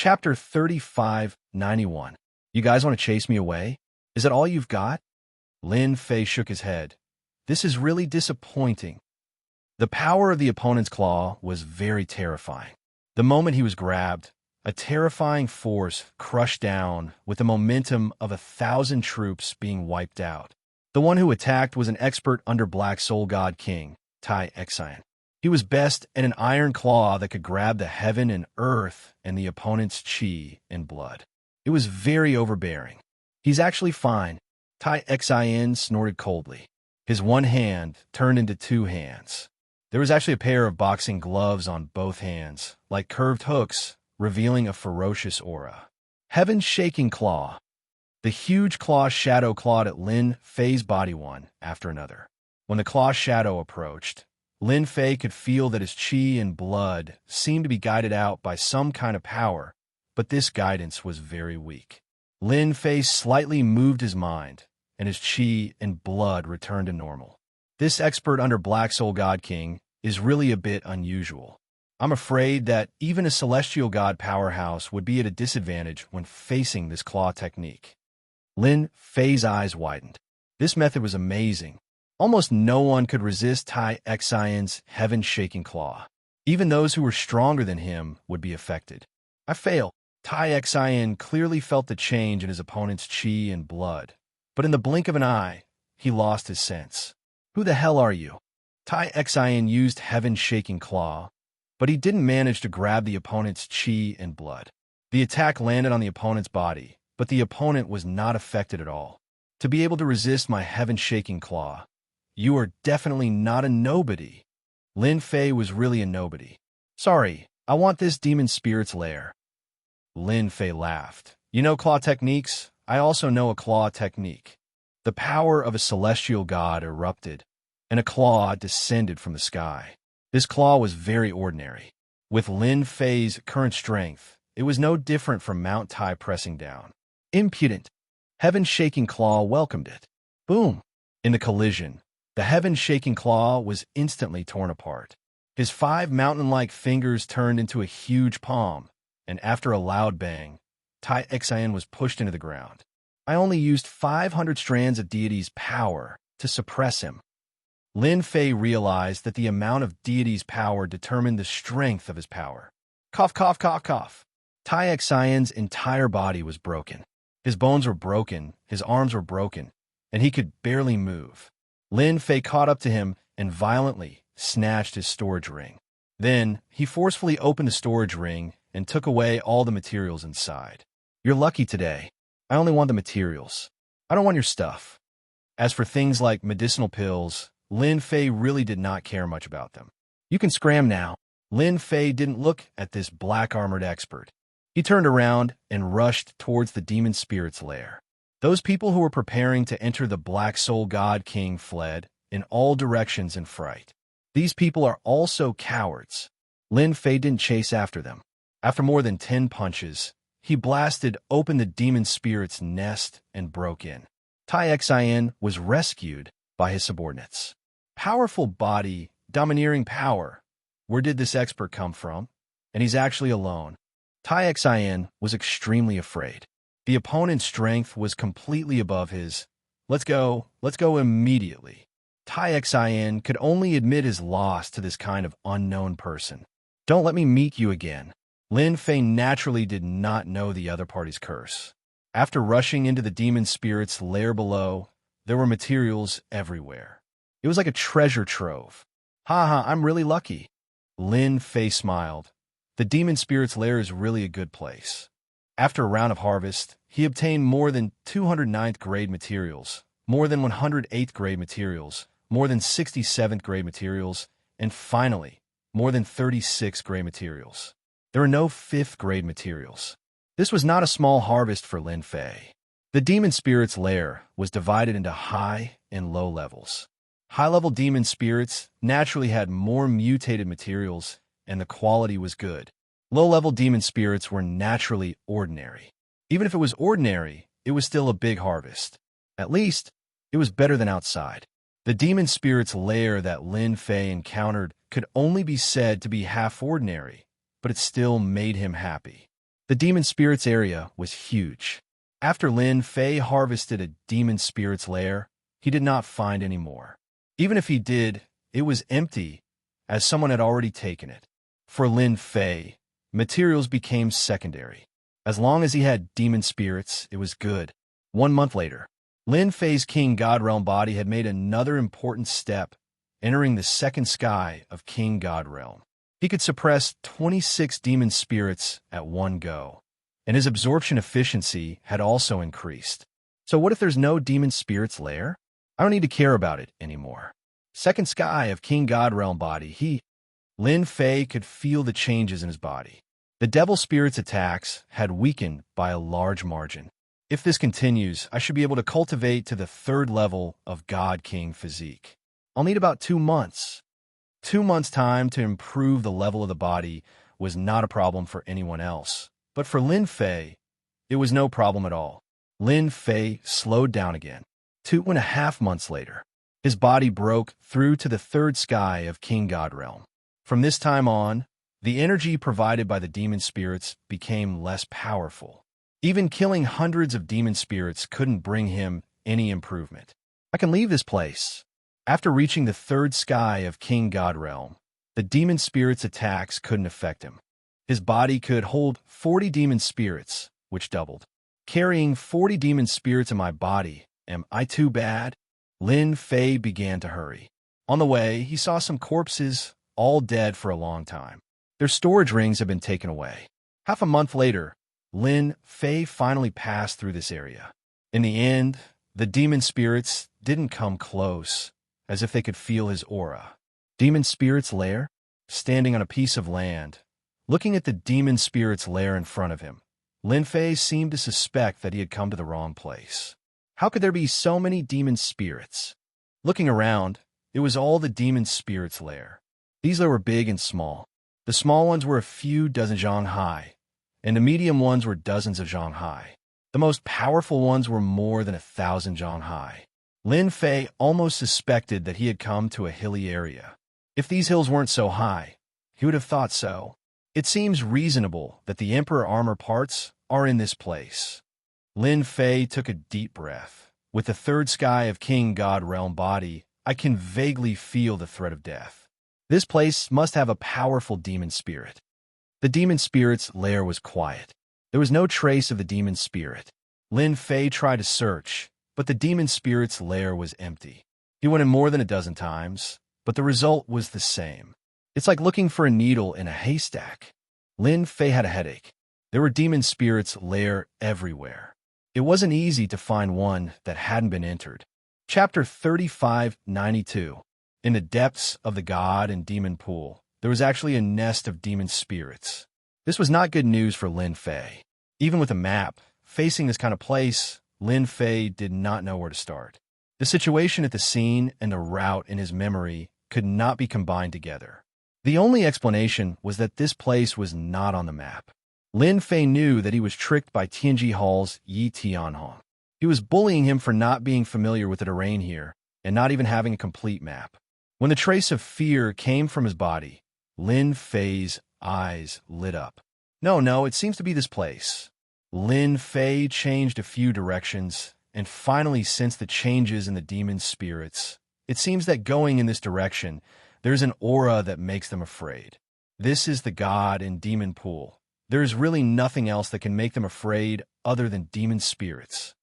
Chapter 3591. You guys want to chase me away? Is that all you've got? Lin Fei shook his head. This is really disappointing. The power of the opponent's claw was very terrifying. The moment he was grabbed, a terrifying force crushed down with the momentum of 1,000 troops being wiped out. The one who attacked was an expert under Black Soul God King, Tai Xian. He was best at an iron claw that could grab the heaven and earth and the opponent's chi and blood. It was very overbearing. He's actually fine. Tai Xian snorted coldly. His one hand turned into two hands. There was actually a pair of boxing gloves on both hands, like curved hooks, revealing a ferocious aura. Heaven's shaking claw. The huge claw shadow clawed at Lin Fei's body one after another. When the claw shadow approached, Lin Fei could feel that his chi and blood seemed to be guided out by some kind of power, but this guidance was very weak. Lin Fei slightly moved his mind, and his chi and blood returned to normal. This expert under Black Soul God King is really a bit unusual. I'm afraid that even a celestial god powerhouse would be at a disadvantage when facing this claw technique. Lin Fei's eyes widened. This method was amazing. Almost no one could resist Tai Xian's heaven-shaking claw. Even those who were stronger than him would be affected. I fail. Tai Xian clearly felt the change in his opponent's chi and blood, but in the blink of an eye, he lost his sense. Who the hell are you? Tai Xian used heaven-shaking claw, but he didn't manage to grab the opponent's chi and blood. The attack landed on the opponent's body, but the opponent was not affected at all. To be able to resist my heaven-shaking claw, you are definitely not a nobody. Lin Fei was really a nobody. Sorry, I want this demon spirit's lair. Lin Fei laughed. You know claw techniques? I also know a claw technique. The power of a celestial god erupted, and a claw descended from the sky. This claw was very ordinary. With Lin Fei's current strength, it was no different from Mount Tai pressing down. Impudent. Heaven-shaking claw welcomed it. Boom! In the collision, the heaven-shaking claw was instantly torn apart. His 5 mountain-like fingers turned into a huge palm, and after a loud bang, Tai Xian was pushed into the ground. I only used 500 strands of deity's power to suppress him. Lin Fei realized that the amount of deity's power determined the strength of his power. Cough, cough, cough, cough. Tai Xian's entire body was broken. His bones were broken, his arms were broken, and he could barely move. Lin Fei caught up to him and violently snatched his storage ring. Then, he forcefully opened the storage ring and took away all the materials inside. You're lucky today. I only want the materials. I don't want your stuff. As for things like medicinal pills, Lin Fei really did not care much about them. You can scram now. Lin Fei didn't look at this black-armored expert. He turned around and rushed towards the demon spirit's lair. Those people who were preparing to enter the Black Soul God King fled in all directions in fright. These people are also cowards. Lin Fei didn't chase after them. After more than 10 punches, he blasted open the demon spirit's nest and broke in. Tai Xian was rescued by his subordinates. Powerful body, domineering power. Where did this expert come from? And he's actually alone. Tai Xian was extremely afraid. The opponent's strength was completely above his. Let's go immediately. Tai Xian could only admit his loss to this kind of unknown person. Don't let me meet you again. Lin Fei naturally did not know the other party's curse. After rushing into the demon spirit's lair below, there were materials everywhere. It was like a treasure trove. Ha, I'm really lucky. Lin Fei smiled. The demon spirit's lair is really a good place. After a round of harvest, he obtained more than 209th grade materials, more than 108th grade materials, more than 67th grade materials, and finally, more than 36th grade materials. There are no 5th grade materials. This was not a small harvest for Lin Fei. The demon spirit's lair was divided into high and low levels. High-level demon spirits naturally had more mutated materials, and the quality was good. Low-level demon spirits were naturally ordinary. Even if it was ordinary, it was still a big harvest. At least, it was better than outside. The demon spirit's lair that Lin Fei encountered could only be said to be half ordinary, but it still made him happy. The demon spirits area was huge. After Lin Fei harvested a demon spirits lair, he did not find any more. Even if he did, it was empty, as someone had already taken it. For Lin Fei, materials became secondary. As long as he had demon spirits, it was good. 1 month later, Lin Fei's King God Realm body had made another important step, entering the second sky of King God Realm. He could suppress 26 demon spirits at one go, and his absorption efficiency had also increased. So what if there's no demon spirits lair? I don't need to care about it anymore. Second sky of King God Realm body, Lin Fei could feel the changes in his body. The devil spirit's attacks had weakened by a large margin. If this continues, I should be able to cultivate to the 3rd level of God King physique. I'll need about 2 months. 2 months' time to improve the level of the body was not a problem for anyone else. But for Lin Fei, it was no problem at all. Lin Fei slowed down again. 2.5 months later, his body broke through to the 3rd sky of King God Realm. From this time on, the energy provided by the demon spirits became less powerful. Even killing hundreds of demon spirits couldn't bring him any improvement. I can leave this place. After reaching the 3rd sky of King God Realm, the demon spirits' attacks couldn't affect him. His body could hold 40 demon spirits, which doubled. Carrying 40 demon spirits in my body, am I too bad? Lin Fei began to hurry. On the way, he saw some corpses, all dead for a long time. Their storage rings had been taken away. Half a month later, Lin Fei finally passed through this area. In the end, the demon spirits didn't come close, as if they could feel his aura. Demon spirits' lair? Standing on a piece of land, looking at the demon spirits' lair in front of him, Lin Fei seemed to suspect that he had come to the wrong place. How could there be so many demon spirits? Looking around, it was all the demon spirits' lair. These were big and small. The small ones were a few dozen zhang high, and the medium ones were dozens of zhang high. The most powerful ones were more than 1,000 zhang high. Lin Fei almost suspected that he had come to a hilly area. If these hills weren't so high, he would have thought so. It seems reasonable that the Emperor armor parts are in this place. Lin Fei took a deep breath. With the 3rd sky of King God Realm body, I can vaguely feel the threat of death. This place must have a powerful demon spirit. The demon spirit's lair was quiet. There was no trace of the demon spirit. Lin Fei tried to search, but the demon spirit's lair was empty. He went in more than a dozen times, but the result was the same. It's like looking for a needle in a haystack. Lin Fei had a headache. There were demon spirits' lair everywhere. It wasn't easy to find one that hadn't been entered. Chapter 3592. In the depths of the god and demon pool, there was actually a nest of demon spirits. This was not good news for Lin Fei. Even with a map, facing this kind of place, Lin Fei did not know where to start. The situation at the scene and the route in his memory could not be combined together. The only explanation was that this place was not on the map. Lin Fei knew that he was tricked by Tianji Hall's Yi Tianhong. He was bullying him for not being familiar with the terrain here and not even having a complete map. When the trace of fear came from his body, Lin Fei's eyes lit up. No, it seems to be this place. Lin Fei changed a few directions and finally sensed the changes in the demon spirits. It seems that going in this direction, there's an aura that makes them afraid. This is the god and demon pool. There is really nothing else that can make them afraid other than demon spirits.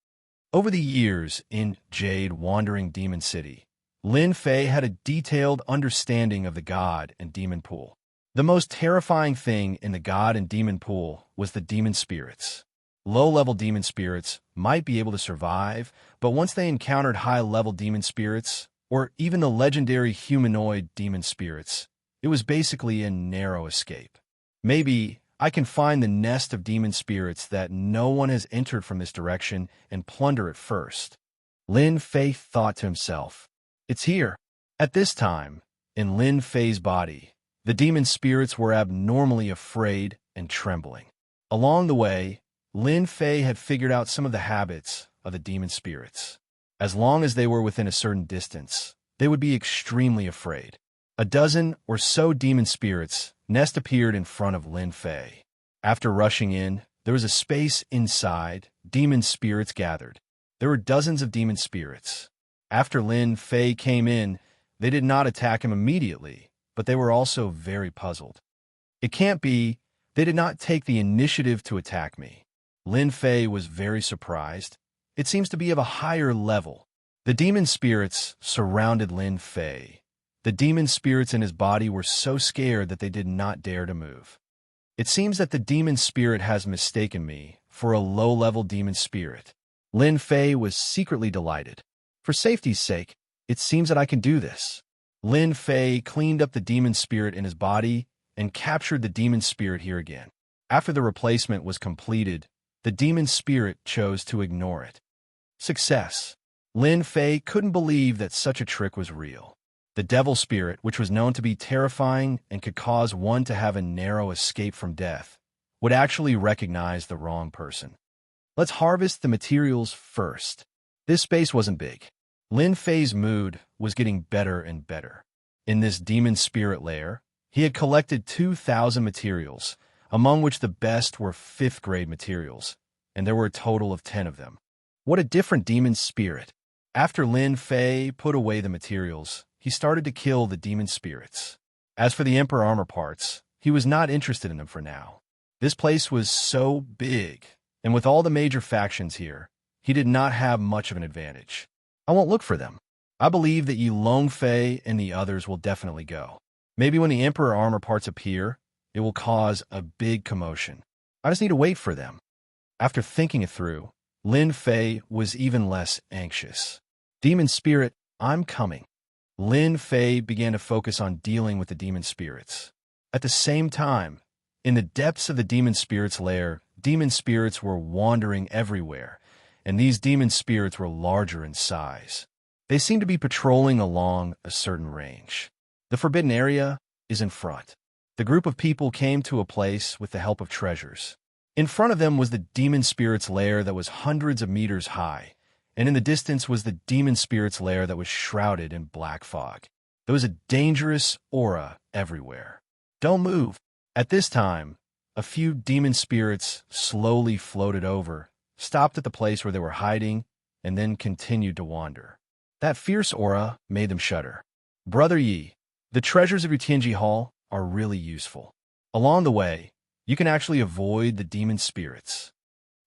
Over the years in Jade Wandering Demon City, Lin Fei had a detailed understanding of the god and demon pool. The most terrifying thing in the god and demon pool was the demon spirits. Low-level demon spirits might be able to survive, but once they encountered high-level demon spirits, or even the legendary humanoid demon spirits, it was basically a narrow escape. Maybe I can find the nest of demon spirits that no one has entered from this direction and plunder it first. Lin Fei thought to himself. It's here. At this time, in Lin Fei's body, the demon spirits were abnormally afraid and trembling. Along the way, Lin Fei had figured out some of the habits of the demon spirits. As long as they were within a certain distance, they would be extremely afraid. A dozen or so demon spirits nest appeared in front of Lin Fei. After rushing in, There was a space inside. Demon spirits gathered. There were dozens of demon spirits. After Lin Fei came in, they did not attack him immediately, but they were also very puzzled. It can't be. They did not take the initiative to attack me. Lin Fei was very surprised. It seems to be of a higher level. The demon spirits surrounded Lin Fei. The demon spirits in his body were so scared that they did not dare to move. It seems that the demon spirit has mistaken me for a low-level demon spirit. Lin Fei was secretly delighted. For safety's sake, it seems that I can do this. Lin Fei cleaned up the demon spirit in his body and captured the demon spirit here again. After the replacement was completed, the demon spirit chose to ignore it. Success. Lin Fei couldn't believe that such a trick was real. The devil spirit, which was known to be terrifying and could cause one to have a narrow escape from death, would actually recognize the wrong person. Let's harvest the materials first. This space wasn't big. Lin Fei's mood was getting better and better. In this demon spirit lair, he had collected 2,000 materials, among which the best were 5th-grade materials, and there were a total of 10 of them. What a different demon spirit. After Lin Fei put away the materials, he started to kill the demon spirits. As for the Emperor armor parts, he was not interested in them for now. This place was so big, and with all the major factions here, he did not have much of an advantage. I won't look for them. I believe that Yi Longfei and the others will definitely go. Maybe when the Emperor armor parts appear, it will cause a big commotion. I just need to wait for them. After thinking it through, Lin Fei was even less anxious. Demon spirit, I'm coming. Lin Fei began to focus on dealing with the demon spirits. At the same time, in the depths of the demon spirits' lair, demon spirits were wandering everywhere, and these demon spirits were larger in size. They seemed to be patrolling along a certain range. The forbidden area is in front. The group of people came to a place with the help of treasures. In front of them was the demon spirit's lair that was hundreds of meters high, and in the distance was the demon spirit's lair that was shrouded in black fog. There was a dangerous aura everywhere. Don't move. At this time, a few demon spirits slowly floated over, stopped at the place where they were hiding, and then continued to wander. That fierce aura made them shudder. Brother Yi, the treasures of your Tianji Hall are really useful. Along the way, you can actually avoid the demon spirits.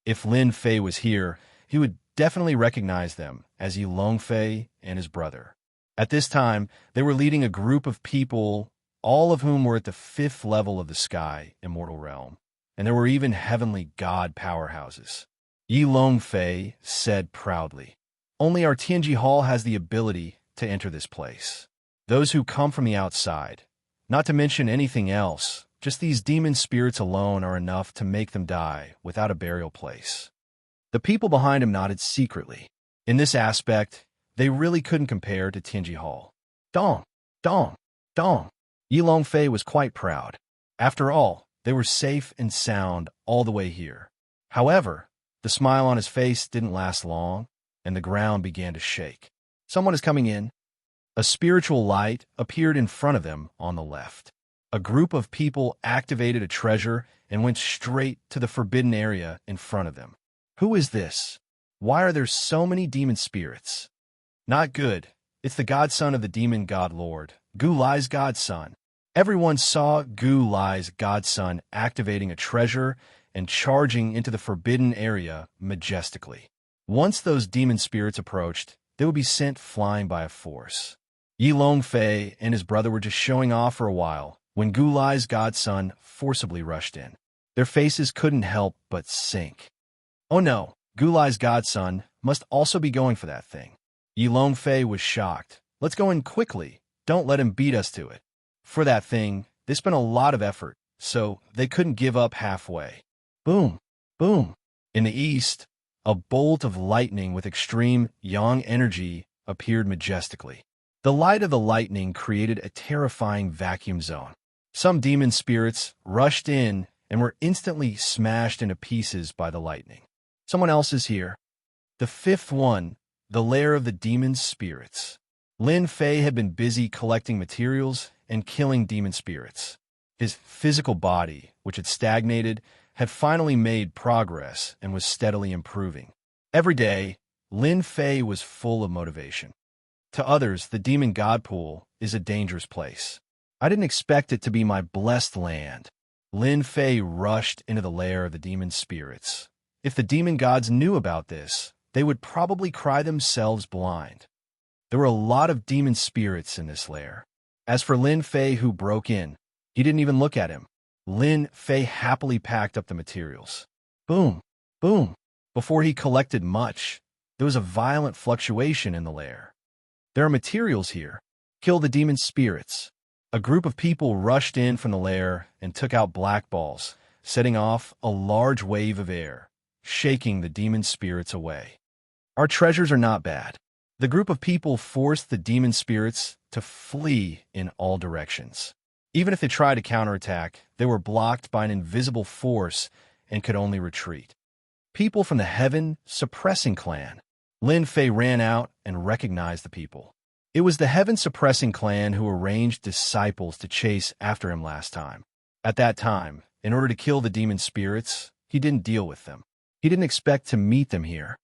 If Lin Fei was here, he would definitely recognize them as Yi Longfei and his brother. At this time, they were leading a group of people, all of whom were at the 5th level of the sky, immortal realm, and there were even heavenly god powerhouses. Yi Longfei said proudly, "Only our Tianji Hall has the ability to enter this place. Those who come from the outside, not to mention anything else, just these demon spirits alone are enough to make them die without a burial place." The people behind him nodded secretly. In this aspect, they really couldn't compare to Tianji Hall. Dong, dong, dong. Yi Longfei was quite proud. After all, they were safe and sound all the way here. However, the smile on his face didn't last long, and the ground began to shake. Someone is coming in. A spiritual light appeared in front of them on the left. A group of people activated a treasure and went straight to the forbidden area in front of them. Who is this? Why are there so many demon spirits? Not good. It's the godson of the demon god lord, Gu Lai's godson. Everyone saw Gu Lai's godson activating a treasure and charging into the forbidden area majestically. Once those demon spirits approached, they would be sent flying by a force. Yi Longfei and his brother were just showing off for a while when Gu Lai's godson forcibly rushed in. Their faces couldn't help but sink. Oh no, Gu Lai's godson must also be going for that thing. Yi Longfei was shocked. Let's go in quickly. Don't let him beat us to it. For that thing, they spent a lot of effort, so they couldn't give up halfway. Boom, boom. In the east, a bolt of lightning with extreme yang energy appeared majestically. The light of the lightning created a terrifying vacuum zone. Some demon spirits rushed in and were instantly smashed into pieces by the lightning. Someone else is here. The 5th one, the lair of the demon spirits. Lin Fei had been busy collecting materials and killing demon spirits. His physical body, which had stagnated, had finally made progress and was steadily improving. Every day, Lin Fei was full of motivation. To others, the demon god pool is a dangerous place. I didn't expect it to be my blessed land. Lin Fei rushed into the lair of the demon spirits. If the demon gods knew about this, they would probably cry themselves blind. There were a lot of demon spirits in this lair. As for Lin Fei, who broke in, he didn't even look at him. Lin Fei happily packed up the materials. Boom, boom. Before he collected much, there was a violent fluctuation in the lair. There are materials here. Kill the demon spirits. A group of people rushed in from the lair and took out black balls, setting off a large wave of air, shaking the demon spirits away. Our treasures are not bad. The group of people forced the demon spirits to flee in all directions. Even if they tried to counterattack, they were blocked by an invisible force and could only retreat. People from the Heaven Suppressing Clan. Lin Fei ran out and recognized the people. It was the Heaven Suppressing Clan who arranged disciples to chase after him last time. At that time, in order to kill the demon spirits, he didn't deal with them. He didn't expect to meet them here.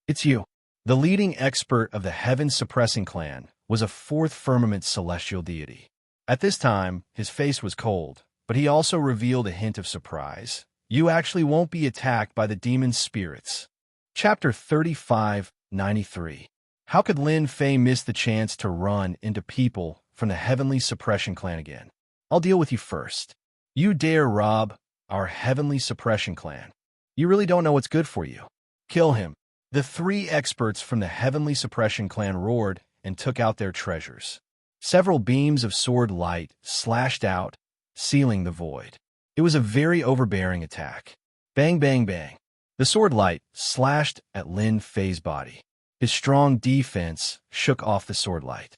It's you. The leading expert of the Heaven Suppressing Clan was a fourth firmament celestial deity. At this time, his face was cold, but he also revealed a hint of surprise. You actually won't be attacked by the demon spirits. Chapter 35:93. How could Lin Fei miss the chance to run into people from the Heavenly Suppression Clan again? I'll deal with you first. You dare rob our Heavenly Suppression Clan. You really don't know what's good for you. Kill him. The three experts from the Heavenly Suppression Clan roared and took out their treasures. Several beams of sword light slashed out, sealing the void. It was a very overbearing attack. Bang, bang, bang. The sword light slashed at Lin Fei's body. His strong defense shook off the sword light.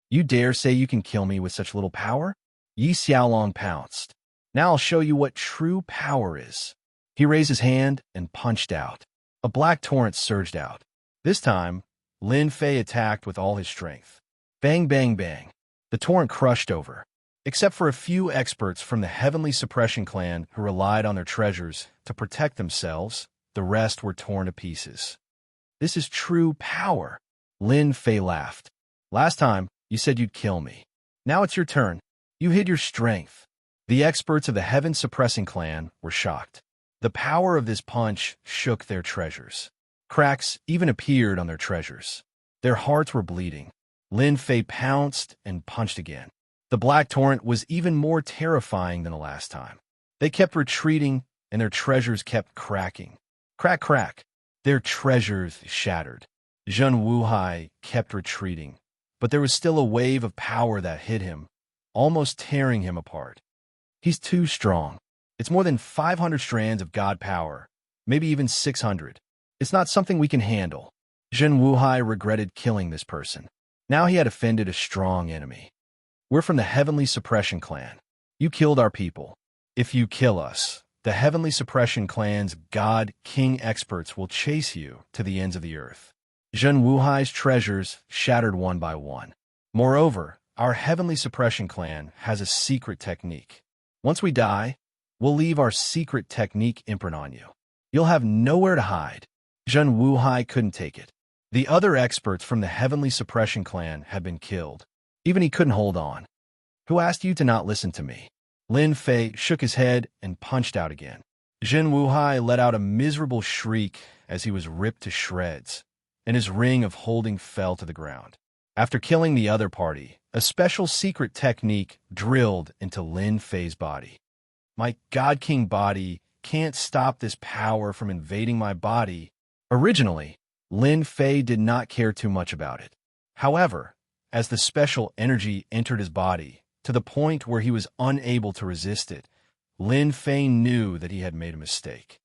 You dare say you can kill me with such little power? Yi Xiaolong pounced. Now I'll show you what true power is. He raised his hand and punched out. A black torrent surged out. This time, Lin Fei attacked with all his strength. Bang, bang, bang. The torrent crushed over. Except for a few experts from the Heavenly Suppression Clan who relied on their treasures to protect themselves, the rest were torn to pieces. This is true power. Lin Fei laughed. Last time, you said you'd kill me. Now it's your turn. You hid your strength. The experts of the Heaven Suppressing Clan were shocked. The power of this punch shook their treasures. Cracks even appeared on their treasures. Their hearts were bleeding. Lin Fei pounced and punched again. The black torrent was even more terrifying than the last time. They kept retreating, and their treasures kept cracking. Crack, crack. Their treasures shattered. Zhen Wuhai kept retreating, but there was still a wave of power that hit him, almost tearing him apart. He's too strong. It's more than 500 strands of God power, maybe even 600. It's not something we can handle. Zhen Wuhai regretted killing this person. Now he had offended a strong enemy. We're from the Heavenly Suppression Clan. You killed our people. If you kill us, the Heavenly Suppression Clan's God King experts will chase you to the ends of the earth. Zhen Wuhai's treasures shattered one by one. Moreover, our Heavenly Suppression Clan has a secret technique. Once we die, we'll leave our secret technique imprint on you. You'll have nowhere to hide. Zhen Wuhai couldn't take it. The other experts from the Heavenly Suppression Clan had been killed. Even he couldn't hold on. Who asked you to not listen to me? Lin Fei shook his head and punched out again. Zhen Wuhai let out a miserable shriek as he was ripped to shreds, and his ring of holding fell to the ground. After killing the other party, a special secret technique drilled into Lin Fei's body. My God King body can't stop this power from invading my body. Originally, Lin Fei did not care too much about it. However, as the special energy entered his body, to the point where he was unable to resist it, Lin Fei knew that he had made a mistake.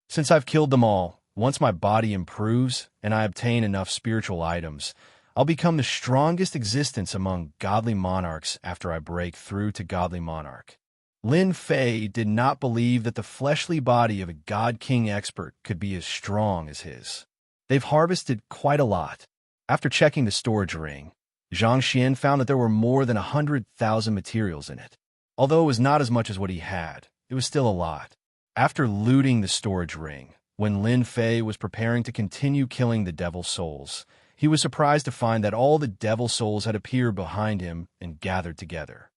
Since I've killed them all, once my body improves and I obtain enough spiritual items, I'll become the strongest existence among godly monarchs after I break through to godly monarch. Lin Fei did not believe that the fleshly body of a God King expert could be as strong as his. They've harvested quite a lot. After checking the storage ring, Zhang Xian found that there were more than 100,000 materials in it. Although it was not as much as what he had, it was still a lot. After looting the storage ring, when Lin Fei was preparing to continue killing the devil souls, he was surprised to find that all the devil souls had appeared behind him and gathered together.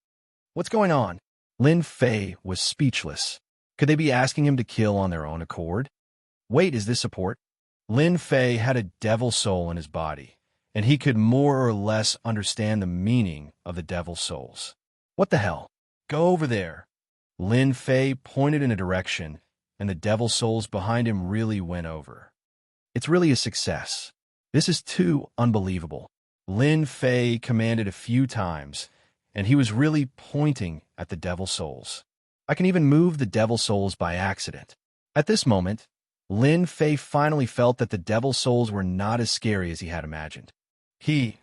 What's going on? Lin Fei was speechless. Could they be asking him to kill on their own accord? Wait, is this support? Lin Fei had a devil soul in his body, and he could more or less understand the meaning of the devil souls. What the hell? Go over there. Lin Fei pointed in a direction, and the devil souls behind him really went over. It's really a success. This is too unbelievable. Lin Fei commanded a few times, and he was really pointing at the devil souls. I can even move the devil souls by accident. At this moment, Lin Fei finally felt that the devil souls were not as scary as he had imagined.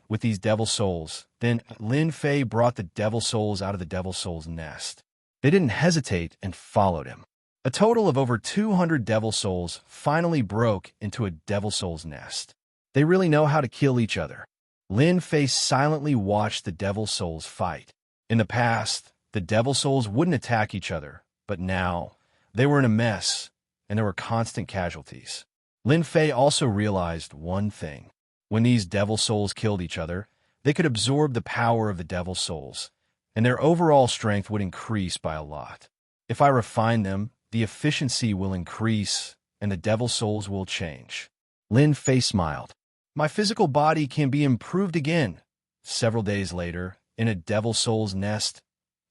With these devil souls, then Lin Fei brought the devil souls out of the devil souls' nest. They didn't hesitate and followed him. A total of over 200 devil souls finally broke into a devil soul's nest. They really know how to kill each other. Lin Fei silently watched the devil souls fight. In the past, the devil souls wouldn't attack each other, but now they were in a mess, and there were constant casualties. Lin Fei also realized one thing. When these devil souls killed each other, they could absorb the power of the devil souls, and their overall strength would increase by a lot. If I refine them, the efficiency will increase, and the devil souls will change. Lin Fei smiled. My physical body can be improved again. Several days later, in a devil soul's nest,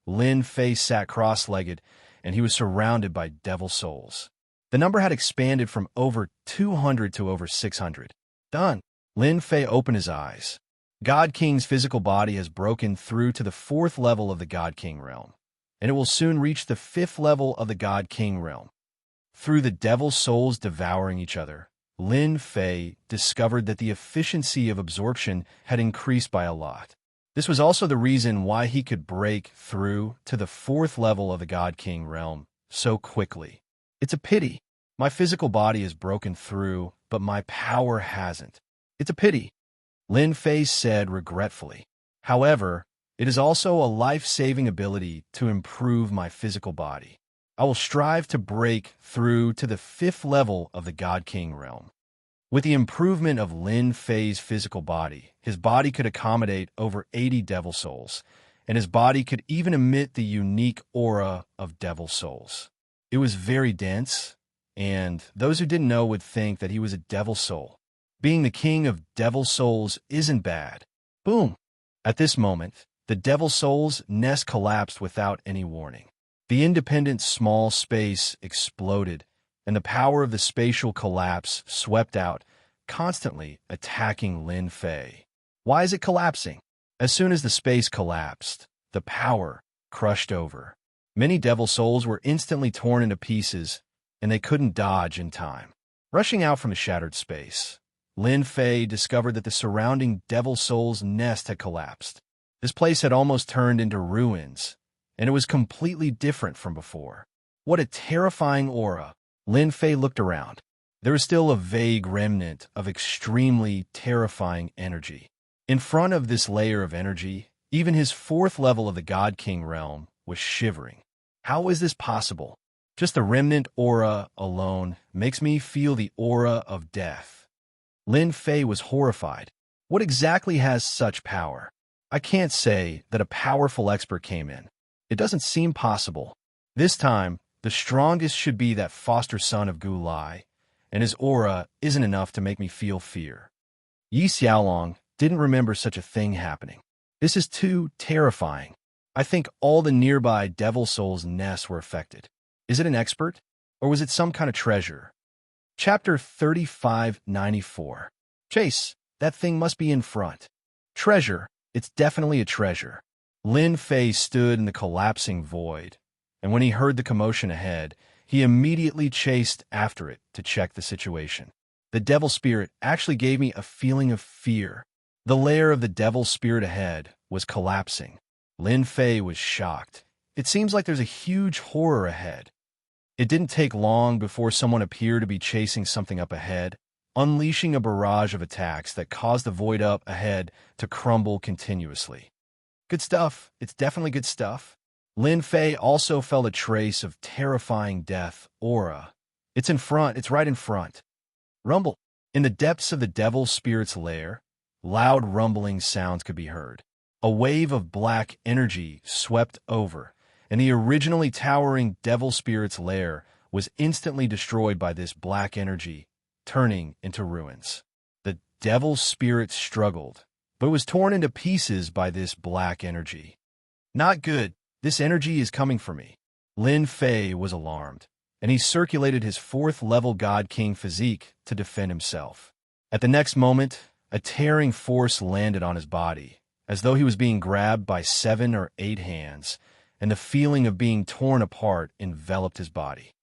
Lin Fei sat cross-legged, and he was surrounded by devil souls. The number had expanded from over 200 to over 600. Done. Lin Fei opened his eyes. God King's physical body has broken through to the 4th level of the God King realm, and it will soon reach the 5th level of the God King realm. Through the devil souls devouring each other, Lin Fei discovered that the efficiency of absorption had increased by a lot. This was also the reason why he could break through to the 4th level of the God King realm so quickly. It's a pity. My physical body has broken through, but my power hasn't. It's a pity, Lin Fei said regretfully. However, it is also a life-saving ability to improve my physical body. I will strive to break through to the 5th level of the God King realm. With the improvement of Lin Fei's physical body, his body could accommodate over 80 devil souls, and his body could even emit the unique aura of devil souls. It was very dense, and those who didn't know would think that he was a devil soul. Being the king of devil souls isn't bad. Boom! At this moment, the devil soul's nest collapsed without any warning. The independent small space exploded, and the power of the spatial collapse swept out, constantly attacking Lin Fei. Why is it collapsing? As soon as the space collapsed, the power crushed over. Many devil souls were instantly torn into pieces, and they couldn't dodge in time. Rushing out from the shattered space, Lin Fei discovered that the surrounding devil soul's nest had collapsed. This place had almost turned into ruins, and it was completely different from before. What a terrifying aura! Lin Fei looked around. There was still a vague remnant of extremely terrifying energy. In front of this layer of energy, even his 4th level of the God King realm was shivering. How is this possible? Just the remnant aura alone makes me feel the aura of death. Lin Fei was horrified. What exactly has such power? I can't say that a powerful expert came in. It doesn't seem possible. This time, the strongest should be that foster son of Gu Lai, and his aura isn't enough to make me feel fear. Yi Xiaolong didn't remember such a thing happening. This is too terrifying. I think all the nearby devil souls' nests were affected. Is it an expert, or was it some kind of treasure? Chapter 3594. Chase, that thing must be in front. Treasure, it's definitely a treasure. Lin Fei stood in the collapsing void, and when he heard the commotion ahead, he immediately chased after it to check the situation. The devil spirit actually gave me a feeling of fear. The lair of the devil spirit ahead was collapsing. Lin Fei was shocked. It seems like there's a huge horror ahead. It didn't take long before someone appeared to be chasing something up ahead, unleashing a barrage of attacks that caused the void up ahead to crumble continuously. Good stuff. It's definitely good stuff. Lin Fei also felt a trace of terrifying death aura. It's right in front. Rumble. In the depths of the devil spirit's lair, loud rumbling sounds could be heard. A wave of black energy swept over, and the originally towering devil spirit's lair was instantly destroyed by this black energy, turning into ruins. The devil spirit struggled, but it was torn into pieces by this black energy. Not good. This energy is coming for me. Lin Fei was alarmed, and he circulated his 4th-level God King physique to defend himself. At the next moment, a tearing force landed on his body, as though he was being grabbed by 7 or 8 hands, and the feeling of being torn apart enveloped his body.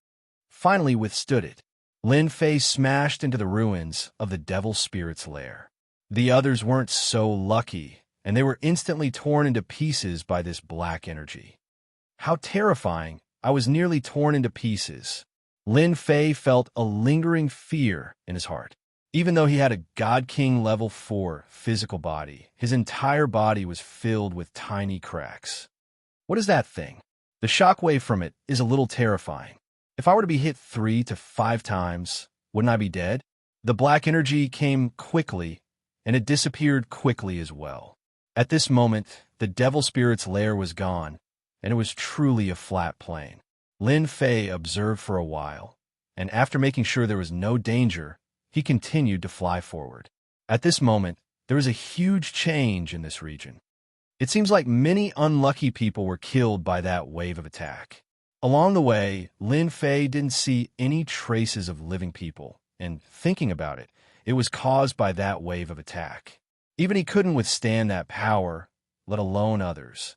Finally withstood it. Lin Fei smashed into the ruins of the devil spirit's lair. The others weren't so lucky, and they were instantly torn into pieces by this black energy. How terrifying! I was nearly torn into pieces. Lin Fei felt a lingering fear in his heart. Even though he had a God King level 4 physical body, his entire body was filled with tiny cracks. What is that thing? The shockwave from it is a little terrifying. If I were to be hit 3 to 5 times, wouldn't I be dead? The black energy came quickly, and it disappeared quickly as well. At this moment, the devil spirit's lair was gone, and it was truly a flat plain. Lin Fei observed for a while, and after making sure there was no danger, he continued to fly forward. At this moment, there was a huge change in this region. It seems like many unlucky people were killed by that wave of attack. Along the way, Lin Fei didn't see any traces of living people, and thinking about it, it was caused by that wave of attack. Even he couldn't withstand that power, let alone others.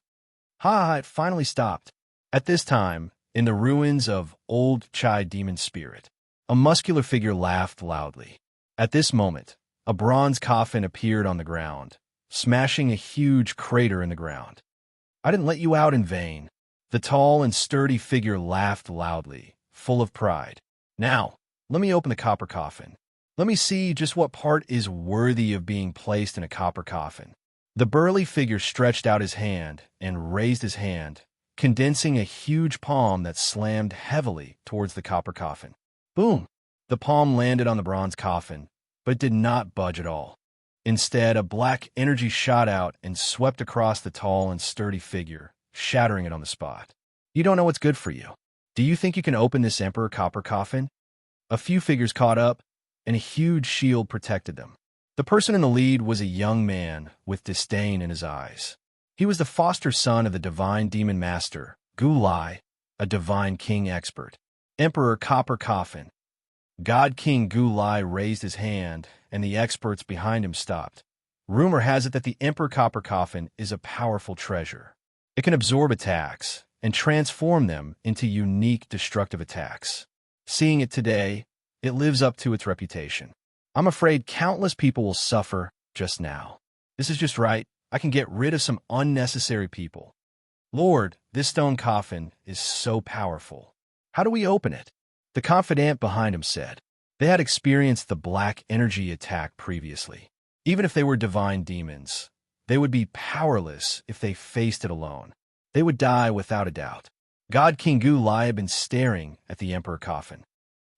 It finally stopped. At this time, in the ruins of Old Chai Demon Spirit, a muscular figure laughed loudly. At this moment, a bronze coffin appeared on the ground, smashing a huge crater in the ground. I didn't let you out in vain. The tall and sturdy figure laughed loudly, full of pride. Now, let me open the copper coffin. Let me see just what part is worthy of being placed in a copper coffin. The burly figure stretched out his hand and raised his hand, condensing a huge palm that slammed heavily towards the copper coffin. Boom! The palm landed on the bronze coffin, but did not budge at all. Instead, a black energy shot out and swept across the tall and sturdy figure, shattering it on the spot. You don't know what's good for you. Do you think you can open this Emperor copper coffin? A few figures caught up, and a huge shield protected them. The person in the lead was a young man with disdain in his eyes. He was the foster son of the divine demon master, Gu Lai, a divine king expert. Emperor Copper Coffin. God King Gu Lai raised his hand, and the experts behind him stopped. Rumor has it that the Emperor Copper Coffin is a powerful treasure. It can absorb attacks and transform them into unique destructive attacks. Seeing it today, it lives up to its reputation. I'm afraid countless people will suffer just now. This is just right. I can get rid of some unnecessary people. Lord, this stone coffin is so powerful. How do we open it? The confidant behind him said. They had experienced the black energy attack previously. Even if they were divine demons, they would be powerless if they faced it alone. They would die without a doubt. God King Gu Lai had been staring at the Emperor coffin.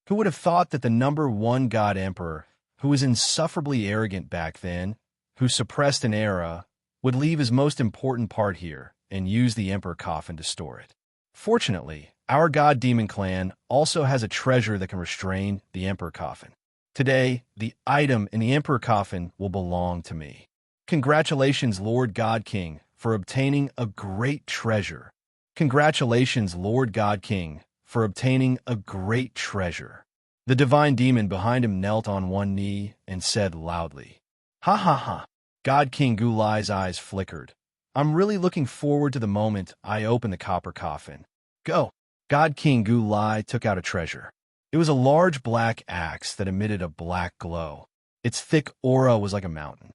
Who would have thought that the #1 God Emperor, who was insufferably arrogant back then, who suppressed an era, would leave his most important part here and use the Emperor coffin to store it? Fortunately, our God Demon clan also has a treasure that can restrain the Emperor coffin. Today, the item in the Emperor coffin will belong to me. Congratulations, Lord God King, for obtaining a great treasure. Congratulations, Lord God King, for obtaining a great treasure. The divine demon behind him knelt on one knee and said loudly, Ha ha ha. God King Gu Lai's eyes flickered. I'm really looking forward to the moment I open the copper coffin. Go. God King Gu Lai took out a treasure. It was a large black axe that emitted a black glow. Its thick aura was like a mountain.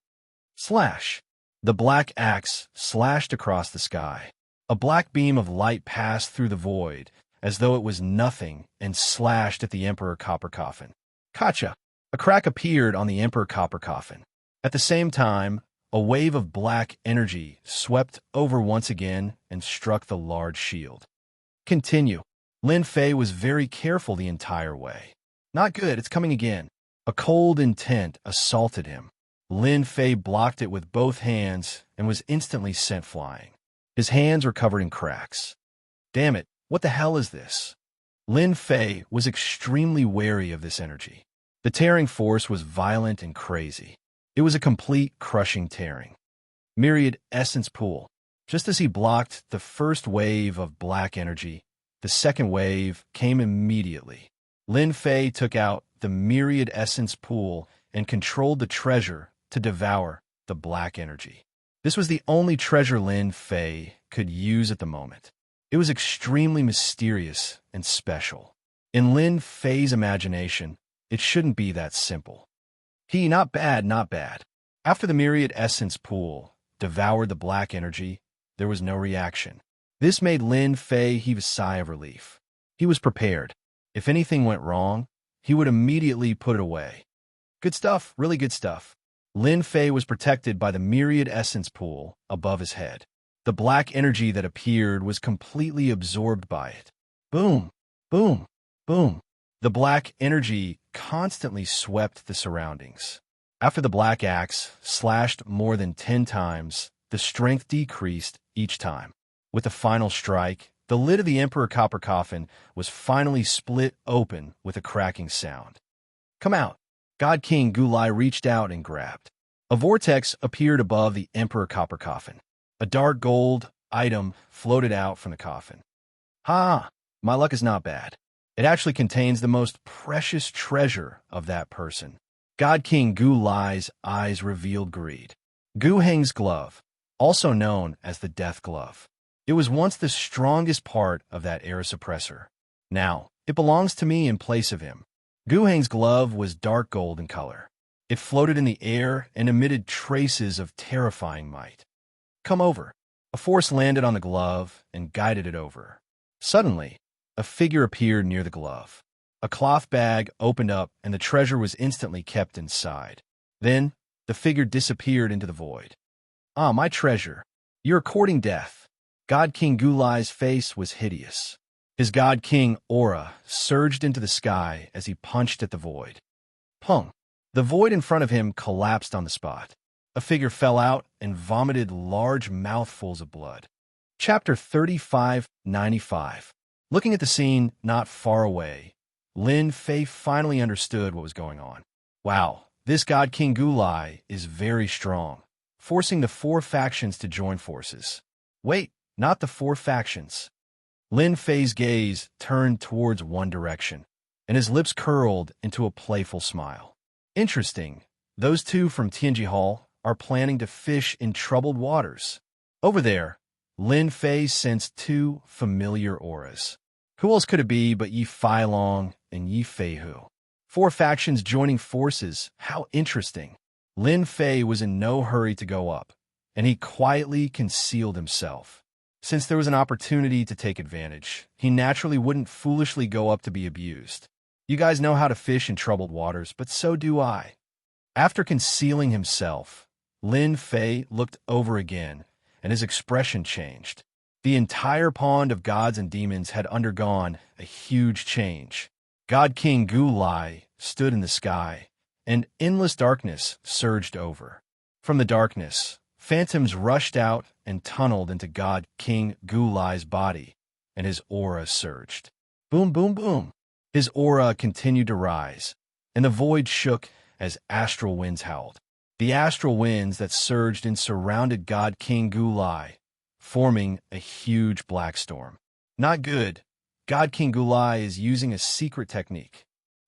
Slash! The black axe slashed across the sky. A black beam of light passed through the void, as though it was nothing, and slashed at the Emperor Copper Coffin. Kacha! A crack appeared on the Emperor Copper Coffin. At the same time, a wave of black energy swept over once again and struck the large shield. Continue. Lin Fei was very careful the entire way. Not good, it's coming again. A cold intent assaulted him. Lin Fei blocked it with both hands and was instantly sent flying. His hands were covered in cracks. Damn it, what the hell is this? Lin Fei was extremely wary of this energy. The tearing force was violent and crazy. It was a complete crushing tearing. Myriad Essence Pool. Just as he blocked the first wave of black energy, the second wave came immediately. Lin Fei took out the Myriad Essence Pool and controlled the treasure to devour the black energy. This was the only treasure Lin Fei could use at the moment. It was extremely mysterious and special. In Lin Fei's imagination, it shouldn't be that simple. Not bad, not bad. After the Myriad Essence Pool devoured the black energy, there was no reaction. This made Lin Fei heave a sigh of relief. He was prepared. If anything went wrong, he would immediately put it away. Good stuff, really good stuff. Lin Fei was protected by the Myriad Essence Pool above his head. The black energy that appeared was completely absorbed by it. Boom, boom, boom. The black energy constantly swept the surroundings. After the black axe slashed more than 10 times, the strength decreased each time. With the final strike, the lid of the Emperor Copper Coffin was finally split open with a cracking sound. Come out. God King Gulai reached out and grabbed. A vortex appeared above the Emperor Copper Coffin. A dark gold item floated out from the coffin. Ha! My luck is not bad. It actually contains the most precious treasure of that person. God King Gulai's eyes revealed greed. Gu Heng's glove, also known as the Death Glove. It was once the strongest part of that era suppressor. Now, it belongs to me in place of him. Gu Heng's glove was dark gold in color. It floated in the air and emitted traces of terrifying might. Come over. A force landed on the glove and guided it over. Suddenly, a figure appeared near the glove. A cloth bag opened up and the treasure was instantly kept inside. Then, the figure disappeared into the void. Ah, my treasure. You're courting death. God King Gulai's face was hideous. His God King aura surged into the sky as he punched at the void. Pung! The void in front of him collapsed on the spot. A figure fell out and vomited large mouthfuls of blood. Chapter 3595. Looking at the scene not far away, Lin Fei finally understood what was going on. Wow, this God King Gulai is very strong, forcing the 4 factions to join forces. Wait, not the 4 factions. Lin Fei's gaze turned towards one direction, and his lips curled into a playful smile. Interesting, those 2 from Tianji Hall are planning to fish in troubled waters. Over there, Lin Fei sensed 2 familiar auras. Who else could it be but Yi Feilong and Yi Feihu? 4 factions joining forces, how interesting. Lin Fei was in no hurry to go up, and he quietly concealed himself. Since there was an opportunity to take advantage, he naturally wouldn't foolishly go up to be abused. You guys know how to fish in troubled waters, but so do I. After concealing himself, Lin Fei looked over again, and his expression changed. The entire pond of gods and demons had undergone a huge change. God King Gulai stood in the sky, and endless darkness surged over. From the darkness, phantoms rushed out and tunneled into God King Gulai's body, and his aura surged. Boom, boom, boom. His aura continued to rise, and the void shook as astral winds howled. The astral winds that surged and surrounded God King Gulai, forming a huge black storm. Not good. God King Gulai is using a secret technique.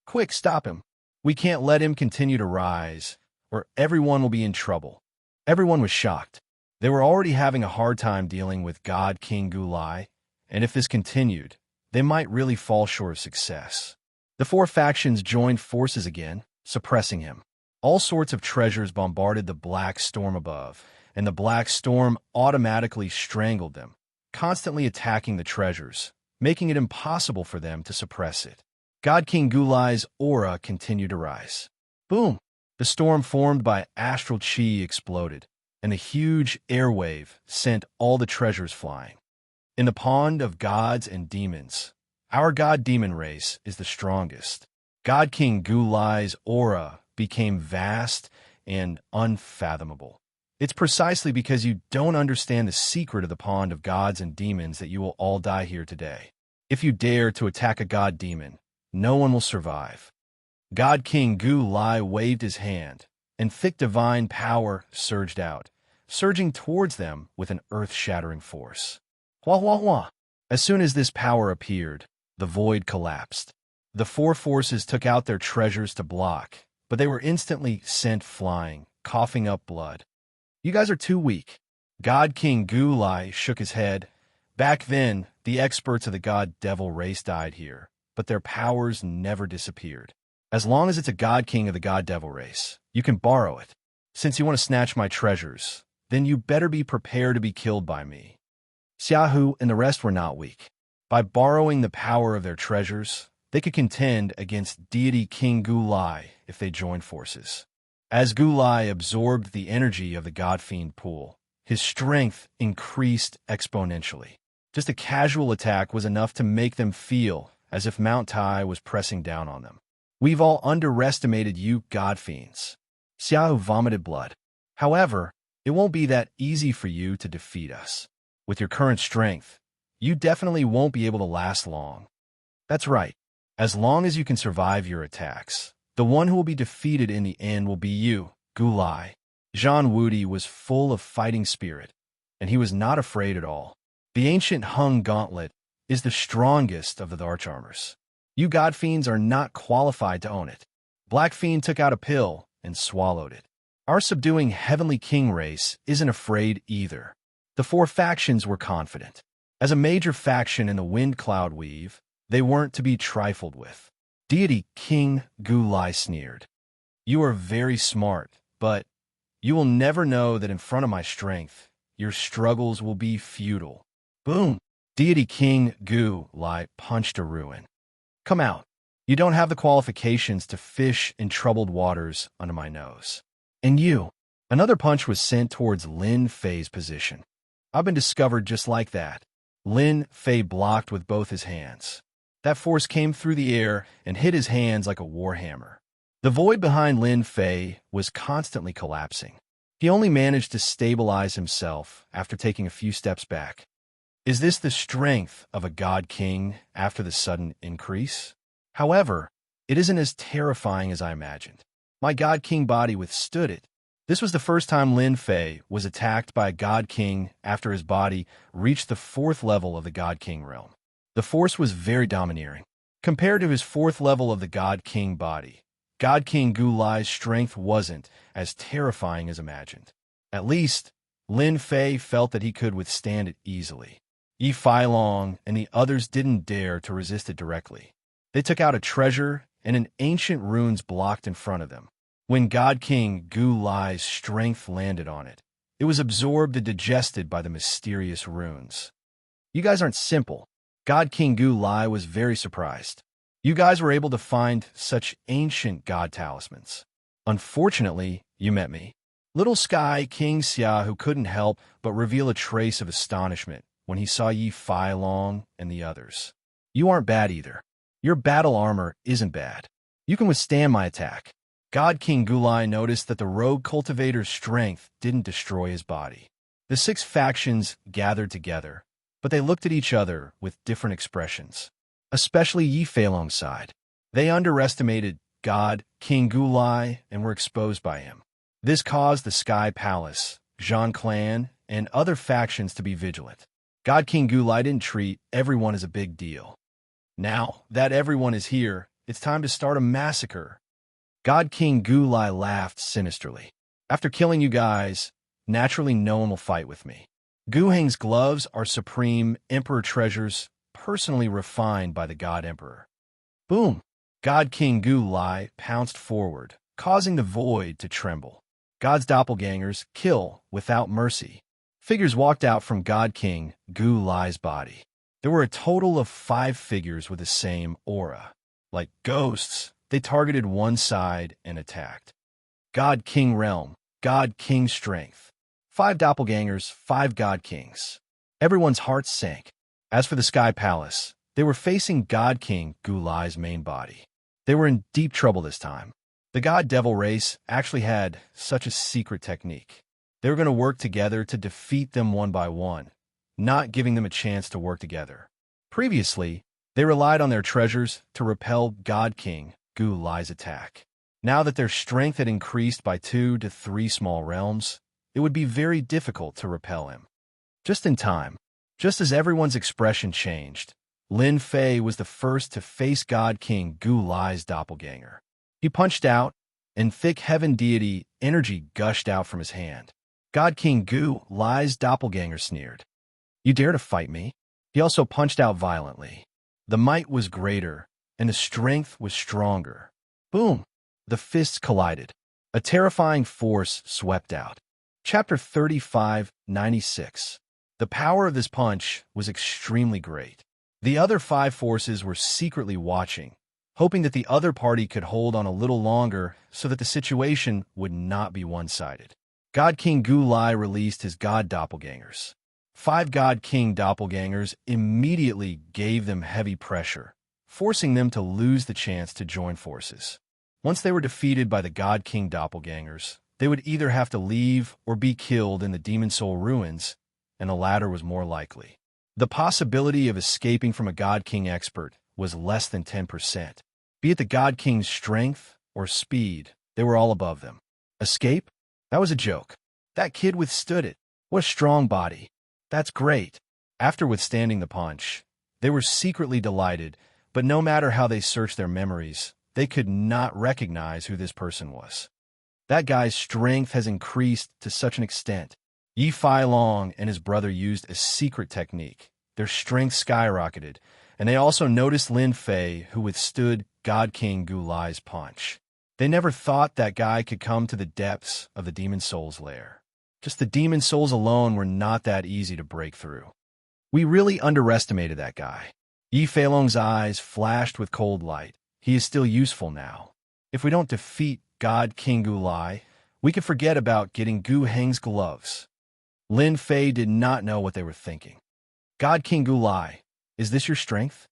Quick, stop him. We can't let him continue to rise, or everyone will be in trouble. Everyone was shocked. They were already having a hard time dealing with God King Gulai, and if this continued, they might really fall short of success. The 4 factions joined forces again, suppressing him. All sorts of treasures bombarded the black storm above, and the black storm automatically strangled them, constantly attacking the treasures, making it impossible for them to suppress it. God King Gulai's aura continued to rise. Boom! The storm formed by astral chi exploded, and a huge airwave sent all the treasures flying. In the pond of gods and demons, our god-demon race is the strongest. God King Gulai's aura became vast and unfathomable. It's precisely because you don't understand the secret of the pond of gods and demons that you will all die here today. If you dare to attack a god-demon, no one will survive. God King Gulai waved his hand, and thick divine power surged out, surging towards them with an earth-shattering force. Wah wah wah! As soon as this power appeared, the void collapsed. The four forces took out their treasures to block, but they were instantly sent flying, coughing up blood. You guys are too weak. God King Gulai shook his head. Back then, the experts of the god-devil race died here, but their powers never disappeared. As long as it's a god king of the god-devil race, you can borrow it. Since you want to snatch my treasures, then you better be prepared to be killed by me. Xiaohu and the rest were not weak. By borrowing the power of their treasures, they could contend against deity King Gulai if they joined forces. As Gulai absorbed the energy of the god-fiend pool, his strength increased exponentially. Just a casual attack was enough to make them feel as if Mount Tai was pressing down on them. We've all underestimated you god-fiends. Xiao vomited blood. However, it won't be that easy for you to defeat us. With your current strength, you definitely won't be able to last long. That's right. As long as you can survive your attacks, the one who will be defeated in the end will be you, Gulai. Zhang Wudi was full of fighting spirit, and he was not afraid at all. The ancient Hung Gauntlet is the strongest of the arch-armors. You god-fiends are not qualified to own it. Black Fiend took out a pill and swallowed it. Our subduing Heavenly King race isn't afraid either. The four factions were confident. As a major faction in the Wind Cloud Weave, they weren't to be trifled with. Deity King Gulai sneered. You are very smart, but you will never know that in front of my strength, your struggles will be futile. Boom! Deity King Gulai punched a ruin. Come out. You don't have the qualifications to fish in troubled waters under my nose. And you. Another punch was sent towards Lin Fei's position. I've been discovered just like that. Lin Fei blocked with both his hands. That force came through the air and hit his hands like a warhammer. The void behind Lin Fei was constantly collapsing. He only managed to stabilize himself after taking a few steps back. Is this the strength of a god king after the sudden increase? However, it isn't as terrifying as I imagined. My god king body withstood it. This was the first time Lin Fei was attacked by a god king after his body reached the 4th level of the god king realm. The force was very domineering. Compared to his 4th level of the god king body, God King Gulai's strength wasn't as terrifying as imagined. At least, Lin Fei felt that he could withstand it easily. Yi Feilong and the others didn't dare to resist it directly. They took out a treasure and an ancient runes blocked in front of them. When God King Gulai's strength landed on it, it was absorbed and digested by the mysterious runes. You guys aren't simple. God King Gulai was very surprised. You guys were able to find such ancient god talismans. Unfortunately, you met me. Little Sky King Xia, who couldn't help but reveal a trace of astonishment when he saw Yi Feilong and the others. You aren't bad either. Your battle armor isn't bad. You can withstand my attack. God King Gulai noticed that the rogue cultivator's strength didn't destroy his body. The 6 factions gathered together, but they looked at each other with different expressions, especially Yi Feilong's side. They underestimated God King Gulai and were exposed by him. This caused the Sky Palace, Zhang Clan, and other factions to be vigilant. God King Gulai didn't treat everyone as a big deal. Now that everyone is here, it's time to start a massacre. God King Gulai laughed sinisterly. After killing you guys, naturally no one will fight with me. Gu Heng's gloves are supreme emperor treasures, personally refined by the God Emperor. Boom! God King Gulai pounced forward, causing the void to tremble. God's doppelgangers kill without mercy. Figures walked out from God King Gulai's body. There were a total of 5 figures with the same aura. Like ghosts, they targeted one side and attacked. God King Realm, God King Strength. 5 doppelgangers, 5 god kings. Everyone's hearts sank. As for the Sky Palace, they were facing God King Gulai's main body. They were in deep trouble this time. The god devil race actually had such a secret technique. They were going to work together to defeat them one by one, not giving them a chance to work together. Previously, they relied on their treasures to repel God King Gulai's attack. Now that their strength had increased by 2 to 3 small realms, it would be very difficult to repel him. Just in time, just as everyone's expression changed, Lin Fei was the first to face God King Gulai's doppelganger. He punched out, and thick heaven deity energy gushed out from his hand. God King Gulai's doppelganger sneered. "You dare to fight me?" He also punched out violently. The might was greater, and the strength was stronger. Boom! The fists collided. A terrifying force swept out. Chapter 35-96. The power of this punch was extremely great. The other 5 forces were secretly watching, hoping that the other party could hold on a little longer so that the situation would not be one-sided. God King Gulai released his god doppelgangers. 5 God King doppelgangers immediately gave them heavy pressure, forcing them to lose the chance to join forces. Once they were defeated by the God King doppelgangers, they would either have to leave or be killed in the Demon Soul ruins, and the latter was more likely. The possibility of escaping from a God King expert was less than 10%. Be it the God King's strength or speed, they were all above them. Escape? That was a joke. That kid withstood it. What a strong body. That's great. After withstanding the punch, they were secretly delighted, but no matter how they searched their memories, they could not recognize who this person was. That guy's strength has increased to such an extent. Yi Fai Long and his brother used a secret technique. Their strength skyrocketed, and they also noticed Lin Fei, who withstood God King Gulai's punch. They never thought that guy could come to the depths of the Demon Soul's lair. Just the Demon Souls alone were not that easy to break through. We really underestimated that guy. Yi Fei Long's eyes flashed with cold light. He is still useful now. If we don't defeat God King Gulai, we could forget about getting Gu Heng's gloves. Lin Fei did not know what they were thinking. God King Gulai, is this your strength?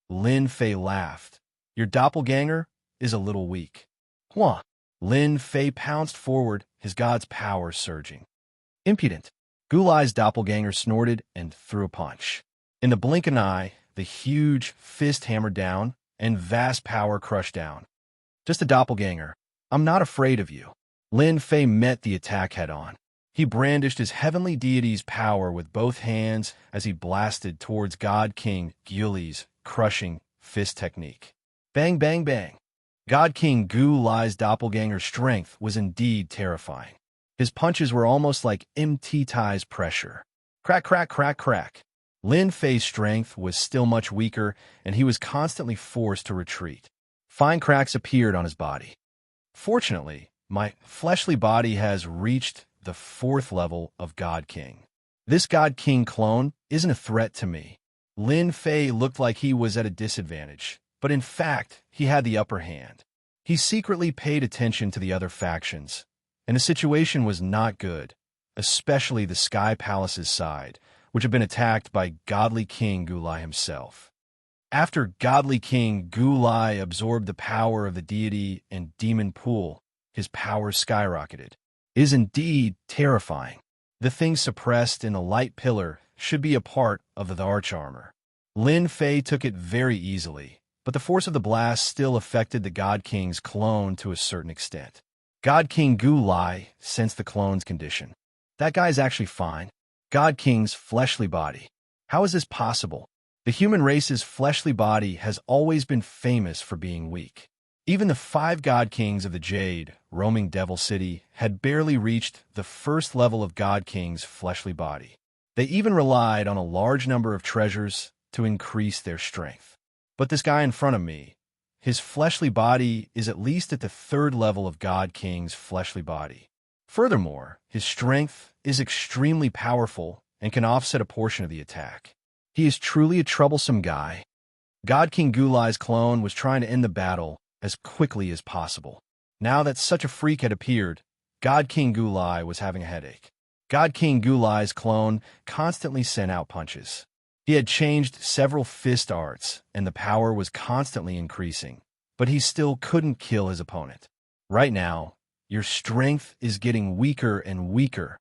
Lin Fei laughed. Your doppelganger is a little weak. Huh. Lin Fei pounced forward, his god's power surging. Impudent. Gulai's doppelganger snorted and threw a punch. In the blink of an eye, the huge fist hammered down, and vast power crushed down. Just a doppelganger. I'm not afraid of you. Lin Fei met the attack head-on. He brandished his heavenly deity's power with both hands as he blasted towards God King Gulai's crushing fist technique. Bang, bang, bang. God King Gulai's doppelganger's strength was indeed terrifying. His punches were almost like MT Tai's pressure. Crack, crack, crack, crack. Lin Fei's strength was still much weaker, and he was constantly forced to retreat. Fine cracks appeared on his body. Fortunately, my fleshly body has reached the 4th level of God King. This God King clone isn't a threat to me. Lin Fei looked like he was at a disadvantage, but in fact, he had the upper hand. He secretly paid attention to the other factions, and the situation was not good, especially the Sky Palace's side, which had been attacked by Godly King Gulai himself. After Godly King Gulai absorbed the power of the deity and demon pool, his power skyrocketed. It is indeed terrifying. The thing suppressed in the light pillar should be a part of the arch armor. Lin Fei took it very easily, but the force of the blast still affected the God King's clone to a certain extent. God King Gulai sensed the clone's condition. That guy's actually fine. God King's fleshly body. How is this possible? The human race's fleshly body has always been famous for being weak. Even the 5 God Kings of the Jade, roaming Devil City, had barely reached the 1st level of God King's fleshly body. They even relied on a large number of treasures to increase their strength. But this guy in front of me, his fleshly body is at least at the 3rd level of God King's fleshly body. Furthermore, his strength is extremely powerful and can offset a portion of the attack. He is truly a troublesome guy. God King Gulai's clone was trying to end the battle as quickly as possible. Now that such a freak had appeared, God King Gulai was having a headache. God King Gulai's clone constantly sent out punches. He had changed several fist arts, and the power was constantly increasing, but he still couldn't kill his opponent. Right now, your strength is getting weaker and weaker.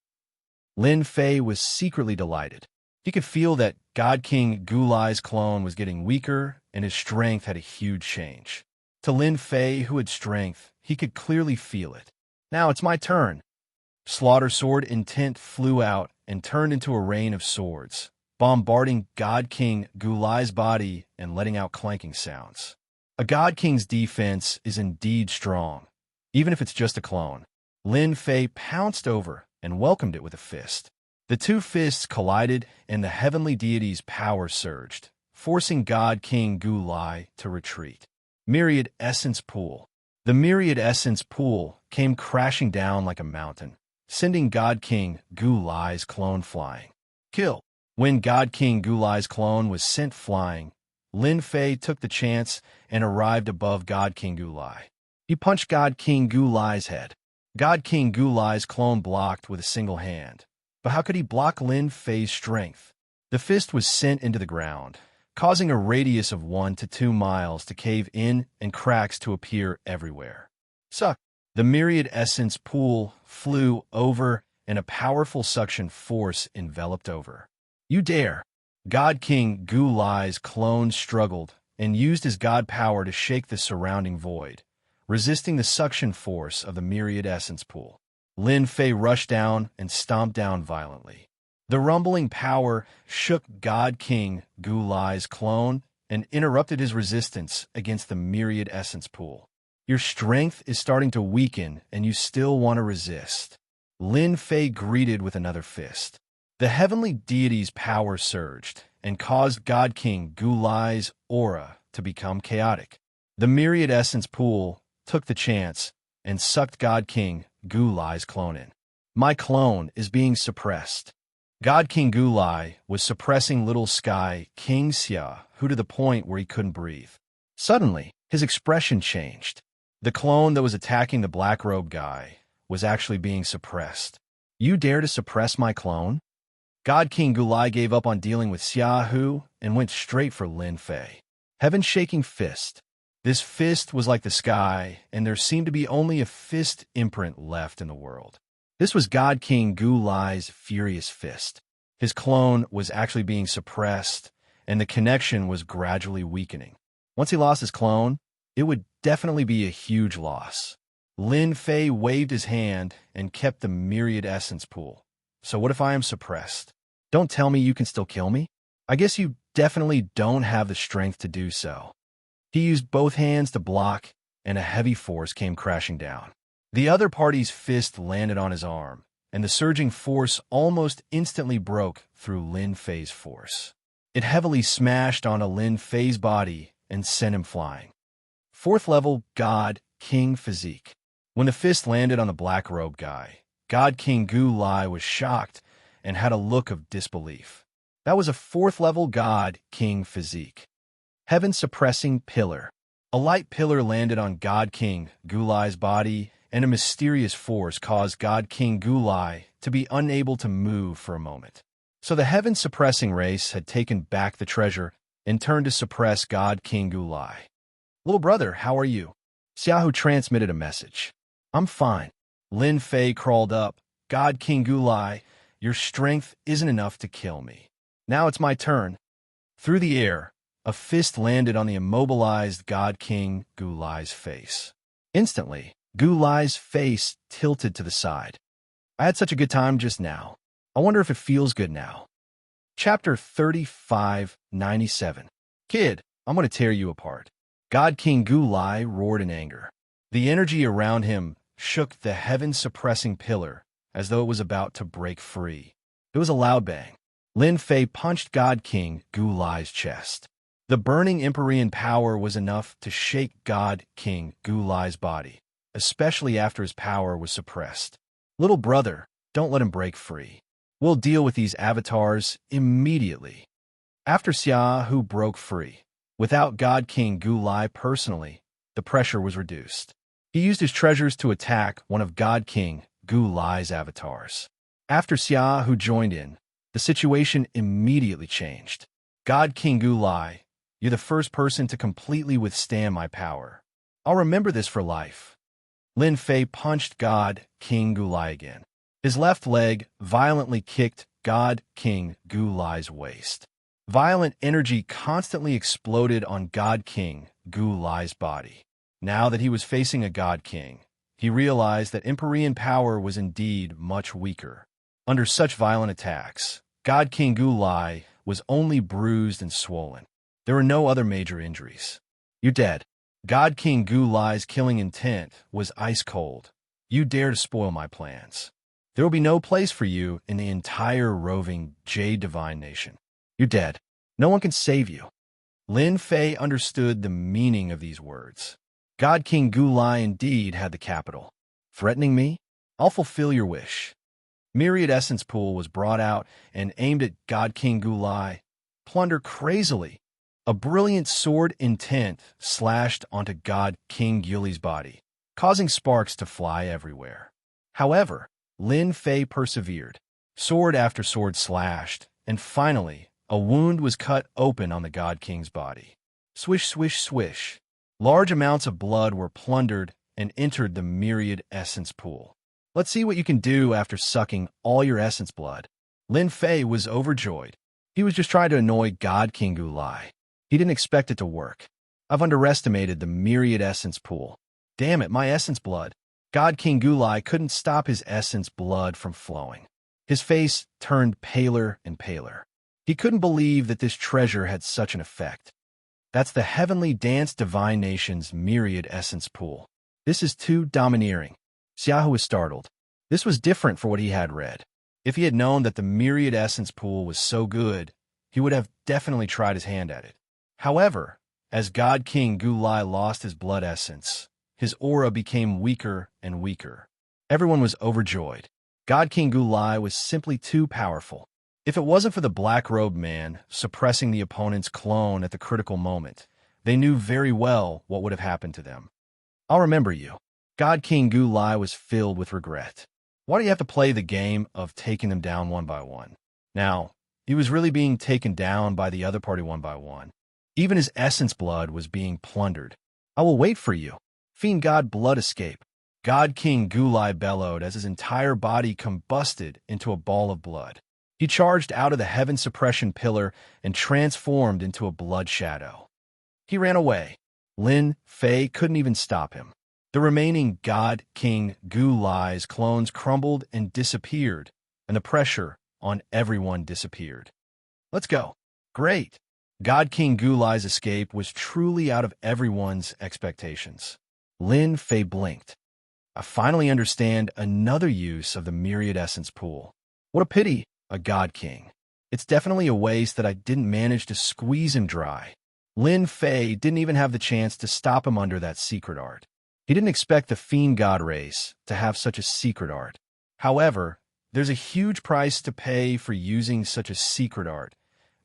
Lin Fei was secretly delighted. He could feel that God King Gulai's clone was getting weaker, and his strength had a huge change. To Lin Fei, who had strength, he could clearly feel it. Now it's my turn. Slaughter Sword Intent flew out and turned into a rain of swords, bombarding God King Gulai's body and letting out clanking sounds. A God King's defense is indeed strong, even if it's just a clone. Lin Fei pounced over and welcomed it with a fist. The two fists collided and the heavenly deity's power surged, forcing God King Gulai to retreat. Myriad Essence Pool. The Myriad Essence Pool came crashing down like a mountain, sending God King Gulai's clone flying. Kill. When God King Gulai's clone was sent flying, Lin Fei took the chance and arrived above God King Gulai. He punched God King Gulai's head. God King Gulai's clone blocked with a single hand. But how could he block Lin Fei's strength? The fist was sent into the ground, causing a radius of 1 to 2 miles to cave in and cracks to appear everywhere. Suck. The Myriad Essence Pool flew over and a powerful suction force enveloped over. You dare! God King Gulai's clone struggled and used his god power to shake the surrounding void, resisting the suction force of the Myriad Essence Pool. Lin Fei rushed down and stomped down violently. The rumbling power shook God King Gulai's clone and interrupted his resistance against the Myriad Essence Pool. Your strength is starting to weaken and you still want to resist. Lin Fei greeted with another fist. The heavenly deity's power surged and caused God King Gulai's aura to become chaotic. The Myriad Essence Pool took the chance and sucked God King Gulai's clone in. My clone is being suppressed. God King Gulai was suppressing little Sky King Xia, who to the point where he couldn't breathe. Suddenly, his expression changed. The clone that was attacking the black robe guy was actually being suppressed. You dare to suppress my clone? God King Gulai gave up on dealing with Xia Hu and went straight for Lin Fei. Heaven-shaking fist. This fist was like the sky, and there seemed to be only a fist imprint left in the world. This was God King Gulai's furious fist. His clone was actually being suppressed, and the connection was gradually weakening. Once he lost his clone, it would definitely be a huge loss. Lin Fei waved his hand and kept the Myriad Essence Pool. So what if I am suppressed? Don't tell me you can still kill me? I guess you definitely don't have the strength to do so. He used both hands to block, and a heavy force came crashing down. The other party's fist landed on his arm, and the surging force almost instantly broke through Lin Fei's force. It heavily smashed onto Lin Fei's body and sent him flying. 4th level God King Physique. When the fist landed on the black robe guy, God King Gulai was shocked and had a look of disbelief. That was a 4th level God King Physique. Heaven Suppressing Pillar. A light pillar landed on God King Gulai's body, and a mysterious force caused God King Gulai to be unable to move for a moment. So the Heaven Suppressing race had taken back the treasure and turned to suppress God King Gulai. Little brother, how are you? Xiaohu transmitted a message. I'm fine. Lin Fei crawled up. God King Gulai, your strength isn't enough to kill me. Now it's my turn. Through the air, a fist landed on the immobilized God King Gulai's face. Instantly, Gulai's face tilted to the side. I had such a good time just now. I wonder if it feels good now. Chapter 3597. Kid, I'm going to tear you apart. God King Gulai roared in anger. The energy around him shook the heaven-suppressing pillar as though it was about to break free. It was a loud bang. Lin Fei punched God King Gulai's chest. The burning Empyrean power was enough to shake God King Gulai's body, especially after his power was suppressed. Little brother, don't let him break free. We'll deal with these avatars immediately. After Xia Hu broke free, without God King Gulai personally, the pressure was reduced. He used his treasures to attack one of God King Gulai's avatars. After Xiaohu joined in, the situation immediately changed. God King Gulai, you're the first person to completely withstand my power. I'll remember this for life. Lin Fei punched God King Gulai again. His left leg violently kicked God King Gulai's waist. Violent energy constantly exploded on God King Gulai's body. Now that he was facing a God King, he realized that Empyrean power was indeed much weaker. Under such violent attacks, God King Gulai was only bruised and swollen. There were no other major injuries. You're dead. God King Gulai's killing intent was ice cold. You dare to spoil my plans. There will be no place for you in the entire roving Jade Divine Nation. You're dead. No one can save you. Lin Fei understood the meaning of these words. God King Gulai indeed had the capital. Threatening me? I'll fulfill your wish. Myriad Essence Pool was brought out and aimed at God King Gulai. Plunder crazily. A brilliant sword intent slashed onto God King Gulai's body, causing sparks to fly everywhere. However, Lin Fei persevered. Sword after sword slashed, and finally, a wound was cut open on the God King's body. Swish, swish, swish. Large amounts of blood were plundered and entered the Myriad Essence Pool. Let's see what you can do after sucking all your essence blood. Lin Fei was overjoyed. He was just trying to annoy God King Gulai. He didn't expect it to work. I've underestimated the Myriad Essence Pool. Damn it, my essence blood. God King Gulai couldn't stop his essence blood from flowing. His face turned paler and paler. He couldn't believe that this treasure had such an effect. That's the Heavenly Dance Divine Nation's Myriad Essence Pool. This is too domineering. Xiaohu was startled. This was different for what he had read. If he had known that the Myriad Essence Pool was so good, he would have definitely tried his hand at it. However, as God King Gulai lost his blood essence, his aura became weaker and weaker. Everyone was overjoyed. God King Gulai was simply too powerful. If it wasn't for the black-robed man suppressing the opponent's clone at the critical moment, they knew very well what would have happened to them. I'll remember you. God King Gulai was filled with regret. Why do you have to play the game of taking them down one by one? Now, he was really being taken down by the other party one by one. Even his essence blood was being plundered. I will wait for you. Fiend God blood escape. God King Gulai bellowed as his entire body combusted into a ball of blood. He charged out of the heaven suppression pillar and transformed into a blood shadow. He ran away. Lin Fei couldn't even stop him. The remaining God King Gulai's clones crumbled and disappeared, and the pressure on everyone disappeared. Let's go. Great. God King Gulai's escape was truly out of everyone's expectations. Lin Fei blinked. I finally understand another use of the Myriad Essence Pool. What a pity, a God King. It's definitely a waste that I didn't manage to squeeze him dry. Lin Fei didn't even have the chance to stop him under that secret art. He didn't expect the Fiend God race to have such a secret art. However, there's a huge price to pay for using such a secret art,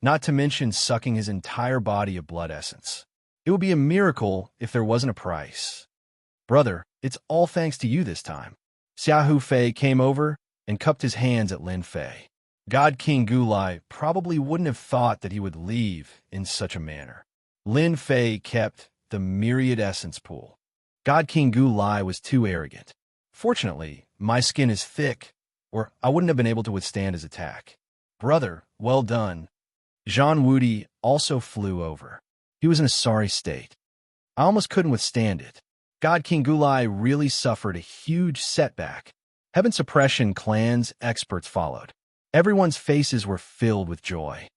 not to mention sucking his entire body of blood essence. It would be a miracle if there wasn't a price. Brother, it's all thanks to you this time. Xiaohu Fei came over and cupped his hands at Lin Fei. God King Gulai probably wouldn't have thought that he would leave in such a manner. Lin Fei kept the Myriad Essence Pool. God King Gulai was too arrogant. Fortunately, my skin is thick, or I wouldn't have been able to withstand his attack. Brother, well done. Zhang Wudi also flew over. He was in a sorry state. I almost couldn't withstand it. God King Gulai really suffered a huge setback. Heaven Suppression Clan's experts followed. Everyone's faces were filled with joy.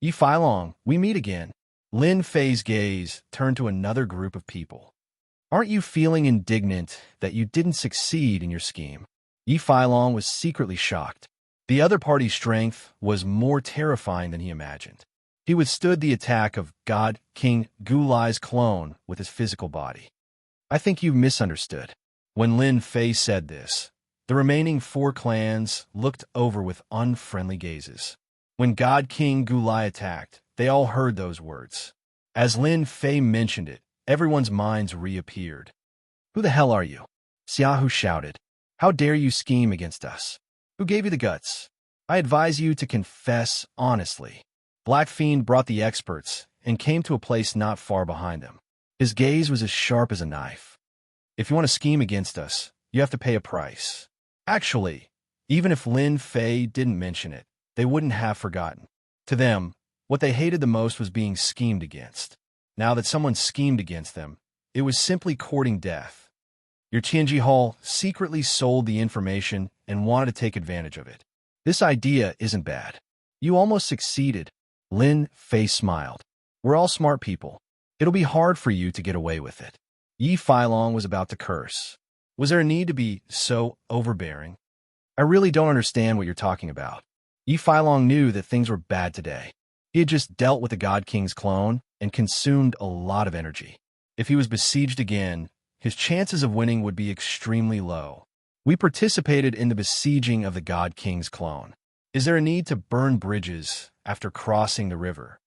Yi Feilong, we meet again. Lin Fei's gaze turned to another group of people. Aren't you feeling indignant that you didn't succeed in your scheme? Yi Feilong was secretly shocked. The other party's strength was more terrifying than he imagined. He withstood the attack of God King Gulai's clone with his physical body. I think you've misunderstood. When Lin Fei said this, the remaining 4 clans looked over with unfriendly gazes. When God King Gulai attacked, they all heard those words. As Lin Fei mentioned it, everyone's minds reappeared. Who the hell are you? Xiaohu shouted. How dare you scheme against us? Who gave you the guts? I advise you to confess honestly. Black Fiend brought the experts and came to a place not far behind them. His gaze was as sharp as a knife. If you want to scheme against us, you have to pay a price. Actually, even if Lin Fei didn't mention it, they wouldn't have forgotten. To them, what they hated the most was being schemed against. Now that someone schemed against them, it was simply courting death. Your Tianji Hall secretly sold the information and wanted to take advantage of it. This idea isn't bad. You almost succeeded. Lin Fei smiled. We're all smart people. It'll be hard for you to get away with it. Yi Feilong was about to curse. Was there a need to be so overbearing? I really don't understand what you're talking about. Yi Feilong knew that things were bad today. He had just dealt with the God King's clone and consumed a lot of energy. If he was besieged again, his chances of winning would be extremely low. We participated in the besieging of the God King's clone. Is there a need to burn bridges after crossing the river?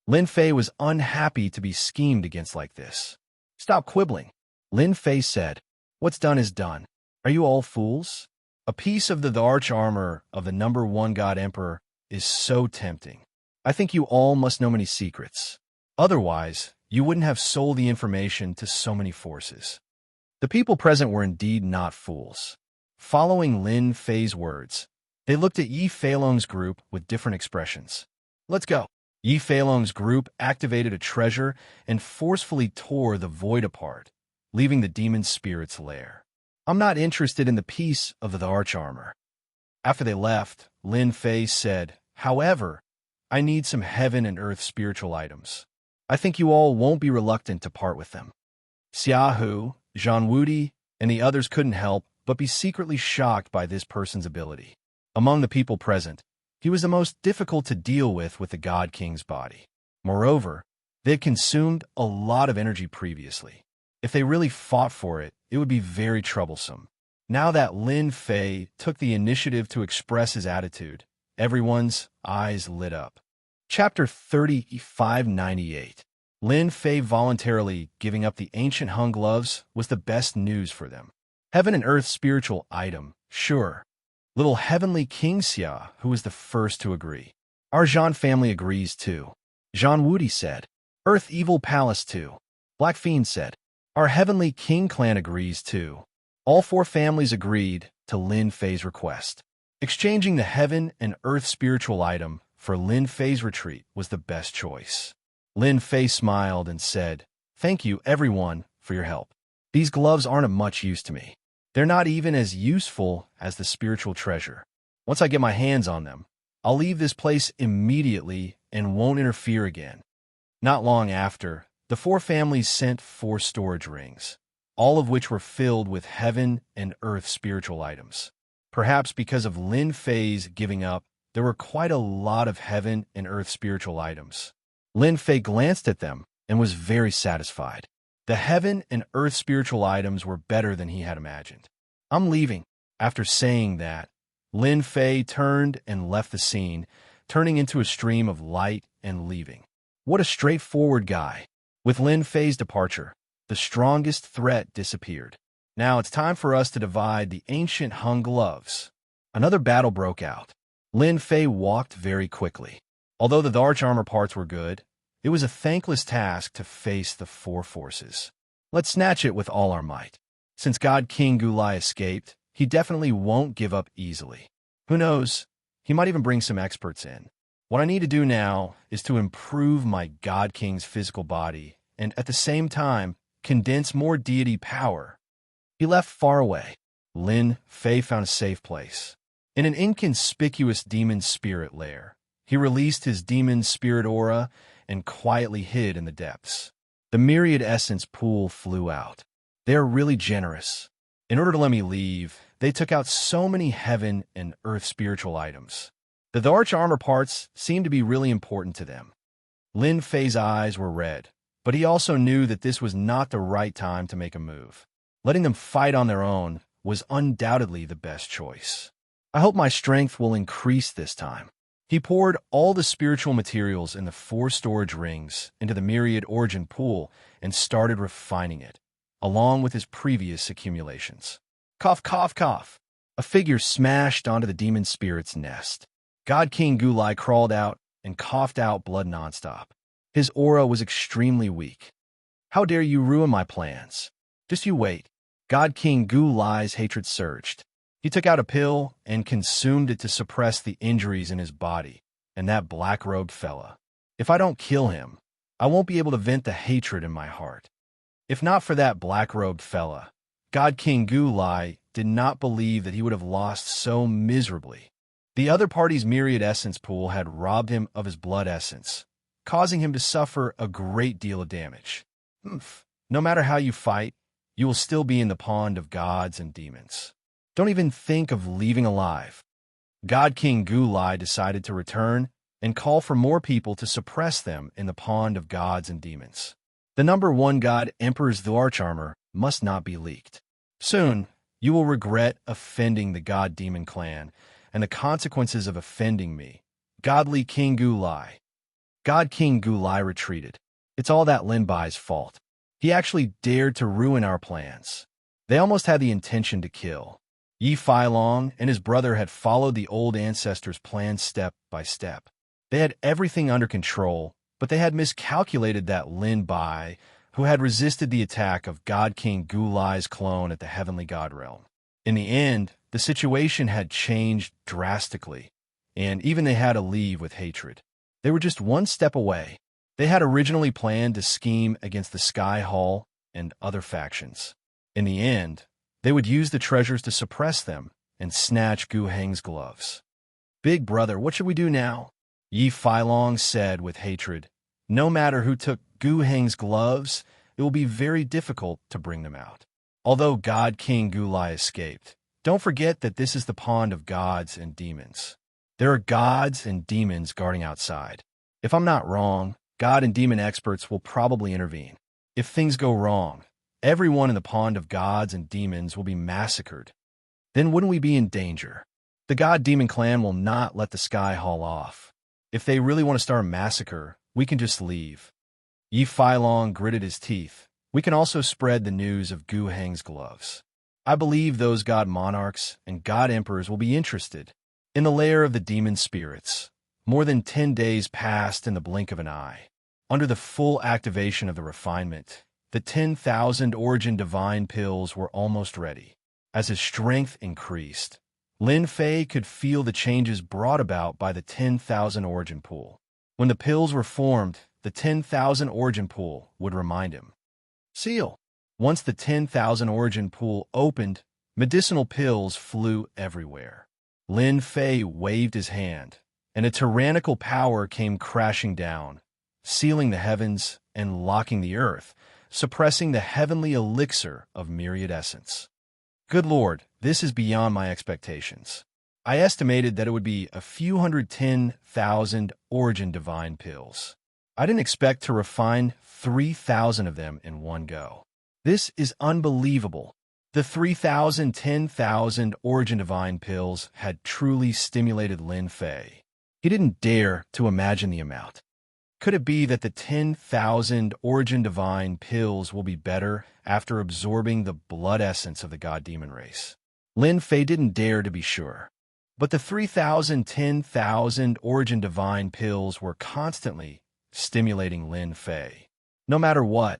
Lin Fei was unhappy to be schemed against like this. Stop quibbling. Lin Fei said, what's done is done. Are you all fools? A piece of the arch armor of the #1 God Emperor is so tempting. I think you all must know many secrets. Otherwise, you wouldn't have sold the information to so many forces. The people present were indeed not fools. Following Lin Fei's words, they looked at Yi Feilong's group with different expressions. Let's go. Yi Feilong's group activated a treasure and forcefully tore the void apart, leaving the demon spirit's lair. I'm not interested in the piece of the arch armor. After they left, Lin Fei said, however, I need some heaven and earth spiritual items. I think you all won't be reluctant to part with them. Xiaohu, Zhang Wudi, and the others couldn't help but be secretly shocked by this person's ability. Among the people present, he was the most difficult to deal with the God King's body. Moreover, they had consumed a lot of energy previously. If they really fought for it, it would be very troublesome. Now that Lin Fei took the initiative to express his attitude, everyone's eyes lit up. Chapter 3598. Lin Fei voluntarily giving up the ancient hung gloves was the best news for them. Heaven and earth spiritual item, sure. Little Heavenly King Xia, who was the first to agree. Our Zhan family agrees too. Zhang Wudi said. Earth Evil Palace too. Black Fiend said. Our Heavenly King clan agrees too. All 4 families agreed to Lin Fei's request. Exchanging the heaven and earth spiritual item for Lin Fei's retreat was the best choice. Lin Fei smiled and said, thank you, everyone, for your help. These gloves aren't of much use to me. They're not even as useful as the spiritual treasure. Once I get my hands on them, I'll leave this place immediately and won't interfere again. Not long after, the 4 families sent 4 storage rings, all of which were filled with heaven and earth spiritual items. Perhaps because of Lin Fei's giving up, there were quite a lot of heaven and earth spiritual items. Lin Fei glanced at them and was very satisfied. The heaven and earth spiritual items were better than he had imagined. I'm leaving. After saying that, Lin Fei turned and left the scene, turning into a stream of light and leaving. What a straightforward guy. With Lin Fei's departure, the strongest threat disappeared. Now it's time for us to divide the ancient hung gloves. Another battle broke out. Lin Fei walked very quickly. Although the arch armor parts were good, it was a thankless task to face the 4 forces. Let's snatch it with all our might. Since God King Gulai escaped, he definitely won't give up easily. Who knows? He might even bring some experts in. What I need to do now is to improve my God King's physical body and, at the same time, condense more deity power. He left far away. Lin Fei found a safe place. In an inconspicuous demon spirit lair, he released his demon spirit aura and quietly hid in the depths. The myriad essence pool flew out. They are really generous. In order to let me leave, they took out so many heaven and earth spiritual items. The arch armor parts seemed to be really important to them. Lin Fei's eyes were red, but he also knew that this was not the right time to make a move. Letting them fight on their own was undoubtedly the best choice. I hope my strength will increase this time. He poured all the spiritual materials in the 4 storage rings into the myriad origin pool and started refining it, along with his previous accumulations. Cough, cough, cough. A figure smashed onto the demon spirit's nest. God King Gulai crawled out and coughed out blood nonstop. His aura was extremely weak. How dare you ruin my plans? Just you wait. God King Gulai's hatred surged. He took out a pill and consumed it to suppress the injuries in his body. And that black-robed fella. If I don't kill him, I won't be able to vent the hatred in my heart. If not for that black-robed fella, God King Gulai did not believe that he would have lost so miserably. The other party's myriad essence pool had robbed him of his blood essence, causing him to suffer a great deal of damage. No matter how you fight, you will still be in the pond of gods and demons. Don't even think of leaving alive. God King Gulai decided to return and call for more people to suppress them in the pond of gods and demons. The number 1 god Emperor's the Archarmor must not be leaked. Soon, you will regret offending the God-Demon clan and the consequences of offending me. Godly King Gulai. God King Gulai retreated. It's all that Lin Bai's fault. He actually dared to ruin our plans. They almost had the intention to kill. Yi Feilong and his brother had followed the old ancestors' plan step by step. They had everything under control, but they had miscalculated that Lin Bai, who had resisted the attack of God King Gulai's clone at the Heavenly God Realm. In the end, the situation had changed drastically, and even they had to leave with hatred. They were just one step away. They had originally planned to scheme against the Sky Hall and other factions. In the end, they would use the treasures to suppress them and snatch Gu Heng's gloves. Big brother, what should we do now? Yi Feilong said with hatred. No matter who took Gu Heng's gloves, it will be very difficult to bring them out. Although God King Gulai escaped, don't forget that this is the pond of gods and demons. There are gods and demons guarding outside. If I'm not wrong, God and demon experts will probably intervene. If things go wrong, everyone in the pond of gods and demons will be massacred. Then wouldn't we be in danger? The God-Demon clan will not let the Sky Hall off. If they really want to start a massacre, we can just leave. Yi Feilong gritted his teeth. We can also spread the news of Gu Heng's gloves. I believe those god monarchs and god emperors will be interested. In the lair of the demon spirits, more than 10 days passed in the blink of an eye. Under the full activation of the refinement, the 10,000 origin divine pills were almost ready. As his strength increased, Lin Fei could feel the changes brought about by the 10,000 origin pool. When the pills were formed, the 10,000 origin pool would remind him. Seal. Once the 10,000 origin pool opened, medicinal pills flew everywhere. Lin Fei waved his hand, and a tyrannical power came crashing down, sealing the heavens and locking the earth, suppressing the heavenly elixir of myriad essence. Good Lord, this is beyond my expectations. I estimated that it would be a few 110,000 origin divine pills. I didn't expect to refine 3,000 of them in one go. This is unbelievable. The 3,000, 10,000 origin divine pills had truly stimulated Lin Fei. He didn't dare to imagine the amount. Could it be that the 10,000 origin divine pills will be better after absorbing the blood essence of the god-demon race? Lin Fei didn't dare to be sure. But the 3,000, 10,000 origin divine pills were constantly stimulating Lin Fei. No matter what,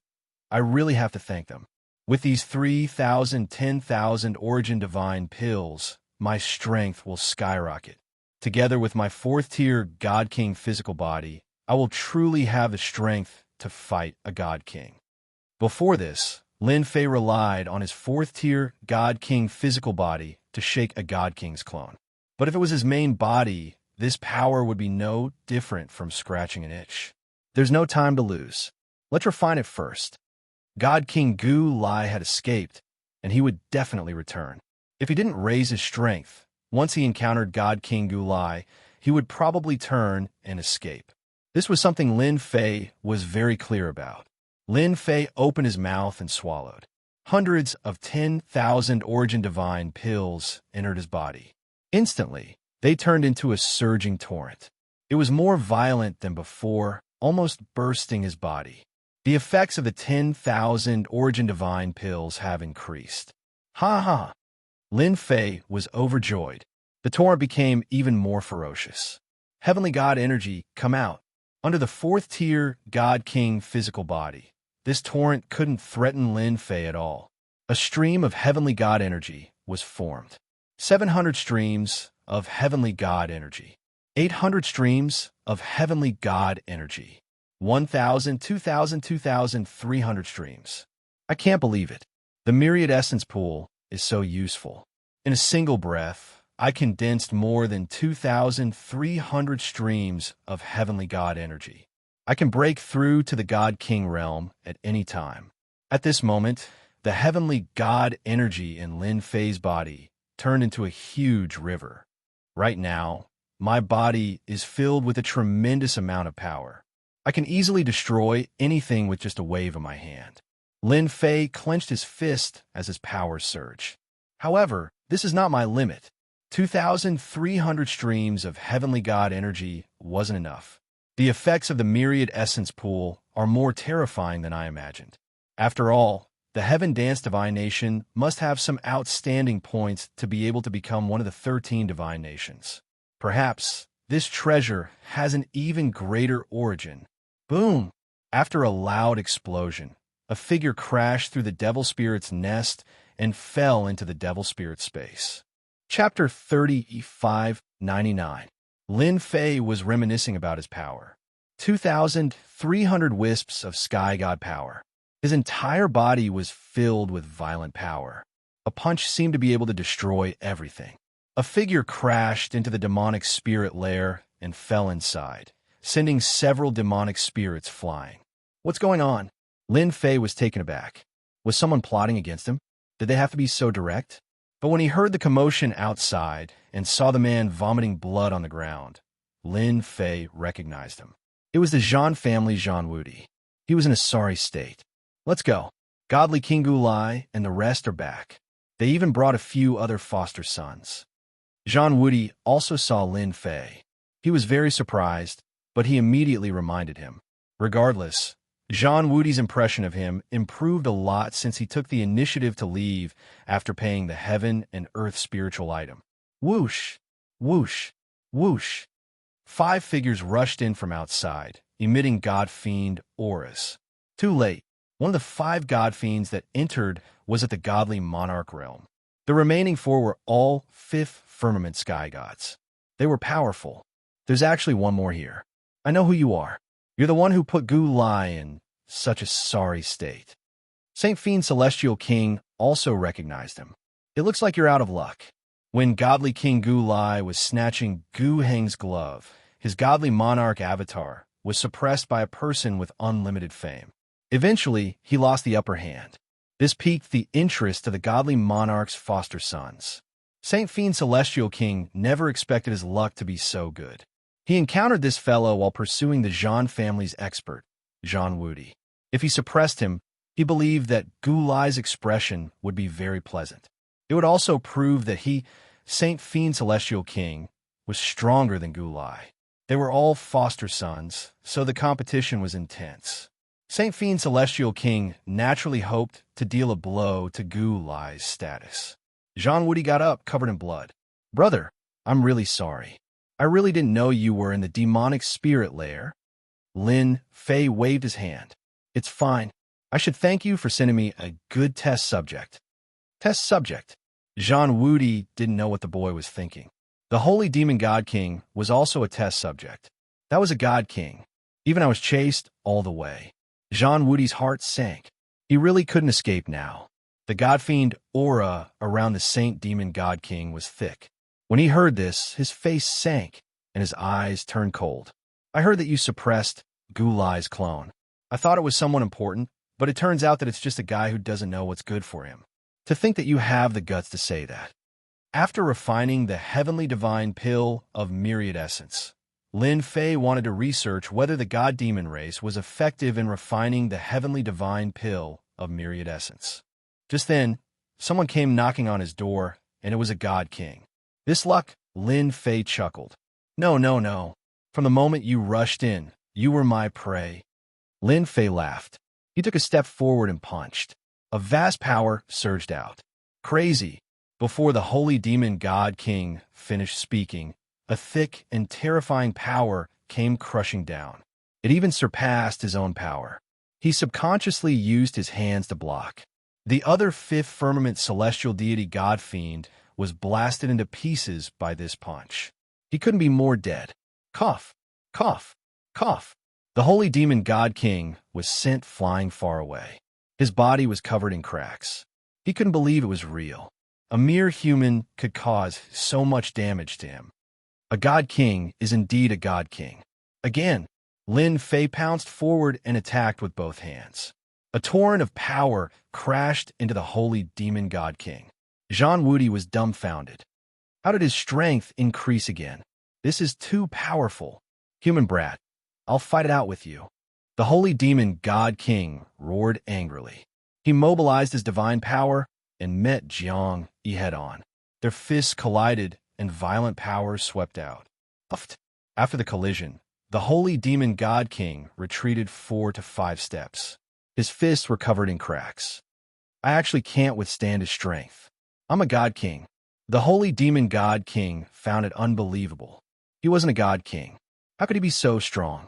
I really have to thank them. With these 3,000, 10,000 origin divine pills, my strength will skyrocket. Together with my 4th-tier God King physical body, I will truly have the strength to fight a God King. Before this, Lin Fei relied on his 4th-tier God King physical body to shake a God King's clone. But if it was his main body, this power would be no different from scratching an itch. There's no time to lose. Let's refine it first. God King Gulai had escaped, and he would definitely return. If he didn't raise his strength, once he encountered God King Gulai, he would probably turn and escape. This was something Lin Fei was very clear about. Lin Fei opened his mouth and swallowed. Hundreds of 10,000 origin divine pills entered his body. Instantly, they turned into a surging torrent. It was more violent than before, almost bursting his body. The effects of the 10,000 origin divine pills have increased. Ha ha! Lin Fei was overjoyed. The torrent became even more ferocious. Heavenly God energy, come out. Under the fourth tier God King physical body, this torrent couldn't threaten Lin Fei at all. A stream of heavenly God energy was formed. 700 streams of heavenly God energy. 800 streams of heavenly God energy. 1,000, 2,000, 2,300 streams. I can't believe it. The myriad essence pool is so useful. In a single breath, I condensed more than 2,300 streams of heavenly God energy. I can break through to the God King realm at any time. At this moment, the heavenly God energy in Lin Fei's body turned into a huge river. Right now, my body is filled with a tremendous amount of power. I can easily destroy anything with just a wave of my hand. Lin Fei clenched his fist as his powers surged. However, this is not my limit. 2,300 streams of heavenly God energy wasn't enough. The effects of the myriad essence pool are more terrifying than I imagined. After all, the Heaven Dance Divine Nation must have some outstanding points to be able to become one of the 13 Divine Nations. Perhaps this treasure has an even greater origin. Boom! After a loud explosion, a figure crashed through the Devil Spirit's nest and fell into the Devil Spirit space. Chapter 35:99. Lin Fei was reminiscing about his power. 2,300 wisps of Sky God power. His entire body was filled with violent power. A punch seemed to be able to destroy everything. A figure crashed into the demonic spirit lair and fell inside, sending several demonic spirits flying. What's going on? Lin Fei was taken aback. Was someone plotting against him? Did they have to be so direct? But when he heard the commotion outside and saw the man vomiting blood on the ground, Lin Fei recognized him. It was the Zhan family Zhan Wudi. He was in a sorry state. Let's go. Godly King Gulai and the rest are back. They even brought a few other foster sons. Zhan Wudi also saw Lin Fei. He was very surprised, but he immediately reminded him. Regardless, Zhan Wudi's impression of him improved a lot since he took the initiative to leave after paying the heaven and earth spiritual item. Whoosh! Whoosh! Whoosh! 5 figures rushed in from outside, emitting God Fiend auras. Too late. One of the 5 God Fiends that entered was at the godly monarch realm. The remaining 4 were all 5th firmament sky gods. They were powerful. There's actually one more here. I know who you are. You're the one who put Gu Lai in such a sorry state. Saint Fiend Celestial King also recognized him. It looks like you're out of luck. When godly King Gu Lai was snatching Gu Heng's glove, his godly monarch avatar was suppressed by a person with unlimited fame. Eventually, he lost the upper hand. This piqued the interest of the godly monarch's foster sons. Saint Fiend Celestial King never expected his luck to be so good. He encountered this fellow while pursuing the Zhan family's expert, Zhan Wudi. If he suppressed him, he believed that Gu Lai's expression would be very pleasant. It would also prove that he, Saint Fiend Celestial King, was stronger than Gu Lai. They were all foster sons, so the competition was intense. Saint Fiend Celestial King naturally hoped to deal a blow to Gu Lai's status. Zhan Wudi got up, covered in blood. Brother, I'm really sorry. I really didn't know you were in the demonic spirit lair. Lin Fei waved his hand. It's fine. I should thank you for sending me a good test subject. Test subject? Zhan Wudi didn't know what the boy was thinking. The Holy Demon God King was also a test subject. That was a God King. Even I was chased all the way. Zhan Wudi's heart sank. He really couldn't escape now. The God Fiend aura around the Saint Demon God King was thick. When he heard this, his face sank and his eyes turned cold. I heard that you suppressed Gu Lai's clone. I thought it was someone important, but it turns out that it's just a guy who doesn't know what's good for him. To think that you have the guts to say that. After refining the heavenly divine pill of myriad essence, Lin Fei wanted to research whether the God-Demon race was effective in refining the heavenly divine pill of myriad essence. Just then, someone came knocking on his door, and it was a God King. This luck, Lin Fei chuckled. No, no, no. From the moment you rushed in, you were my prey. Lin Fei laughed. He took a step forward and punched. A vast power surged out. Crazy. Before the holy demon god king finished speaking, a thick and terrifying power came crushing down. It even surpassed his own power. He subconsciously used his hands to block. The other fifth firmament celestial deity god fiend was blasted into pieces by this punch. He couldn't be more dead. Cough, cough, cough. The holy demon god king was sent flying far away. His body was covered in cracks. He couldn't believe it was real. A mere human could cause so much damage to him. A god king is indeed a god king. Again, Lin Fei pounced forward and attacked with both hands. A torrent of power crashed into the holy demon god king. Zhang Wudi was dumbfounded. How did his strength increase again? This is too powerful. Human brat, I'll fight it out with you. The holy demon god king roared angrily. He mobilized his divine power and met Jiang Yi head-on. Their fists collided and violent powers swept out. After the collision, the holy demon god king retreated 4 to 5 steps. His fists were covered in cracks. I actually can't withstand his strength. I'm a god king. The holy demon god king found it unbelievable. He wasn't a god king. How could he be so strong?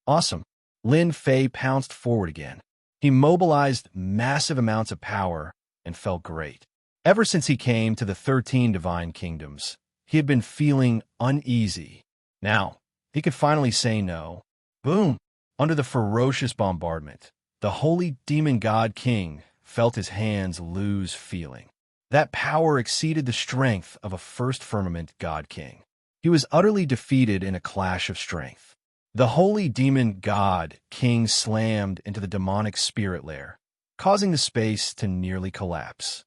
Awesome. Lin Fei pounced forward again. He mobilized massive amounts of power and felt great. Ever since he came to the 13 divine kingdoms, he had been feeling uneasy. Now, he could finally say no. Boom! Under the ferocious bombardment, the holy demon god king felt his hands lose feeling. That power exceeded the strength of a first firmament god king. He was utterly defeated in a clash of strength. The holy demon god king slammed into the demonic spirit lair, causing the space to nearly collapse.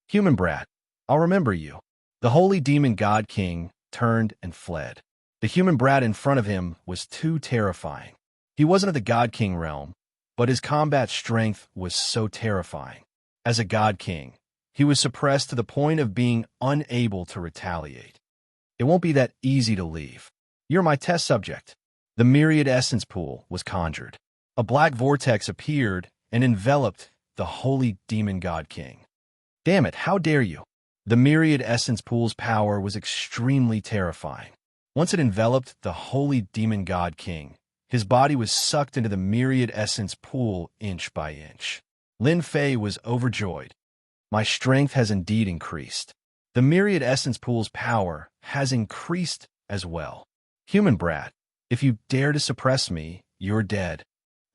Human brat, I'll remember you. The holy demon god king turned and fled. The human brat in front of him was too terrifying. He wasn't of the god king realm, but his combat strength was so terrifying. As a god king, he was suppressed to the point of being unable to retaliate. It won't be that easy to leave. You're my test subject. The myriad essence pool was conjured. A black vortex appeared and enveloped the holy demon god king. Damn it, how dare you? The myriad essence pool's power was extremely terrifying. Once it enveloped the holy demon god king, his body was sucked into the myriad essence pool inch by inch. Lin Fei was overjoyed. My strength has indeed increased. The myriad essence pool's power has increased as well. Human brat, if you dare to suppress me, you're dead.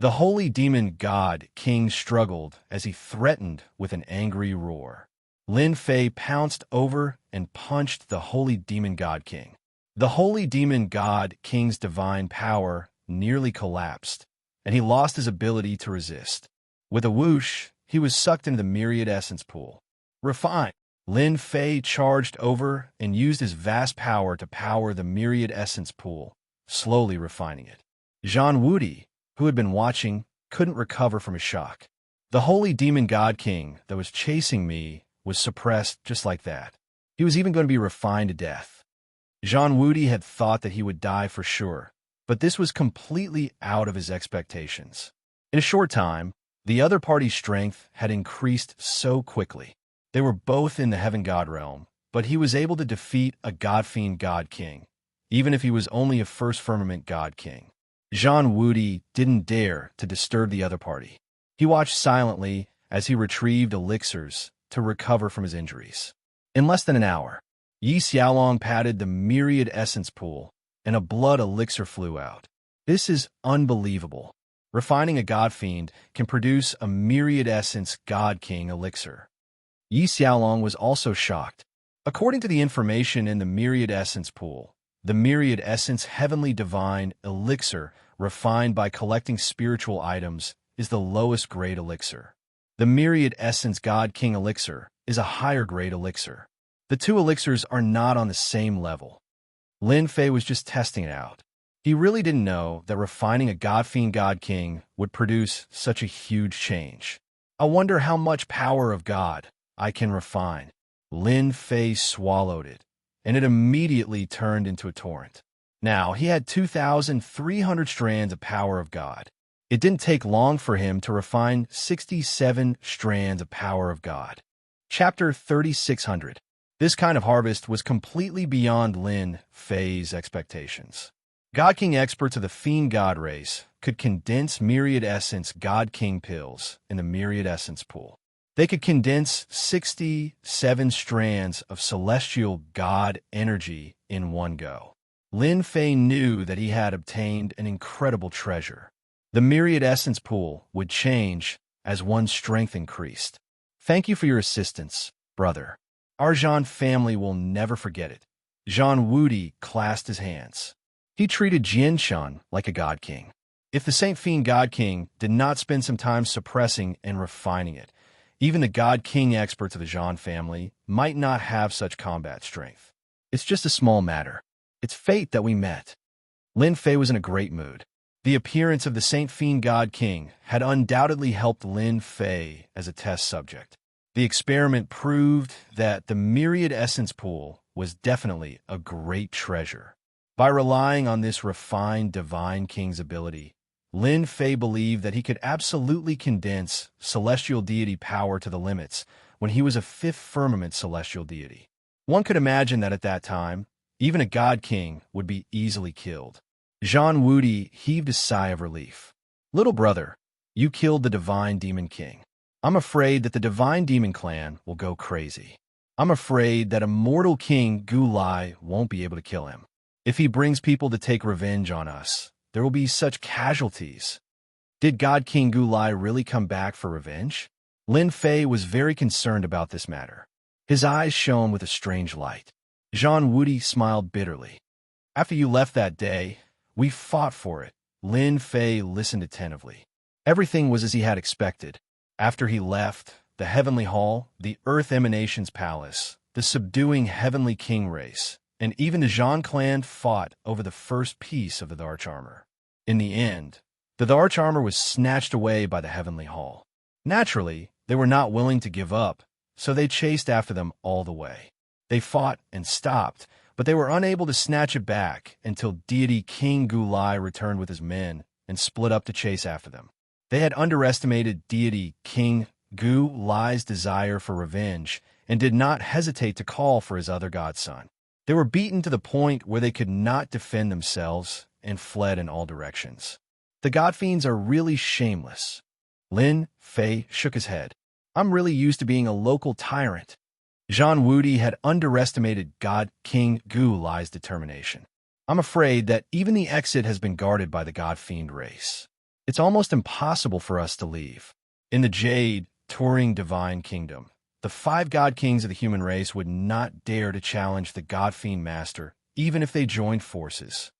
The holy demon god king struggled as he threatened with an angry roar. Lin Fei pounced over and punched the holy demon god king. The holy demon god king's divine power nearly collapsed, and he lost his ability to resist. With a whoosh, he was sucked into the myriad essence pool. Refine. Lin Fei charged over and used his vast power to power the myriad essence pool, slowly refining it. Zhang Wudi, who had been watching, couldn't recover from his shock. The holy demon god king that was chasing me was suppressed just like that. He was even going to be refined to death. Zhang Wudi had thought that he would die for sure, but this was completely out of his expectations. In a short time, the other party's strength had increased so quickly. They were both in the heaven god realm, but he was able to defeat a god fiend god king, even if he was only a first firmament god king. Zhang Wudi didn't dare to disturb the other party. He watched silently as he retrieved elixirs to recover from his injuries. In less than an hour, Yi Xiaolong patted the myriad essence pool, and a blood elixir flew out. This is unbelievable. Refining a god fiend can produce a myriad essence god king elixir. Yi Xiaolong was also shocked. According to the information in the myriad essence pool, the myriad essence heavenly divine elixir refined by collecting spiritual items is the lowest grade elixir. The myriad essence god king elixir is a higher grade elixir. The two elixirs are not on the same level. Lin Fei was just testing it out. He really didn't know that refining a god fiend god king would produce such a huge change. I wonder how much power of God I can refine. Lin Fei swallowed it, and it immediately turned into a torrent. Now, he had 2,300 strands of power of God. It didn't take long for him to refine 67 strands of power of God. Chapter 3600. This kind of harvest was completely beyond Lin Fei's expectations. God King experts of the Fiend God race could condense Myriad Essence God King pills in the Myriad Essence pool. They could condense 67 strands of celestial God energy in one go. Lin Fei knew that he had obtained an incredible treasure. The Myriad Essence pool would change as one's strength increased. Thank you for your assistance, brother. Our Zhan family will never forget it. Zhan Wudi clasped his hands. He treated Jianshan like a God King. If the Saint Fiend God King did not spend some time suppressing and refining it, even the God King experts of the Zhan family might not have such combat strength. It's just a small matter. It's fate that we met. Lin Fei was in a great mood. The appearance of the Saint Fiend God King had undoubtedly helped Lin Fei as a test subject. The experiment proved that the Myriad Essence pool was definitely a great treasure. By relying on this refined Divine King's ability, Lin Fei believed that he could absolutely condense celestial deity power to the limits when he was a fifth firmament celestial deity. One could imagine that at that time, even a God King would be easily killed. Zhan Wudi heaved a sigh of relief. Little brother, you killed the Divine Demon King. I'm afraid that the Divine Demon Clan will go crazy. I'm afraid that Immortal King Gu Lai won't be able to kill him. If he brings people to take revenge on us, there will be such casualties. Did God King Gu Lai really come back for revenge? Lin Fei was very concerned about this matter. His eyes shone with a strange light. Zhan Wudi smiled bitterly. After you left that day, we fought for it. Lin Fei listened attentively. Everything was as he had expected. After he left, the Heavenly Hall, the Earth Emanations Palace, the subduing Heavenly King race, and even the Zhan clan fought over the first piece of the Darch armor. In the end, the Darch armor was snatched away by the Heavenly Hall. Naturally, they were not willing to give up, so they chased after them all the way. They fought and stopped, but they were unable to snatch it back until deity King Gu Lai returned with his men and split up to chase after them. They had underestimated deity King Gu Lai's desire for revenge and did not hesitate to call for his other godson. They were beaten to the point where they could not defend themselves and fled in all directions. The God Fiends are really shameless. Lin Fei shook his head. I'm really used to being a local tyrant. Zhan Wudi had underestimated God King Gu Lai's determination. I'm afraid that even the exit has been guarded by the God Fiend race. It's almost impossible for us to leave. In the Jade, Touring Divine Kingdom, the 5 God Kings of the human race would not dare to challenge the God Fiend Master, even if they joined forces.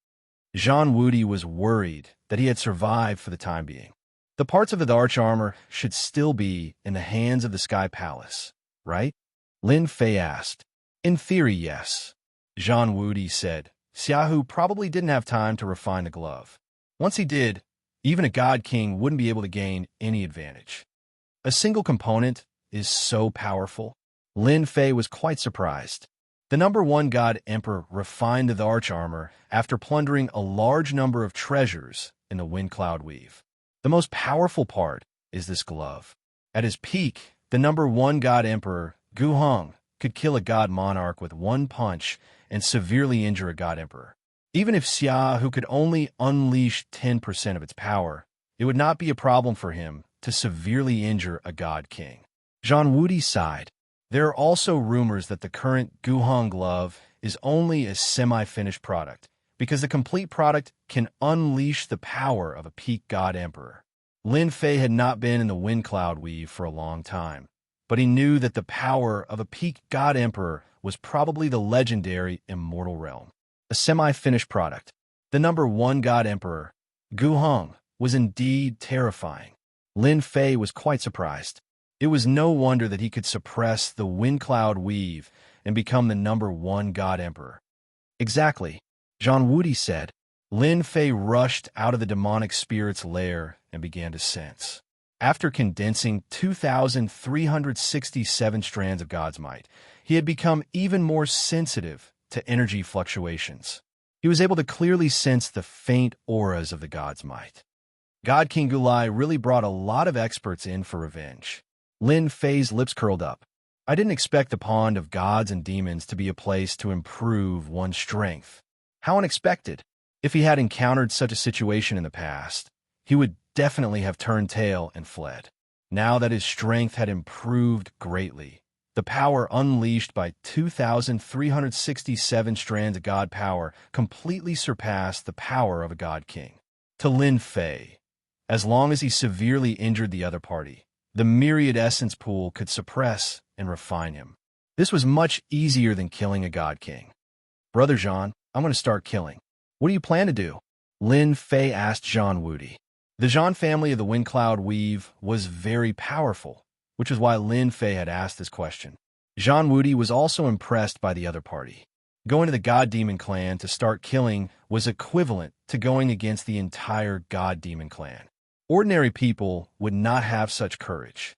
Zhan Wudi was worried that he had survived for the time being. The parts of the Darch armor should still be in the hands of the Sky Palace, right? Lin Fei asked. In theory, yes. Zhan Wudi said. Xiaohu probably didn't have time to refine the glove. Once he did, even a God King wouldn't be able to gain any advantage. A single component is so powerful. Lin Fei was quite surprised. The number 1 God Emperor refined the Darch armor after plundering a large number of treasures in the Wind Cloud Weave. The most powerful part is this glove. At his peak, the number 1 God Emperor, Gu Hong, could kill a God Monarch with one punch and severely injure a God Emperor. Even if Xia, who could only unleash 10% of its power, it would not be a problem for him to severely injure a God King. Zhan Wudi sighed. There are also rumors that the current Gu Hong glove is only a semi-finished product, because the complete product can unleash the power of a peak God Emperor. Lin Fei had not been in the Wind Cloud Weave for a long time, but he knew that the power of a peak God Emperor was probably the legendary Immortal Realm. A semi-finished product. The number 1 God Emperor, Gu Hong, was indeed terrifying. Lin Fei was quite surprised. It was no wonder that he could suppress the Wind Cloud Weave and become the number 1 God Emperor. Exactly, Zhan Wudi said. Lin Fei rushed out of the demonic spirit's lair and began to sense. After condensing 2,367 strands of God's might, he had become even more sensitive to energy fluctuations. He was able to clearly sense the faint auras of the God's might. God King Gu Lai really brought a lot of experts in for revenge. Lin Fei's lips curled up. I didn't expect the pond of gods and demons to be a place to improve one's strength. How unexpected. If he had encountered such a situation in the past, he would definitely have turned tail and fled. Now that his strength had improved greatly, the power unleashed by 2,367 strands of God power completely surpassed the power of a God King. To Lin Fei, as long as he severely injured the other party, the myriad essence pool could suppress and refine him. This was much easier than killing a God King. Brother Jean, I'm going to start killing. What do you plan to do? Lin Fei asked Jean Wudi. The Jean family of the Wind Cloud Weave was very powerful, which is why Lin Fei had asked this question. Jean Wudi was also impressed by the other party. Going to the God Demon clan to start killing was equivalent to going against the entire God Demon clan. Ordinary people would not have such courage.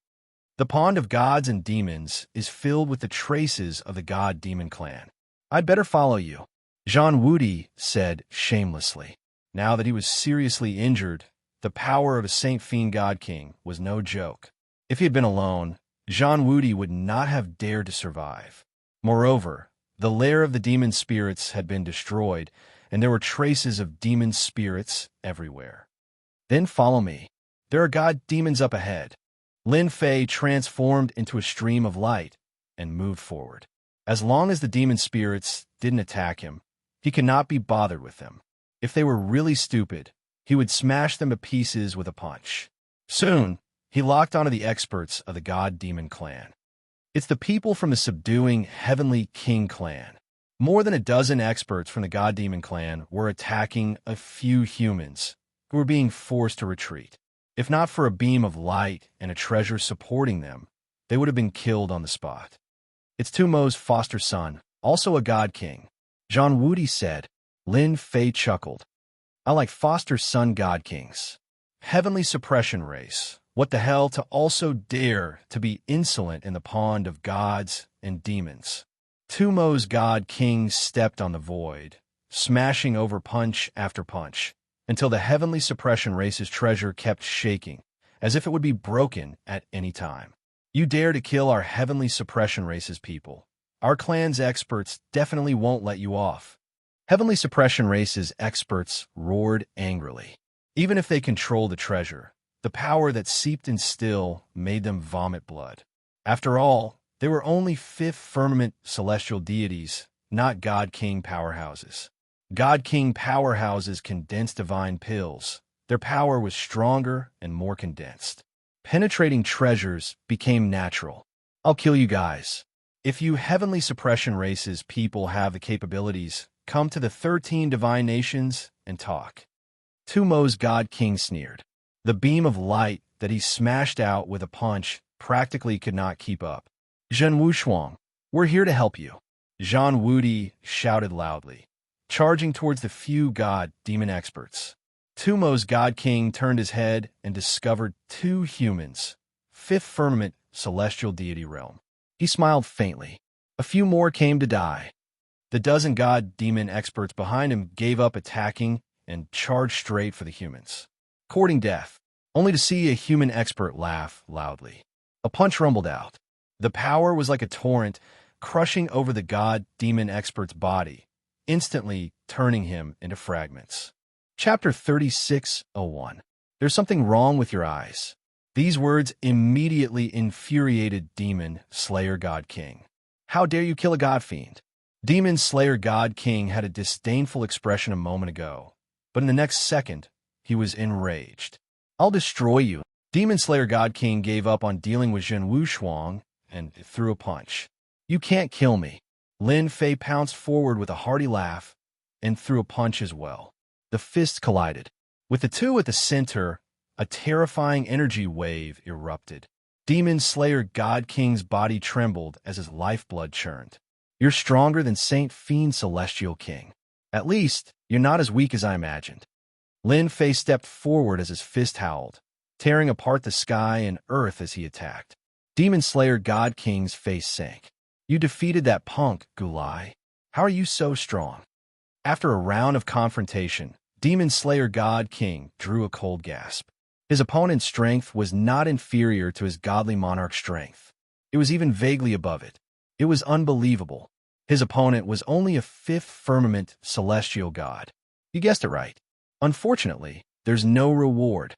The pond of gods and demons is filled with the traces of the God Demon clan. I'd better follow you, Jean Wudi said shamelessly. Now that he was seriously injured, the power of a Saint Fiend God King was no joke. If he had been alone, Jean Wudi would not have dared to survive. Moreover, the lair of the demon spirits had been destroyed, and there were traces of demon spirits everywhere. Then follow me. There are god demons up ahead. Lin Fei transformed into a stream of light and moved forward. As long as the demon spirits didn't attack him, he could not be bothered with them. If they were really stupid, he would smash them to pieces with a punch. Soon, he locked onto the experts of the God Demon clan. It's the people from the subduing Heavenly King clan. More than a dozen experts from the God Demon clan were attacking a few humans who were being forced to retreat. If not for a beam of light and a treasure supporting them, they would have been killed on the spot. It's Tumo's foster son, also a God King. Jean Wudi said. Lin Fei chuckled. I like foster son God Kings. Heavenly suppression race. What the hell to also dare to be insolent in the pond of gods and demons. Tumo's God King stepped on the void, smashing over punch after punch, until the heavenly suppression race's treasure kept shaking, as if it would be broken at any time. You dare to kill our heavenly suppression race's people. Our clan's experts definitely won't let you off. Heavenly suppression race's experts roared angrily. Even if they controlled the treasure, the power that seeped in still made them vomit blood. After all, they were only fifth firmament celestial deities, not God King powerhouses. God King powerhouses condensed divine pills. Their power was stronger and more condensed. Penetrating treasures became natural. I'll kill you guys. If you heavenly suppression races people have the capabilities, come to the 13 divine nations and talk. Tumo's God King sneered. The beam of light that he smashed out with a punch practically could not keep up. Zhen Wushuang, we're here to help you. Jean Wudi shouted loudly, charging towards the few god demon experts. Tumo's God King turned his head and discovered two humans, fifth firmament celestial deity realm. He smiled faintly. A few more came to die. The dozen god demon experts behind him gave up attacking and charged straight for the humans, courting death, only to see a human expert laugh loudly. A punch rumbled out. The power was like a torrent, crushing over the god demon expert's body, instantly turning him into fragments. Chapter 36:01. There's something wrong with your eyes. These words immediately infuriated Demon Slayer God King. How dare you kill a god fiend? Demon Slayer God King had a disdainful expression a moment ago, but in the next second, he was enraged. I'll destroy you. Demon Slayer God King gave up on dealing with Zhen Wushuang and threw a punch. You can't kill me. Lin Fei pounced forward with a hearty laugh and threw a punch as well. The fists collided. With the two at the center, a terrifying energy wave erupted. Demon Slayer God King's body trembled as his lifeblood churned. You're stronger than Saint Fiend Celestial King. At least, you're not as weak as I imagined. Lin Fei stepped forward as his fist howled, tearing apart the sky and earth as he attacked. Demon Slayer God King's face sank. You defeated that punk, Gulai. How are you so strong? After a round of confrontation, Demon Slayer God King drew a cold gasp. His opponent's strength was not inferior to his godly monarch's strength. It was even vaguely above it. It was unbelievable. His opponent was only a fifth firmament celestial god. You guessed it right. Unfortunately, there's no reward.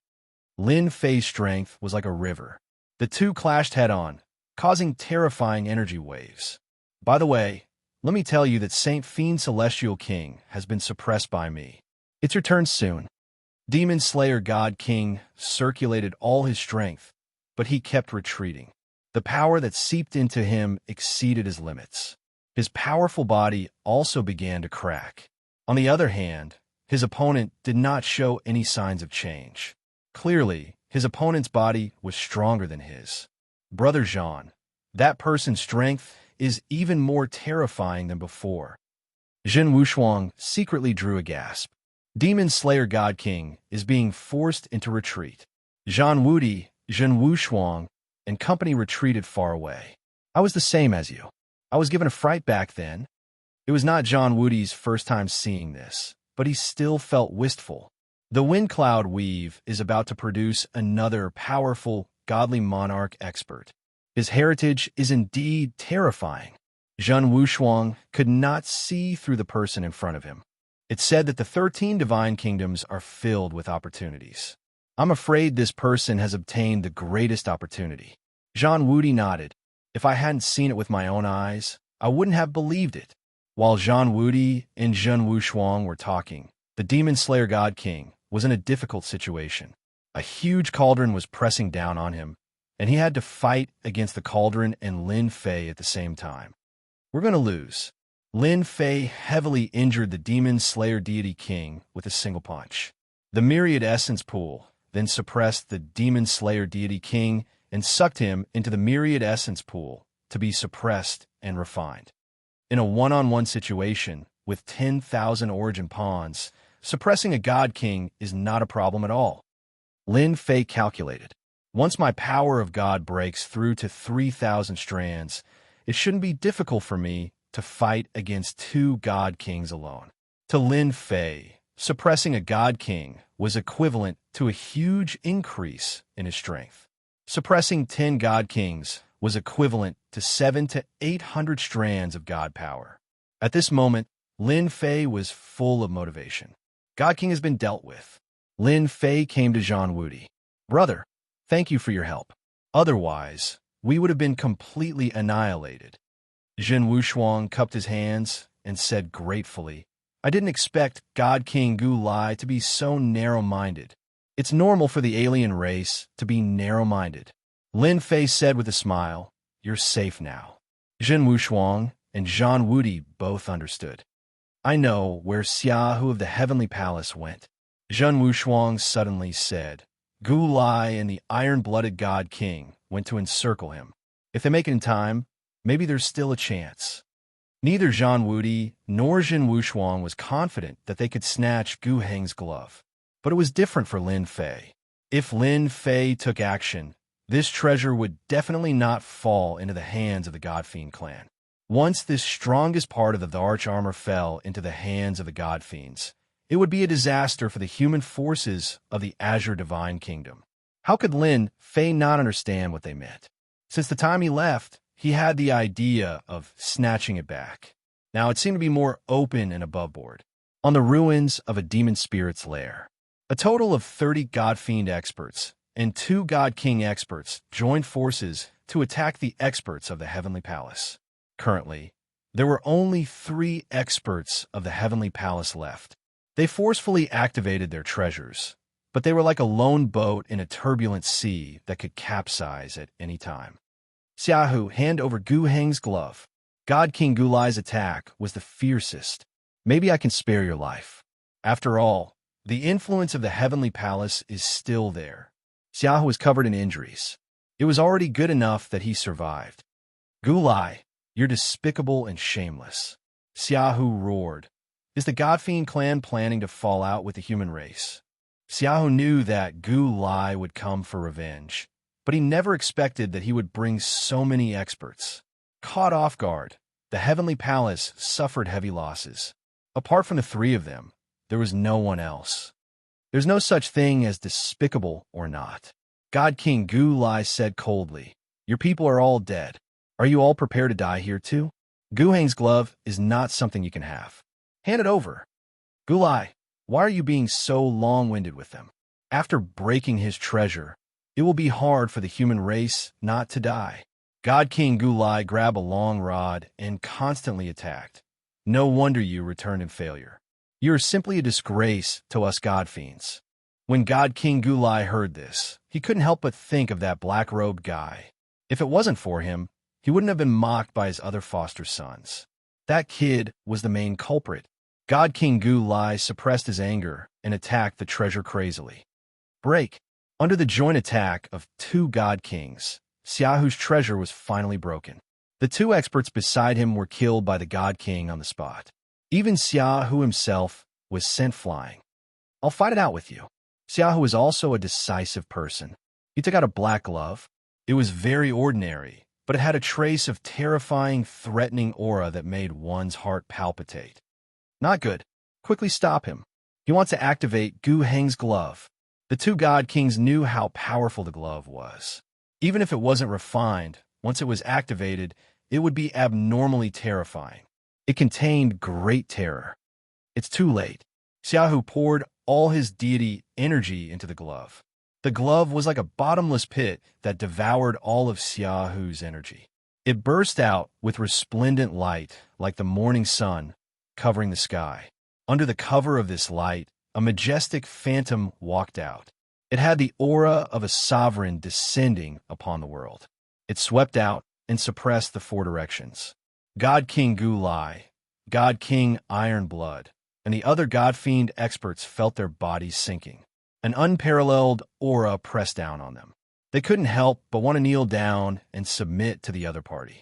Lin Fei's strength was like a river. The two clashed head-on, causing terrifying energy waves. By the way, let me tell you that Saint Fiend Celestial King has been suppressed by me. It's your turn soon. Demon Slayer God King circulated all his strength, but he kept retreating. The power that seeped into him exceeded his limits. His powerful body also began to crack. On the other hand, his opponent did not show any signs of change. Clearly, his opponent's body was stronger than his. Brother Jean, that person's strength is even more terrifying than before. Jin Wushuang secretly drew a gasp. Demon Slayer God King is being forced into retreat. Zhan Wudi, Jin Wushuang, and company retreated far away. I was the same as you. I was given a fright back then. It was not Zhan Wudi's first time seeing this, but he still felt wistful. The Wind Cloud Weave is about to produce another powerful, godly monarch expert. His heritage is indeed terrifying. Zhen Wushuang could not see through the person in front of him. It's said that the 13 divine kingdoms are filled with opportunities. I'm afraid this person has obtained the greatest opportunity. Zhan Wudi nodded. If I hadn't seen it with my own eyes, I wouldn't have believed it. While Zhan Wudi and Zhen Wushuang were talking, the Demon Slayer God King was in a difficult situation. A huge cauldron was pressing down on him, and he had to fight against the cauldron and Lin Fei at the same time. We're going to lose. Lin Fei heavily injured the Demon Slayer Deity King with a single punch. The Myriad Essence Pool then suppressed the Demon Slayer Deity King and sucked him into the Myriad Essence Pool to be suppressed and refined. In a one-on-one situation with 10,000 origin pawns, suppressing a God King is not a problem at all. Lin Fei calculated. Once my power of God breaks through to 3,000 strands, it shouldn't be difficult for me to fight against two God Kings alone. To Lin Fei, suppressing a God King was equivalent to a huge increase in his strength. Suppressing 10 God Kings was equivalent to 700 to 800 strands of God power. At this moment, Lin Fei was full of motivation. God King has been dealt with. Lin Fei came to Zhan Wudi. Brother, thank you for your help. Otherwise, we would have been completely annihilated. Jin Wushuang cupped his hands and said gratefully, I didn't expect God King Gu Lai to be so narrow-minded. It's normal for the alien race to be narrow-minded. Lin Fei said with a smile, You're safe now. Jin Wushuang and Zhan Wudi both understood. I know where Xiahu of the Heavenly Palace went. Zhen Wushuang suddenly said, Gu Lai and the iron-blooded God King went to encircle him. If they make it in time, maybe there's still a chance. Neither Zhan Wudi nor Jin Wushuang was confident that they could snatch Gu Heng's glove. But it was different for Lin Fei. If Lin Fei took action, this treasure would definitely not fall into the hands of the God Fiend clan. Once this strongest part of the Arch Armor fell into the hands of the God Fiends, it would be a disaster for the human forces of the Azure Divine Kingdom. How could Lin Fei not understand what they meant? Since the time he left, he had the idea of snatching it back. Now it seemed to be more open and above board. On the ruins of a demon spirit's lair, a total of 30 God Fiend experts and 2 God King experts joined forces to attack the experts of the Heavenly Palace. Currently, there were only 3 experts of the Heavenly Palace left. They forcefully activated their treasures, but they were like a lone boat in a turbulent sea that could capsize at any time. Xiahu, hand over Gu Heng's glove. God King Gu Lai's attack was the fiercest. Maybe I can spare your life. After all, the influence of the Heavenly Palace is still there. Xiahu was covered in injuries. It was already good enough that he survived. Gu Lai, you're despicable and shameless. Xiahu roared. Is the God Fiend clan planning to fall out with the human race? Xiahu knew that Gu Lai would come for revenge, but he never expected that he would bring so many experts. Caught off guard, the Heavenly Palace suffered heavy losses. Apart from the 3 of them, there was no one else. There's no such thing as despicable or not. God King Gu Lai said coldly, Your people are all dead. Are you all prepared to die here too? Gu Heng's glove is not something you can have. Hand it over. Gulai, why are you being so long-winded with them? After breaking his treasure, it will be hard for the human race not to die. God King Gulai grabbed a long rod and constantly attacked. No wonder you returned in failure. You are simply a disgrace to us God Fiends. When God King Gulai heard this, he couldn't help but think of that black-robed guy. If it wasn't for him, he wouldn't have been mocked by his other foster sons. That kid was the main culprit. God King Gulai suppressed his anger and attacked the treasure crazily. Break. Under the joint attack of two God Kings, Xiaohu's treasure was finally broken. The two experts beside him were killed by the God King on the spot. Even Xiaohu himself was sent flying. I'll fight it out with you. Xiaohu was also a decisive person. He took out a black glove. It was very ordinary, but it had a trace of terrifying, threatening aura that made one's heart palpitate. Not good. Quickly stop him. He wants to activate Gu Heng's glove. The two God Kings knew how powerful the glove was. Even if it wasn't refined, once it was activated, it would be abnormally terrifying. It contained great terror. It's too late. Xiaohu poured all his deity energy into the glove. The glove was like a bottomless pit that devoured all of Xiaohu's energy. It burst out with resplendent light like the morning sun covering the sky. Under the cover of this light, a majestic phantom walked out. It had the aura of a sovereign descending upon the world. It swept out and suppressed the four directions. God King Gulai, God King Ironblood, and the other God Fiend experts felt their bodies sinking. An unparalleled aura pressed down on them. They couldn't help but want to kneel down and submit to the other party.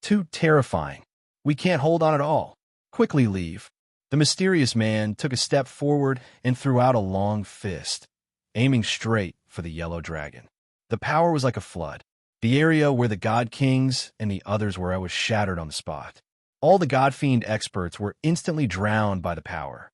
Too terrifying. We can't hold on at all. Quickly leave. The mysterious man took a step forward and threw out a long fist, aiming straight for the yellow dragon. The power was like a flood. The area where the God Kings and the others were was shattered on the spot. All the God Fiend experts were instantly drowned by the power.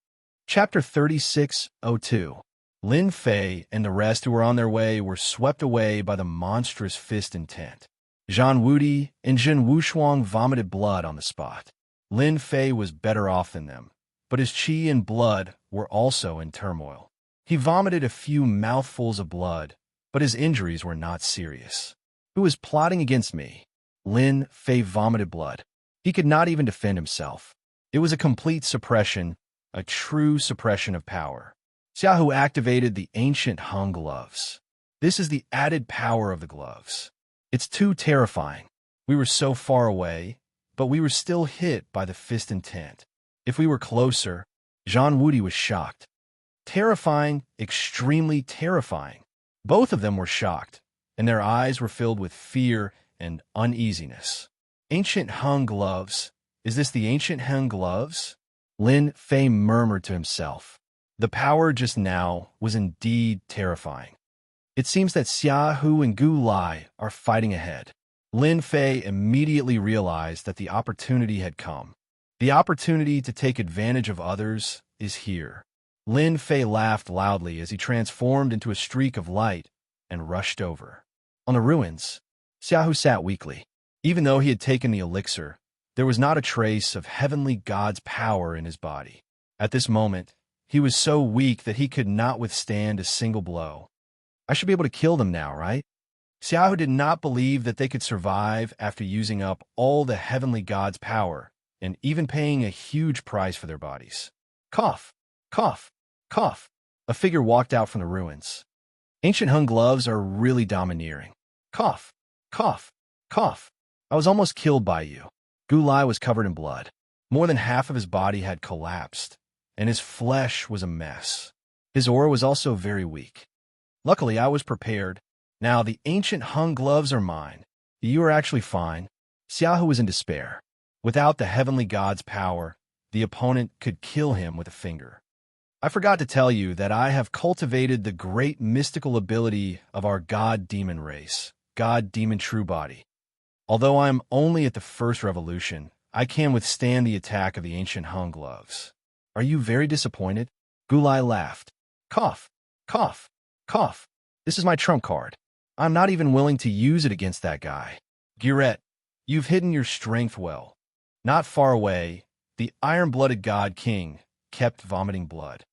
Chapter 36:02. Lin Fei and the rest who were on their way were swept away by the monstrous fist intent. Zhang Wudi and Jin Wushuang vomited blood on the spot. Lin Fei was better off than them, but his qi and blood were also in turmoil. He vomited a few mouthfuls of blood, but his injuries were not serious. Who was plotting against me? Lin Fei vomited blood. He could not even defend himself. It was a complete suppression, a true suppression of power. Xiaohu activated the ancient Hung gloves. This is the added power of the gloves. It's too terrifying. We were so far away, but we were still hit by the fist intent. If we were closer, Zhang Wudi was shocked. Terrifying, extremely terrifying. Both of them were shocked, and their eyes were filled with fear and uneasiness. Ancient Hung gloves. Is this the ancient Hung gloves? Lin Fei murmured to himself. The power just now was indeed terrifying. It seems that Xiaohu and Gulai are fighting ahead. Lin Fei immediately realized that the opportunity had come. The opportunity to take advantage of others is here. Lin Fei laughed loudly as he transformed into a streak of light and rushed over. On the ruins, Xiaohu sat weakly. Even though he had taken the elixir, there was not a trace of heavenly God's power in his body. At this moment, he was so weak that he could not withstand a single blow. I should be able to kill them now, right? Xiaohu did not believe that they could survive after using up all the heavenly God's power and even paying a huge price for their bodies. Cough, cough, cough. A figure walked out from the ruins. Ancient Hung gloves are really domineering. Cough, cough, cough. I was almost killed by you. Gulai was covered in blood. More than half of his body had collapsed, and his flesh was a mess. His aura was also very weak. Luckily, I was prepared. Now, the ancient Hung gloves are mine. You are actually fine. Xiaohu was in despair. Without the heavenly God's power, the opponent could kill him with a finger. I forgot to tell you that I have cultivated the great mystical ability of our God-Demon race, God-Demon True Body. Although I am only at the first revolution, I can withstand the attack of the ancient Hung gloves. Are you very disappointed? Gulai laughed. Cough, cough, cough. This is my trump card. I'm not even willing to use it against that guy. Giret, you've hidden your strength well. Not far away, the iron-blooded god king kept vomiting blood.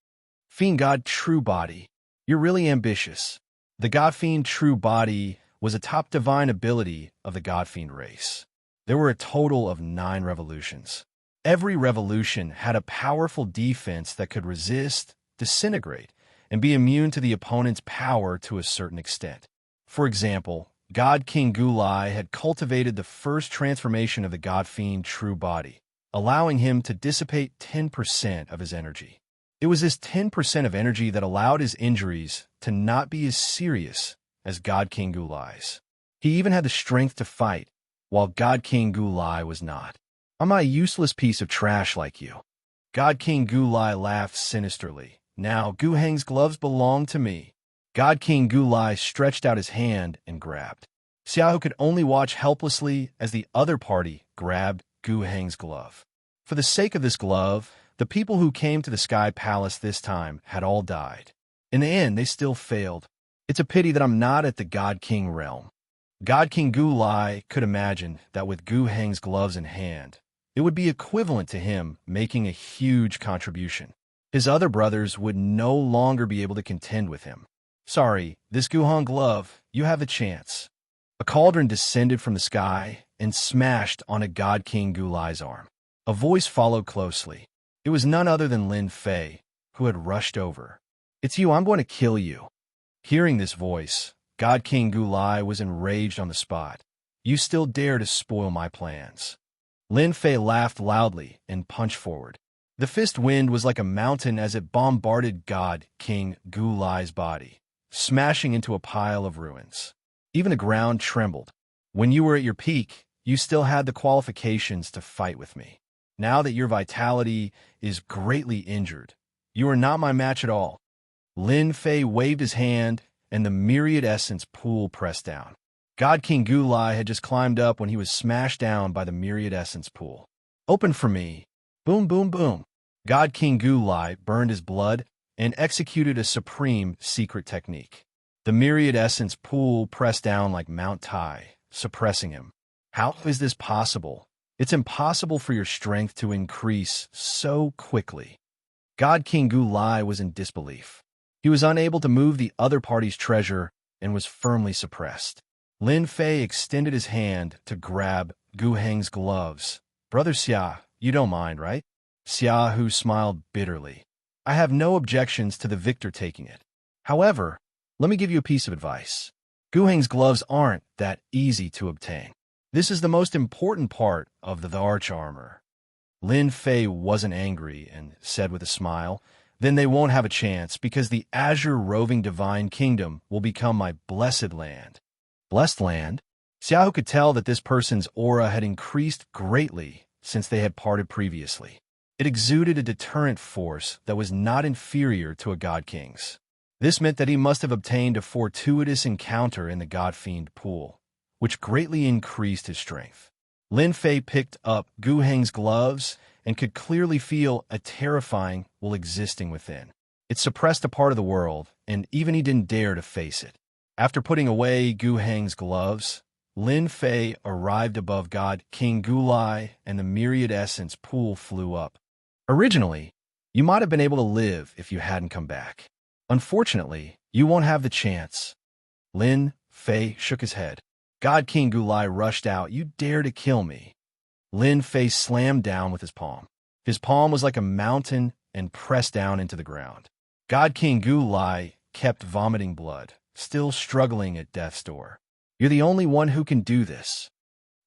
Fiend god True Body, you're really ambitious. The god fiend True Body was a top divine ability of the god fiend race. There were a total of 9 revolutions. Every revolution had a powerful defense that could resist, disintegrate, and be immune to the opponent's power to a certain extent. For example, God King Gulai had cultivated the first transformation of the God Fiend True Body, allowing him to dissipate 10% of his energy. It was this 10% of energy that allowed his injuries to not be as serious as God King Gulai's. He even had the strength to fight, while God King Gulai was not. I'm a useless piece of trash like you. God King Gulai laughed sinisterly. Now Guheng's gloves belong to me. God King Gulai stretched out his hand and grabbed. Xiao could only watch helplessly as the other party grabbed Guheng's glove. For the sake of this glove, the people who came to the Sky Palace this time had all died. In the end, they still failed. It's a pity that I'm not at the God King realm. God King Gulai could imagine that with Guheng's gloves in hand, it would be equivalent to him making a huge contribution. His other brothers would no longer be able to contend with him. Sorry, this Guheng glove, you have a chance. A cauldron descended from the sky and smashed on a God King Gulai's arm. A voice followed closely. It was none other than Lin Fei, who had rushed over. It's you, I'm going to kill you. Hearing this voice, God King Gulai was enraged on the spot. You still dare to spoil my plans. Lin Fei laughed loudly and punched forward. The fist wind was like a mountain as it bombarded God King Gulai's body, smashing into a pile of ruins. Even the ground trembled. When you were at your peak, you still had the qualifications to fight with me. Now that your vitality is greatly injured, you are not my match at all. Lin Fei waved his hand, and the myriad essence pool pressed down. God King Gulai had just climbed up when he was smashed down by the myriad essence pool. Open for me. Boom, boom, boom. God King Gulai burned his blood and executed a supreme secret technique. The myriad essence pool pressed down like Mount Tai, suppressing him. How is this possible? It's impossible for your strength to increase so quickly. God King Gulai was in disbelief. He was unable to move the other party's treasure and was firmly suppressed. Lin Fei extended his hand to grab Guheng's gloves. Brother Xia, you don't mind, right? Xiahu smiled bitterly. I have no objections to the victor taking it. However, let me give you a piece of advice. Guheng's gloves aren't that easy to obtain. This is the most important part of the arch armor. Lin Fei wasn't angry and said with a smile, then they won't have a chance because the Azure Roving Divine Kingdom will become my blessed land. Blessed land? Xiao could tell that this person's aura had increased greatly since they had parted previously. It exuded a deterrent force that was not inferior to a God King's. This meant that he must have obtained a fortuitous encounter in the God Fiend pool, which greatly increased his strength. Lin Fei picked up Guheng's gloves and could clearly feel a terrifying will existing within. It suppressed a part of the world, and even he didn't dare to face it. After putting away Guheng's gloves, Lin Fei arrived above God King Gulai, and the myriad essence pool flew up. Originally, you might have been able to live if you hadn't come back. Unfortunately, you won't have the chance. Lin Fei shook his head. God King Gulai rushed out. You dare to kill me. Lin Fei slammed down with his palm. His palm was like a mountain and pressed down into the ground. God King Gulai kept vomiting blood, still struggling at death's door. You're the only one who can do this.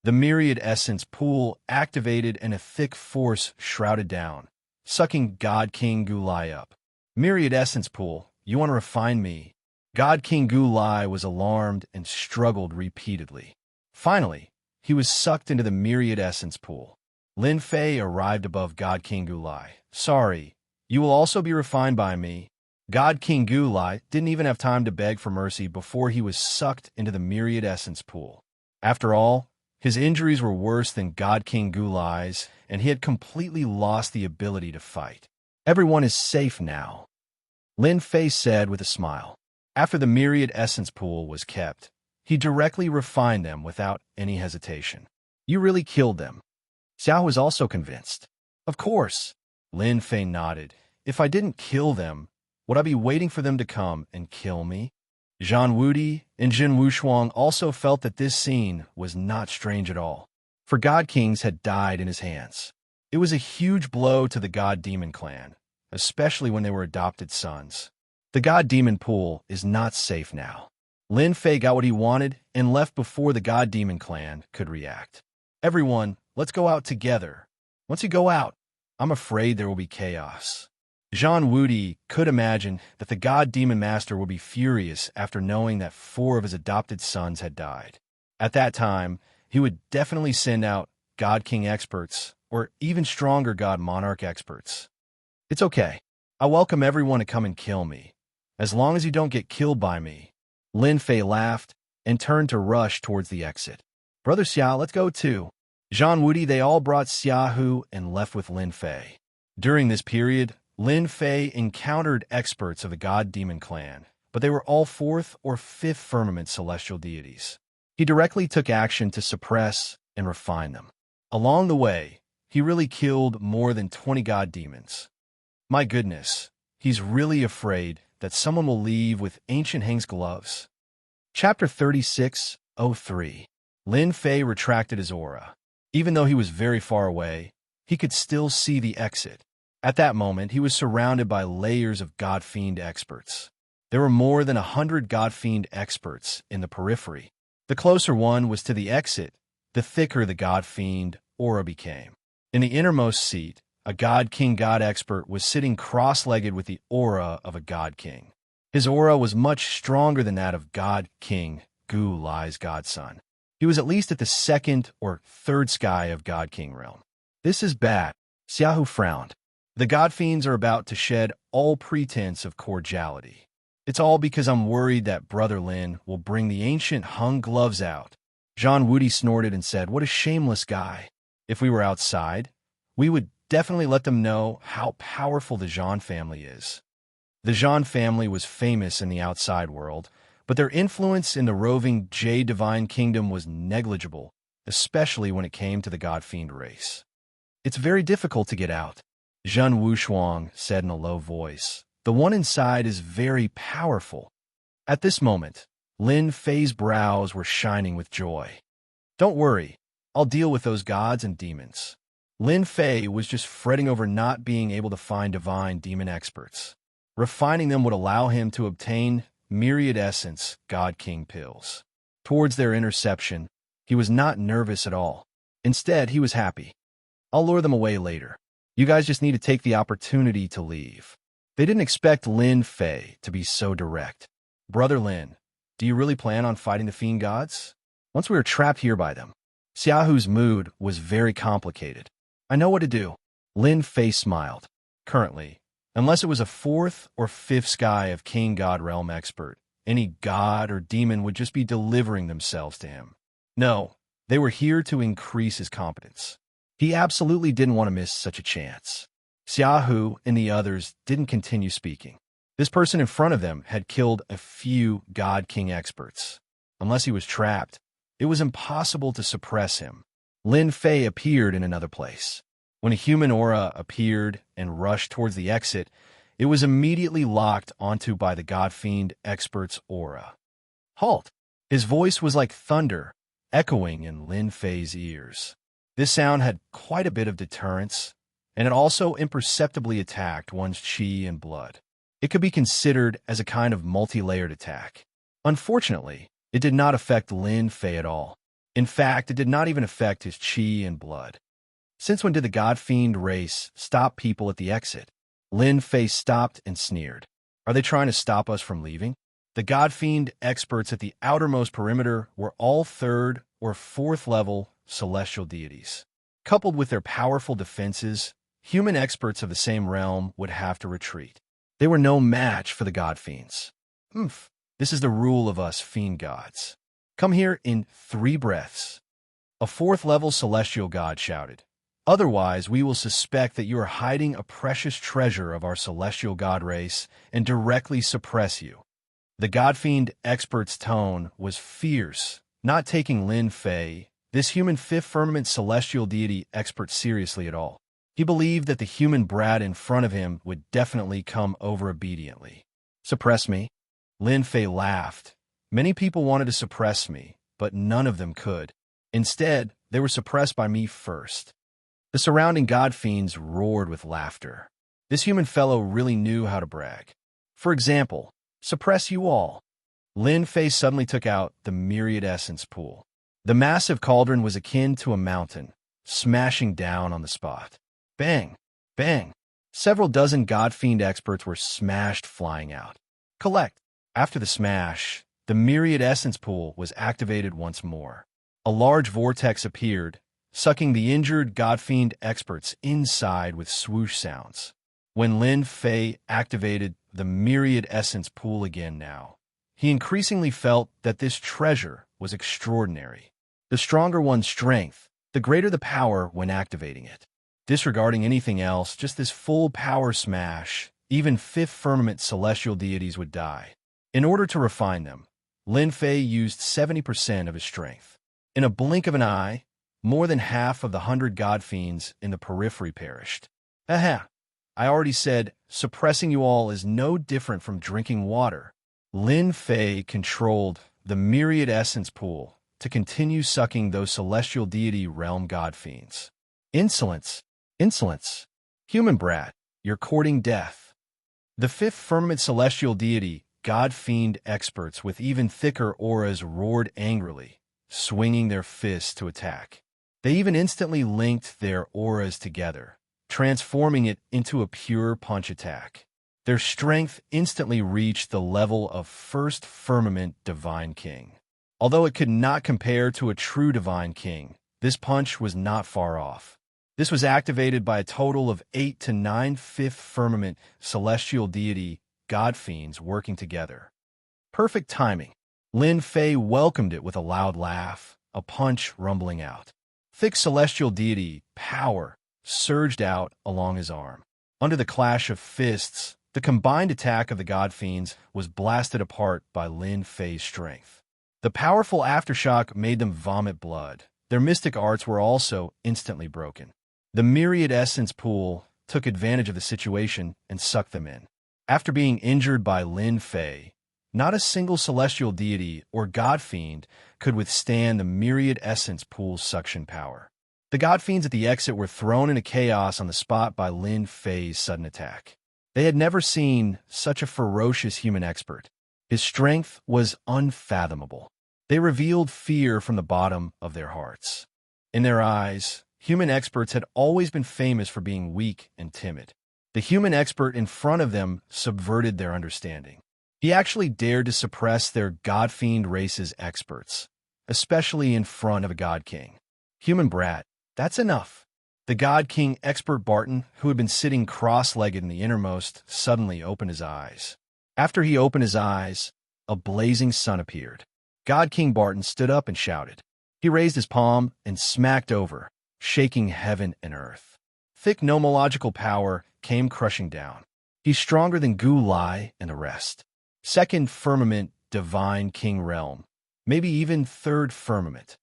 The myriad essence pool activated and a thick force shrouded down, sucking God King Gulai up. Myriad essence pool, you want to refine me? God King Gulai was alarmed and struggled repeatedly. Finally, he was sucked into the myriad essence pool. Lin Fei arrived above God King Gulai. Sorry, you will also be refined by me. God King Gulai didn't even have time to beg for mercy before he was sucked into the myriad essence pool. After all, his injuries were worse than God King Gulai's, and he had completely lost the ability to fight. Everyone is safe now, Lin Fei said with a smile. After the myriad essence pool was kept, He directly refined them without any hesitation. You really killed them. Xiao was also convinced. Of course. Lin Fei nodded. If I didn't kill them, would I be waiting for them to come and kill me? Zhang Wudi and Jin Wushuang also felt that this scene was not strange at all, for God Kings had died in his hands. It was a huge blow to the God Demon clan, especially when they were adopted sons. The God Demon pool is not safe now. Lin Fei got what he wanted and left before the God Demon clan could react. Everyone, let's go out together. Once you go out, I'm afraid there will be chaos. Zhang Wudi could imagine that the God Demon Master would be furious after knowing that 4 of his adopted sons had died. At that time, he would definitely send out God King experts or even stronger God Monarch experts. It's okay. I welcome everyone to come and kill me, as long as you don't get killed by me. Lin Fei laughed and turned to rush towards the exit. Brother Xia, let's go too. Zhang Wudi, they all brought Xiaohu and left with Lin Fei. During this period, Lin Fei encountered experts of the God Demon clan, but they were all 4th or 5th firmament celestial deities. He directly took action to suppress and refine them. Along the way, he really killed more than 20 God Demons. My goodness, he's really afraid that someone will leave with Ancient Heng's gloves. Chapter 36:03. Lin Fei retracted his aura. Even though he was very far away, he could still see the exit. At that moment, he was surrounded by layers of God Fiend experts. There were more than 100 God Fiend experts in the periphery. The closer one was to the exit, the thicker the God Fiend aura became. In the innermost seat, a God King God expert was sitting cross-legged with the aura of a God King. His aura was much stronger than that of God King Gu Lai's godson. He was at least at the 2nd or 3rd sky of God King realm. This is bad. Xiaohu frowned. The God Fiends are about to shed all pretense of cordiality. It's all because I'm worried that Brother Lin will bring the ancient Hung gloves out. Zhang Wudi snorted and said, what a shameless guy. If we were outside, we would definitely let them know how powerful the Zhang family is. The Zhang family was famous in the outside world, but their influence in the roving Jade Divine Kingdom was negligible, especially when it came to the God Fiend race. It's very difficult to get out, Zhen Wushuang said in a low voice. The one inside is very powerful. At this moment, Lin Fei's brows were shining with joy. Don't worry, I'll deal with those gods and demons. Lin Fei was just fretting over not being able to find divine demon experts. Refining them would allow him to obtain myriad essence God King pills. Towards their interception, he was not nervous at all. Instead, he was happy. I'll lure them away later. You guys just need to take the opportunity to leave. They didn't expect Lin Fei to be so direct. Brother Lin, do you really plan on fighting the fiend gods? Once we are trapped here by them. Xiaohu's mood was very complicated. I know what to do. Lin Fei smiled. Currently, unless it was a 4th or 5th sky of King God Realm expert, any god or demon would just be delivering themselves to him. No, they were here to increase his competence. He absolutely didn't want to miss such a chance. Xiaohu and the others didn't continue speaking. This person in front of them had killed a few God King experts. Unless he was trapped, it was impossible to suppress him. Lin Fei appeared in another place. When a human aura appeared and rushed towards the exit, it was immediately locked onto by the God Fiend expert's aura. Halt! His voice was like thunder, echoing in Lin Fei's ears. This sound had quite a bit of deterrence, and it also imperceptibly attacked one's qi and blood. It could be considered as a kind of multi-layered attack. Unfortunately, it did not affect Lin Fei at all. In fact, it did not even affect his qi and blood. Since when did the God Fiend race stop people at the exit? Lin Fei stopped and sneered. Are they trying to stop us from leaving? The God Fiend experts at the outermost perimeter were all 3rd or 4th level celestial deities. Coupled with their powerful defenses, human experts of the same realm would have to retreat. They were no match for the God Fiends. This is the rule of us fiend gods. Come here in 3 breaths. A 4th level celestial god shouted. Otherwise, we will suspect that you are hiding a precious treasure of our celestial god race and directly suppress you. The Godfiend expert's tone was fierce, not taking Lin Fei, this human fifth firmament celestial deity expert, seriously at all. He believed that the human brat in front of him would definitely come over obediently. Suppress me? Lin Fei laughed. Many people wanted to suppress me, but none of them could. Instead, they were suppressed by me first. The surrounding Godfiends roared with laughter. This human fellow really knew how to brag. For example, suppress you all. Lin Fei suddenly took out the myriad essence pool. The massive cauldron was akin to a mountain, smashing down on the spot. Bang! Bang! Several dozen Godfiend experts were smashed, flying out. Collect! After the smash, the myriad essence pool was activated once more. A large vortex appeared, sucking the injured Godfiend experts inside with swoosh sounds. When Lin Fei activated the myriad essence pool again now, he increasingly felt that this treasure was extraordinary. The stronger one's strength, the greater the power when activating it. Disregarding anything else, just this full power smash, even fifth firmament celestial deities would die. In order to refine them, Lin Fei used 70% of his strength. In a blink of an eye, more than half of the 100 Godfiends in the periphery perished. Aha! I already said, suppressing you all is no different from drinking water. Lin Fei controlled the myriad essence pool to continue sucking those celestial deity realm Godfiends. Insolence! Insolence! Human brat, you're courting death. The fifth firmament celestial deity, Godfiend experts with even thicker auras roared angrily, swinging their fists to attack. They even instantly linked their auras together, transforming it into a pure punch attack. Their strength instantly reached the level of first firmament divine king. Although it could not compare to a true divine king, this punch was not far off. This was activated by a total of 8 to 9 fifth firmament celestial deity Godfiends working together. Perfect timing. Lin Fei welcomed it with a loud laugh, a punch rumbling out. Thick celestial deity power surged out along his arm. Under the clash of fists, the combined attack of the Godfiends was blasted apart by Lin Fei's strength. The powerful aftershock made them vomit blood. Their mystic arts were also instantly broken. The myriad essence pool took advantage of the situation and sucked them in. After being injured by Lin Fei, not a single celestial deity or Godfiend could withstand the myriad essence pool's suction power. The Godfiends at the exit were thrown into chaos on the spot by Lin Fei's sudden attack. They had never seen such a ferocious human expert. His strength was unfathomable. They revealed fear from the bottom of their hearts. In their eyes, human experts had always been famous for being weak and timid. The human expert in front of them subverted their understanding. He actually dared to suppress their Godfiend race's experts, especially in front of a God King. Human brat, that's enough. The God King expert Barton, who had been sitting cross-legged in the innermost, suddenly opened his eyes. After he opened his eyes, a blazing sun appeared. God King Barton stood up and shouted. He raised his palm and smacked over, shaking heaven and earth. Thick nomological power came crushing down. He's stronger than Gu Lai and the rest. Second firmament, divine king realm, maybe even third firmament.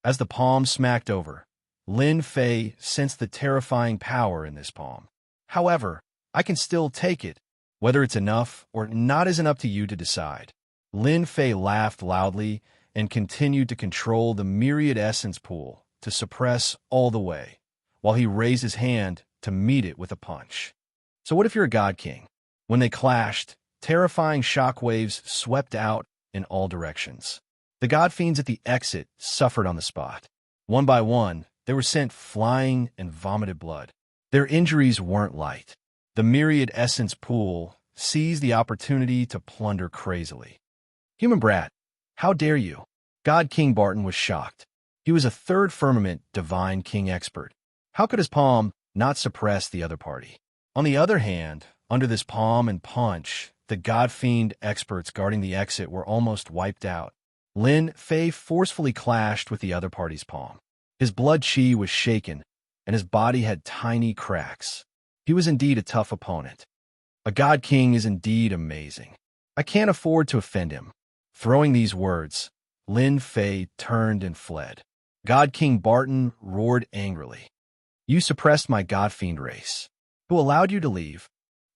As the palm smacked over, Lin Fei sensed the terrifying power in this palm. However, I can still take it. Whether it's enough or not isn't up to you to decide. Lin Fei laughed loudly and continued to control the myriad essence pool to suppress all the way, while he raised his hand to meet it with a punch. So what if you're a God King? When they clashed, terrifying shockwaves swept out in all directions. The Godfiends at the exit suffered on the spot. One by one, they were sent flying and vomited blood. Their injuries weren't light. The myriad essence pool seized the opportunity to plunder crazily. Human brat, how dare you? God King Barton was shocked. He was a third firmament divine king expert. How could his palm not suppress the other party? On the other hand, under this palm and punch, the Godfiend experts guarding the exit were almost wiped out. Lin Fei forcefully clashed with the other party's palm. His blood chi was shaken, and his body had tiny cracks. He was indeed a tough opponent. A God King is indeed amazing. I can't afford to offend him. Throwing these words, Lin Fei turned and fled. God King Barton roared angrily. You suppressed my God-fiend race. Who allowed you to leave?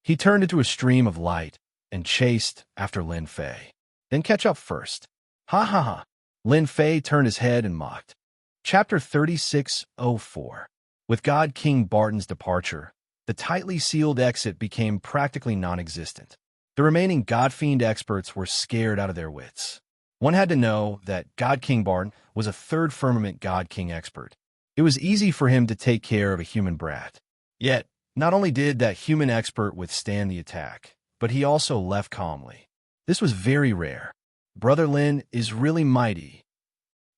He turned into a stream of light and chased after Lin Fei. Then catch up first. Ha ha ha. Lin Fei turned his head and mocked. Chapter 3604. With God King Barton's departure, the tightly sealed exit became practically non-existent. The remaining God-fiend experts were scared out of their wits. One had to know that God King Barton was a third firmament God King expert. It was easy for him to take care of a human brat. Yet, not only did that human expert withstand the attack, but he also left calmly. This was very rare. Brother Lin is really mighty,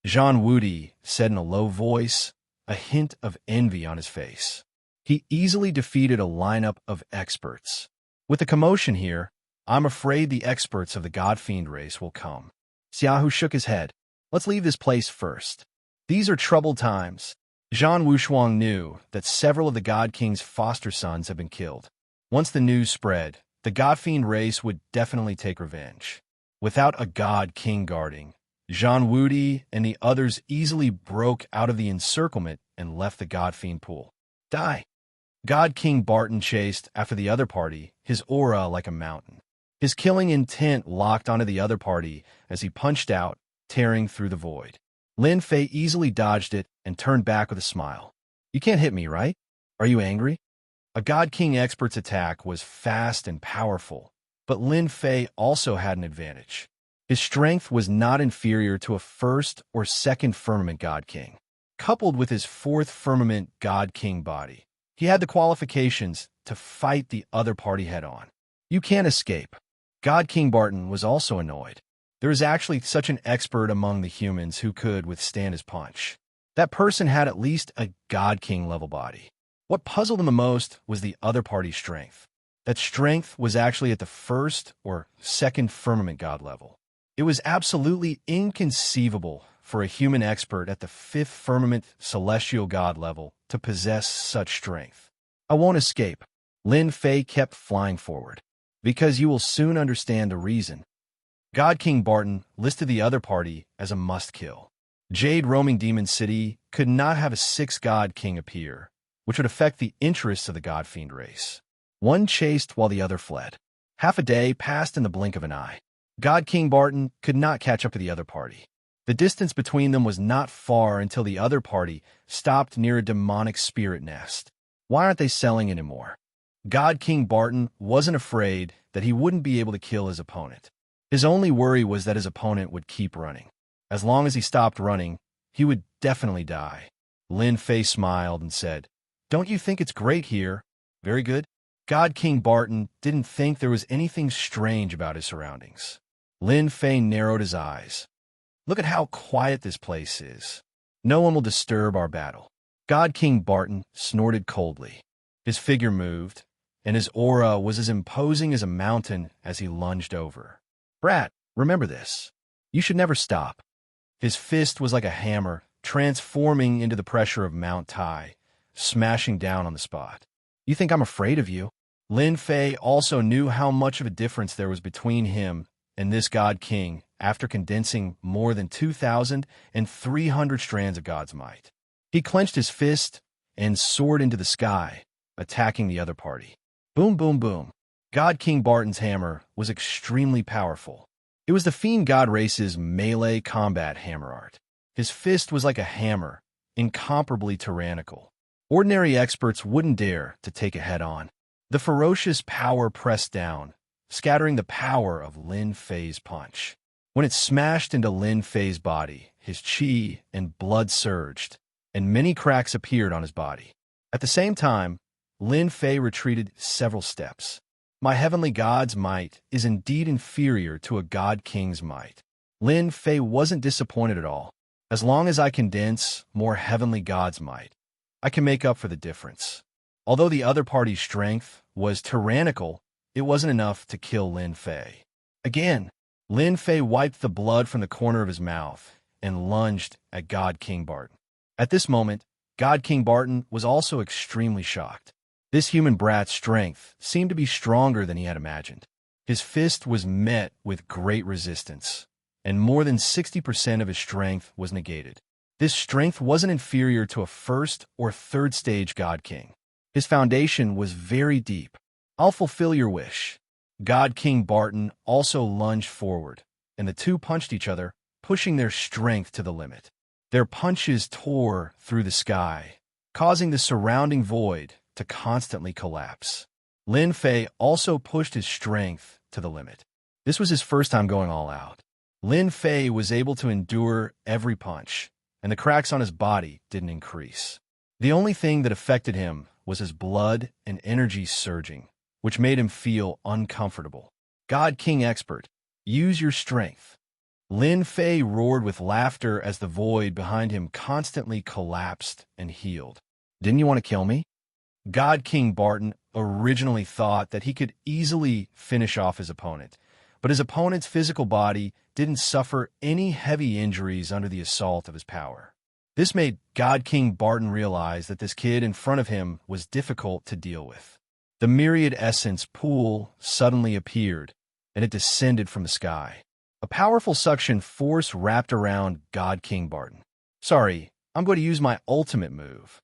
Jean Woody said in a low voice, a hint of envy on his face. He easily defeated a lineup of experts. With the commotion here, I'm afraid the experts of the God-fiend race will come. Xiaohu shook his head. Let's leave this place first. These are troubled times. Zhang Wushuang knew that several of the God King's foster sons had been killed. Once the news spread, the God-fiend race would definitely take revenge. Without a God King guarding, Zhang Wudi and the others easily broke out of the encirclement and left the God-fiend pool. Die! God King Barton chased after the other party, his aura like a mountain. His killing intent locked onto the other party as he punched out, tearing through the void. Lin Fei easily dodged it and turned back with a smile. You can't hit me, right? Are you angry? A God King expert's attack was fast and powerful, but Lin Fei also had an advantage. His strength was not inferior to a first or second firmament God King. Coupled with his fourth firmament God King body, he had the qualifications to fight the other party head-on. You can't escape. God King Barton was also annoyed. There is actually such an expert among the humans who could withstand his punch. That person had at least a God King level body. What puzzled him the most was the other party's strength. That strength was actually at the first or second firmament God level. It was absolutely inconceivable for a human expert at the fifth firmament celestial God level to possess such strength. I won't escape. Lin Fei kept flying forward. Because you will soon understand the reason. God King Barton listed the other party as a must-kill. Jade roaming Demon City could not have a sixth God King appear, which would affect the interests of the God-fiend race. One chased while the other fled. Half a day passed in the blink of an eye. God King Barton could not catch up to the other party. The distance between them was not far until the other party stopped near a demonic spirit nest. Why aren't they selling anymore? God King Barton wasn't afraid that he wouldn't be able to kill his opponent. His only worry was that his opponent would keep running. As long as he stopped running, he would definitely die. Lin Fei smiled and said, "Don't you think it's great here?" "Very good." God King Barton didn't think there was anything strange about his surroundings. Lin Fei narrowed his eyes. "Look at how quiet this place is. No one will disturb our battle." God King Barton snorted coldly. His figure moved, and his aura was as imposing as a mountain as he lunged over. "Brat, remember this. You should never stop." His fist was like a hammer, transforming into the pressure of Mount Tai, smashing down on the spot. "You think I'm afraid of you?" Lin Fei also knew how much of a difference there was between him and this God King after condensing more than 2,300 strands of God's might. He clenched his fist and soared into the sky, attacking the other party. Boom, boom, boom. God King Barton's hammer was extremely powerful. It was the Fiend God race's melee combat hammer art. His fist was like a hammer, incomparably tyrannical. Ordinary experts wouldn't dare to take it head-on. The ferocious power pressed down, scattering the power of Lin Fei's punch. When it smashed into Lin Fei's body, his chi and blood surged, and many cracks appeared on his body. At the same time, Lin Fei retreated several steps. My heavenly god's might is indeed inferior to a God King's might. Lin Fei wasn't disappointed at all. As long as I condense more heavenly god's might, I can make up for the difference. Although the other party's strength was tyrannical, it wasn't enough to kill Lin Fei. Again, Lin Fei wiped the blood from the corner of his mouth and lunged at God King Barton. At this moment, God King Barton was also extremely shocked. This human brat's strength seemed to be stronger than he had imagined. His fist was met with great resistance, and more than 60% of his strength was negated. This strength wasn't inferior to a first or third stage God King. His foundation was very deep. I'll fulfill your wish. God King Barton also lunged forward, and the two punched each other, pushing their strength to the limit. Their punches tore through the sky, causing the surrounding void to constantly collapse. Lin Fei also pushed his strength to the limit. This was his first time going all out. Lin Fei was able to endure every punch, and the cracks on his body didn't increase. The only thing that affected him was his blood and energy surging, which made him feel uncomfortable. God King Expert, use your strength. Lin Fei roared with laughter as the void behind him constantly collapsed and healed. Didn't you want to kill me? God King Barton originally thought that he could easily finish off his opponent, but his opponent's physical body didn't suffer any heavy injuries under the assault of his power. This made God King Barton realize that this kid in front of him was difficult to deal with. The Myriad Essence pool suddenly appeared, and it descended from the sky. A powerful suction force wrapped around God King Barton. Sorry, I'm going to use my ultimate move.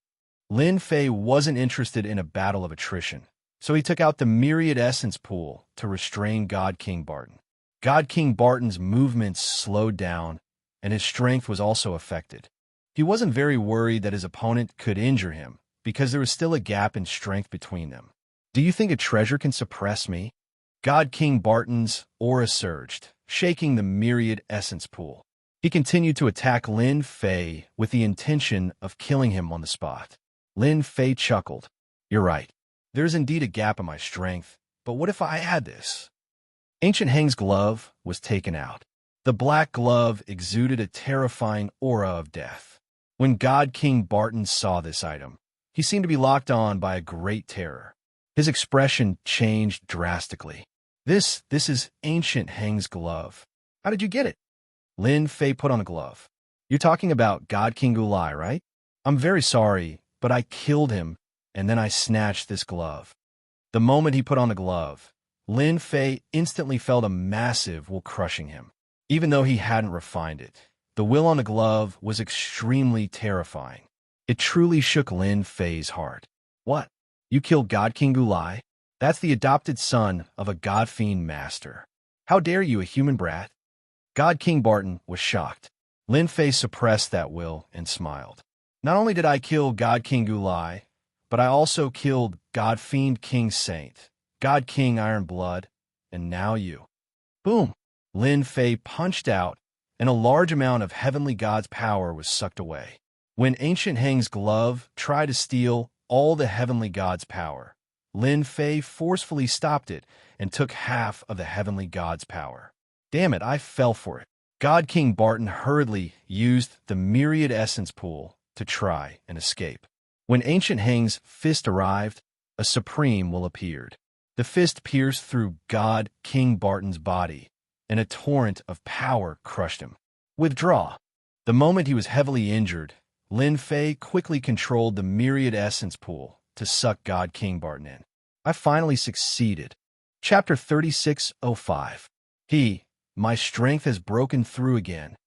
Lin Fei wasn't interested in a battle of attrition, so he took out the Myriad Essence pool to restrain God King Barton. God King Barton's movements slowed down, and his strength was also affected. He wasn't very worried that his opponent could injure him, because there was still a gap in strength between them. Do you think a treasure can suppress me? God King Barton's aura surged, shaking the Myriad Essence pool. He continued to attack Lin Fei with the intention of killing him on the spot. Lin Fei chuckled. You're right. There's indeed a gap in my strength, but what if I add this? Ancient Hang's glove was taken out. The black glove exuded a terrifying aura of death. When God King Barton saw this item, he seemed to be locked on by a great terror. His expression changed drastically. This is Ancient Hang's glove. How did you get it? Lin Fei put on the glove. You're talking about God King Gulai, right? I'm very sorry, but I killed him, and then I snatched this glove. The moment he put on the glove, Lin Fei instantly felt a massive will crushing him. Even though he hadn't refined it, the will on the glove was extremely terrifying. It truly shook Lin Fei's heart. What? You killed God King Gulai? That's the adopted son of a God Fiend master. How dare you, a human brat? God King Barton was shocked. Lin Fei suppressed that will and smiled. Not only did I kill God King Gulai, but I also killed God Fiend King Saint, God King Iron Blood, and now you. Boom! Lin Fei punched out, and a large amount of Heavenly God's power was sucked away. When Ancient Hang's glove tried to steal all the Heavenly God's power, Lin Fei forcefully stopped it and took half of the Heavenly God's power. Damn it, I fell for it. God King Barton hurriedly used the Myriad Essence pool to try and escape. When Ancient Hang's fist arrived, a supreme will appeared. The fist pierced through God King Barton's body, and a torrent of power crushed him. Withdraw. The moment he was heavily injured, Lin Fei quickly controlled the Myriad Essence pool to suck God King Barton in. I finally succeeded. Chapter 3605. My strength has broken through again.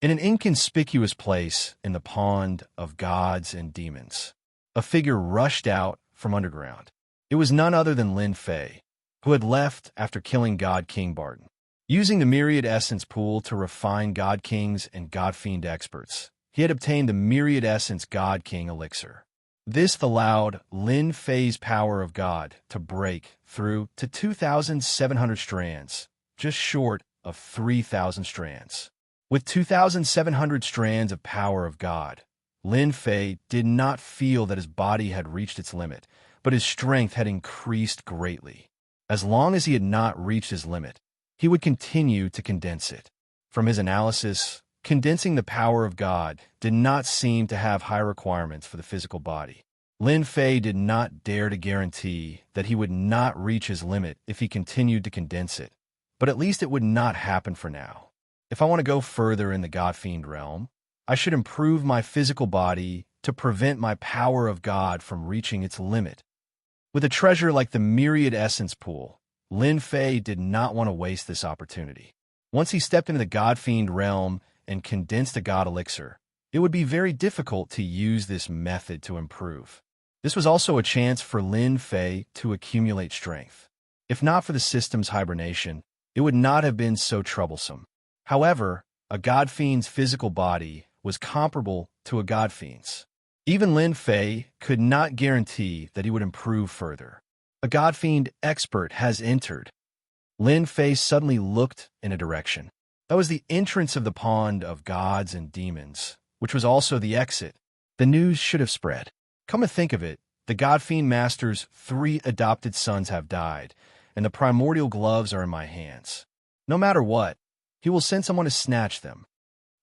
In an inconspicuous place in the pond of gods and demons, a figure rushed out from underground. It was none other than Lin Fei, who had left after killing God King Barton. Using the Myriad Essence pool to refine God Kings and God Fiend experts, he had obtained the Myriad Essence God King elixir. This allowed Lin Fei's power of God to break through to 2,700 strands, just short of 3,000 strands. With 2,700 strands of power of God, Lin Fei did not feel that his body had reached its limit, but his strength had increased greatly. As long as he had not reached his limit, he would continue to condense it. From his analysis, condensing the power of God did not seem to have high requirements for the physical body. Lin Fei did not dare to guarantee that he would not reach his limit if he continued to condense it, but at least it would not happen for now. If I want to go further in the God Fiend realm, I should improve my physical body to prevent my power of God from reaching its limit. With a treasure like the Myriad Essence pool, Lin Fei did not want to waste this opportunity. Once he stepped into the God Fiend realm and condensed a God elixir, it would be very difficult to use this method to improve. This was also a chance for Lin Fei to accumulate strength. If not for the system's hibernation, it would not have been so troublesome. However, a God Fiend's physical body was comparable to a God Fiend's. Even Lin Fei could not guarantee that he would improve further. A God Fiend expert has entered. Lin Fei suddenly looked in a direction. That was the entrance of the pond of gods and demons, which was also the exit. The news should have spread. Come to think of it, the God Fiend Master's 3 adopted sons have died, and the primordial gloves are in my hands. No matter what, he will send someone to snatch them.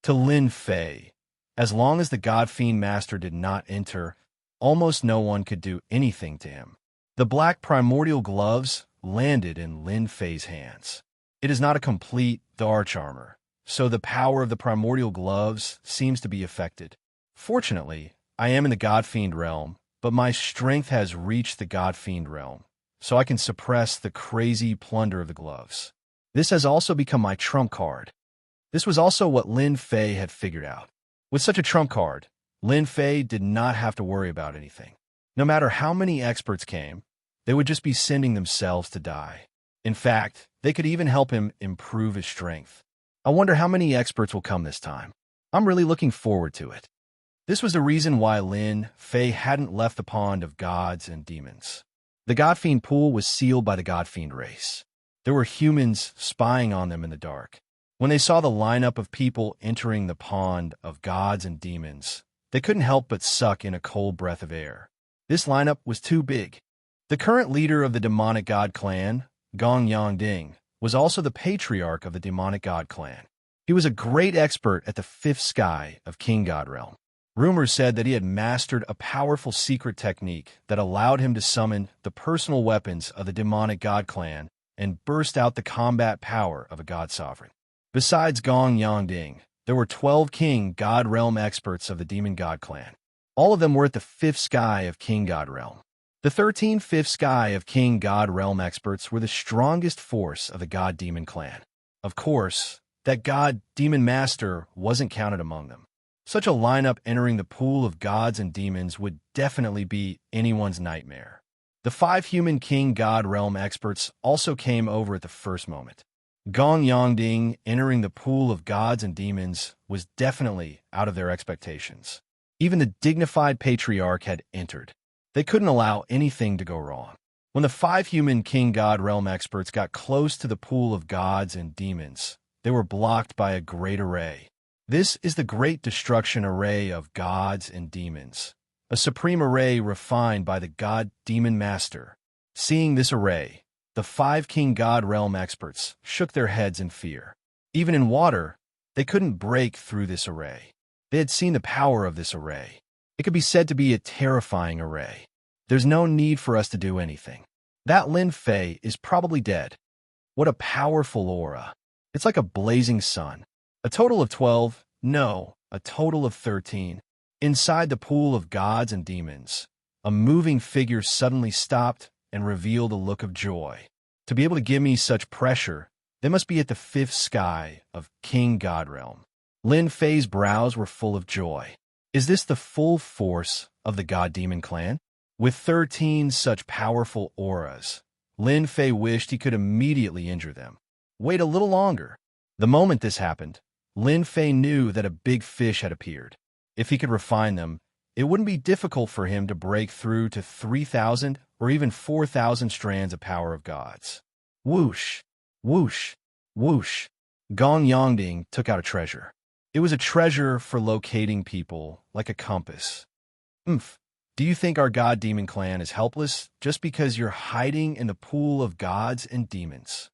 To Lin Fei, as long as the God Fiend Master did not enter, almost no one could do anything to him. The black primordial gloves landed in Lin Fei's hands. It is not a complete Arch armor, so the power of the primordial gloves seems to be affected. Fortunately, I am in the God Fiend realm, but my strength has reached the God Fiend realm, so I can suppress the crazy plunder of the gloves. This has also become my trump card. This was also what Lin Fei had figured out. With such a trump card, Lin Fei did not have to worry about anything. No matter how many experts came, they would just be sending themselves to die. In fact, they could even help him improve his strength. I wonder how many experts will come this time. I'm really looking forward to it. This was the reason why Lin Fei hadn't left the pond of gods and demons. The God Fiend pool was sealed by the God Fiend race. There were humans spying on them in the dark. When they saw the lineup of people entering the pond of gods and demons, they couldn't help but suck in a cold breath of air. This lineup was too big. The current leader of the demonic god clan, Gong Yongding, was also the patriarch of the demonic god clan. He was a great expert at the 5th sky of King God realm. Rumors said that he had mastered a powerful secret technique that allowed him to summon the personal weapons of the demonic god clan and burst out the combat power of a god sovereign. Besides Gong Yongding, there were 12 King God realm experts of the demon god clan. All of them were at the 5th sky of King God realm. The 13 5th sky of King God realm experts were the strongest force of the god demon clan. Of course, that god demon master wasn't counted among them. Such a lineup entering the pool of gods and demons would definitely be anyone's nightmare. The 5 human King God realm experts also came over at the first moment. Gong Yongding entering the pool of gods and demons was definitely out of their expectations. Even the dignified patriarch had entered. They couldn't allow anything to go wrong. When the 5 human King God realm experts got close to the pool of gods and demons, they were blocked by a great array. This is the Great Destruction Array of gods and demons, a supreme array refined by the God Demon Master. Seeing this array, the 5 King God realm experts shook their heads in fear. Even in water, they couldn't break through this array. They had seen the power of this array. It could be said to be a terrifying array. There's no need for us to do anything. That Lin Fei is probably dead. What a powerful aura. It's like a blazing sun. A total of 12, no, a total of 13. Inside the pool of gods and demons, a moving figure suddenly stopped and revealed a look of joy. To be able to give me such pressure, they must be at the 5th sky of King God realm. Lin Fei's brows were full of joy. Is this the full force of the God Demon clan? With 13 such powerful auras, Lin Fei wished he could immediately injure them. Wait a little longer. The moment this happened, Lin Fei knew that a big fish had appeared. If he could refine them, it wouldn't be difficult for him to break through to 3,000 or even 4,000 strands of power of gods. Whoosh, whoosh, whoosh. Gong Yongding took out a treasure. It was a treasure for locating people, like a compass. Do you think our God Demon clan is helpless just because you're hiding in the pool of gods and demons?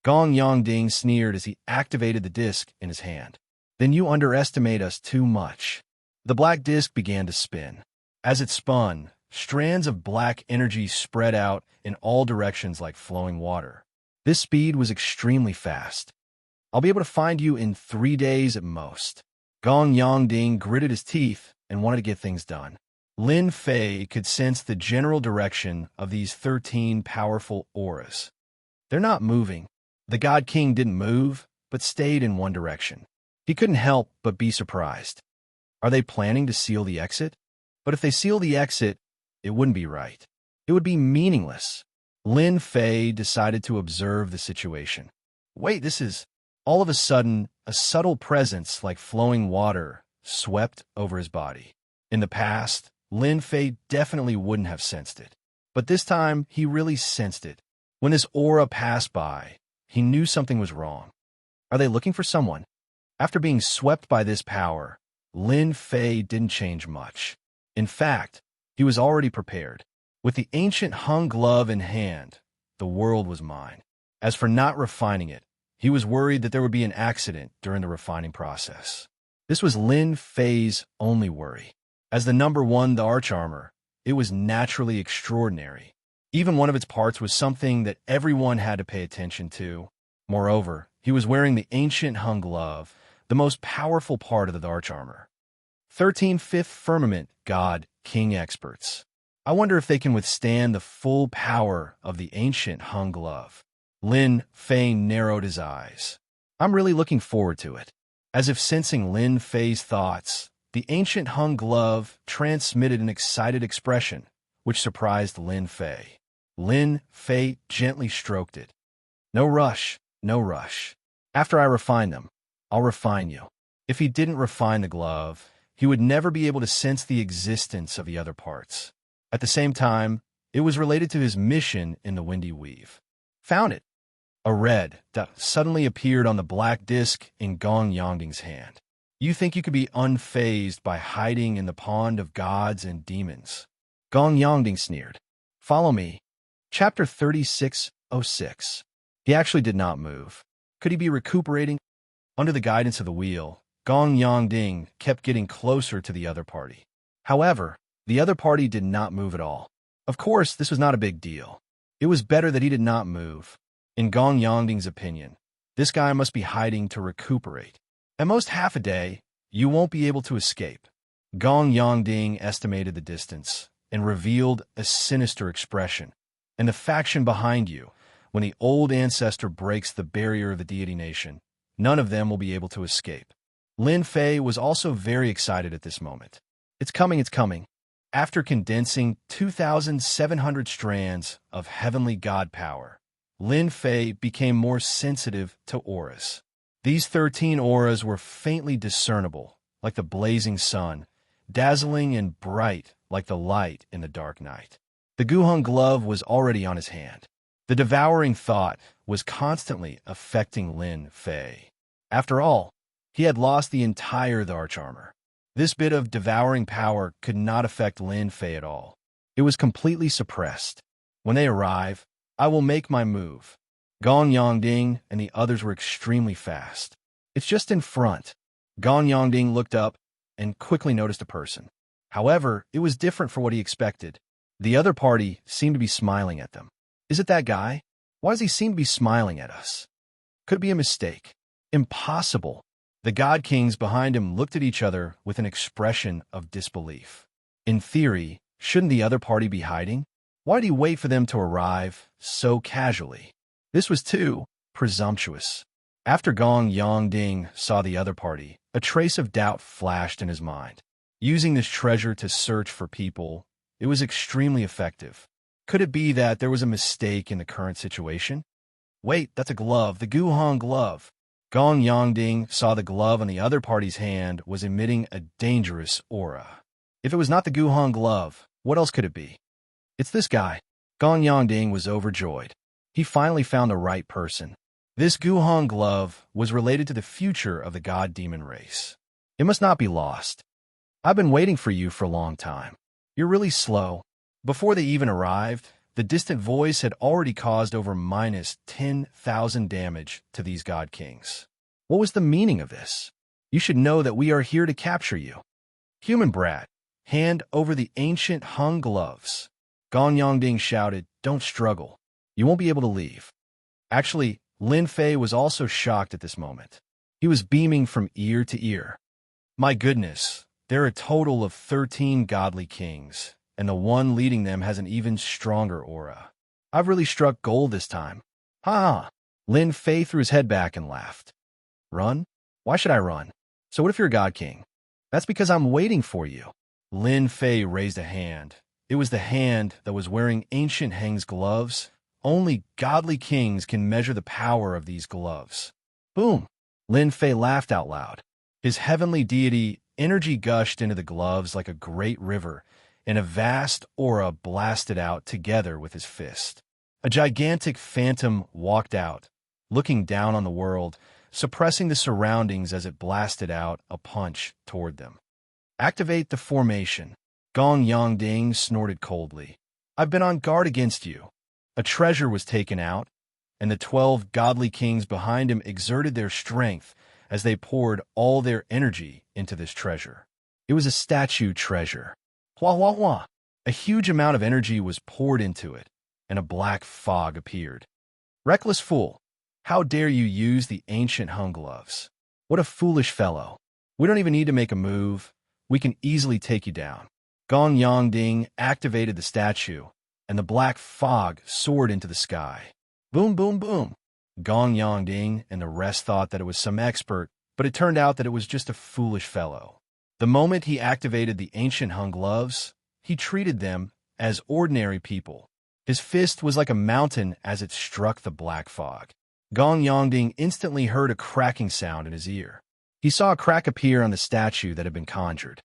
Gong Yongding sneered as he activated the disc in his hand. Then you underestimate us too much. The black disc began to spin. As it spun, strands of black energy spread out in all directions like flowing water. This speed was extremely fast. I'll be able to find you in 3 days at most. Gong Yongding gritted his teeth and wanted to get things done. Lin Fei could sense the general direction of these 13 powerful auras. They're not moving. The God King didn't move, but stayed in one direction. He couldn't help but be surprised. Are they planning to seal the exit? But if they seal the exit, it wouldn't be right. It would be meaningless. Lin Fei decided to observe the situation. Wait, this is... All of a sudden, a subtle presence like flowing water swept over his body. In the past, Lin Fei definitely wouldn't have sensed it. But this time, he really sensed it. When this aura passed by, he knew something was wrong. Are they looking for someone? After being swept by this power, Lin Fei didn't change much. In fact, he was already prepared. With the ancient hung glove in hand, the world was mine. As for not refining it, he was worried that there would be an accident during the refining process. This was Lin Fei's only worry. As the number one, the arch armor, it was naturally extraordinary. Even one of its parts was something that everyone had to pay attention to. Moreover, he was wearing the ancient hung glove, the most powerful part of the arch armor. 13 Fifth Firmament God King experts. I wonder if they can withstand the full power of the ancient hung glove. Lin Fei narrowed his eyes. I'm really looking forward to it. As if sensing Lin Fei's thoughts, the ancient hung glove transmitted an excited expression, which surprised Lin Fei. Lin Fei gently stroked it. No rush, no rush. After I refine them, I'll refine you. If he didn't refine the glove, he would never be able to sense the existence of the other parts. At the same time, it was related to his mission in the Windy Weave. Found it. A red dot suddenly appeared on the black disc in Gong Yongding's hand. You think you could be unfazed by hiding in the pond of gods and demons? Gong Yongding sneered. Follow me. Chapter 3606. He actually did not move. Could he be recuperating? Under the guidance of the wheel, Gong Yongding kept getting closer to the other party. However, the other party did not move at all. Of course, this was not a big deal. It was better that he did not move. In Gong Yongding's opinion, this guy must be hiding to recuperate. At most half a day, you won't be able to escape. Gong Yongding estimated the distance and revealed a sinister expression. And the faction behind you, when the old ancestor breaks the barrier of the deity nation, none of them will be able to escape. Lin Fei was also very excited at this moment. It's coming, it's coming. After condensing 2,700 strands of heavenly god power, Lin Fei became more sensitive to auras. These 13 auras were faintly discernible, like the blazing sun, dazzling and bright like the light in the dark night. The Guheng glove was already on his hand. The devouring thought was constantly affecting Lin Fei. After all, he had lost the entire arch armor. This bit of devouring power could not affect Lin Fei at all. It was completely suppressed. When they arrive, I will make my move. Gong Yongding and the others were extremely fast. It's just in front. Gong Yongding looked up and quickly noticed a person. However, it was different from what he expected. The other party seemed to be smiling at them. Is it that guy? Why does he seem to be smiling at us? Could it be a mistake? Impossible. The God Kings behind him looked at each other with an expression of disbelief. In theory, shouldn't the other party be hiding? Why did he wait for them to arrive so casually? This was too presumptuous. After Gong Yongding saw the other party, a trace of doubt flashed in his mind. Using this treasure to search for people, it was extremely effective. Could it be that there was a mistake in the current situation? Wait, that's a glove, the Guheng glove. Gong Yongding saw the glove on the other party's hand was emitting a dangerous aura. If it was not the Guheng glove, what else could it be? It's this guy. Gong Yongding was overjoyed. He finally found the right person. This Guheng glove was related to the future of the god-demon race. It must not be lost. I've been waiting for you for a long time. You're really slow. Before they even arrived, the distant voice had already caused over minus 10,000 damage to these god kings. What was the meaning of this? You should know that we are here to capture you. Human brat, hand over the ancient hung gloves. Gong Yongding shouted, don't struggle. You won't be able to leave. Actually, Lin Fei was also shocked at this moment. He was beaming from ear to ear. My goodness, there are a total of 13 godly kings, and the one leading them has an even stronger aura. I've really struck gold this time. Ha! Lin Fei threw his head back and laughed. Run? Why should I run? So what if you're a God King? That's because I'm waiting for you. Lin Fei raised a hand. It was the hand that was wearing ancient Heng's gloves. Only godly kings can measure the power of these gloves. Boom! Lin Fei laughed out loud. His heavenly deity energy gushed into the gloves like a great river, and a vast aura blasted out together with his fist. A gigantic phantom walked out, looking down on the world, suppressing the surroundings as it blasted out a punch toward them. Activate the formation. Gong Yongding snorted coldly. I've been on guard against you. A treasure was taken out, and the 12 godly kings behind him exerted their strength as they poured all their energy into this treasure. It was a statue treasure. Hua hua hua. A huge amount of energy was poured into it, and a black fog appeared. Reckless fool, how dare you use the ancient Hung gloves? What a foolish fellow. We don't even need to make a move. We can easily take you down. Gong Yongding activated the statue, and the black fog soared into the sky. Boom, boom, boom. Gong Yongding and the rest thought that it was some expert, but it turned out that it was just a foolish fellow. The moment he activated the ancient Hung gloves, he treated them as ordinary people. His fist was like a mountain as it struck the black fog. Gong Yongding instantly heard a cracking sound in his ear. He saw a crack appear on the statue that had been conjured.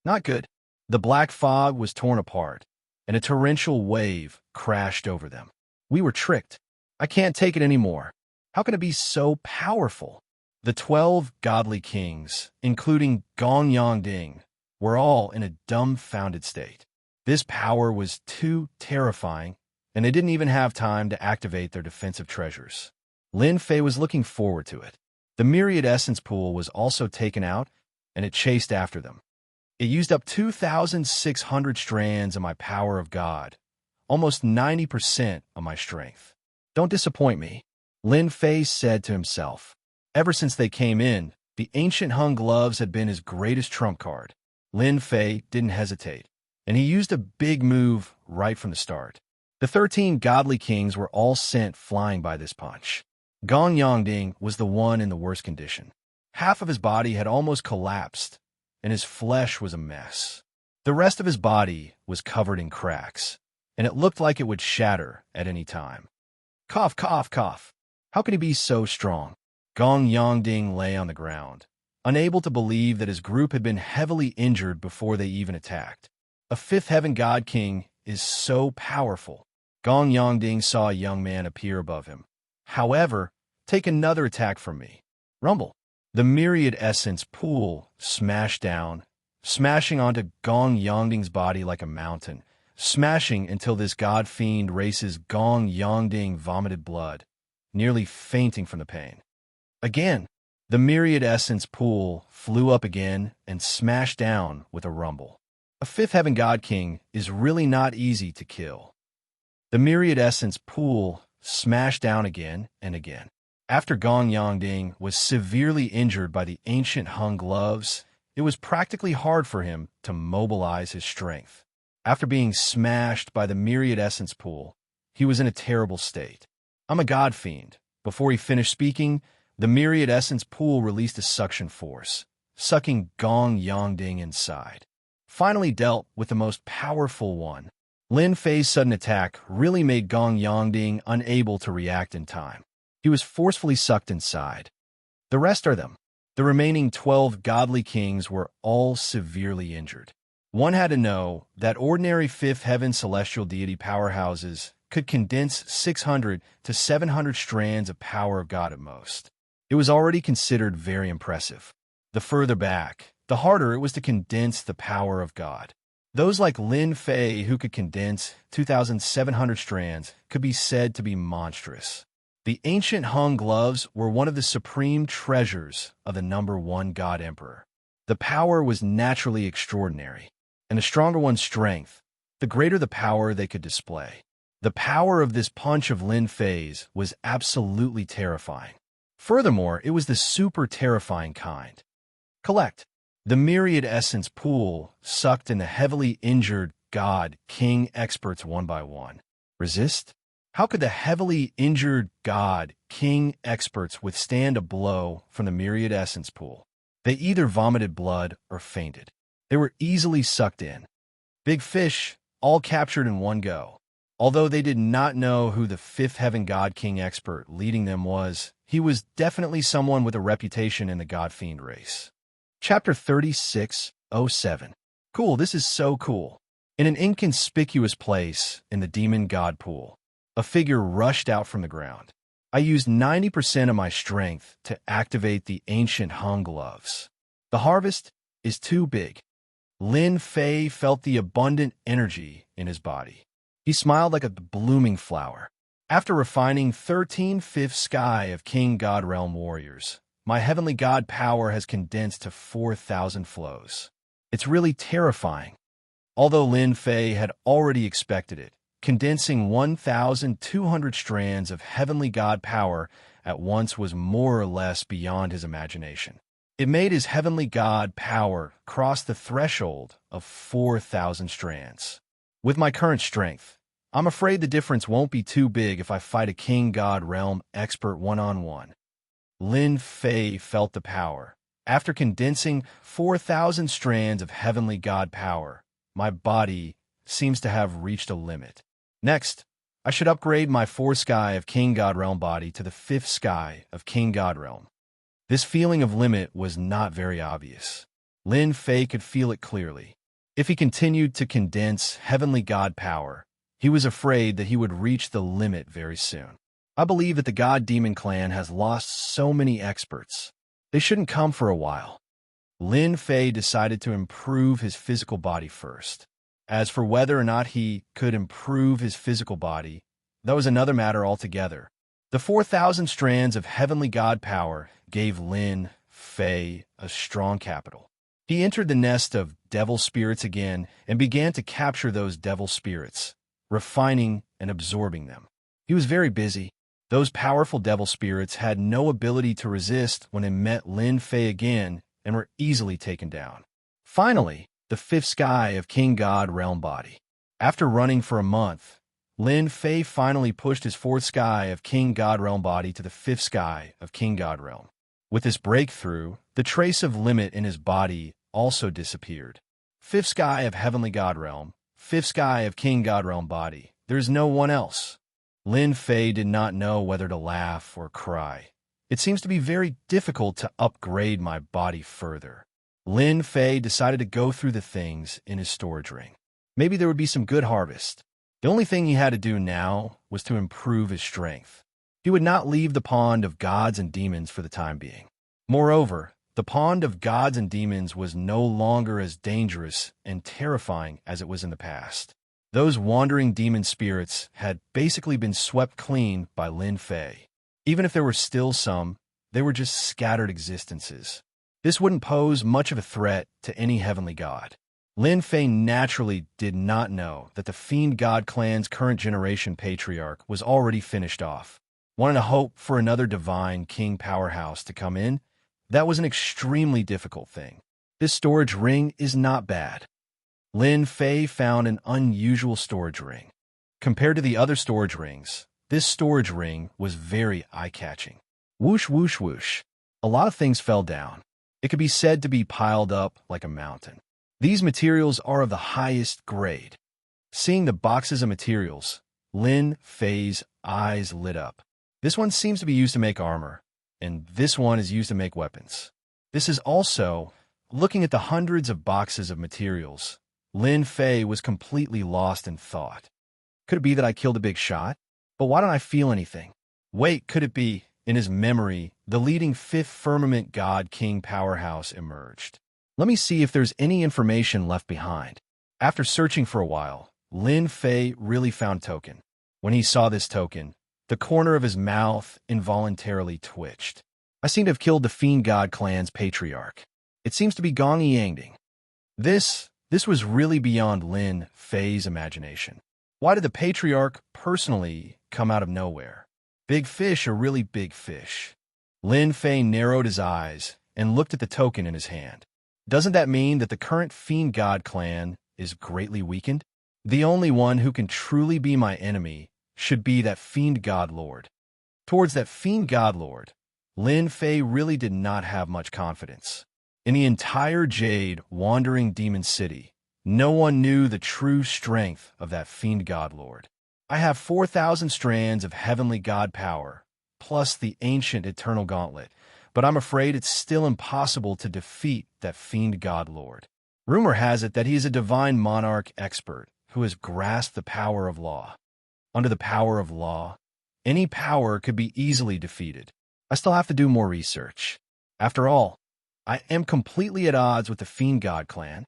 Not good. The black fog was torn apart, and a torrential wave crashed over them. We were tricked. I can't take it anymore. How can it be so powerful? The 12 godly kings, including Gong Yongding, were all in a dumbfounded state. This power was too terrifying, and they didn't even have time to activate their defensive treasures. Lin Fei was looking forward to it. The myriad essence pool was also taken out, and it chased after them. It used up 2,600 strands of my power of God, almost 90% of my strength. Don't disappoint me, Lin Fei said to himself. Ever since they came in, the ancient Hung gloves had been his greatest trump card. Lin Fei didn't hesitate, and he used a big move right from the start. The 13 godly kings were all sent flying by this punch. Gong Yongding was the one in the worst condition. Half of his body had almost collapsed, and his flesh was a mess. The rest of his body was covered in cracks, and it looked like it would shatter at any time. Cough, cough, cough. How could he be so strong? Gong Yongding lay on the ground, unable to believe that his group had been heavily injured before they even attacked. A fifth heaven god king is so powerful. Gong Yongding saw a young man appear above him. However, take another attack from me. Rumble. The myriad essence pool smashed down, smashing onto Gong Yongding's body like a mountain, smashing until this god fiend race's Gong Yongding vomited blood, nearly fainting from the pain. Again, the myriad essence pool flew up again and smashed down with a rumble. A fifth heaven god king is really not easy to kill. The myriad essence pool smashed down again and again. After Gong Yongding was severely injured by the ancient Hung gloves, it was practically hard for him to mobilize his strength. After being smashed by the myriad essence pool, he was in a terrible state. I'm a god fiend. Before he finished speaking, the myriad essence pool released a suction force, sucking Gong Yongding inside. Finally dealt with the most powerful one. Lin Fei's sudden attack really made Gong Yongding unable to react in time. He was forcefully sucked inside. The rest are them. The remaining 12 godly kings were all severely injured. One had to know that ordinary fifth heaven celestial deity powerhouses could condense 600 to 700 strands of power of God at most. It was already considered very impressive. The further back, the harder it was to condense the power of God. Those like Lin Fei who could condense 2,700 strands could be said to be monstrous. The ancient Hung gloves were one of the supreme treasures of the #1 God Emperor. The power was naturally extraordinary, and the stronger one's strength, the greater the power they could display. The power of this punch of Lin Fei's was absolutely terrifying. Furthermore, it was the super terrifying kind. Collect. The myriad essence pool sucked in the heavily injured God King experts one by one. Resist? How could the heavily injured god king experts withstand a blow from the myriad essence pool? They either vomited blood or fainted. They were easily sucked in. Big fish, all captured in one go. Although they did not know who the fifth heaven god king expert leading them was, he was definitely someone with a reputation in the god-fiend race. Chapter 36:07. Cool, this is so cool. In an inconspicuous place in the demon god pool, a figure rushed out from the ground. I used 90% of my strength to activate the ancient hung gloves. The harvest is too big. Lin Fei felt the abundant energy in his body. He smiled like a blooming flower. After refining 13/5 sky of King God Realm warriors, my heavenly god power has condensed to 4,000 flows. It's really terrifying. Although Lin Fei had already expected it, condensing 1,200 strands of heavenly god power at once was more or less beyond his imagination. It made his heavenly god power cross the threshold of 4,000 strands. With my current strength, I'm afraid the difference won't be too big if I fight a King God Realm expert one-on-one. Lin Fei felt the power. After condensing 4,000 strands of heavenly god power, my body seems to have reached a limit. Next, I should upgrade my 4th sky of King God Realm body to the 5th sky of King God Realm. This feeling of limit was not very obvious. Lin Fei could feel it clearly. If he continued to condense heavenly god power, he was afraid that he would reach the limit very soon. I believe that the God Demon clan has lost so many experts. They shouldn't come for a while. Lin Fei decided to improve his physical body first. As for whether or not he could improve his physical body, that was another matter altogether. The 4,000 strands of heavenly god power gave Lin Fei a strong capital. He entered the nest of devil spirits again and began to capture those devil spirits, refining and absorbing them. He was very busy. Those powerful devil spirits had no ability to resist when they met Lin Fei again and were easily taken down. Finally, the 5th sky of King God Realm body. After running for a month, Lin Fei finally pushed his 4th sky of King God Realm body to the 5th sky of King God Realm. With this breakthrough, the trace of limit in his body also disappeared. 5th sky of Heavenly God Realm, 5th sky of King God Realm body. There's no one else. Lin Fei did not know whether to laugh or cry. It seems to be very difficult to upgrade my body further. Lin Fei decided to go through the things in his storage ring. Maybe there would be some good harvest. The only thing he had to do now was to improve his strength. He would not leave the pond of gods and demons for the time being. Moreover, the pond of gods and demons was no longer as dangerous and terrifying as it was in the past. Those wandering demon spirits had basically been swept clean by Lin Fei. Even if there were still some, they were just scattered existences. This wouldn't pose much of a threat to any heavenly god. Lin Fei naturally did not know that the Fiend God clan's current generation patriarch was already finished off. Wanting to hope for another divine king powerhouse to come in, that was an extremely difficult thing. This storage ring is not bad. Lin Fei found an unusual storage ring. Compared to the other storage rings, this storage ring was very eye-catching. Whoosh, whoosh, whoosh. A lot of things fell down. It could be said to be piled up like a mountain. These materials are of the highest grade. Seeing the boxes of materials, Lin Fei's eyes lit up. This one seems to be used to make armor, and this one is used to make weapons. This is also, looking at the hundreds of boxes of materials, Lin Fei was completely lost in thought. Could it be that I killed a big shot? But why don't I feel anything? Wait, could it be, in his memory, the leading 5th firmament god king powerhouse emerged? Let me see if there's any information left behind. After searching for a while, Lin Fei really found token. When he saw this token, the corner of his mouth involuntarily twitched. I seem to have killed the Fiend God clan's patriarch. It seems to be Gong Yangding. This was really beyond Lin Fei's imagination. Why did the patriarch personally come out of nowhere? Big fish are really big fish. Lin Fei narrowed his eyes and looked at the token in his hand. Doesn't that mean that the current Fiend God clan is greatly weakened? The only one who can truly be my enemy should be that fiend god lord. Towards that fiend god lord, Lin Fei really did not have much confidence. In the entire Jade Wandering Demon City, no one knew the true strength of that fiend god lord. I have 4,000 strands of heavenly god power, plus the ancient eternal gauntlet, but I'm afraid it's still impossible to defeat that fiend god lord. Rumor has it that he is a divine monarch expert who has grasped the power of law. Under the power of law, any power could be easily defeated. I still have to do more research. After all, I am completely at odds with the Fiend God clan.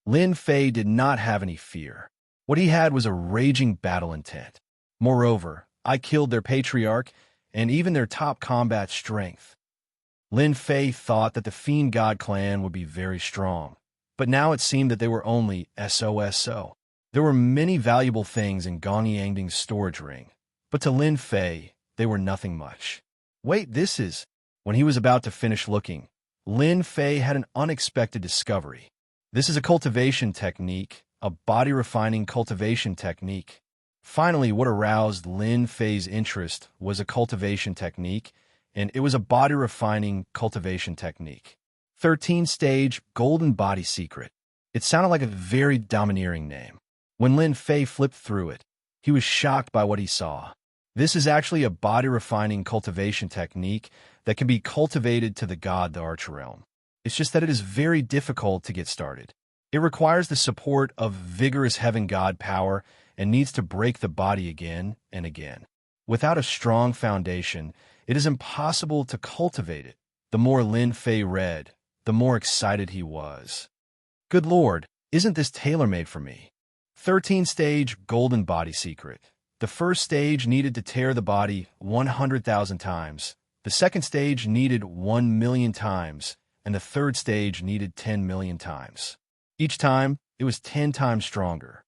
Lin Fei did not have any fear. What he had was a raging battle intent. Moreover, I killed their patriarch and even their top combat strength. Lin Fei thought that the Fiend God clan would be very strong, but now it seemed that they were only SOSO. There were many valuable things in Gong Yangding's storage ring, but to Lin Fei, they were nothing much. Wait, this is... When he was about to finish looking, Lin Fei had an unexpected discovery. This is a cultivation technique, a body-refining cultivation technique. Finally, what aroused Lin Fei's interest was a cultivation technique, and it was a body-refining cultivation technique. 13-stage golden body secret. It sounded like a very domineering name. When Lin Fei flipped through it, he was shocked by what he saw. This is actually a body-refining cultivation technique that can be cultivated to the god the Arch realm. It's just that it is very difficult to get started. It requires the support of vigorous heaven god power and needs to break the body again and again. Without a strong foundation, it is impossible to cultivate it. The more Lin Fei read, the more excited he was. Good Lord, isn't this tailor-made for me? 13-stage golden body secret. The first stage needed to tear the body 100,000 times. The second stage needed 1 million times, and the third stage needed 10 million times. Each time, it was 10 times stronger.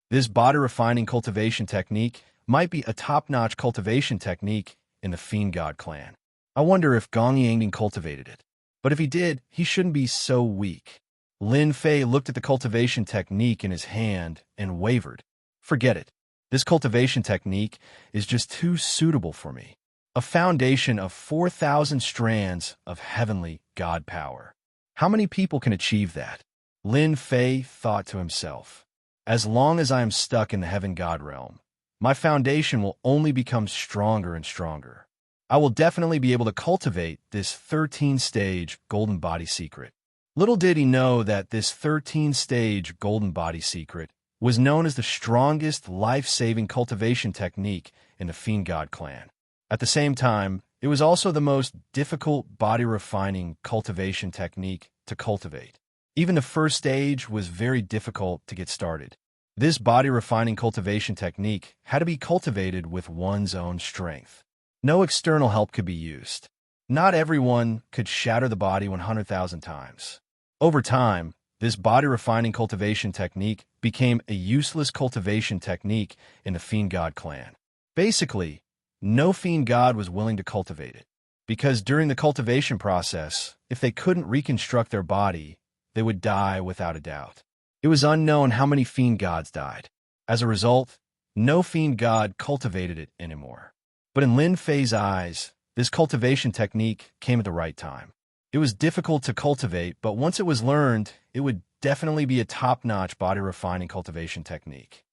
This body-refining cultivation technique might be a top-notch cultivation technique in the Fiend God clan. I wonder if Gong Yangding cultivated it. But if he did, he shouldn't be so weak. Lin Fei looked at the cultivation technique in his hand and wavered. Forget it. This cultivation technique is just too suitable for me. A foundation of 4,000 strands of heavenly god power. How many people can achieve that? Lin Fei thought to himself. As long as I am stuck in the heaven god realm, my foundation will only become stronger and stronger. I will definitely be able to cultivate this 13-stage golden body secret. Little did he know that this 13-stage golden body secret was known as the strongest life-saving cultivation technique in the Fiend God clan. At the same time, it was also the most difficult body-refining cultivation technique to cultivate. Even the first stage was very difficult to get started. This body-refining cultivation technique had to be cultivated with one's own strength. No external help could be used. Not everyone could shatter the body 100,000 times. Over time, this body-refining cultivation technique became a useless cultivation technique in the Fiend God clan. Basically, no Fiend God was willing to cultivate it, because during the cultivation process, if they couldn't reconstruct their body, they would die without a doubt. It was unknown how many Fiend Gods died. As a result, no Fiend God cultivated it anymore. But in Lin Fei's eyes, this cultivation technique came at the right time. It was difficult to cultivate, but once it was learned, it would definitely be a top-notch body-refining cultivation technique.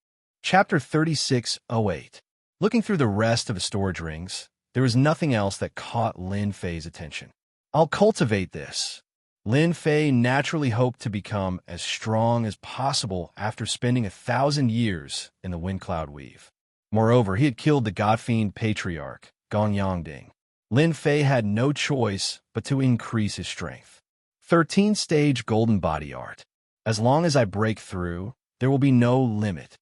Chapter 3608. Looking through the rest of the storage rings, there was nothing else that caught Lin Fei's attention. I'll cultivate this. Lin Fei naturally hoped to become as strong as possible after spending 1,000 years in the Wind Cloud Weave. Moreover, he had killed the God-Fiend Patriarch, Gong Yangding. Lin Fei had no choice but to increase his strength. 13-stage golden body art. As long as I break through, there will be no limit.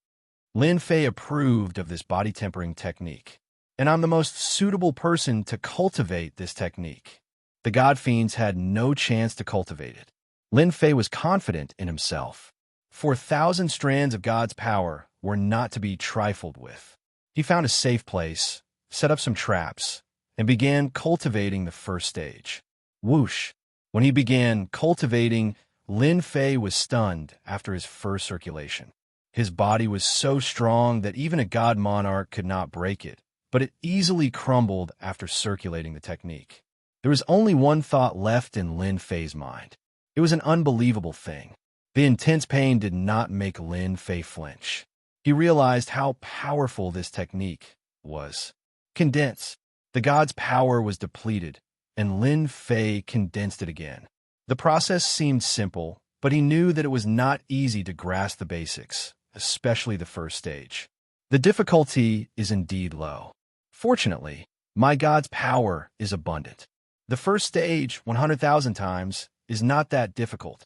Lin Fei approved of this body tempering technique, and I'm the most suitable person to cultivate this technique. The God Fiends had no chance to cultivate it. Lin Fei was confident in himself. 4,000 strands of God's power were not to be trifled with. He found a safe place, set up some traps, and began cultivating the first stage. Whoosh! When he began cultivating, Lin Fei was stunned after his first circulation. His body was so strong that even a god monarch could not break it, but it easily crumbled after circulating the technique. There was only one thought left in Lin Fei's mind. It was an unbelievable thing. The intense pain did not make Lin Fei flinch. He realized how powerful this technique was. Condense. The god's power was depleted, and Lin Fei condensed it again. The process seemed simple, but he knew that it was not easy to grasp the basics, especially the first stage. The difficulty is indeed low. Fortunately, my god's power is abundant. The first stage, 100,000 times, is not that difficult.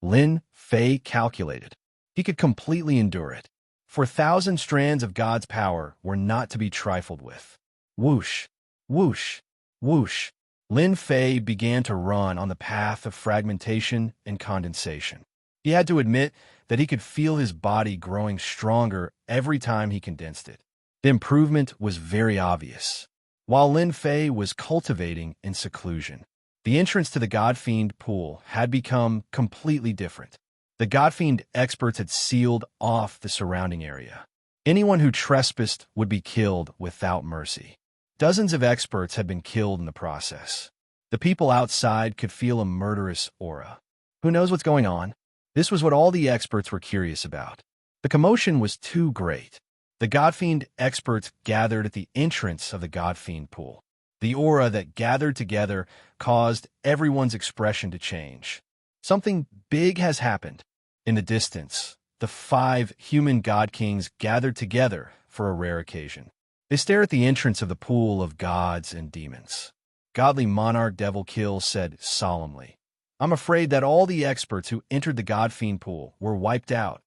Lin Fei calculated. He could completely endure it. 4,000 strands of God's power were not to be trifled with. Whoosh, whoosh, whoosh. Lin Fei began to run on the path of fragmentation and condensation. He had to admit that he could feel his body growing stronger every time he condensed it. The improvement was very obvious. While Lin Fei was cultivating in seclusion, the entrance to the Godfiend pool had become completely different. The Godfiend experts had sealed off the surrounding area. Anyone who trespassed would be killed without mercy. Dozens of experts had been killed in the process. The people outside could feel a murderous aura. Who knows what's going on? This was what all the experts were curious about. The commotion was too great. The Godfiend experts gathered at the entrance of the Godfiend pool. The aura that gathered together caused everyone's expression to change. Something big has happened. In the distance, the 5 human god kings gathered together for a rare occasion. They stare at the entrance of the pool of gods and demons. Godly monarch Devil Kill said solemnly, "I'm afraid that all the experts who entered the Godfiend pool were wiped out.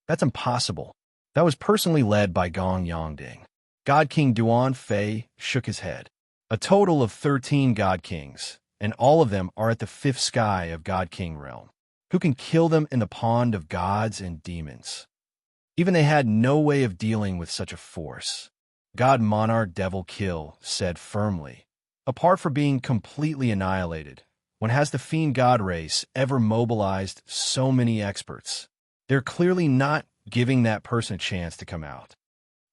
That's impossible." That was personally led by Gong Yongding. God King Duan Fei shook his head. A total of 13 god kings, and all of them are at the 5th sky of God King realm. Who can kill them in the pond of gods and demons? Even they had no way of dealing with such a force. God Monarch Devil Kill said firmly, "Apart from being completely annihilated, when has the fiend god race ever mobilized so many experts? They're clearly not giving that person a chance to come out."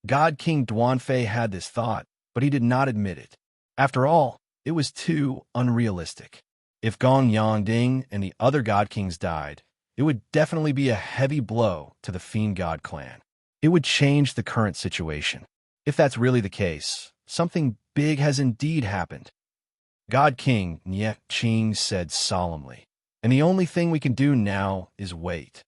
God King Duanfei had this thought, but he did not admit it. After all, it was too unrealistic. If Gong Yongding and the other god kings died, it would definitely be a heavy blow to the fiend god clan. It would change the current situation. If that's really the case, something big has indeed happened. God King Nye Qing said solemnly, "And the only thing we can do now is wait."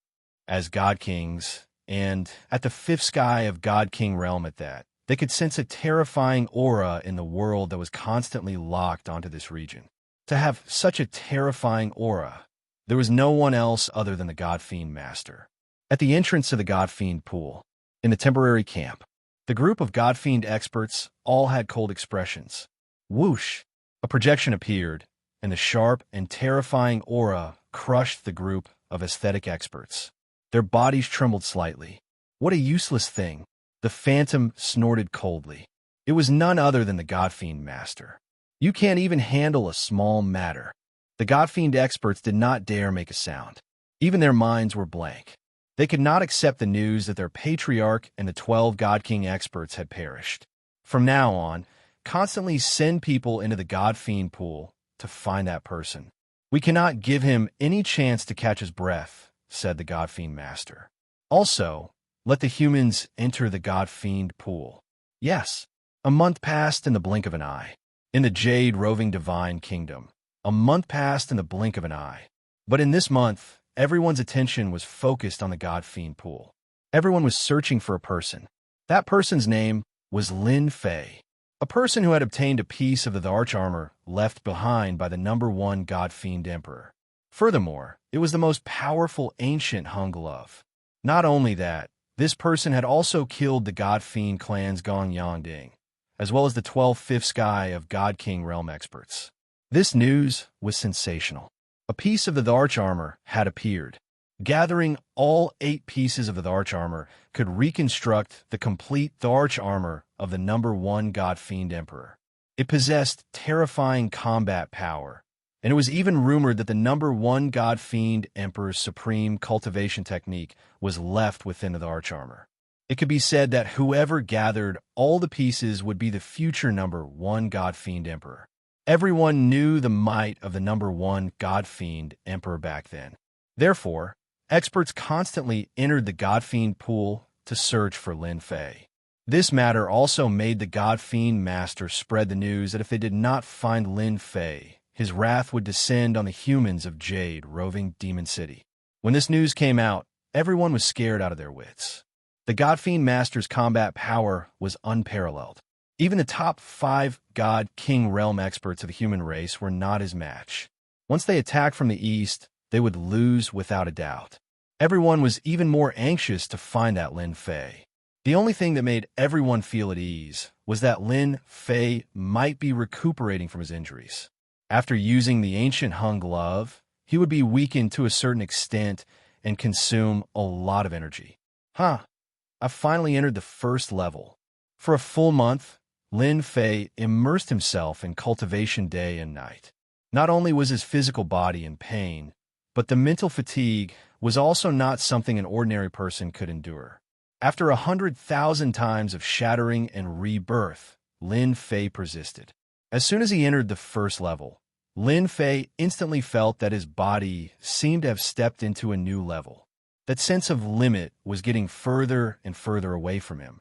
As god kings, and at the 5th sky of God King realm at that, they could sense a terrifying aura in the world that was constantly locked onto this region. To have such a terrifying aura, there was no one else other than the Godfiend Master. At the entrance of the Godfiend pool, in the temporary camp, the group of Godfiend experts all had cold expressions. Whoosh! A projection appeared, and the sharp and terrifying aura crushed the group of aesthetic experts. Their bodies trembled slightly. What a useless thing! The phantom snorted coldly. It was none other than the Godfiend Master. You can't even handle a small matter. The Godfiend experts did not dare make a sound. Even their minds were blank. They could not accept the news that their patriarch and the 12 God King experts had perished. From now on, constantly send people into the Godfiend pool to find that person. "We cannot give him any chance to catch his breath," said the Godfiend Master. "Also, let the humans enter the Godfiend pool." Yes, a month passed in the blink of an eye. In the Jade Roving Divine Kingdom, a month passed in the blink of an eye. But in this month, everyone's attention was focused on the Godfiend pool. Everyone was searching for a person. That person's name was Lin Fei, a person who had obtained a piece of the arch armor left behind by the #1 Godfiend Emperor. Furthermore, it was the most powerful ancient hung glove. Not only that, this person had also killed the Godfiend clan's Gong Yongding, as well as the 12th 5th sky of God King realm experts. This news was sensational. A piece of the arch armor had appeared. Gathering all 8 pieces of the arch armor could reconstruct the complete arch armor of the #1 Godfiend Emperor. It possessed terrifying combat power, And it was even rumored that the number one God Fiend Emperor's supreme cultivation technique was left within the archarmor. It could be said that whoever gathered all the pieces would be the future number one God Fiend Emperor. Everyone knew the might of the number one God Fiend Emperor back then. Therefore, experts constantly entered the God Fiend pool to search for Lin Fei. This matter also made the God Fiend Master spread the news that if they did not find Lin Fei, his wrath would descend on the humans of Jade roving Demon City. When this news came out, everyone was scared out of their wits. The God Fiend Master's combat power was unparalleled. Even the top 5 God King Realm experts of the human race were not his match. Once they attacked from the east, they would lose without a doubt. Everyone was even more anxious to find that Lin Fei. The only thing that made everyone feel at ease was that Lin Fei might be recuperating from his injuries. After using the ancient Hung Glove, he would be weakened to a certain extent and consume a lot of energy. I finally entered the first level. For a full month, Lin Fei immersed himself in cultivation day and night. Not only was his physical body in pain, but the mental fatigue was also not something an ordinary person could endure. After 100,000 times of shattering and rebirth, Lin Fei persisted. As soon as he entered the first level, Lin Fei instantly felt that his body seemed to have stepped into a new level. That sense of limit was getting further and further away from him.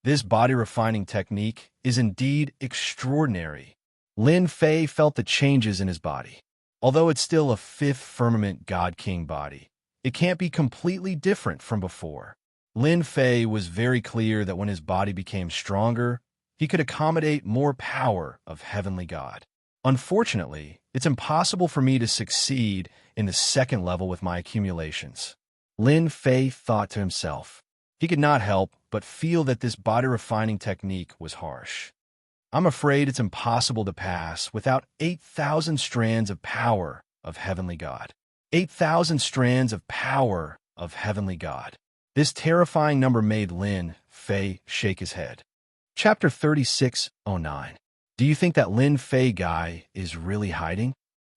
This body-refining technique is indeed extraordinary. Lin Fei felt the changes in his body. Although it's still a 5th firmament God King body, it can't be completely different from before. Lin Fei was very clear that when his body became stronger, he could accommodate more power of Heavenly God. Unfortunately, it's impossible for me to succeed in the second level with my accumulations. Lin Fei thought to himself. He could not help but feel that this body-refining technique was harsh. I'm afraid it's impossible to pass without 8,000 strands of power of Heavenly God. 8,000 strands of power of Heavenly God. This terrifying number made Lin Fei shake his head. Chapter 3609. Do you think that Lin Fei guy is really hiding?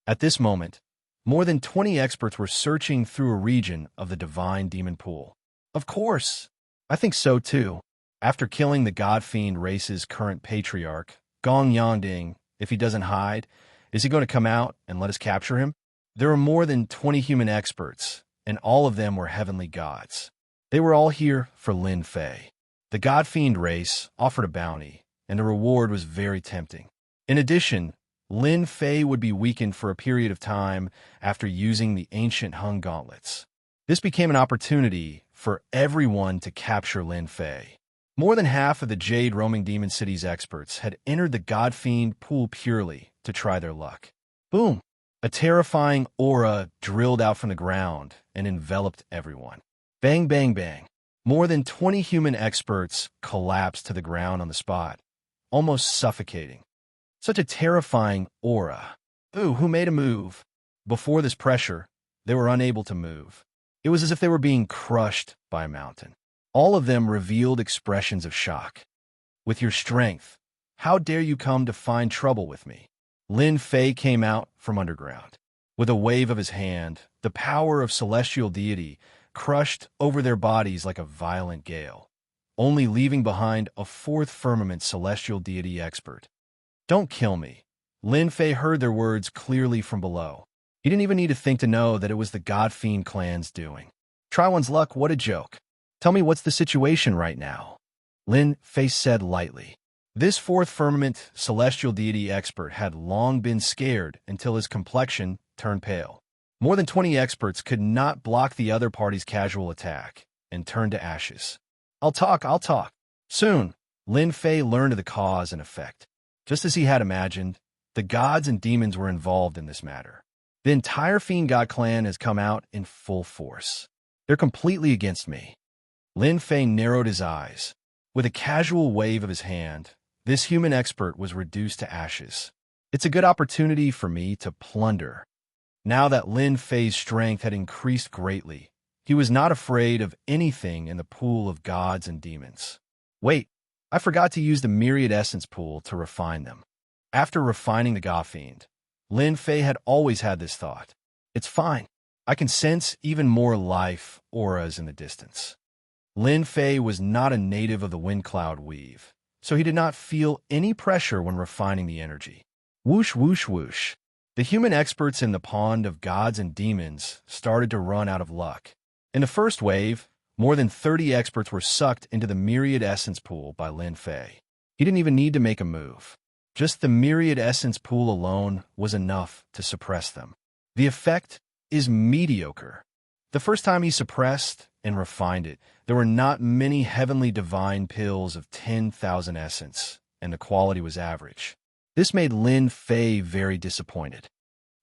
At this moment, more than 20 experts were searching through a region of the divine demon pool. Of course, I think so too. After killing the God Fiend race's current patriarch, Gong Yangding, if he doesn't hide, is he going to come out and let us capture him? There were more than 20 human experts, and all of them were heavenly gods. They were all here for Lin Fei. The God Fiend race offered a bounty, and the reward was very tempting. In addition, Lin Fei would be weakened for a period of time after using the ancient Hung Gauntlets. This became an opportunity for everyone to capture Lin Fei. More than half of the Jade roaming Demon City's experts had entered the God Fiend pool purely to try their luck. Boom! A terrifying aura drilled out from the ground and enveloped everyone. Bang, bang, bang. More than 20 human experts collapsed to the ground on the spot, almost suffocating. Such a terrifying aura. Ooh, who made a move? Before this pressure, they were unable to move. It was as if they were being crushed by a mountain. All of them revealed expressions of shock. With your strength, how dare you come to find trouble with me? Lin Fei came out from underground. With a wave of his hand, the power of celestial deity crushed over their bodies like a violent gale, only leaving behind a 4th firmament celestial deity expert. Don't kill me. Lin Fei heard their words clearly from below. He didn't even need to think to know that it was the God Fiend clan's doing. Try one's luck, what a joke. Tell me what's the situation right now. Lin Fei said lightly. This 4th firmament celestial deity expert had long been scared until his complexion turned pale. More than 20 experts could not block the other party's casual attack and turned to ashes. I'll talk. Soon, Lin Fei learned of the cause and effect. Just as he had imagined, the gods and demons were involved in this matter. The entire Fiend God clan has come out in full force. They're completely against me. Lin Fei narrowed his eyes. With a casual wave of his hand, this human expert was reduced to ashes. It's a good opportunity for me to plunder. Now that Lin Fei's strength had increased greatly, he was not afraid of anything in the pool of gods and demons. Wait, I forgot to use the myriad essence pool to refine them. After refining the God Fiend, Lin Fei had always had this thought. It's fine. I can sense even more life auras in the distance. Lin Fei was not a native of the wind cloud weave, so he did not feel any pressure when refining the energy. Whoosh, whoosh, whoosh. The human experts in the pond of gods and demons started to run out of luck. In the first wave, more than 30 experts were sucked into the myriad essence pool by Lin Fei. He didn't even need to make a move. Just the myriad essence pool alone was enough to suppress them. The effect is mediocre. The first time he suppressed and refined it, there were not many heavenly divine pills of 10,000 essence, and the quality was average. This made Lin Fei very disappointed.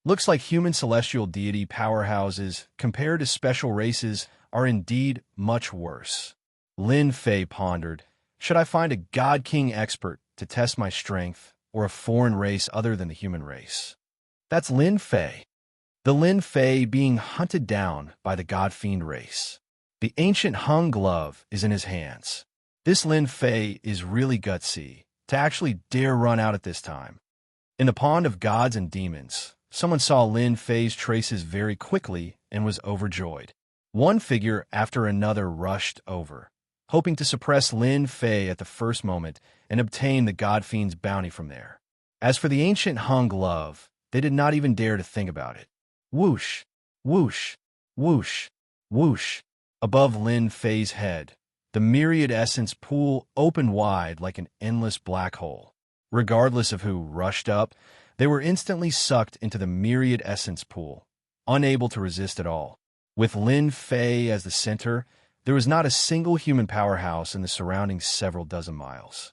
Looks like human celestial deity powerhouses compared to special races are indeed much worse. Lin Fei pondered, should I find a God King expert to test my strength, or a foreign race other than the human race? That's Lin Fei. The Lin Fei being hunted down by the God Fiend race. The ancient hung glove is in his hands. This Lin Fei is really gutsy to actually dare run out at this time. In the pond of gods and demons, someone saw Lin Fei's traces very quickly and was overjoyed. One figure after another rushed over, hoping to suppress Lin Fei at the first moment and obtain the God Fiend's bounty from there. As for the ancient hung glove, they did not even dare to think about it. Whoosh, whoosh, whoosh, whoosh. Above Lin Fei's head, the myriad essence pool opened wide like an endless black hole. Regardless of who rushed up, they were instantly sucked into the myriad essence pool, unable to resist at all. With Lin Fei as the center, there was not a single human powerhouse in the surrounding several dozen miles.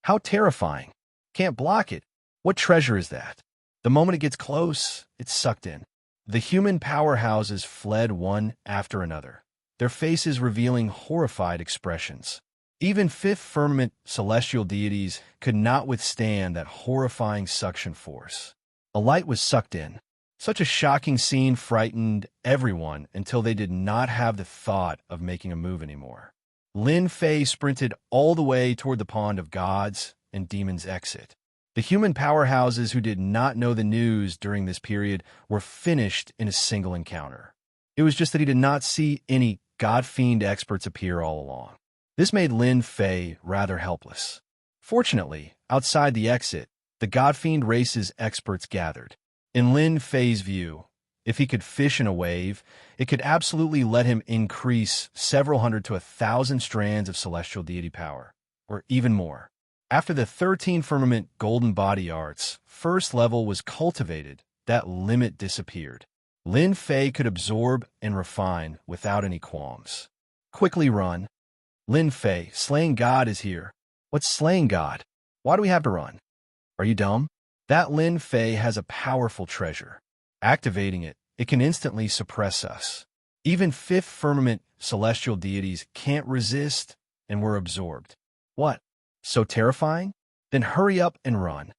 How terrifying! Can't block it. What treasure is that? The moment it gets close, it's sucked in. The human powerhouses fled one after another, their faces revealing horrified expressions. Even fifth firmament celestial deities could not withstand that horrifying suction force. A light was sucked in. Such a shocking scene frightened everyone until they did not have the thought of making a move anymore. Lin Fei sprinted all the way toward the pond of gods and demons exit. The human powerhouses who did not know the news during this period were finished in a single encounter. It was just that he did not see any God Fiend experts appear all along. This made Lin Fei rather helpless. Fortunately, outside the exit, the God Fiend race's experts gathered. In Lin Fei's view, if he could fish in a wave, it could absolutely let him increase several hundred to 1,000 strands of celestial deity power, or even more. After the 13 firmament golden body arts first level was cultivated, that limit disappeared. Lin Fei could absorb and refine without any qualms. Quickly run. Lin Fei, slaying God is here. What's slaying God? Why do we have to run? Are you dumb? That Lin Fei has a powerful treasure. Activating it, it can instantly suppress us. Even fifth firmament celestial deities can't resist and were absorbed. What? So terrifying? Then hurry up and run.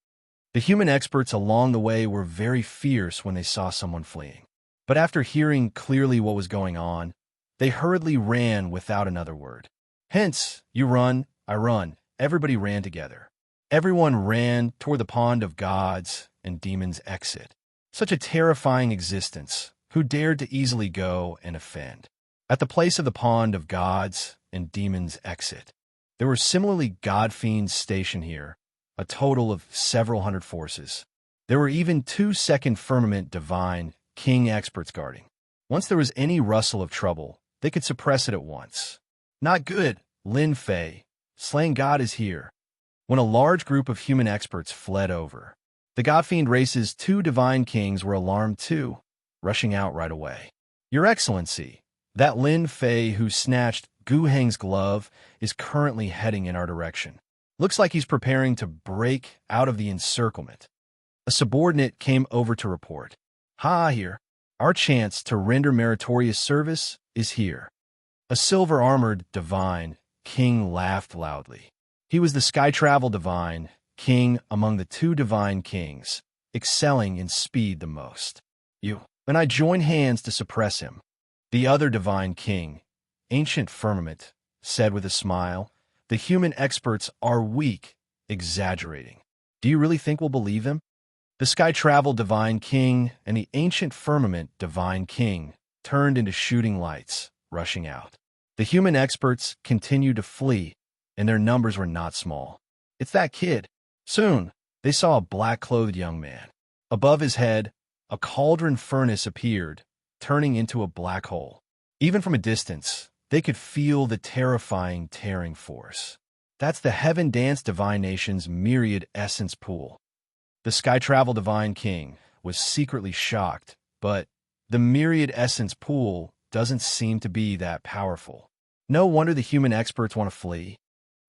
The human experts along the way were very fierce when they saw someone fleeing. But after hearing clearly what was going on, they hurriedly ran without another word. Hence, you run, I run. Everybody ran together. Everyone ran toward the pond of gods and demons exit. Such a terrifying existence, who dared to easily go and offend. At the place of the pond of gods and demons exit, there were similarly God Fiends stationed here, a total of several hundred forces. There were even 2 second firmament divine king experts guarding. Once there was any rustle of trouble, they could suppress it at once. Not good, Lin Fei. Slaying God is here. When a large group of human experts fled over, the God Fiend race's 2 divine kings were alarmed too, rushing out right away. Your Excellency, that Lin Fei who snatched Gu Heng's glove is currently heading in our direction. Looks like he's preparing to break out of the encirclement. A subordinate came over to report. Here. Our chance to render meritorious service is here. A silver-armored divine king laughed loudly. He was the sky-travel divine king among the 2 divine kings, excelling in speed the most. You and I join hands to suppress him. The other divine king, Ancient Firmament, said with a smile, the human experts are weak, exaggerating. Do you really think we'll believe him? The sky-travel divine king and the ancient firmament divine king turned into shooting lights, rushing out. The human experts continued to flee, and their numbers were not small. It's that kid. Soon, they saw a black-clothed young man. Above his head, a cauldron furnace appeared, turning into a black hole. Even from a distance, they could feel the terrifying tearing force. That's the Heaven Dance Divine Nation's myriad essence pool. The Sky Travel Divine King was secretly shocked, but the myriad essence pool doesn't seem to be that powerful. No wonder the human experts want to flee.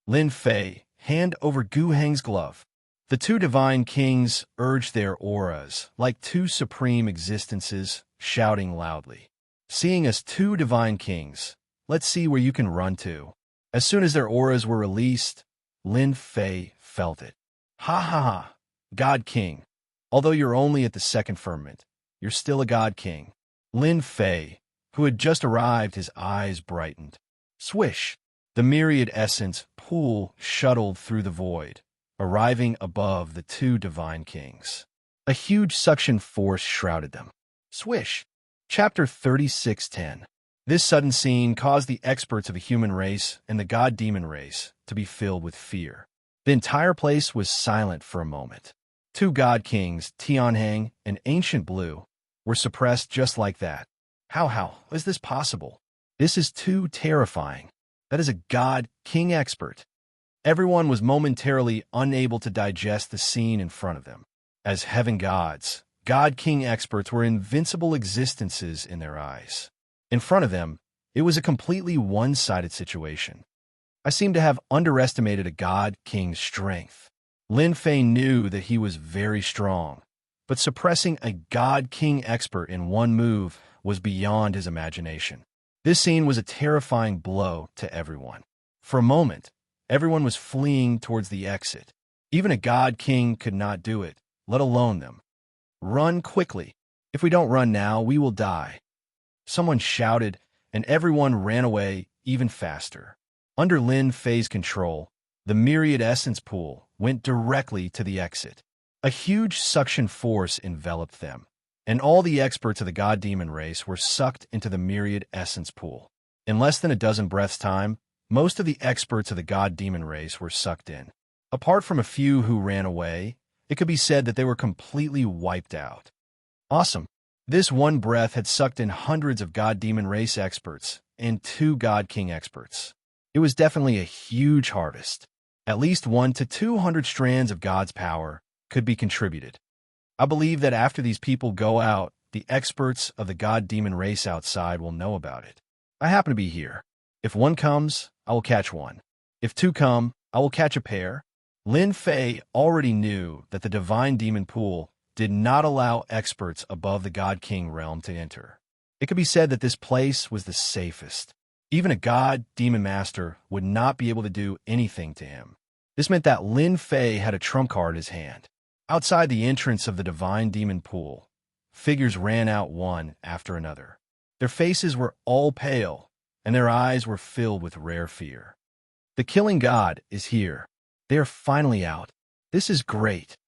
Lin Fei, hand over Gu Heng's glove. The two divine kings urged their auras, like two supreme existences, shouting loudly. Seeing as two divine kings, let's see where you can run to. As soon as their auras were released, Lin Fei felt it. Ha ha ha, God King. Although you're only at the second firmament, you're still a God King. Lin Fei, who had just arrived, his eyes brightened. Swish! The myriad essence pool shuttled through the void, arriving above the two divine kings. A huge suction force shrouded them. Swish! Chapter 36:10. This sudden scene caused the experts of the human race and the god-demon race to be filled with fear. The entire place was silent for a moment. Two god kings, Tianheng and Ancient Blue, were suppressed just like that. How is this possible? This is too terrifying. That is a god king expert. Everyone was momentarily unable to digest the scene in front of them. As heaven gods, god king experts were invincible existences in their eyes. In front of them, it was a completely one-sided situation. I seem to have underestimated a god king's strength. Lin Fei knew that he was very strong, but suppressing a god king expert in one move was beyond his imagination. This scene was a terrifying blow to everyone. For a moment, everyone was fleeing towards the exit. Even a god king could not do it, let alone them. Run quickly. If we don't run now, we will die. Someone shouted, and everyone ran away even faster. Under Lin Fei's control, the myriad essence pool went directly to the exit. A huge suction force enveloped them, and all the experts of the god-demon race were sucked into the myriad essence pool. In less than a dozen breaths' time, most of the experts of the god-demon race were sucked in. Apart from a few who ran away, it could be said that they were completely wiped out. Awesome. This one breath had sucked in hundreds of god-demon race experts and two god-king experts. It was definitely a huge harvest. At least 100 to 200 strands of God's power could be contributed. I believe that after these people go out, the experts of the god-demon race outside will know about it. I happen to be here. If one comes, I will catch one. If two come, I will catch a pair. Lin Fei already knew that the divine demon pool did not allow experts above the God King realm to enter. It could be said that this place was the safest. Even a god demon master would not be able to do anything to him. This meant that Lin Fei had a trump card in his hand. Outside the entrance of the divine demon pool, figures ran out one after another. Their faces were all pale, and their eyes were filled with rare fear. The killing god is here. They are finally out. This is great.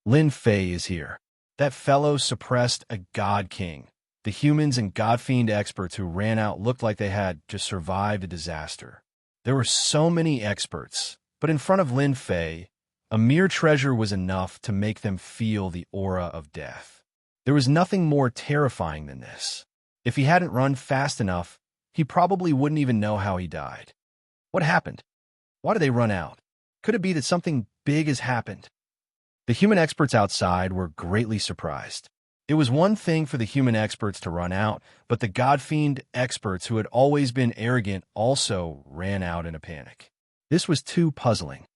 Lin Fei is here. That fellow suppressed a god king. The humans and god-fiend experts who ran out looked like they had just survived a disaster. There were so many experts, but in front of Lin Fei, a mere treasure was enough to make them feel the aura of death. There was nothing more terrifying than this. If he hadn't run fast enough, he probably wouldn't even know how he died. What happened? Why did they run out? Could it be that something big has happened? The human experts outside were greatly surprised. It was one thing for the human experts to run out, but the God-fiend experts who had always been arrogant also ran out in a panic. This was too puzzling.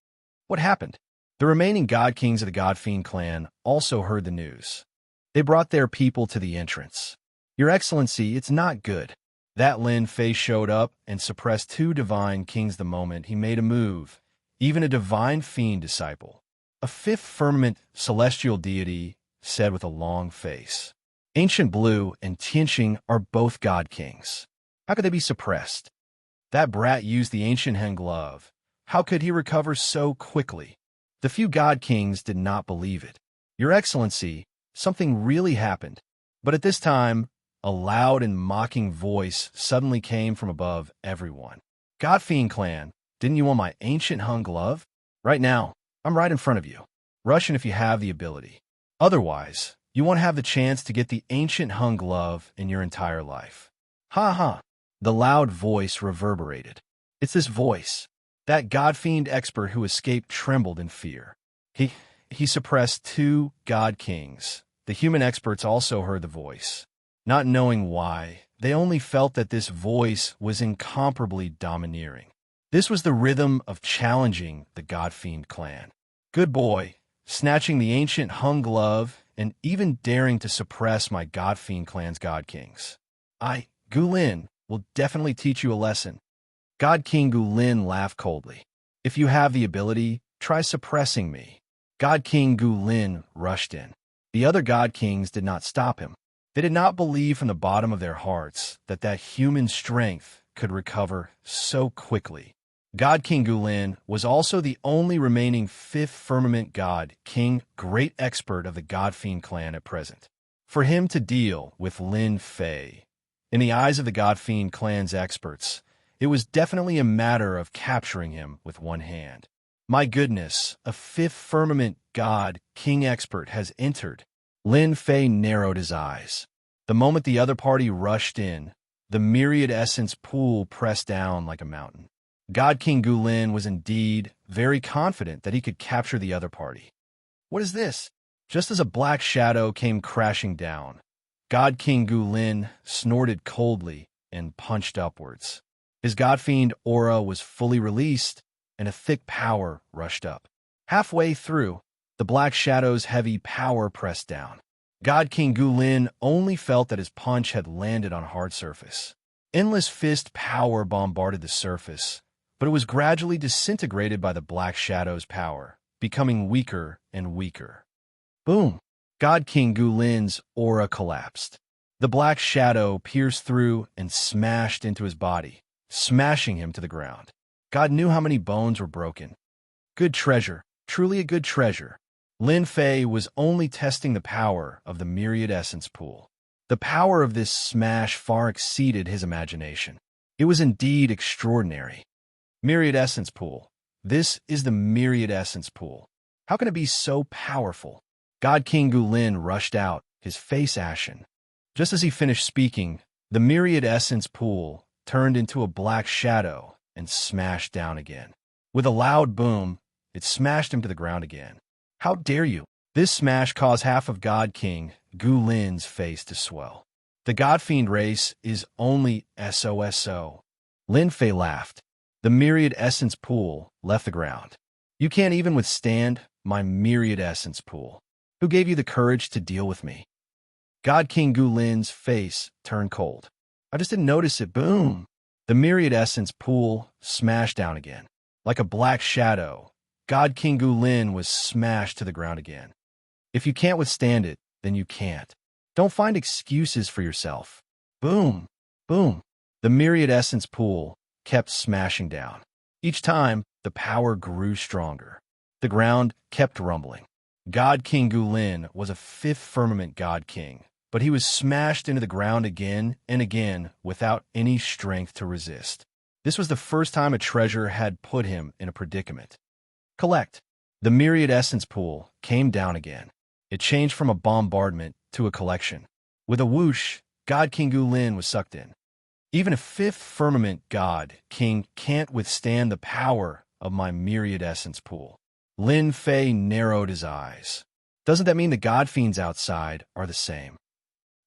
What happened? The remaining God Kings of the God-fiend clan also heard the news. They brought their people to the entrance. Your Excellency, it's not good. That Lin Fei showed up and suppressed two divine kings the moment he made a move, even a divine fiend disciple. A fifth firmament celestial deity said with a long face. Ancient Blue and Tianxing are both god kings. How could they be suppressed? That brat used the ancient Hen glove. How could he recover so quickly? The few god kings did not believe it. Your Excellency, something really happened. But at this time, a loud and mocking voice suddenly came from above everyone. Godfiend clan, didn't you want my ancient hung glove? Right now, I'm right in front of you. Rush in if you have the ability. Otherwise, you won't have the chance to get the ancient hung glove in your entire life. Ha ha! The loud voice reverberated. It's this voice. That Godfiend expert who escaped trembled in fear. He suppressed 2 God Kings. The human experts also heard the voice. Not knowing why, they only felt that this voice was incomparably domineering. This was the rhythm of challenging the Godfiend clan. Good boy, snatching the ancient hung glove and even daring to suppress my Godfiend clan's God Kings. Gulin, will definitely teach you a lesson. God King Gulin laughed coldly. If you have the ability, try suppressing me. God King Gulin rushed in. The other God Kings did not stop him. They did not believe from the bottom of their hearts that human strength could recover so quickly. God King Gulin was also the only remaining 5th firmament God King, great expert of the Godfiend clan at present. For him to deal with Lin Fei, in the eyes of the Godfiend clan's experts, it was definitely a matter of capturing him with one hand. My goodness, a 5th firmament God King expert has entered. Lin Fei narrowed his eyes. The moment the other party rushed in, the myriad essence pool pressed down like a mountain. God King Gulin was indeed very confident that he could capture the other party. What is this? Just as a black shadow came crashing down, God King Gulin snorted coldly and punched upwards. His Godfiend aura was fully released, and a thick power rushed up. Halfway through, the black shadow's heavy power pressed down. God King Gulin only felt that his punch had landed on hard surface. Endless fist power bombarded the surface, but it was gradually disintegrated by the black shadow's power, becoming weaker and weaker. Boom! God King Gulin's aura collapsed. The black shadow pierced through and smashed into his body, smashing him to the ground. God knew how many bones were broken. Good treasure, truly a good treasure. Lin Fei was only testing the power of the myriad essence pool. The power of this smash far exceeded his imagination. It was indeed extraordinary. Myriad essence pool. This is the myriad essence pool. How can it be so powerful? God King Gulin rushed out, his face ashen. Just as he finished speaking, the myriad essence pool turned into a black shadow and smashed down again. With a loud boom, it smashed him to the ground again. How dare you? This smash caused half of God King Gulin's face to swell. The Godfiend race is only SOSO. Lin Fei laughed. The myriad essence pool left the ground. You can't even withstand my myriad essence pool. Who gave you the courage to deal with me? God King Gulin's face turned cold. I just didn't notice it. Boom! The myriad essence pool smashed down again. Like a black shadow, God King Gulin was smashed to the ground again. If you can't withstand it, then you can't. Don't find excuses for yourself. Boom! Boom! The myriad essence pool kept smashing down. Each time, the power grew stronger. The ground kept rumbling. God King Gulin was a 5th firmament God King, but he was smashed into the ground again and again without any strength to resist. This was the first time a treasure had put him in a predicament. Collect. The myriad essence pool came down again. It changed from a bombardment to a collection. With a whoosh, God King Gulin was sucked in. Even a 5th firmament God King can't withstand the power of my myriad essence pool. Lin Fei narrowed his eyes. Doesn't that mean the Godfiends outside are the same?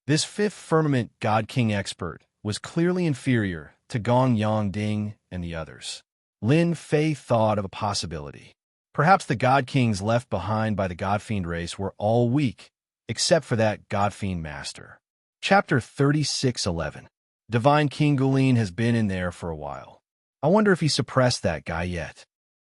This 5th firmament God King expert was clearly inferior to Gong Yang Ding and the others. Lin Fei thought of a possibility. Perhaps the God Kings left behind by the Godfiend race were all weak, except for that Godfiend master. Chapter 36:11. Divine King Gulin has been in there for a while. I wonder if he suppressed that guy yet.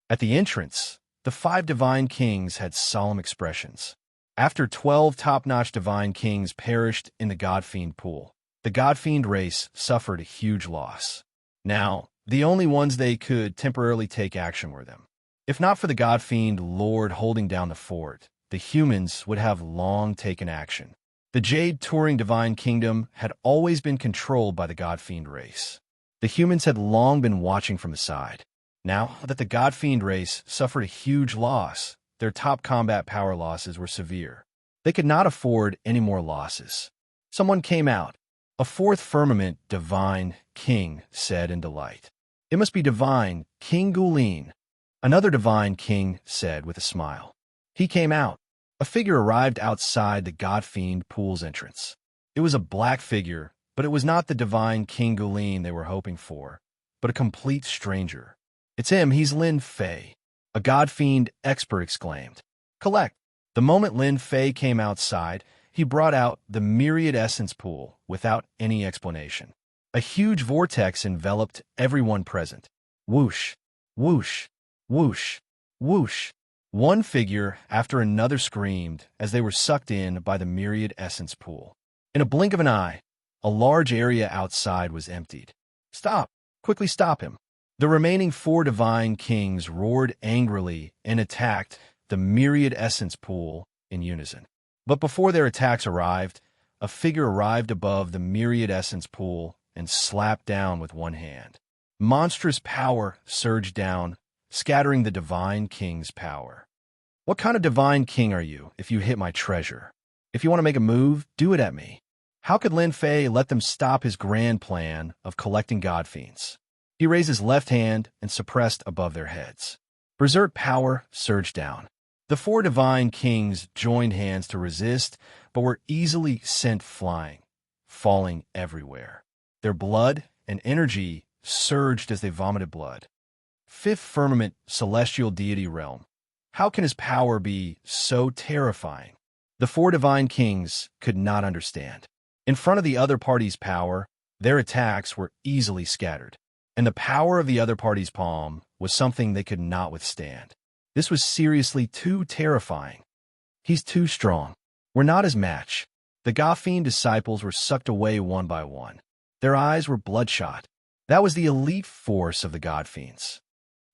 At the entrance, the 5 Divine Kings had solemn expressions. After 12 top-notch Divine Kings perished in the Godfiend pool, the Godfiend race suffered a huge loss. Now, the only ones they could temporarily take action were them. If not for the Godfiend Lord holding down the fort, the humans would have long taken action. The Jade touring Divine Kingdom had always been controlled by the God-Fiend race. The humans had long been watching from the side. Now that the God-Fiend race suffered a huge loss, their top combat power losses were severe. They could not afford any more losses. Someone came out. A fourth firmament Divine King said in delight. It must be Divine King Gulin. Another Divine King said with a smile. He came out. A figure arrived outside the God-Fiend pool's entrance. It was a black figure, but it was not the Divine King Gulin they were hoping for, but a complete stranger. It's him, he's Lin Fei. A God-Fiend expert exclaimed. Collect. The moment Lin Fei came outside, he brought out the myriad essence pool without any explanation. A huge vortex enveloped everyone present. Whoosh, whoosh, whoosh, whoosh. One figure after another screamed as they were sucked in by the myriad essence pool. In a blink of an eye, a large area outside was emptied. Stop! Quickly stop him! The remaining four Divine Kings roared angrily and attacked the myriad essence pool in unison. But before their attacks arrived, a figure arrived above the myriad essence pool and slapped down with one hand. Monstrous power surged down, scattering the Divine King's power. What kind of Divine King are you if you hit my treasure? If you want to make a move, do it at me. How could Lin Fei let them stop his grand plan of collecting God-Fiends? He raised his left hand and suppressed above their heads. Berserk power surged down. The four Divine Kings joined hands to resist, but were easily sent flying, falling everywhere. Their blood and energy surged as they vomited blood. Fifth firmament celestial deity realm. How can his power be so terrifying? The four Divine Kings could not understand. In front of the other party's power, their attacks were easily scattered, and the power of the other party's palm was something they could not withstand. This was seriously too terrifying. He's too strong. We're not his match. The God-Fiend disciples were sucked away one by one. Their eyes were bloodshot. That was the elite force of the God-Fiends.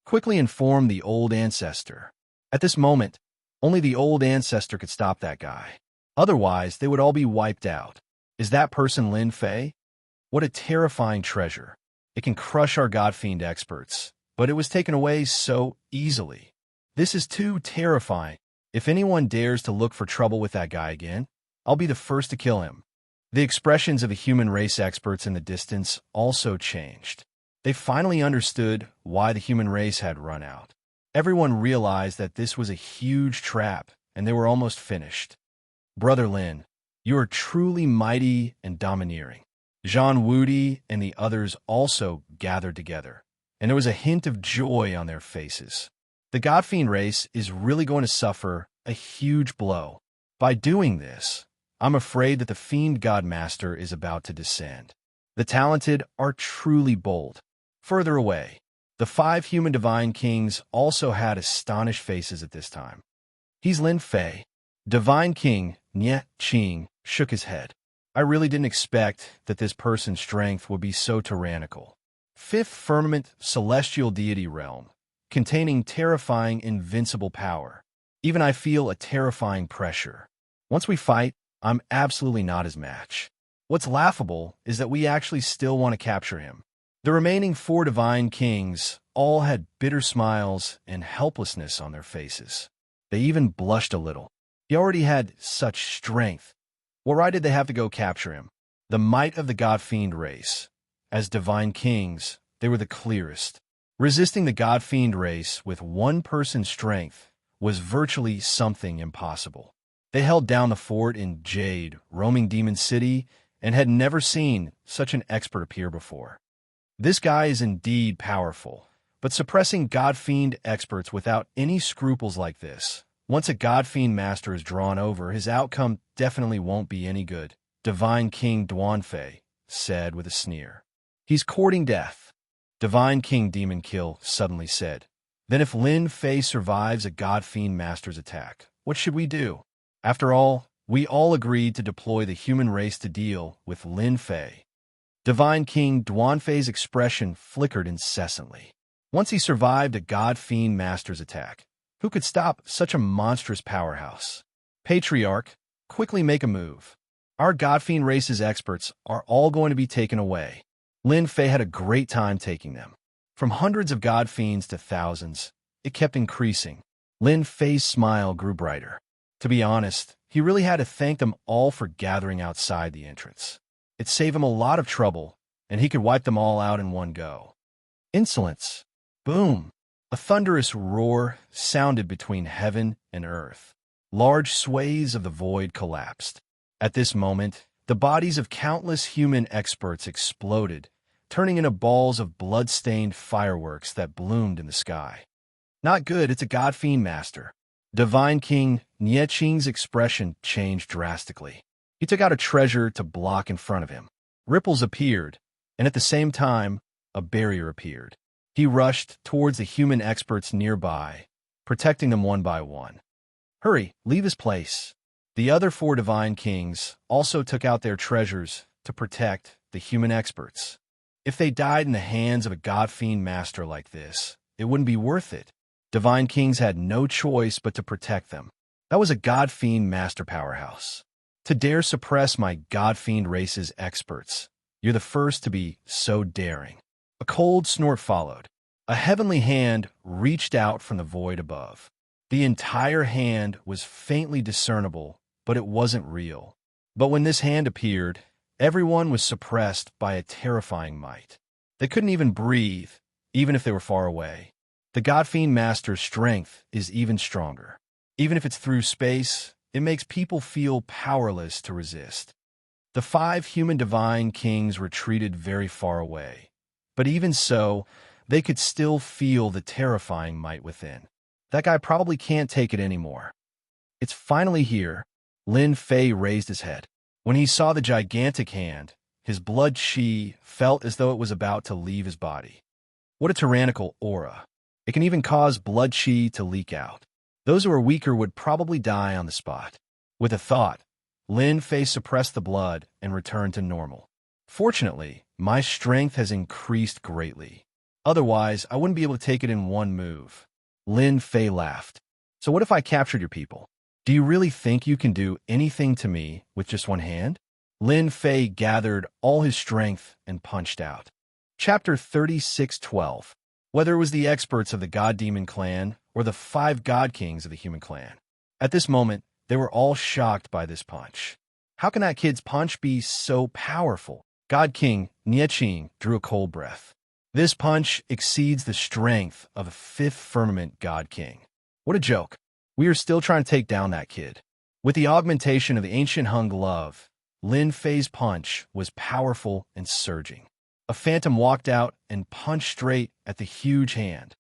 Quickly inform the old ancestor. At this moment, only the old ancestor could stop that guy. Otherwise, they would all be wiped out. Is that person Lin Fei? What a terrifying treasure. It can crush our God-Fiend experts, but it was taken away so easily. This is too terrifying. If anyone dares to look for trouble with that guy again, I'll be the first to kill him. The expressions of the human race experts in the distance also changed. They finally understood why the human race had run out. Everyone realized that this was a huge trap, and they were almost finished. Brother Lin, you are truly mighty and domineering. Zhang Wudi and the others also gathered together, and there was a hint of joy on their faces. The God-Fiend race is really going to suffer a huge blow. By doing this, I'm afraid that the Fiend God Master is about to descend. The talented are truly bold. Further away, the five human Divine Kings also had astonished faces at this time. He's Lin Fei. Divine King Nye Qing shook his head. I really didn't expect that this person's strength would be so tyrannical. Fifth firmament celestial deity realm, containing terrifying invincible power. Even I feel a terrifying pressure. Once we fight, I'm absolutely not his match. What's laughable is that we actually still want to capture him. The remaining four Divine Kings all had bitter smiles and helplessness on their faces. They even blushed a little. He already had such strength. What right did they have to go capture him? The might of the God-Fiend race. As Divine Kings, they were the clearest. Resisting the God-Fiend race with one person's strength was virtually something impossible. They held down the fort in Jade, roaming Demon City, and had never seen such an expert appear before. This guy is indeed powerful, but suppressing God-Fiend experts without any scruples like this, once a God-Fiend master is drawn over, his outcome definitely won't be any good, Divine King Duanfei said with a sneer. He's courting death, Divine King Demon Kill suddenly said. Then if Lin Fei survives a God-Fiend master's attack, what should we do? After all, we all agreed to deploy the human race to deal with Lin Fei. Divine King Duanfei's expression flickered incessantly. Once he survived a God-Fiend master's attack, who could stop such a monstrous powerhouse? Patriarch, quickly make a move. Our Godfiend race's experts are all going to be taken away. Lin Fei had a great time taking them. From hundreds of Godfiends to thousands, it kept increasing. Lin Fei's smile grew brighter. To be honest, he really had to thank them all for gathering outside the entrance. It saved him a lot of trouble, and he could wipe them all out in one go. Insolence! Boom! A thunderous roar sounded between heaven and earth. Large swathes of the void collapsed. At this moment, the bodies of countless human experts exploded, turning into balls of blood-stained fireworks that bloomed in the sky. Not good, it's a Godfiend master. Divine King Nieching's expression changed drastically. He took out a treasure to block in front of him. Ripples appeared, and at the same time, a barrier appeared. He rushed towards the human experts nearby, protecting them one by one. Hurry, leave this place. The other 4 divine kings also took out their treasures to protect the human experts. If they died in the hands of a Godfiend master like this, it wouldn't be worth it. Divine kings had no choice but to protect them. That was a Godfiend master powerhouse. To dare suppress my Godfiend race's experts, you're the first to be so daring. A cold snort followed. A heavenly hand reached out from the void above. The entire hand was faintly discernible, but it wasn't real. But when this hand appeared, everyone was suppressed by a terrifying might. They couldn't even breathe, even if they were far away. The Godfiend Master's strength is even stronger. Even if it's through space, it makes people feel powerless to resist. The 5 human divine kings retreated very far away. But even so, they could still feel the terrifying might within. That guy probably can't take it anymore. It's finally here. Lin Fei raised his head. When he saw the gigantic hand, his blood chi felt as though it was about to leave his body. What a tyrannical aura. It can even cause blood chi to leak out. Those who are weaker would probably die on the spot. With a thought, Lin Fei suppressed the blood and returned to normal. Fortunately, my strength has increased greatly. Otherwise, I wouldn't be able to take it in one move. Lin Fei laughed. So what if I captured your people? Do you really think you can do anything to me with just one hand? Lin Fei gathered all his strength and punched out. Chapter 36:12. Whether it was the experts of the God-Demon clan or the 5 God Kings of the human clan. At this moment, they were all shocked by this punch. How can that kid's punch be so powerful? God King Nieching drew a cold breath. This punch exceeds the strength of the 5th Firmament God King. What a joke. We are still trying to take down that kid. With the augmentation of the ancient Hung Glove, Lin Fei's punch was powerful and surging. A phantom walked out and punched straight at the huge hand.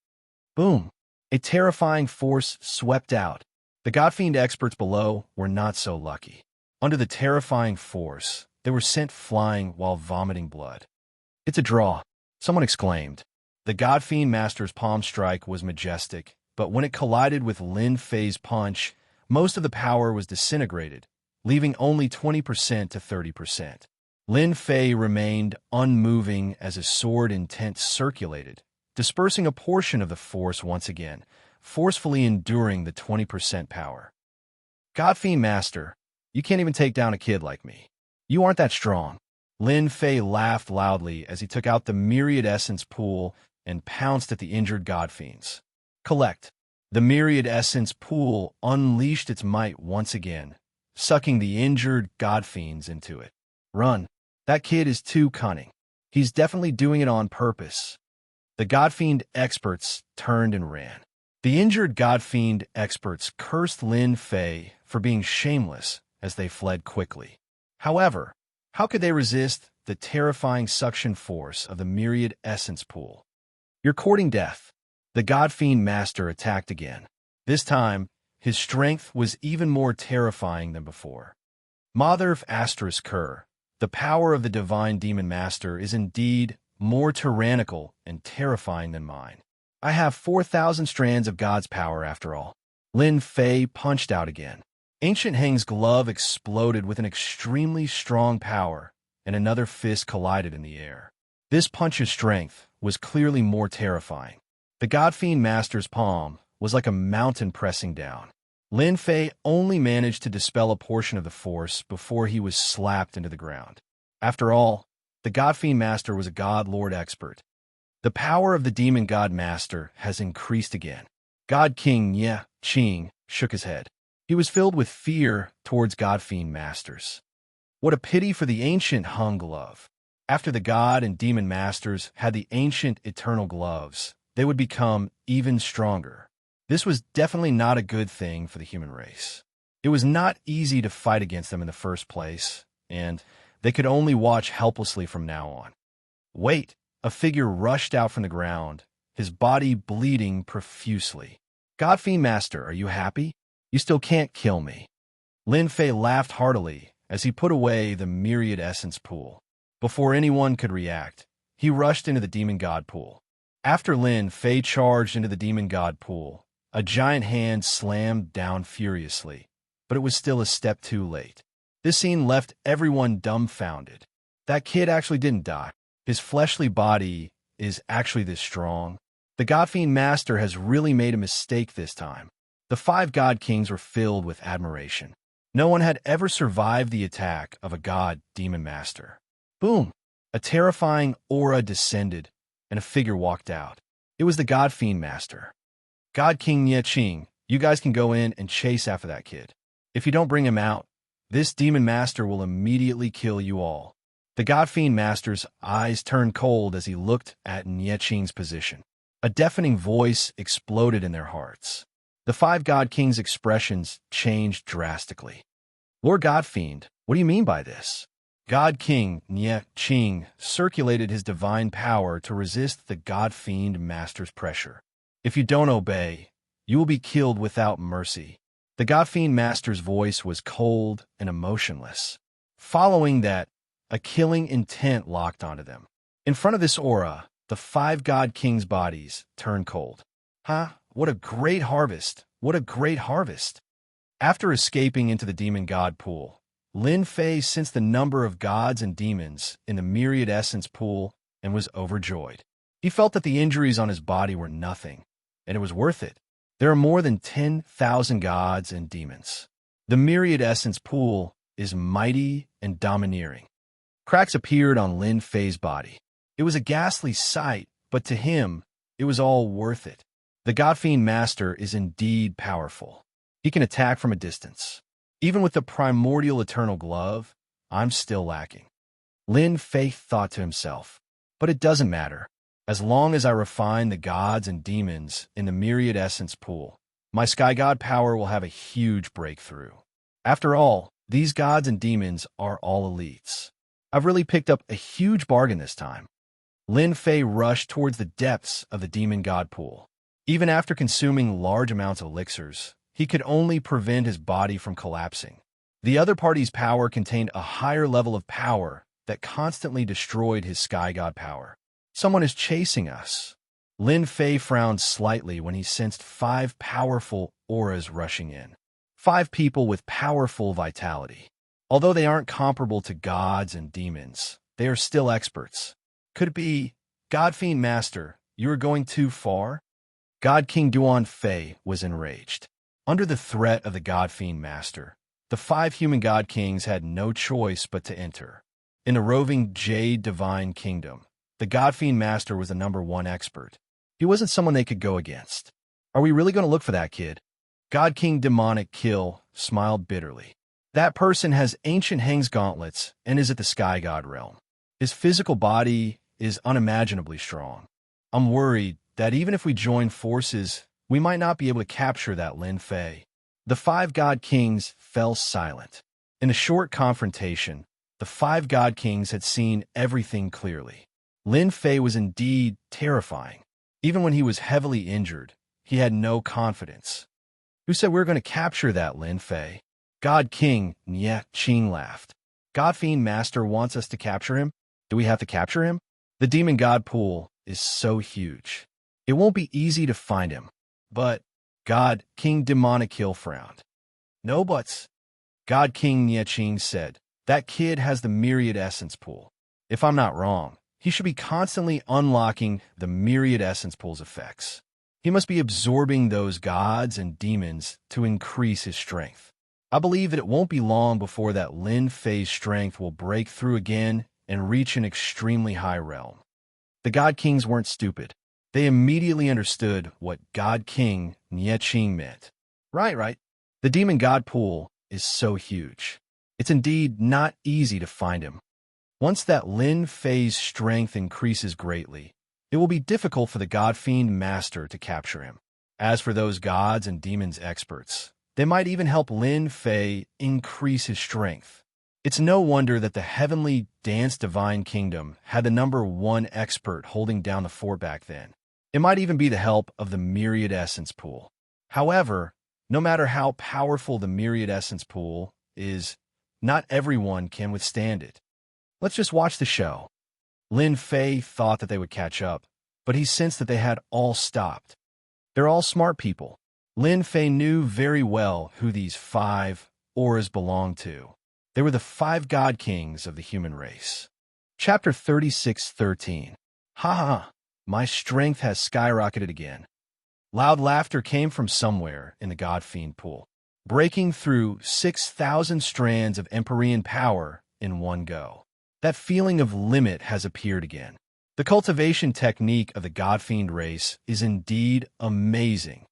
Boom! A terrifying force swept out. The Godfiend experts below were not so lucky. Under the terrifying force, they were sent flying while vomiting blood. It's a draw, someone exclaimed. The Godfiend Master's palm strike was majestic, but when it collided with Lin Fei's punch, most of the power was disintegrated, leaving only 20% to 30%. Lin Fei remained unmoving as his sword intent circulated, dispersing a portion of the force once again, forcefully enduring the 20% power. Godfiend Master, you can't even take down a kid like me. You aren't that strong. Lin Fei laughed loudly as he took out the Myriad Essence pool and pounced at the injured Godfiends. Collect. The Myriad Essence pool unleashed its might once again, sucking the injured Godfiends into it. Run. That kid is too cunning. He's definitely doing it on purpose. The Godfiend experts turned and ran. The injured Godfiend experts cursed Lin Fei for being shameless as they fled quickly. However, how could they resist the terrifying suction force of the Myriad Essence pool? You're courting death. The Godfiend Master attacked again. This time, his strength was even more terrifying than before. Mother Asterisk Kerr, the power of the Divine Demon Master is indeed more tyrannical and terrifying than mine. I have 4,000 strands of God's power after all. Lin Fei punched out again. Ancient Hang's glove exploded with an extremely strong power, and another fist collided in the air. This punch's strength was clearly more terrifying. The Godfiend Master's palm was like a mountain pressing down. Lin Fei only managed to dispel a portion of the force before he was slapped into the ground. After all, the God Fiend Master was a God Lord expert. The power of the Demon God Master has increased again. God King Nye Qing shook his head. He was filled with fear towards God Fiend Masters. What a pity for the ancient Hung Glove. After the God and Demon Masters had the ancient Eternal Gloves, they would become even stronger. This was definitely not a good thing for the human race. It was not easy to fight against them in the first place, and they could only watch helplessly from now on. Wait! A figure rushed out from the ground, his body bleeding profusely. God Fiend Master, are you happy? You still can't kill me. Lin Fei laughed heartily as he put away the myriad essence pool. Before anyone could react, he rushed into the Demon God pool. After Lin Fei charged into the Demon God pool, a giant hand slammed down furiously, but it was still a step too late. This scene left everyone dumbfounded. That kid actually didn't die. His fleshly body is actually this strong. The God Fiend Master has really made a mistake this time. The 5 God Kings were filled with admiration. No one had ever survived the attack of a God Demon Master. Boom! A terrifying aura descended, and a figure walked out. It was the God Fiend Master. God King Nye Qing, you guys can go in and chase after that kid. If you don't bring him out, this Demon Master will immediately kill you all. The God Fiend Master's eyes turned cold as he looked at Nye Qing's position. A deafening voice exploded in their hearts. The 5 God Kings' expressions changed drastically. Lord God Fiend, what do you mean by this? God King Nye Qing circulated his divine power to resist the God Fiend Master's pressure. If you don't obey, you will be killed without mercy. The God Fiend Master's voice was cold and emotionless. Following that, a killing intent locked onto them. In front of this aura, the 5 God Kings' bodies turned cold. Huh? What a great harvest! What a great harvest! After escaping into the Demon God pool, Lin Fei sensed the number of gods and demons in the myriad essence pool and was overjoyed. He felt that the injuries on his body were nothing, and it was worth it. There are more than 10,000 gods and demons. The myriad essence pool is mighty and domineering. Cracks appeared on Lin Fei's body. It was a ghastly sight, but to him, it was all worth it. The God Fiend Master is indeed powerful. He can attack from a distance. Even with the primordial Eternal Glove, I'm still lacking. Lin Fei thought to himself, but it doesn't matter. As long as I refine the gods and demons in the myriad essence pool, my Sky God power will have a huge breakthrough. After all, these gods and demons are all elites. I've really picked up a huge bargain this time. Lin Fei rushed towards the depths of the Demon God pool. Even after consuming large amounts of elixirs, he could only prevent his body from collapsing. The other party's power contained a higher level of power that constantly destroyed his Sky God power. Someone is chasing us. Lin Fei frowned slightly when he sensed 5 powerful auras rushing in. 5 people with powerful vitality. Although they aren't comparable to gods and demons, they are still experts. Could it be, God Fiend Master, you are going too far? God King Duan Fei was enraged. Under the threat of the God Fiend Master, the 5 human God Kings had no choice but to enter. In the roving Jade Divine Kingdom, the God Fiend Master was the #1 expert. He wasn't someone they could go against. Are we really going to look for that kid? God King Demonic Kill smiled bitterly. That person has ancient Hang's gauntlets and is at the Sky God realm. His physical body is unimaginably strong. I'm worried that even if we join forces, we might not be able to capture that Lin Fei. The 5 God Kings fell silent. In a short confrontation, the 5 God Kings had seen everything clearly. Lin Fei was indeed terrifying. Even when he was heavily injured, he had no confidence. Who said we were going to capture that Lin Fei? God King Nye Qing laughed. God Fiend Master wants us to capture him? Do we have to capture him? The Demon God pool is so huge. It won't be easy to find him. But God King Demonic Kill frowned. No buts. God King Nye Qing said, that kid has the myriad essence pool. If I'm not wrong, he should be constantly unlocking the myriad essence pool's effects. He must be absorbing those gods and demons to increase his strength. I believe that it won't be long before that Lin Fei's strength will break through again and reach an extremely high realm. The God Kings weren't stupid. They immediately understood what God King Nieching meant. Right. The demon god pool is so huge. It's indeed not easy to find him. Once that Lin Fei's strength increases greatly, it will be difficult for the God Fiend Master to capture him. As for those gods and demons experts, they might even help Lin Fei increase his strength. It's no wonder that the heavenly Dance Divine Kingdom had the #1 expert holding down the fort back then. It might even be the help of the Myriad Essence Pool. However, no matter how powerful the Myriad Essence Pool is, not everyone can withstand it. Let's just watch the show. Lin Fei thought that they would catch up, but he sensed that they had all stopped. They're all smart people. Lin Fei knew very well who these 5 auras belonged to. They were the 5 God Kings of the human race. Chapter 36:13. Ha! My strength has skyrocketed again. Loud laughter came from somewhere in the God Fiend pool, breaking through 6,000 strands of Empyrean power in one go. That feeling of limit has appeared again. The cultivation technique of the God Fiend race is indeed amazing.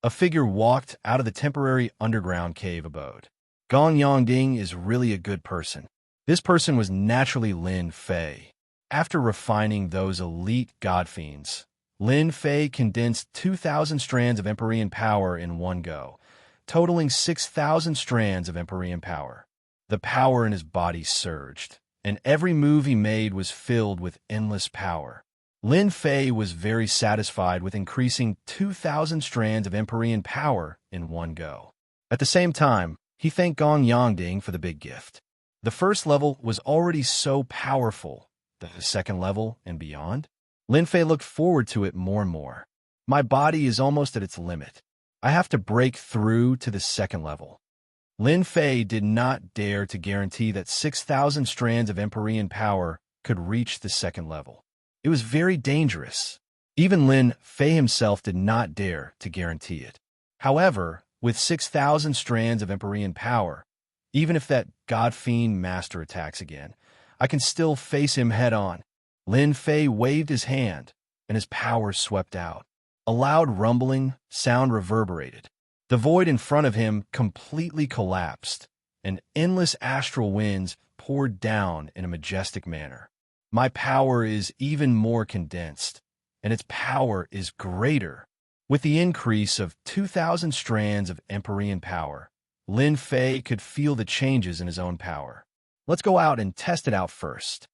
A figure walked out of the temporary underground cave abode. Gong Yongding is really a good person. This person was naturally Lin Fei. After refining those elite God Fiends, Lin Fei condensed 2,000 strands of Empyrean power in one go, totaling 6,000 strands of Empyrean power. The power in his body surged, and every move he made was filled with endless power. Lin Fei was very satisfied with increasing 2,000 strands of Empyrean power in one go. At the same time, he thanked Gong Yongding for the big gift. The first level was already so powerful. The second level and beyond? Lin Fei looked forward to it more and more. My body is almost at its limit. I have to break through to the second level. Lin Fei did not dare to guarantee that 6,000 strands of Empyrean power could reach the second level. It was very dangerous. Even Lin Fei himself did not dare to guarantee it. However, with 6,000 strands of Empyrean power, even if that God Fiend Master attacks again, I can still face him head-on. Lin Fei waved his hand, and his power swept out. A loud rumbling sound reverberated. The void in front of him completely collapsed, and endless astral winds poured down in a majestic manner. My power is even more condensed, and its power is greater. With the increase of 2,000 strands of Empyrean power, Lin Fei could feel the changes in his own power. Let's go out and test it out first.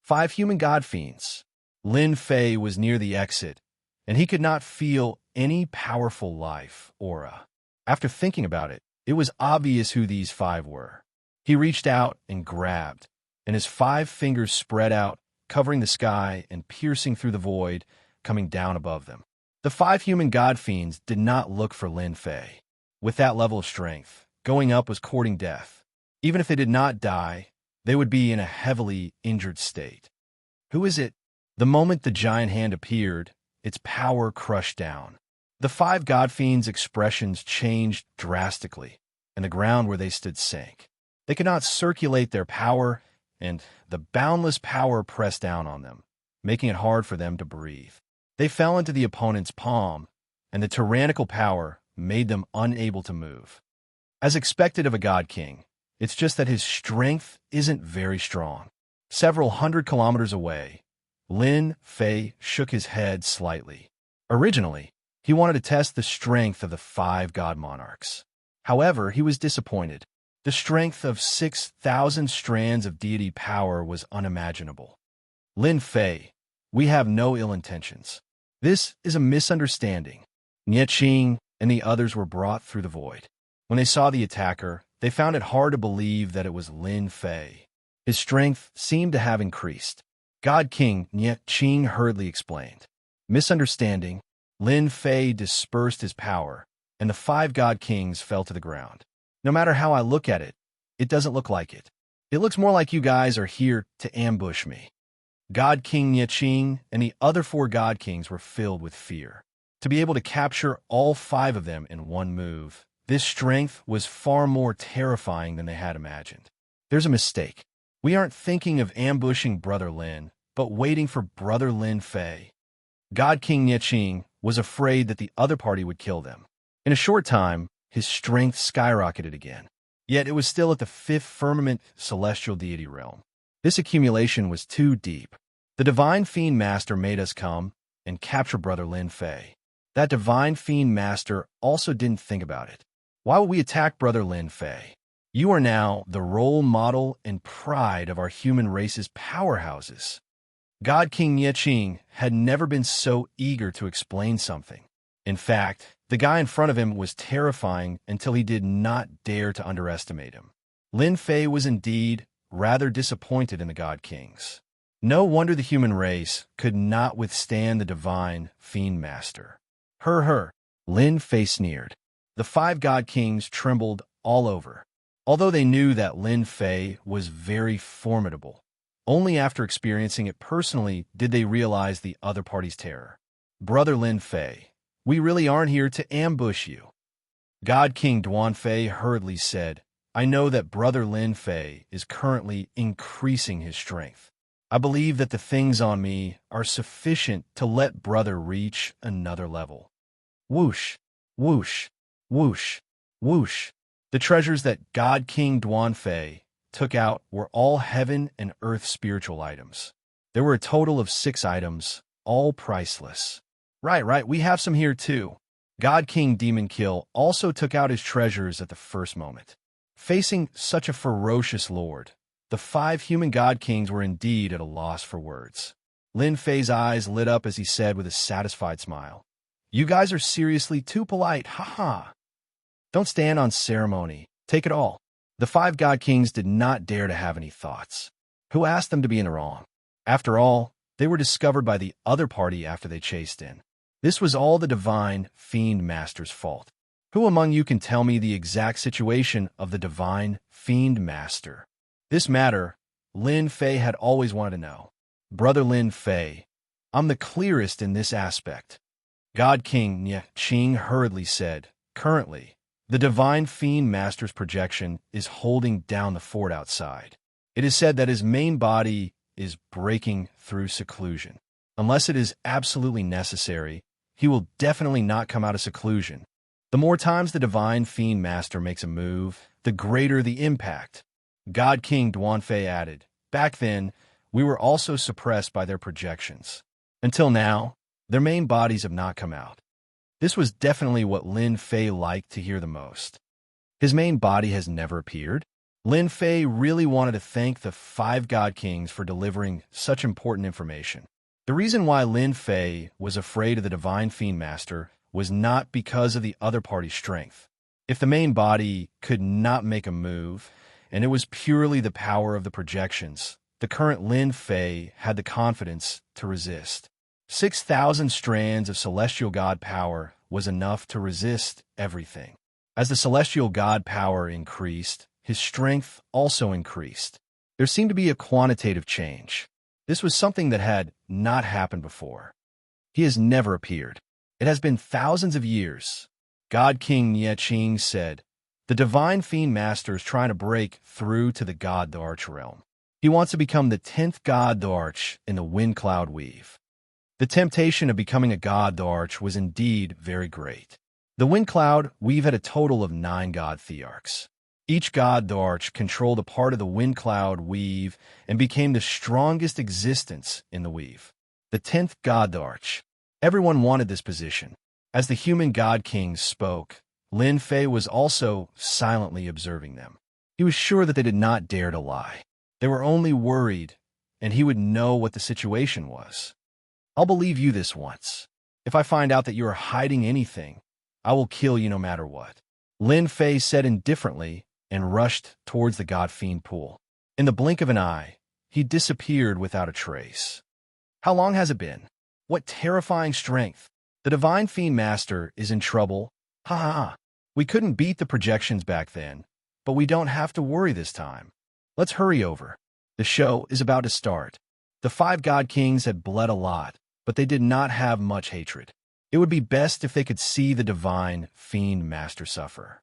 5 human God Fiends. Lin Fei was near the exit, and he could not feel any powerful life aura. After thinking about it, it was obvious who these 5 were. He reached out and grabbed, and his 5 fingers spread out, covering the sky and piercing through the void, coming down above them. The 5 human God Fiends did not look for Lin Fei. With that level of strength, going up was courting death. Even if they did not die, they would be in a heavily injured state. Who is it? The moment the giant hand appeared, its power crushed down. The 5 God Fiends' expressions changed drastically, and the ground where they stood sank. They could not circulate their power, and the boundless power pressed down on them, making it hard for them to breathe. They fell into the opponent's palm, and the tyrannical power made them unable to move. As expected of a God King, it's just that his strength isn't very strong. Several hundred kilometers away, Lin Fei shook his head slightly. Originally, he wanted to test the strength of the 5 God Monarchs. However, he was disappointed. The strength of 6,000 strands of deity power was unimaginable. Lin Fei, we have no ill intentions. This is a misunderstanding. Nieching and the others were brought through the void. When they saw the attacker, they found it hard to believe that it was Lin Fei. His strength seemed to have increased. God King Nieching hurriedly explained. Misunderstanding. Lin Fei dispersed his power, and the 5 God Kings fell to the ground. No matter how I look at it, it doesn't look like it. It looks more like you guys are here to ambush me. God King Nieching and the other 4 God Kings were filled with fear. To be able to capture all 5 of them in one move, this strength was far more terrifying than they had imagined. There's a mistake. We aren't thinking of ambushing Brother Lin, but waiting for Brother Lin Fei. God King Nieching was afraid that the other party would kill them. In a short time, his strength skyrocketed again. Yet it was still at the 5th firmament celestial deity realm. This accumulation was too deep. The Divine Fiend Master made us come and capture Brother Lin Fei. That Divine Fiend Master also didn't think about it. Why would we attack Brother Lin Fei? You are now the role model and pride of our human race's powerhouses. God King Nieching had never been so eager to explain something. In fact, the guy in front of him was terrifying until he did not dare to underestimate him. Lin Fei was indeed rather disappointed in the God Kings. No wonder the human race could not withstand the Divine Fiend Master. Her, Lin Fei sneered. The 5 God Kings trembled all over. Although they knew that Lin Fei was very formidable, only after experiencing it personally did they realize the other party's terror. Brother Lin Fei, we really aren't here to ambush you. God King Duan Fei hurriedly said, I know that Brother Lin Fei is currently increasing his strength. I believe that the things on me are sufficient to let Brother reach another level. Whoosh, whoosh, whoosh, whoosh. The treasures that God King Duan Fei took out were all heaven and earth spiritual items. There were a total of 6 items, all priceless. Right, we have some here too. God King Demon Kill also took out his treasures at the first moment. Facing such a ferocious lord, the 5 human God Kings were indeed at a loss for words. Lin Fei's eyes lit up as he said with a satisfied smile, You guys are seriously too polite, haha. Don't stand on ceremony, take it all. The 5 God Kings did not dare to have any thoughts. Who asked them to be in the wrong? After all, they were discovered by the other party after they chased in. This was all the Divine Fiend Master's fault. Who among you can tell me the exact situation of the Divine Fiend Master? This matter, Lin Fei had always wanted to know. Brother Lin Fei, I'm the clearest in this aspect. God King Nieching hurriedly said, Currently, the Divine Fiend Master's projection is holding down the fort outside. It is said that his main body is breaking through seclusion. Unless it is absolutely necessary, he will definitely not come out of seclusion. The more times the Divine Fiend Master makes a move, the greater the impact. God King Duan Fei added, Back then, we were also suppressed by their projections. Until now, their main bodies have not come out. This was definitely what Lin Fei liked to hear the most. His main body has never appeared. Lin Fei really wanted to thank the 5 God Kings for delivering such important information. The reason why Lin Fei was afraid of the Divine Fiend Master was not because of the other party's strength. If the main body could not make a move, and it was purely the power of the projections, the current Lin Fei had the confidence to resist. 6,000 strands of celestial god power was enough to resist everything. As the celestial god power increased, his strength also increased. There seemed to be a quantitative change. This was something that had not happened before. He has never appeared. It has been thousands of years. God King Nieching said, The Divine Fiend Master is trying to break through to the God the Arch realm. He wants to become the 10th God the Arch in the Wind Cloud Weave. The temptation of becoming a God the Arch was indeed very great. The Wind Cloud Weave had a total of 9 God Thearchs. Each God the Arch controlled a part of the Wind Cloud Weave and became the strongest existence in the weave. The 10th God the Arch. Everyone wanted this position. As the human God Kings spoke, Lin Fei was also silently observing them. He was sure that they did not dare to lie. They were only worried, and he would know what the situation was. I'll believe you this once. If I find out that you are hiding anything, I will kill you no matter what. Lin Fei said indifferently and rushed towards the God Fiend pool. In the blink of an eye, he disappeared without a trace. How long has it been? What terrifying strength! The Divine Fiend Master is in trouble. Ha ha ha. We couldn't beat the projections back then, but we don't have to worry this time. Let's hurry over. The show is about to start. The 5 God Kings had bled a lot, but they did not have much hatred. It would be best if they could see the divine fiend master suffer.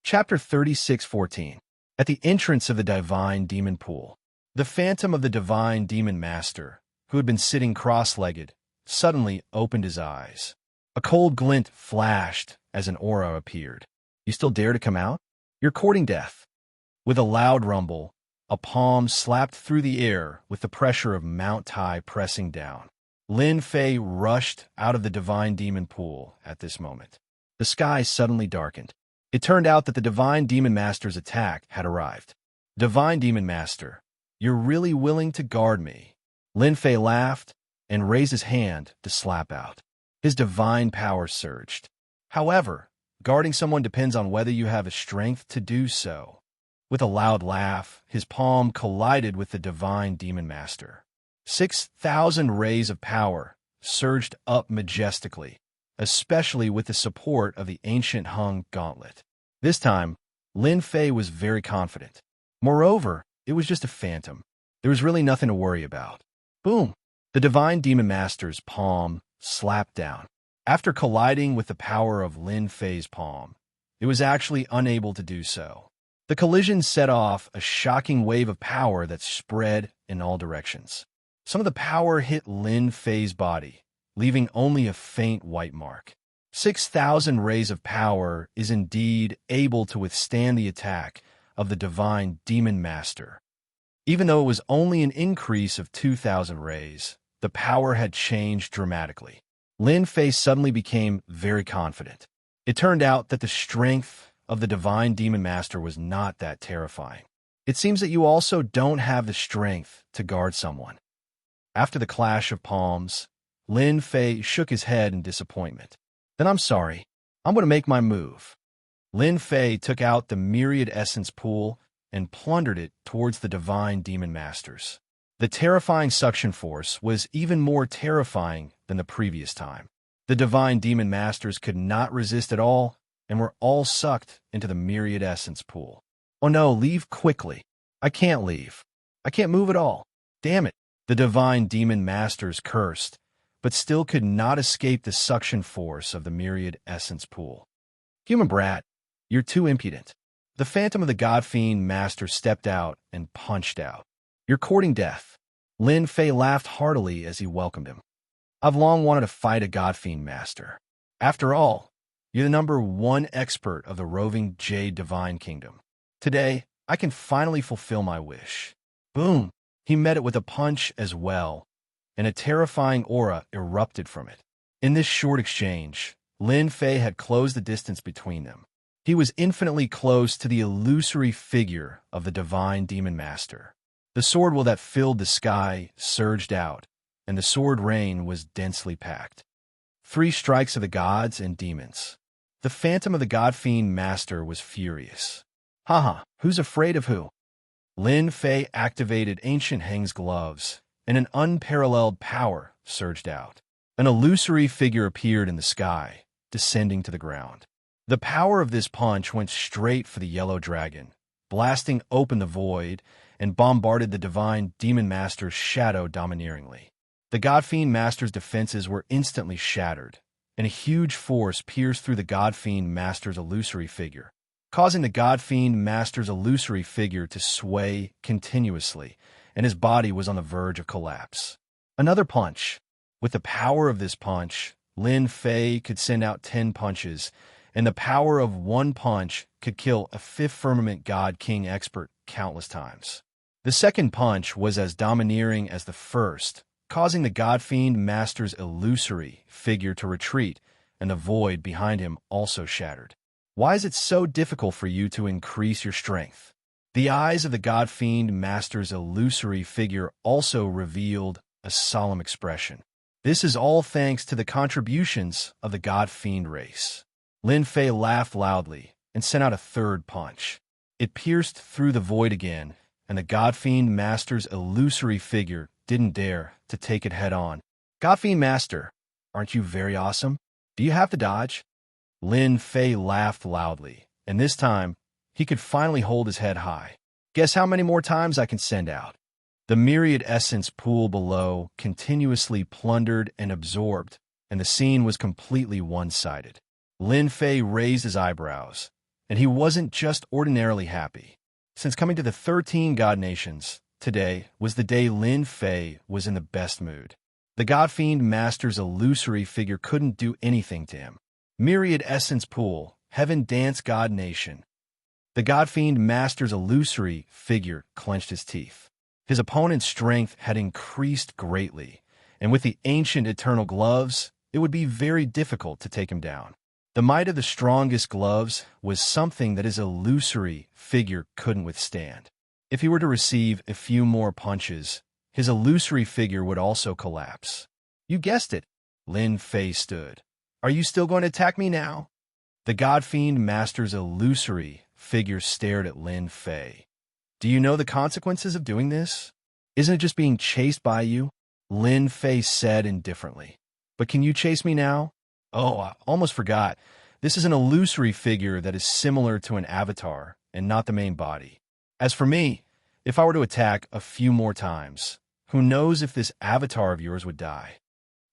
Chapter 36:14. At the entrance of the divine demon pool, the phantom of the divine demon master, who had been sitting cross-legged, suddenly opened his eyes. A cold glint flashed as an aura appeared. You still dare to come out? You're courting death. With a loud rumble, a palm slapped through the air with the pressure of Mount Tai pressing down. Lin Fei rushed out of the divine demon pool at this moment. The sky suddenly darkened. It turned out that the divine demon master's attack had arrived. Divine demon master, you're really willing to guard me? Lin Fei laughed and raised his hand to slap out. His divine power surged. However, guarding someone depends on whether you have the strength to do so. With a loud laugh, his palm collided with the divine demon master. 6,000 rays of power surged up majestically, especially with the support of the ancient hung gauntlet. This time, Lin Fei was very confident. Moreover, it was just a phantom. There was really nothing to worry about. Boom! The divine demon master's palm slapped down. After colliding with the power of Lin Fei's palm, it was actually unable to do so. The collision set off a shocking wave of power that spread in all directions. Some of the power hit Lin Fei's body, leaving only a faint white mark. 6,000 rays of power is indeed able to withstand the attack of the divine demon master. Even though it was only an increase of 2,000 rays, the power had changed dramatically. Lin Fei suddenly became very confident. It turned out that the strength of the divine demon master was not that terrifying. It seems that you also don't have the strength to guard someone. After the clash of palms, Lin Fei shook his head in disappointment. Then I'm sorry. I'm going to make my move. Lin Fei took out the myriad essence pool and plundered it towards the divine demon masters. The terrifying suction force was even more terrifying than the previous time. The divine demon masters could not resist at all and were all sucked into the myriad essence pool. Oh no, leave quickly. I can't leave. I can't move at all. Damn it. The divine demon masters cursed, but still could not escape the suction force of the myriad essence pool. Human brat, you're too impudent. The phantom of the god fiend master stepped out and punched out. You're courting death. Lin Fei laughed heartily as he welcomed him. I've long wanted to fight a god fiend master. After all, you're the #1 expert of the roving Jade Divine Kingdom. Today, I can finally fulfill my wish. Boom! He met it with a punch as well, and a terrifying aura erupted from it. In this short exchange, Lin Fei had closed the distance between them. He was infinitely close to the illusory figure of the divine demon master. The sword will that filled the sky surged out, and the sword rain was densely packed. 3 strikes of the gods and demons. The phantom of the god fiend master was furious. Haha, who's afraid of who? Lin Fei activated Ancient Heng's gloves, and an unparalleled power surged out. An illusory figure appeared in the sky, descending to the ground. The power of this punch went straight for the yellow dragon, blasting open the void, and bombarded the divine demon master's shadow domineeringly. The god fiend master's defenses were instantly shattered, and a huge force pierced through the god fiend master's illusory figure, causing the god fiend master's illusory figure to sway continuously, and his body was on the verge of collapse. Another punch. With the power of this punch, Lin Fei could send out 10 punches, and the power of 1 punch could kill a 5th firmament god king expert countless times. The second punch was as domineering as the first, causing the god fiend master's illusory figure to retreat, and the void behind him also shattered. Why is it so difficult for you to increase your strength? The eyes of the god fiend master's illusory figure also revealed a solemn expression. This is all thanks to the contributions of the god fiend race. Lin Fei laughed loudly and sent out a 3rd punch. It pierced through the void again, and the god fiend master's illusory figure didn't dare to take it head on. God fiend master, aren't you very awesome? Do you have to dodge? Lin Fei laughed loudly, and this time, he could finally hold his head high. Guess how many more times I can send out? The myriad essence pool below continuously plundered and absorbed and the scene was completely one-sided. Lin Fei raised his eyebrows, and he wasn't just ordinarily happy. Since coming to the 13 God Nations, today was the day Lin Fei was in the best mood. The God Fiend Master's illusory figure couldn't do anything to him. Myriad Essence Pool, Heaven Dance God Nation. The God Fiend Master's illusory figure clenched his teeth. His opponent's strength had increased greatly, and with the ancient eternal gloves, it would be very difficult to take him down. The might of the strongest gloves was something that his illusory figure couldn't withstand. If he were to receive a few more punches, his illusory figure would also collapse. You guessed it. Lin Fei stood. Are you still going to attack me now? The God Fiend Master's illusory figure stared at Lin Fei. Do you know the consequences of doing this? Isn't it just being chased by you? Lin Fei said indifferently. But can you chase me now? Oh, I almost forgot. This is an illusory figure that is similar to an avatar and not the main body. As for me, if I were to attack a few more times, who knows if this avatar of yours would die?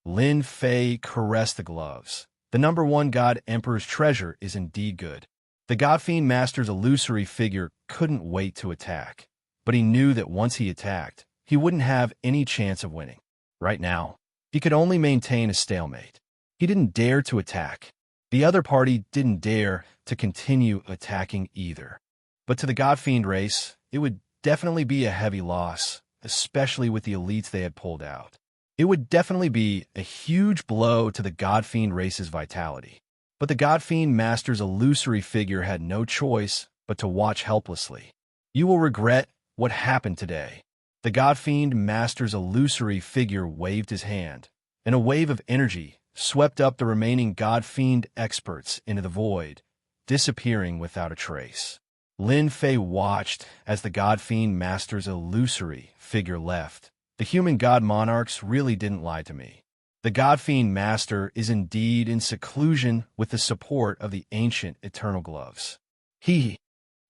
Lin Fei caressed the gloves. The number one God Emperor's treasure is indeed good. The God Fiend Master's illusory figure couldn't wait to attack, but he knew that once he attacked, he wouldn't have any chance of winning. Right now, he could only maintain a stalemate. He didn't dare to attack. The other party didn't dare to continue attacking either. But to the God Fiend race, it would definitely be a heavy loss, especially with the elites they had pulled out. It would definitely be a huge blow to the God Fiend race's vitality. But the God Fiend Master's illusory figure had no choice but to watch helplessly. You will regret what happened today. The God Fiend Master's illusory figure waved his hand, and a wave of energy swept up the remaining God Fiend experts into the void, disappearing without a trace. Lin Fei watched as the God Fiend Master's illusory figure left. The human God Monarchs really didn't lie to me. The God Fiend Master is indeed in seclusion with the support of the ancient eternal gloves.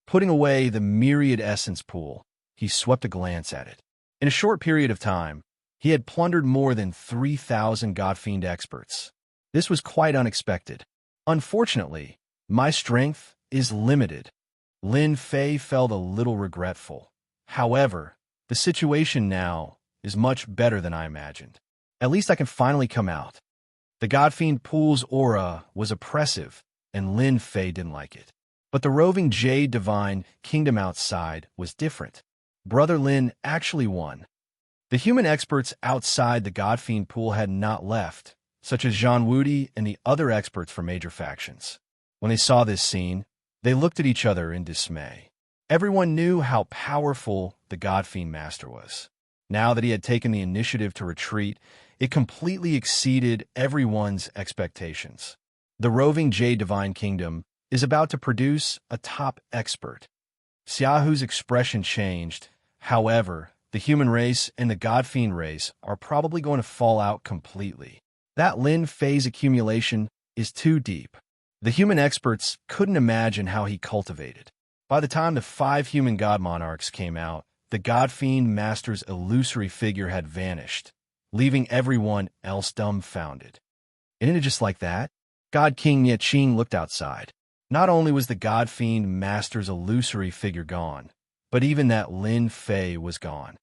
Putting away the myriad essence pool, he swept a glance at it. In a short period of time, he had plundered more than 3,000 God Fiend experts. This was quite unexpected. Unfortunately, my strength is limited. Lin Fei felt a little regretful. However, the situation now is much better than I imagined. At least I can finally come out. The God Fiend Pool's aura was oppressive, and Lin Fei didn't like it. But the roving Jade Divine Kingdom outside was different. Brother Lin actually won. The human experts outside the God Fiend Pool had not left, such as Zhang Wudi and the other experts from major factions. When they saw this scene, they looked at each other in dismay. Everyone knew how powerful the God Fiend Master was. Now that he had taken the initiative to retreat, it completely exceeded everyone's expectations. The roving Jade Divine Kingdom is about to produce a top expert. Xiaohu's expression changed. However, the human race and the God Fiend race are probably going to fall out completely. That Lin Fei's accumulation is too deep. The human experts couldn't imagine how he cultivated. By the time the 5 human God Monarchs came out, the God Fiend Master's illusory figure had vanished, leaving everyone else dumbfounded. Isn't it just like that? God King Yeqing looked outside. Not only was the God Fiend Master's illusory figure gone, but even that Lin Fei was gone.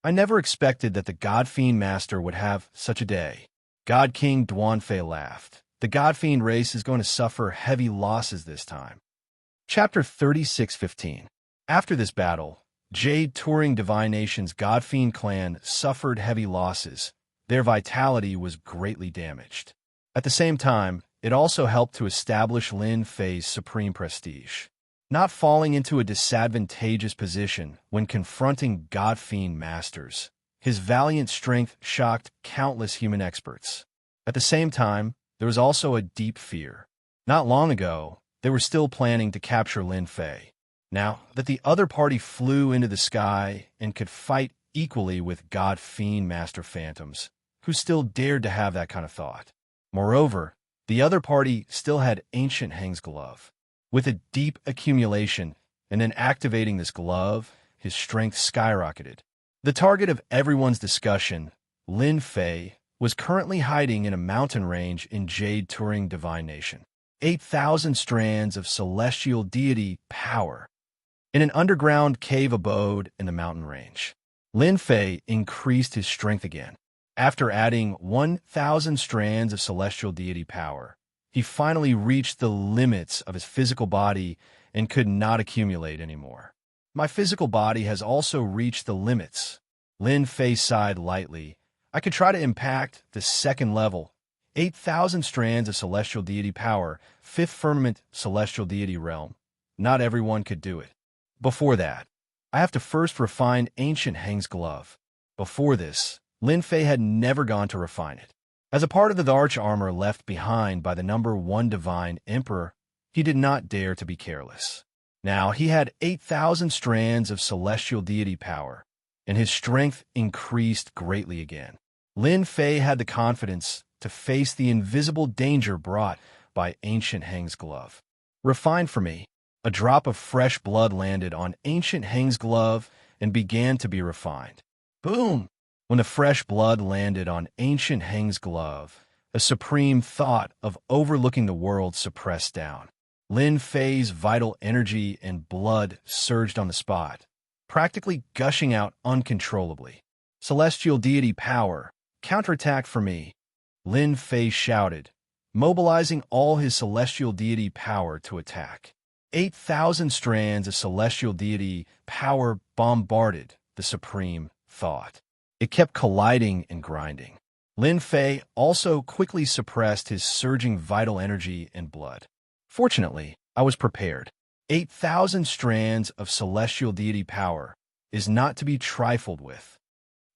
I never expected that the God Fiend Master would have such a day. God King Duanfei laughed. The God Fiend race is going to suffer heavy losses this time. Chapter 36:15. After this battle, Jade Touring Divine Nation's God Fiend clan suffered heavy losses. Their vitality was greatly damaged. At the same time, it also helped to establish Lin Fei's supreme prestige. Not falling into a disadvantageous position when confronting God Fiend Masters, his valiant strength shocked countless human experts. At the same time, there was also a deep fear. Not long ago, they were still planning to capture Lin Fei. Now that the other party flew into the sky and could fight equally with God Fiend Master Phantoms, who still dared to have that kind of thought. Moreover, the other party still had Ancient Hang's glove. With a deep accumulation and then activating this glove, his strength skyrocketed. The target of everyone's discussion, Lin Fei, was currently hiding in a mountain range in Jade Turing Divine Nation. 8,000 strands of celestial deity power in an underground cave abode in the mountain range. Lin Fei increased his strength again. After adding 1,000 strands of celestial deity power, he finally reached the limits of his physical body and could not accumulate anymore. My physical body has also reached the limits. Lin Fei sighed lightly. I could try to impact the second level. 8,000 strands of celestial deity power, 5th firmament celestial deity realm. Not everyone could do it. Before that, I have to first refine Ancient Hang's glove. Before this, Lin Fei had never gone to refine it. As a part of the arch armor left behind by the number 1 divine emperor, he did not dare to be careless. Now he had 8,000 strands of celestial deity power, and his strength increased greatly again. Lin Fei had the confidence to face the invisible danger brought by Ancient Hang's glove. Refine for me. A drop of fresh blood landed on Ancient Hang's glove and began to be refined. Boom! When the fresh blood landed on Ancient Hang's glove, a supreme thought of overlooking the world suppressed down. Lin Fei's vital energy and blood surged on the spot, practically gushing out uncontrollably. Celestial deity power, counterattack for me, Lin Fei shouted, mobilizing all his celestial deity power to attack. 8,000 strands of celestial deity power bombarded the supreme thought. It kept colliding and grinding. Lin Fei also quickly suppressed his surging vital energy and blood. Fortunately, I was prepared. 8,000 strands of celestial deity power is not to be trifled with.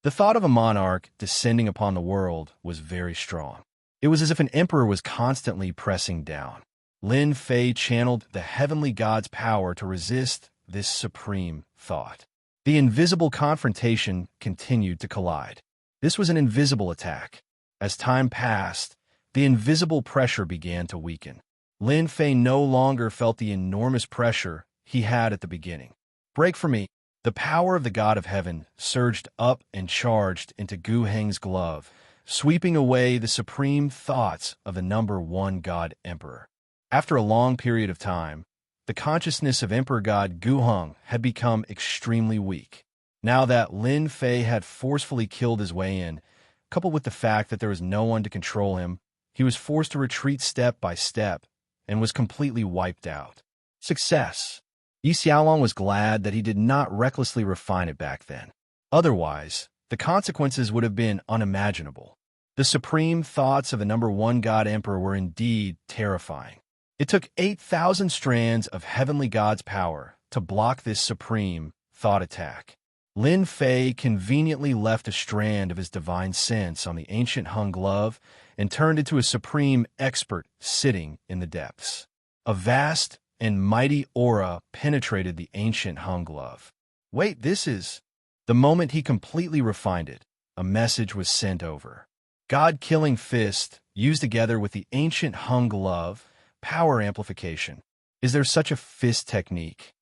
The thought of a monarch descending upon the world was very strong. It was as if an emperor was constantly pressing down. Lin Fei channeled the heavenly god's power to resist this supreme thought. The invisible confrontation continued to collide. This was an invisible attack. As time passed, the invisible pressure began to weaken. Lin Fei no longer felt the enormous pressure he had at the beginning. Break for me. The power of the god of heaven surged up and charged into Gu Heng's glove, sweeping away the supreme thoughts of the number 1 god emperor. After a long period of time, the consciousness of Emperor God Gu Heng had become extremely weak. Now that Lin Fei had forcefully killed his way in, coupled with the fact that there was no one to control him, he was forced to retreat step by step and was completely wiped out. Success! Yi Xiaolong was glad that he did not recklessly refine it back then. Otherwise, the consequences would have been unimaginable. The supreme thoughts of the number 1 god emperor were indeed terrifying. It took 8,000 strands of heavenly god's power to block this supreme thought attack. Lin Fei conveniently left a strand of his divine sense on the ancient Hung glove and turned into a supreme expert sitting in the depths. A vast and mighty aura penetrated the ancient Hung glove. Wait, this is... The moment he completely refined it, a message was sent over. God-killing fist, used together with the ancient Hung glove, power amplification. Is there such a fist technique?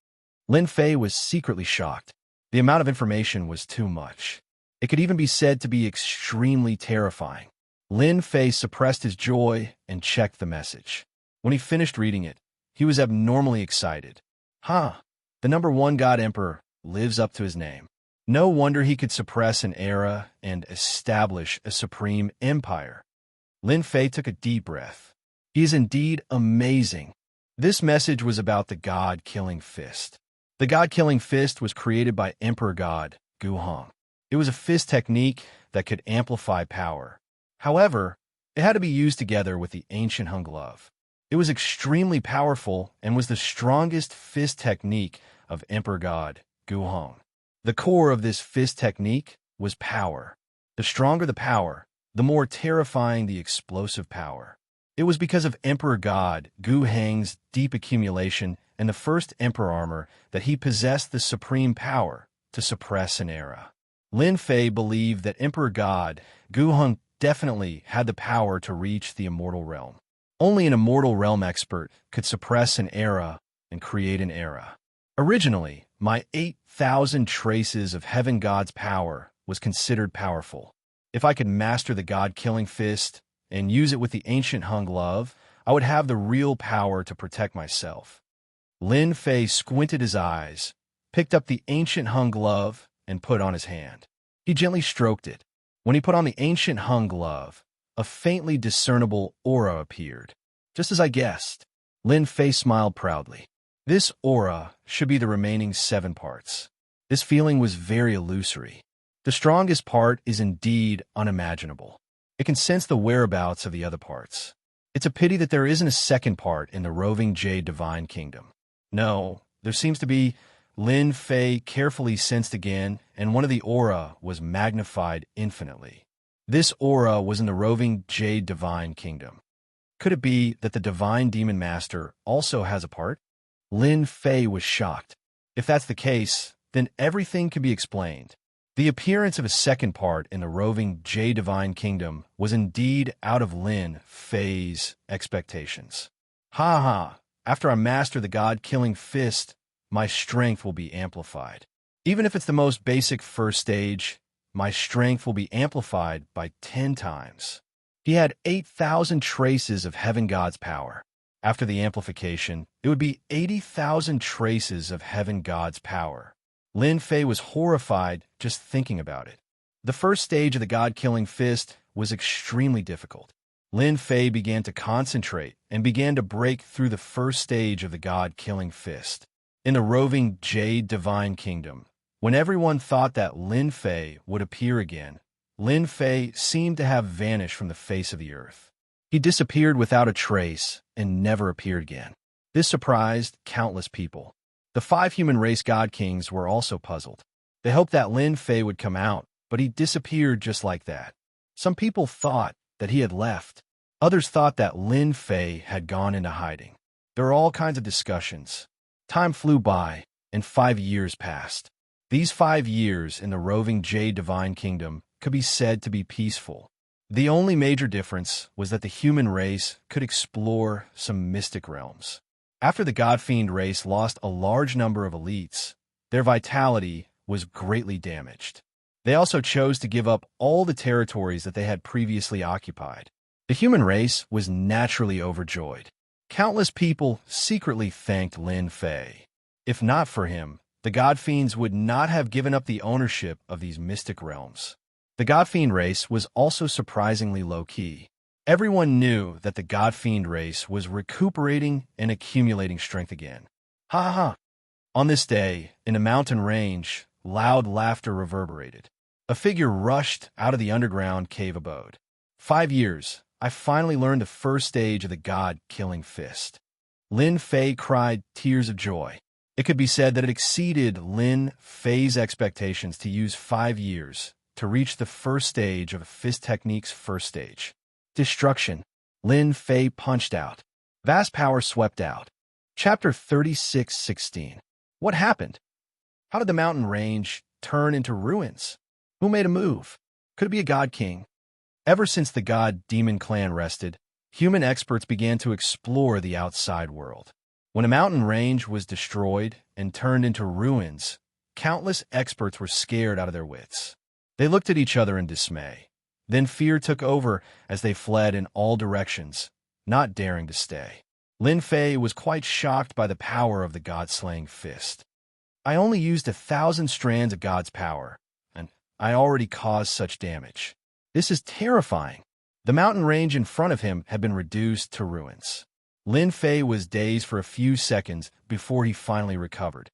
Lin Fei was secretly shocked. The amount of information was too much. It could even be said to be extremely terrifying. Lin Fei suppressed his joy and checked the message. When he finished reading it, he was abnormally excited. The number 1 god emperor lives up to his name. No wonder he could suppress an era and establish a supreme empire. Lin Fei took a deep breath. He is indeed amazing. This message was about the God-killing fist. The God-killing fist was created by Emperor God Gu Heng. It was a fist technique that could amplify power. However, it had to be used together with the ancient Hung glove. It was extremely powerful and was the strongest fist technique of Emperor God Gu Heng. The core of this fist technique was power. The stronger the power, the more terrifying the explosive power. It was because of Emperor God Gu Heng's deep accumulation and the first emperor armor that he possessed the supreme power to suppress an era. Lin Fei believed that Emperor God Gu Heng definitely had the power to reach the immortal realm. Only an immortal realm expert could suppress an era and create an era. Originally, my 8,000 traces of heaven god's power was considered powerful. If I could master the god-killing fist and use it with the ancient hung glove, I would have the real power to protect myself. Lin Fei squinted his eyes, picked up the ancient hung glove, and put on his hand. He gently stroked it. When he put on the ancient hung glove, a faintly discernible aura appeared. Just as I guessed. Lin Fei smiled proudly. This aura should be the remaining 7 parts. This feeling was very illusory. The strongest part is indeed unimaginable. It can sense the whereabouts of the other parts. It's a pity that there isn't a second part in the roving Jade Divine Kingdom. No, there seems to be. Lin Fei carefully sensed again, and one of the aura was magnified infinitely. This aura was in the roving Jade Divine Kingdom. Could it be that the Divine Demon Master also has a part? Lin Fei was shocked. If that's the case, then everything can be explained. The appearance of a second part in the roving Jade Divine Kingdom was indeed out of Lin Fei's expectations. Ha ha! After I master the god-killing fist, my strength will be amplified. Even if it's the most basic first stage, my strength will be amplified by 10 times. He had 8,000 traces of Heaven God's power. After the amplification, it would be 80,000 traces of Heaven God's power. Lin Fei was horrified just thinking about it. The first stage of the god-killing fist was extremely difficult. Lin Fei began to concentrate and began to break through the first stage of the god-killing fist. In the roving Jade Divine Kingdom, when everyone thought that Lin Fei would appear again, Lin Fei seemed to have vanished from the face of the earth. He disappeared without a trace and never appeared again. This surprised countless people. The 5 human race god kings were also puzzled. They hoped that Lin Fei would come out, but he disappeared just like that. Some people thought that he had left. Others thought that Lin Fei had gone into hiding. There were all kinds of discussions. Time flew by, and 5 years passed. These 5 years in the roving Jade Divine Kingdom could be said to be peaceful. The only major difference was that the human race could explore some mystic realms. After the God-Fiend race lost a large number of elites, their vitality was greatly damaged. They also chose to give up all the territories that they had previously occupied. The human race was naturally overjoyed. Countless people secretly thanked Lin Fei. If not for him, the God-Fiends would not have given up the ownership of these mystic realms. The God-Fiend race was also surprisingly low-key. Everyone knew that the God-Fiend race was recuperating and accumulating strength again. Ha ha ha! On this day, in a mountain range, loud laughter reverberated. A figure rushed out of the underground cave abode. 5 years, I finally learned the first stage of the god-killing fist. Lin Fei cried tears of joy. It could be said that it exceeded Lin Fei's expectations to use 5 years to reach the first stage of a fist technique's first stage. Destruction. Lin Fei punched out. Vast power swept out. Chapter 36:16. What happened? How did the mountain range turn into ruins? Who made a move? Could it be a god king? Ever since the god-demon clan rested, human experts began to explore the outside world. When a mountain range was destroyed and turned into ruins, countless experts were scared out of their wits. They looked at each other in dismay. Then fear took over as they fled in all directions, not daring to stay. Lin Fei was quite shocked by the power of the god-slaying fist. I only used 1,000 strands of God's power, and I already caused such damage. This is terrifying. The mountain range in front of him had been reduced to ruins. Lin Fei was dazed for a few seconds before he finally recovered.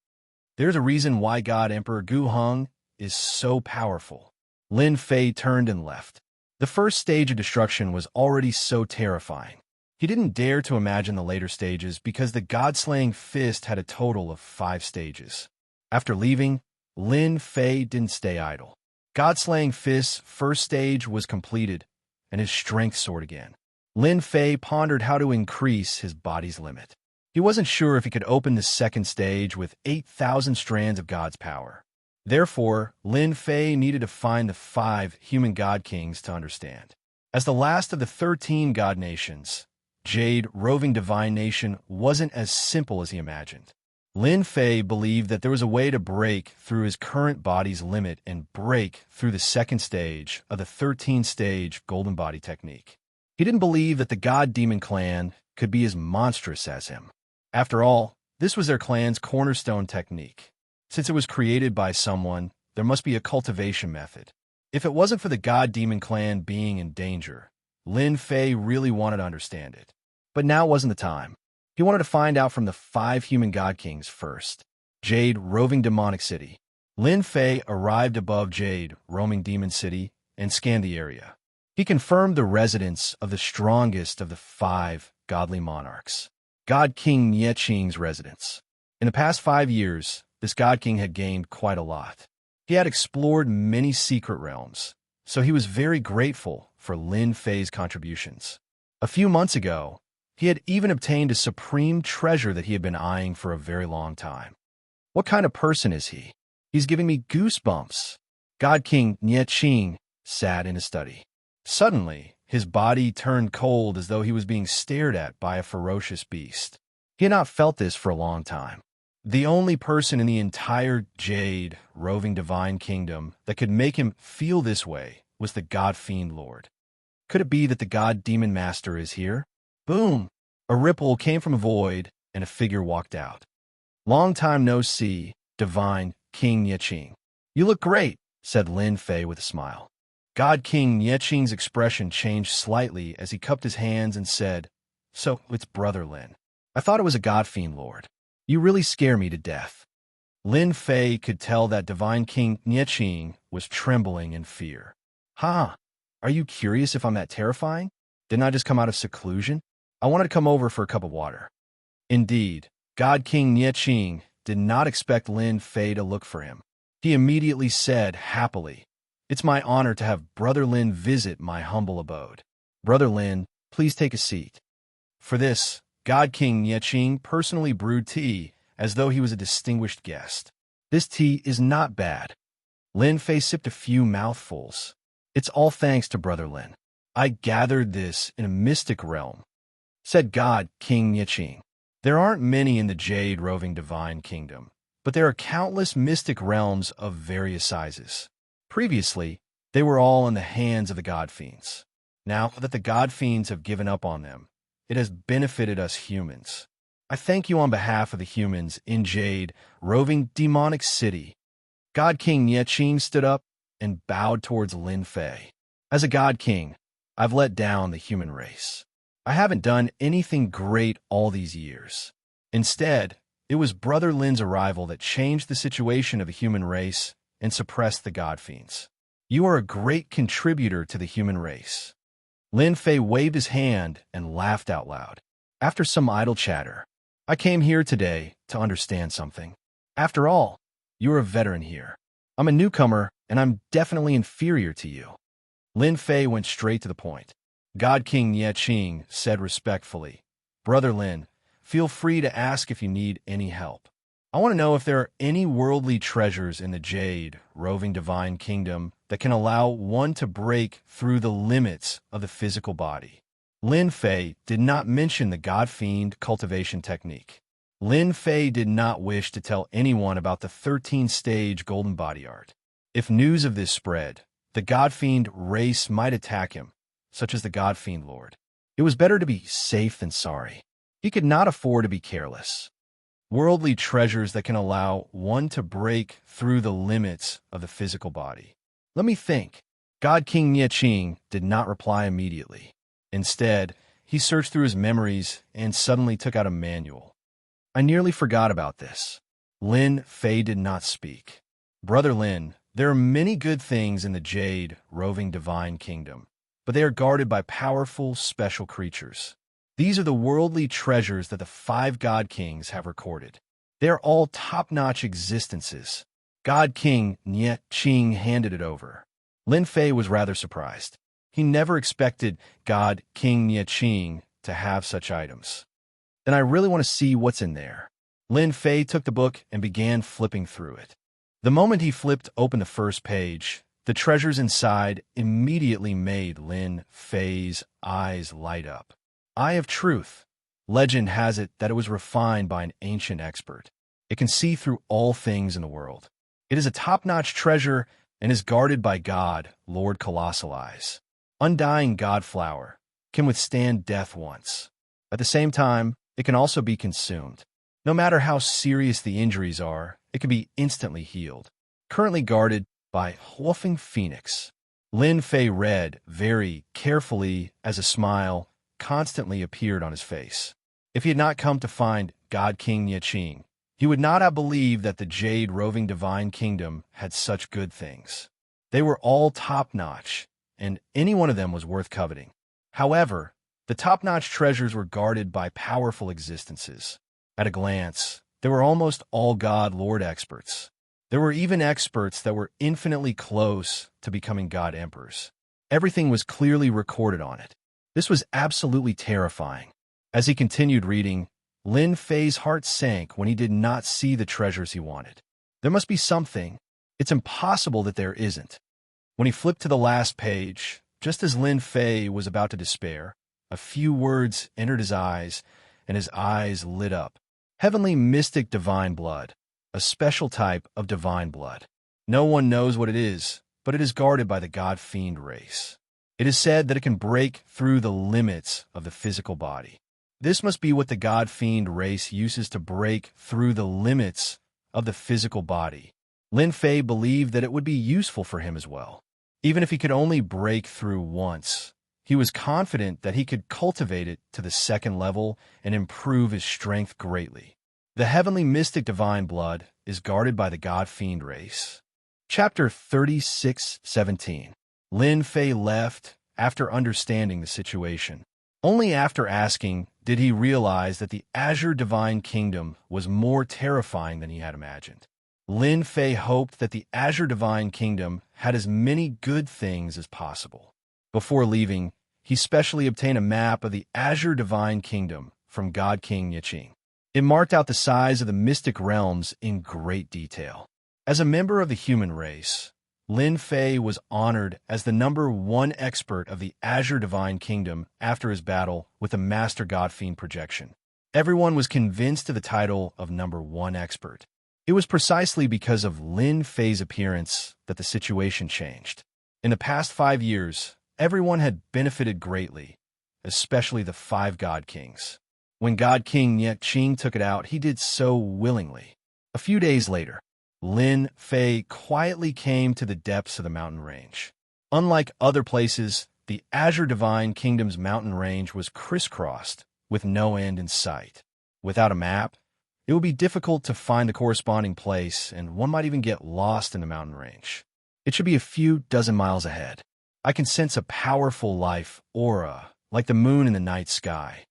There's a reason why God Emperor Gu Heng is so powerful. Lin Fei turned and left. The first stage of destruction was already so terrifying. He didn't dare to imagine the later stages because the god-slaying fist had a total of 5 stages. After leaving, Lin Fei didn't stay idle. God-slaying fist's first stage was completed, and his strength soared again. Lin Fei pondered how to increase his body's limit. He wasn't sure if he could open the second stage with 8,000 strands of God's power. Therefore, Lin Fei needed to find the 5 human god kings to understand. As the last of the 13 god nations, Jade Roving Divine Nation wasn't as simple as he imagined. Lin Fei believed that there was a way to break through his current body's limit and break through the second stage of the 13-stage golden body technique. He didn't believe that the God-Demon clan could be as monstrous as him. After all, this was their clan's cornerstone technique. Since it was created by someone, there must be a cultivation method. If it wasn't for the God-Demon clan being in danger, Lin Fei really wanted to understand it. But now wasn't the time. He wanted to find out from the 5 human god kings first. Jade, roving demonic city. Lin Fei arrived above Jade, roaming demon city, and scanned the area. He confirmed the residence of the strongest of the 5 godly monarchs, God King Nie Qing's residence. In the past 5 years, this god king had gained quite a lot. He had explored many secret realms, so he was very grateful for Lin Fei's contributions. A few months ago, he had even obtained a supreme treasure that he had been eyeing for a very long time. What kind of person is he? He's giving me goosebumps. God King Nie Qing sat in his study. Suddenly, his body turned cold as though he was being stared at by a ferocious beast. He had not felt this for a long time. The only person in the entire Jade, roving divine kingdom that could make him feel this way was the God Fiend Lord. Could it be that the God Demon Master is here? Boom! A ripple came from a void, and a figure walked out. Long time no see, divine King Nie Qing. You look great, said Lin Fei with a smile. God King Nie Qing's expression changed slightly as he cupped his hands and said, So, it's Brother Lin. I thought it was a God Fiend Lord. You really scare me to death. Lin Fei could tell that divine King Nie Qing was trembling in fear. Are you curious if I'm that terrifying? Didn't I just come out of seclusion? I wanted to come over for a cup of water. Indeed, God King Nie Qing did not expect Lin Fei to look for him. He immediately said happily, It's my honor to have Brother Lin visit my humble abode. Brother Lin, please take a seat. For this, God King Nie Qing personally brewed tea as though he was a distinguished guest. This tea is not bad. Lin Fei sipped a few mouthfuls. It's all thanks to Brother Lin. I gathered this in a mystic realm, said God King Nie Qing. There aren't many in the Jade roving divine kingdom, but there are countless mystic realms of various sizes. Previously, they were all in the hands of the God Fiends. Now that the God Fiends have given up on them, it has benefited us humans. I thank you on behalf of the humans in Jade, roving demonic city. God King Nie Qing stood up and bowed towards Lin Fei. As a God King, I've let down the human race. I haven't done anything great all these years. Instead, it was Brother Lin's arrival that changed the situation of the human race and suppressed the God Fiends. You are a great contributor to the human race. Lin Fei waved his hand and laughed out loud. After some idle chatter, I came here today to understand something. After all, you're a veteran here. I'm a newcomer, and I'm definitely inferior to you. Lin Fei went straight to the point. God King Nie Qing said respectfully, Brother Lin, feel free to ask if you need any help. I want to know if there are any worldly treasures in the Jade, roving divine kingdom that can allow one to break through the limits of the physical body. Lin Fei did not mention the God Fiend cultivation technique. Lin Fei did not wish to tell anyone about the 13-stage golden body art. If news of this spread, the God Fiend race might attack him, such as the God Fiend Lord. It was better to be safe than sorry. He could not afford to be careless. Worldly treasures that can allow one to break through the limits of the physical body. Let me think. God King Nie Qing did not reply immediately. Instead, he searched through his memories and suddenly took out a manual. I nearly forgot about this. Lin Fei did not speak. Brother Lin, there are many good things in the Jade, roving divine kingdom, but they are guarded by powerful, special creatures. These are the worldly treasures that the 5 God Kings have recorded. They are all top-notch existences. God King Nie Qing handed it over. Lin Fei was rather surprised. He never expected God King Nie Qing to have such items. Then I really want to see what's in there. Lin Fei took the book and began flipping through it. The moment he flipped open the first page, the treasures inside immediately made Lin Fei's eyes light up. Eye of Truth. Legend has it that it was refined by an ancient expert. It can see through all things in the world. It is a top-notch treasure and is guarded by God, Lord Colossal Eyes. Undying God flower can withstand death once. At the same time, it can also be consumed. No matter how serious the injuries are, it can be instantly healed. Currently guarded by Wolfing Phoenix. Lin Fei read very carefully as a smile constantly appeared on his face. If he had not come to find God King Niaching, he would not have believed that the Jade Roving Divine Kingdom had such good things. They were all top-notch, and any one of them was worth coveting. However, the top-notch treasures were guarded by powerful existences. At a glance, they were almost all God Lord experts. There were even experts that were infinitely close to becoming God Emperors. Everything was clearly recorded on it. This was absolutely terrifying. As he continued reading, Lin Fei's heart sank when he did not see the treasures he wanted. There must be something. It's impossible that there isn't. When he flipped to the last page, just as Lin Fei was about to despair, a few words entered his eyes, and his eyes lit up. Heavenly Mystic Divine Blood, a special type of divine blood. No one knows what it is, but it is guarded by the God Fiend race. It is said that it can break through the limits of the physical body. This must be what the God Fiend race uses to break through the limits of the physical body. Lin Fei believed that it would be useful for him as well. Even if he could only break through once, he was confident that he could cultivate it to the second level and improve his strength greatly. The Heavenly Mystic Divine Blood is guarded by the God Fiend race. Chapter 36:17. Lin Fei left after understanding the situation. Only after asking did he realize that the Azure Divine Kingdom was more terrifying than he had imagined. Lin Fei hoped that the Azure Divine Kingdom had as many good things as possible. Before leaving, he specially obtained a map of the Azure Divine Kingdom from God King Niaching. It marked out the size of the mystic realms in great detail. As a member of the human race, Lin Fei was honored as the #1 expert of the Azure Divine Kingdom after his battle with the Master God Fiend projection. Everyone was convinced of the title of #1 expert. It was precisely because of Lin Fei's appearance that the situation changed. In the past 5 years, everyone had benefited greatly, especially the 5 God Kings. When God King Niaching took it out, he did so willingly. A few days later, Lin Fei quietly came to the depths of the mountain range. Unlike other places, the Azure Divine Kingdom's mountain range was crisscrossed, with no end in sight. Without a map, it would be difficult to find the corresponding place, and one might even get lost in the mountain range. It should be a few dozen miles ahead. I can sense a powerful life aura, like the moon in the night sky.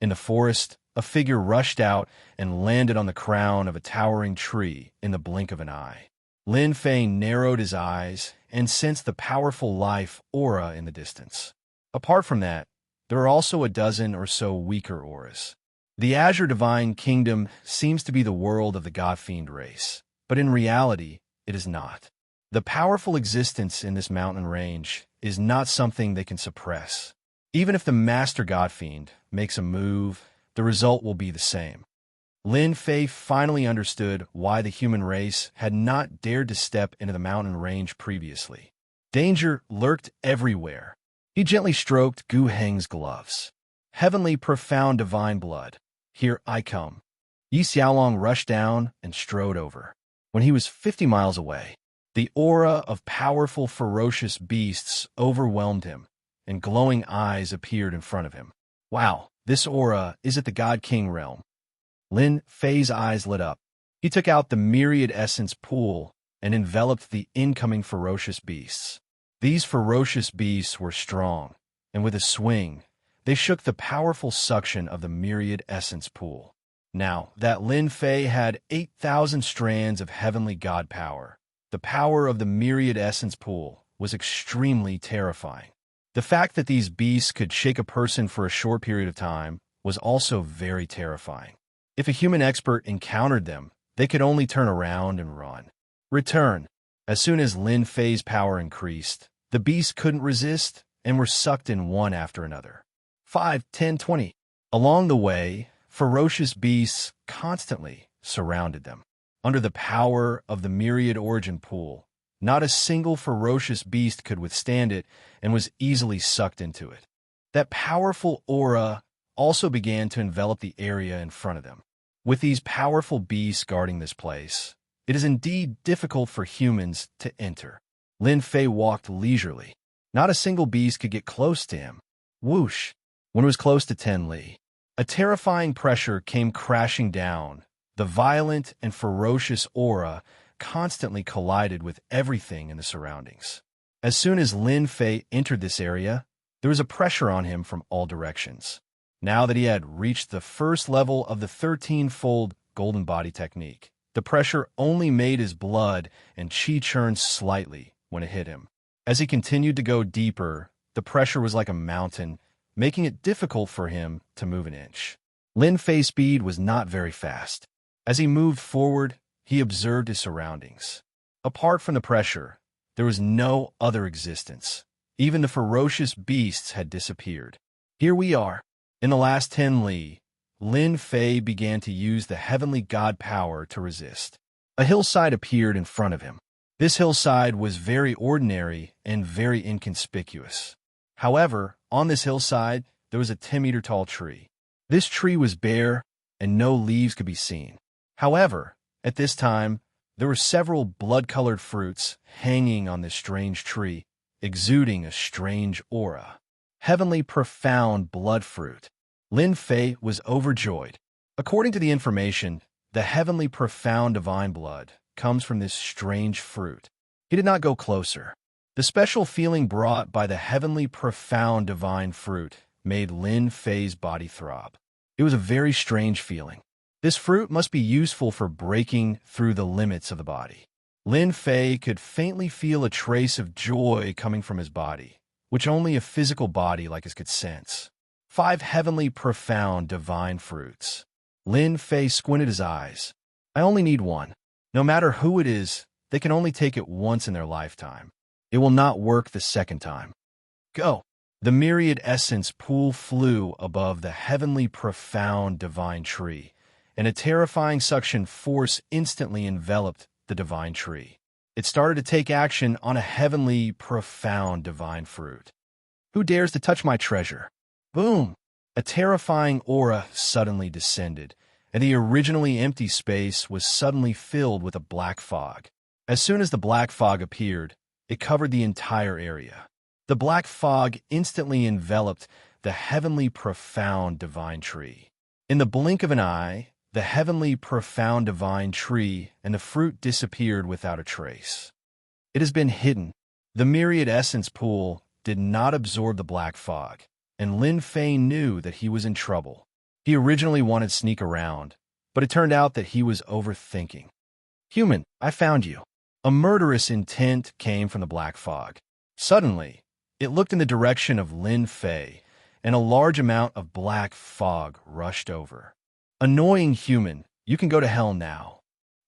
In the forest, a figure rushed out and landed on the crown of a towering tree in the blink of an eye. Lin Fei narrowed his eyes and sensed the powerful life aura in the distance. Apart from that, there are also a dozen or so weaker auras. The Azure Divine Kingdom seems to be the world of the God Fiend race, but in reality, it is not. The powerful existence in this mountain range is not something they can suppress. Even if the Master God Fiend makes a move, the result will be the same. Lin Fei finally understood why the human race had not dared to step into the mountain range previously. Danger lurked everywhere. He gently stroked Gu Heng's gloves. Heavenly profound divine blood. Here I come. Yi Xiaolong rushed down and strode over. When he was 50 miles away, the aura of powerful, ferocious beasts overwhelmed him, and glowing eyes appeared in front of him. Wow, this aura is at the God King realm. Lin Fei's eyes lit up. He took out the myriad essence pool and enveloped the incoming ferocious beasts. These ferocious beasts were strong, and with a swing, they shook the powerful suction of the myriad essence pool. Now that Lin Fei had 8,000 strands of heavenly god power, the power of the myriad essence pool was extremely terrifying. The fact that these beasts could shake a person for a short period of time was also very terrifying. If a human expert encountered them, they could only turn around and run. Return. As soon as Lin Fei's power increased, the beasts couldn't resist and were sucked in one after another. 5, 10, 20. Along the way, ferocious beasts constantly surrounded them. Under the power of the myriad origin pool, not a single ferocious beast could withstand it and was easily sucked into it. That powerful aura also began to envelop the area in front of them. With these powerful beasts guarding this place, it is indeed difficult for humans to enter. Lin Fei walked leisurely. Not a single beast could get close to him. Whoosh! When it was close to 10 li, a terrifying pressure came crashing down. The violent and ferocious aura constantly collided with everything in the surroundings. As soon as Lin Fei entered this area, there was a pressure on him from all directions. Now that he had reached the first level of the 13-fold golden body technique, the pressure only made his blood and qi churn slightly when it hit him. As he continued to go deeper, the pressure was like a mountain, making it difficult for him to move an inch. Lin Fei's speed was not very fast. As he moved forward, he observed his surroundings. Apart from the pressure, there was no other existence. Even the ferocious beasts had disappeared. Here we are. In the last 10 li, Lin Fei began to use the heavenly god power to resist. A hillside appeared in front of him. This hillside was very ordinary and very inconspicuous. However, on this hillside, there was a 10-meter-tall tree. This tree was bare, and no leaves could be seen. However, at this time, there were several blood-colored fruits hanging on this strange tree, exuding a strange aura. Heavenly profound blood fruit. Lin Fei was overjoyed. According to the information, the heavenly profound divine blood comes from this strange fruit. He did not go closer. The special feeling brought by the heavenly profound divine fruit made Lin Fei's body throb. It was a very strange feeling. This fruit must be useful for breaking through the limits of the body. Lin Fei could faintly feel a trace of joy coming from his body, which only a physical body like his could sense. 5 heavenly profound divine fruits. Lin Fei squinted his eyes. I only need one. No matter who it is, they can only take it once in their lifetime. It will not work the second time. Go! The myriad essence pool flew above the heavenly profound divine tree, and a terrifying suction force instantly enveloped the divine tree. It started to take action on a heavenly profound divine fruit. Who dares to touch my treasure? Boom! A terrifying aura suddenly descended, and the originally empty space was suddenly filled with a black fog. As soon as the black fog appeared, it covered the entire area. The black fog instantly enveloped the heavenly profound divine tree. In the blink of an eye, the heavenly profound divine tree and the fruit disappeared without a trace. It has been hidden. The myriad essence pool did not absorb the black fog, and Lin Fei knew that he was in trouble. He originally wanted to sneak around, but it turned out that he was overthinking. Human, I found you. A murderous intent came from the black fog. Suddenly, it looked in the direction of Lin Fei, and a large amount of black fog rushed over. Annoying human, you can go to hell now.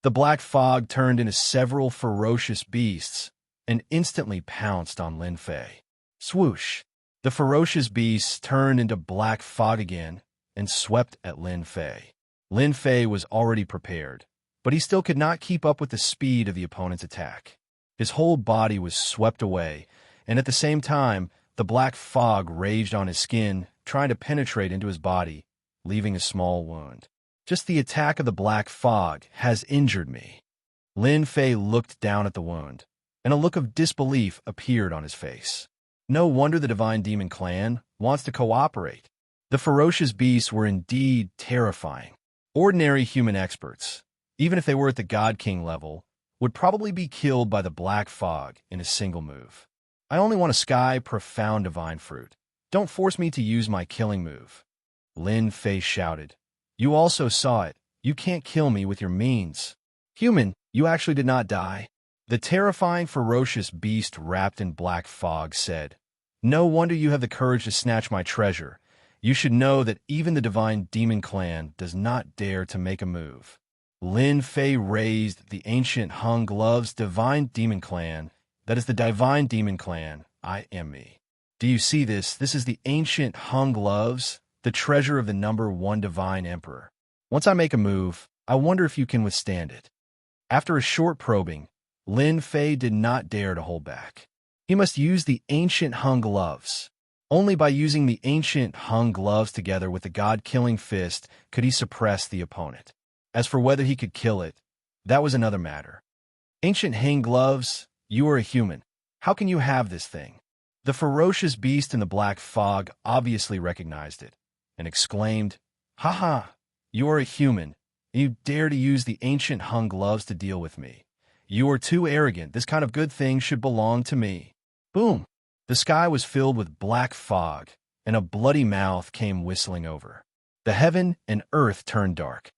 The black fog turned into several ferocious beasts and instantly pounced on Lin Fei. Swoosh! The ferocious beasts turned into black fog again and swept at Lin Fei. Lin Fei was already prepared, but he still could not keep up with the speed of the opponent's attack. His whole body was swept away, and at the same time, the black fog raged on his skin, trying to penetrate into his body, leaving a small wound. Just the attack of the black fog has injured me. Lin Fei looked down at the wound, and a look of disbelief appeared on his face. No wonder the Divine Demon Clan wants to cooperate. The ferocious beasts were indeed terrifying. Ordinary human experts, even if they were at the God King level, would probably be killed by the black fog in a single move. I only want a sky profound divine fruit. Don't force me to use my killing move. Lin Fei shouted. You also saw it. You can't kill me with your means. Human, you actually did not die. The terrifying, ferocious beast wrapped in black fog said, No wonder you have the courage to snatch my treasure. You should know that even the Divine Demon Clan does not dare to make a move. Lin Fei raised the ancient Hung Gloves Divine Demon Clan. That is the Divine Demon Clan. I am me. Do you see this? This is the ancient Hung Gloves, the treasure of the #1 Divine Emperor. Once I make a move, I wonder if you can withstand it. After a short probing, Lin Fei did not dare to hold back. He must use the ancient Hung gloves. Only by using the ancient Hung gloves together with the god-killing fist could he suppress the opponent. As for whether he could kill it, that was another matter. Ancient Hung gloves, you are a human. How can you have this thing? The ferocious beast in the black fog obviously recognized it, and exclaimed, "Ha ha! You are a human, and you dare to use the ancient Hung gloves to deal with me. You are too arrogant. This kind of good thing should belong to me." Boom! The sky was filled with black fog, and a bloody mouth came whistling over. The heaven and earth turned dark.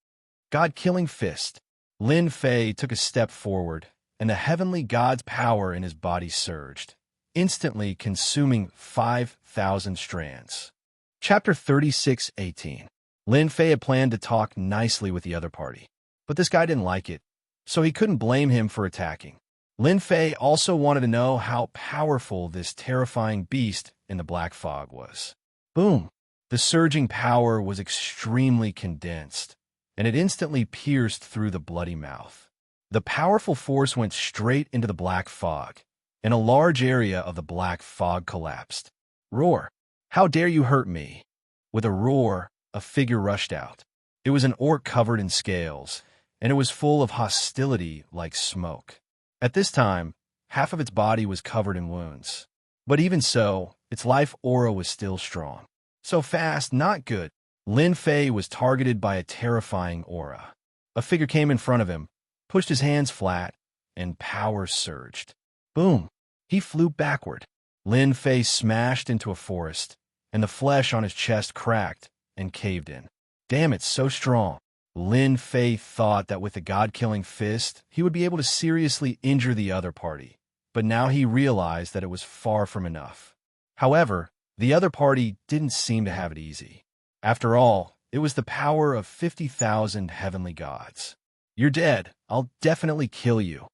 God-killing fist. Lin Fei took a step forward, and the heavenly god's power in his body surged, instantly consuming 5,000 strands. Chapter 36:18. Lin Fei had planned to talk nicely with the other party, but this guy didn't like it, so he couldn't blame him for attacking. Lin Fei also wanted to know how powerful this terrifying beast in the black fog was. Boom! The surging power was extremely condensed, and it instantly pierced through the bloody mouth. The powerful force went straight into the black fog, and a large area of the black fog collapsed. Roar! How dare you hurt me? With a roar, a figure rushed out. It was an orc covered in scales, and it was full of hostility like smoke. At this time, half of its body was covered in wounds. But even so, its life aura was still strong. So fast, not good. Lin Fei was targeted by a terrifying aura. A figure came in front of him, pushed his hands flat, and power surged. Boom! He flew backward. Lin Fei smashed into a forest, and the flesh on his chest cracked and caved in. Damn, it's so strong. Lin Fei thought that with the god-killing fist, he would be able to seriously injure the other party, but now he realized that it was far from enough. However, the other party didn't seem to have it easy. After all, it was the power of 50,000 heavenly gods. "You're dead. I'll definitely kill you."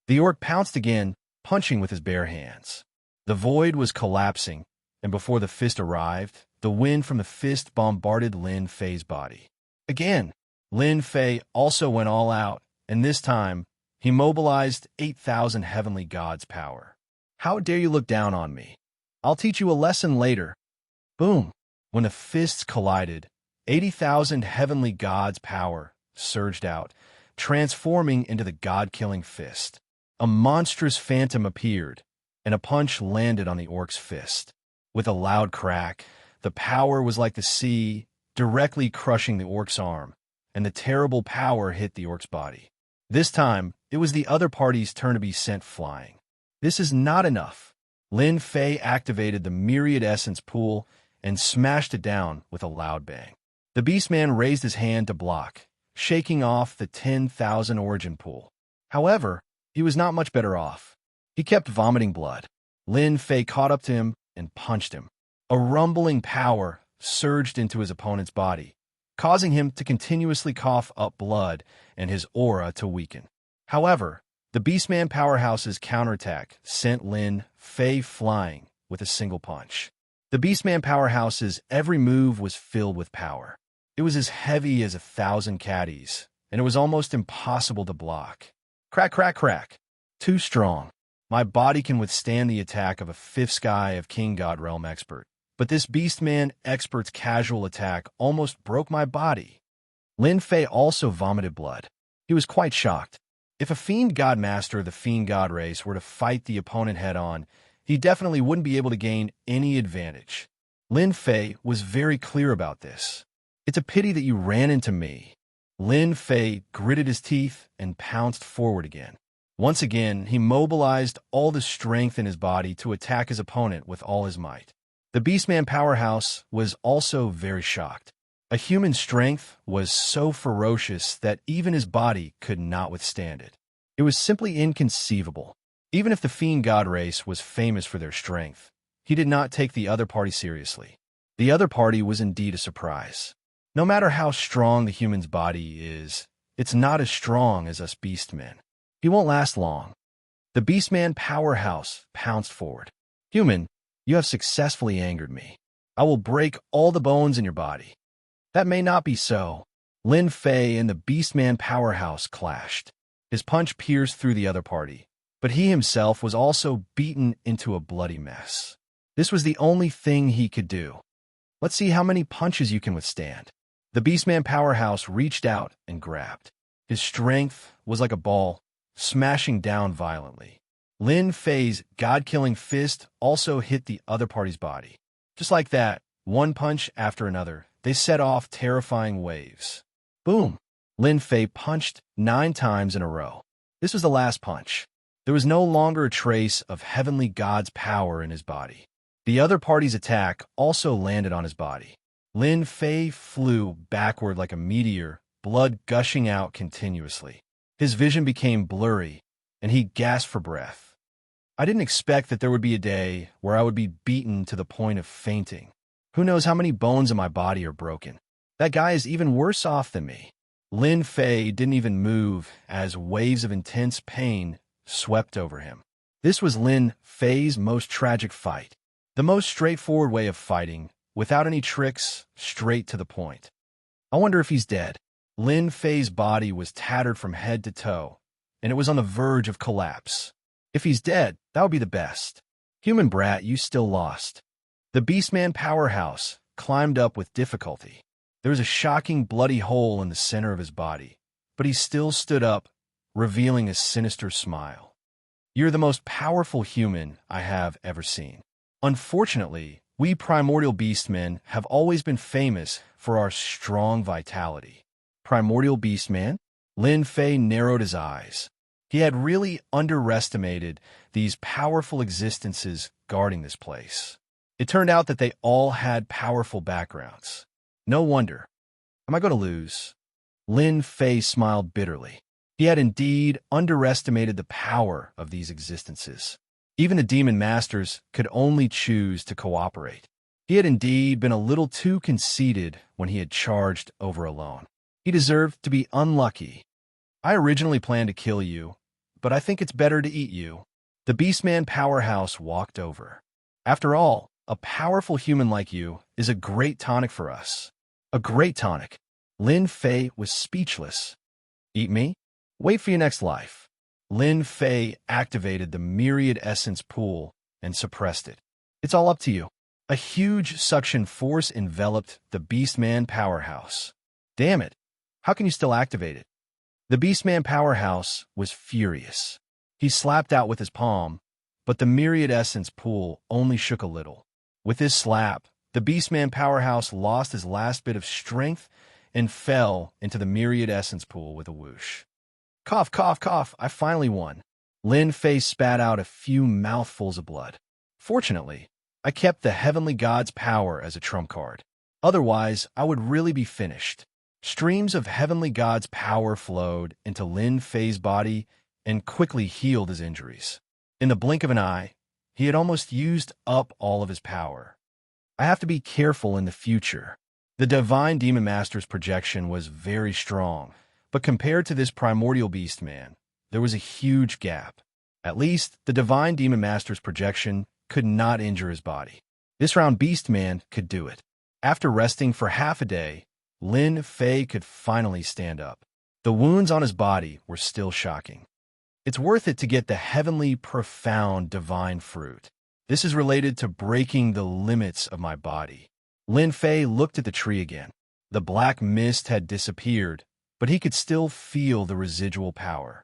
The orc pounced again, punching with his bare hands. The void was collapsing, and before the fist arrived, the wind from the fist bombarded Lin Fei's body. Again, Lin Fei also went all out, and this time, he mobilized 8,000 heavenly gods' power. "How dare you look down on me? I'll teach you a lesson later." Boom! When the fists collided, 80,000 heavenly gods' power surged out, transforming into the god-killing fist. A monstrous phantom appeared, and a punch landed on the orc's fist. With a loud crack, the power was like the sea, directly crushing the orc's arm, and the terrible power hit the orc's body. This time, it was the other party's turn to be sent flying. This is not enough. Lin Fei activated the myriad essence pool and smashed it down with a loud bang. The beastman raised his hand to block, shaking off the 10,000 origin pool. However, he was not much better off. He kept vomiting blood. Lin Fei caught up to him and punched him. A rumbling power surged into his opponent's body, causing him to continuously cough up blood and his aura to weaken. However, the Beastman powerhouse's counterattack sent Lin Fei flying with a single punch. The Beastman powerhouse's every move was filled with power. It was as heavy as 1,000 caddies, and it was almost impossible to block. Crack, crack, crack. Too strong. My body can withstand the attack of a fifth sky of King God Realm expert. But this Beastman expert's casual attack almost broke my body. Lin Fei also vomited blood. He was quite shocked. If a Fiend God Master of the Fiend God race were to fight the opponent head-on, he definitely wouldn't be able to gain any advantage. Lin Fei was very clear about this. "It's a pity that you ran into me." Lin Fei gritted his teeth and pounced forward again. Once again, he mobilized all the strength in his body to attack his opponent with all his might. The Beastman powerhouse was also very shocked. A human's strength was so ferocious that even his body could not withstand it. It was simply inconceivable. Even if the Fiend God race was famous for their strength, he did not take the other party seriously. The other party was indeed a surprise. No matter how strong the human's body is, it's not as strong as us beastmen. He won't last long. The Beastman powerhouse pounced forward. "Human, you have successfully angered me. I will break all the bones in your body." "That may not be so." Lin Fei and the Beastman powerhouse clashed. His punch pierced through the other party, but he himself was also beaten into a bloody mess. This was the only thing he could do. Let's see how many punches you can withstand. The Beastman powerhouse reached out and grabbed. His strength was like a ball, smashing down violently. Lin Fei's god-killing fist also hit the other party's body. Just like that, one punch after another, they set off terrifying waves. Boom! Lin Fei punched 9 times in a row. This was the last punch. There was no longer a trace of heavenly god's power in his body. The other party's attack also landed on his body. Lin Fei flew backward like a meteor, blood gushing out continuously. His vision became blurry, and he gasped for breath. I didn't expect that there would be a day where I would be beaten to the point of fainting. Who knows how many bones in my body are broken? That guy is even worse off than me. Lin Fei didn't even move as waves of intense pain swept over him. This was Lin Fei's most tragic fight. The most straightforward way of fighting, without any tricks, straight to the point. I wonder if he's dead. Lin Fei's body was tattered from head to toe, and it was on the verge of collapse. If he's dead, that would be the best. Human brat, you still lost. The Beastman powerhouse climbed up with difficulty. There was a shocking bloody hole in the center of his body, but he still stood up, revealing a sinister smile. You're the most powerful human I have ever seen. Unfortunately, we primordial beastmen have always been famous for our strong vitality. Primordial beastman? Lin Fei narrowed his eyes. He had really underestimated these powerful existences guarding this place. It turned out that they all had powerful backgrounds. No wonder. Am I going to lose? Lin Fei smiled bitterly. He had indeed underestimated the power of these existences. Even the demon masters could only choose to cooperate. He had indeed been a little too conceited when he had charged over alone. He deserved to be unlucky. I originally planned to kill you, but I think it's better to eat you. The Beastman powerhouse walked over. After all, a powerful human like you is a great tonic for us. A great tonic. Lin Fei was speechless. Eat me? Wait for your next life. Lin Fei activated the myriad essence pool and suppressed it. It's all up to you. A huge suction force enveloped the Beastman powerhouse. Damn it. How can you still activate it? The Beastman powerhouse was furious. He slapped out with his palm, but the myriad essence pool only shook a little. With his slap, the Beastman powerhouse lost his last bit of strength and fell into the myriad essence pool with a whoosh. Cough, cough, cough, I finally won. Lin Fei spat out a few mouthfuls of blood. Fortunately, I kept the heavenly god's power as a trump card. Otherwise, I would really be finished. Streams of heavenly god's power flowed into Lin Fei's body and quickly healed his injuries. In the blink of an eye, he had almost used up all of his power. I have to be careful in the future. The Divine Demon Master's projection was very strong, but compared to this primordial beast man, there was a huge gap. At least, the Divine Demon Master's projection could not injure his body. This round beast man could do it. After resting for half a day, Lin Fei could finally stand up. The wounds on his body were still shocking. It's worth it to get the heavenly, profound, divine fruit. This is related to breaking the limits of my body. Lin Fei looked at the tree again. The black mist had disappeared, but he could still feel the residual power.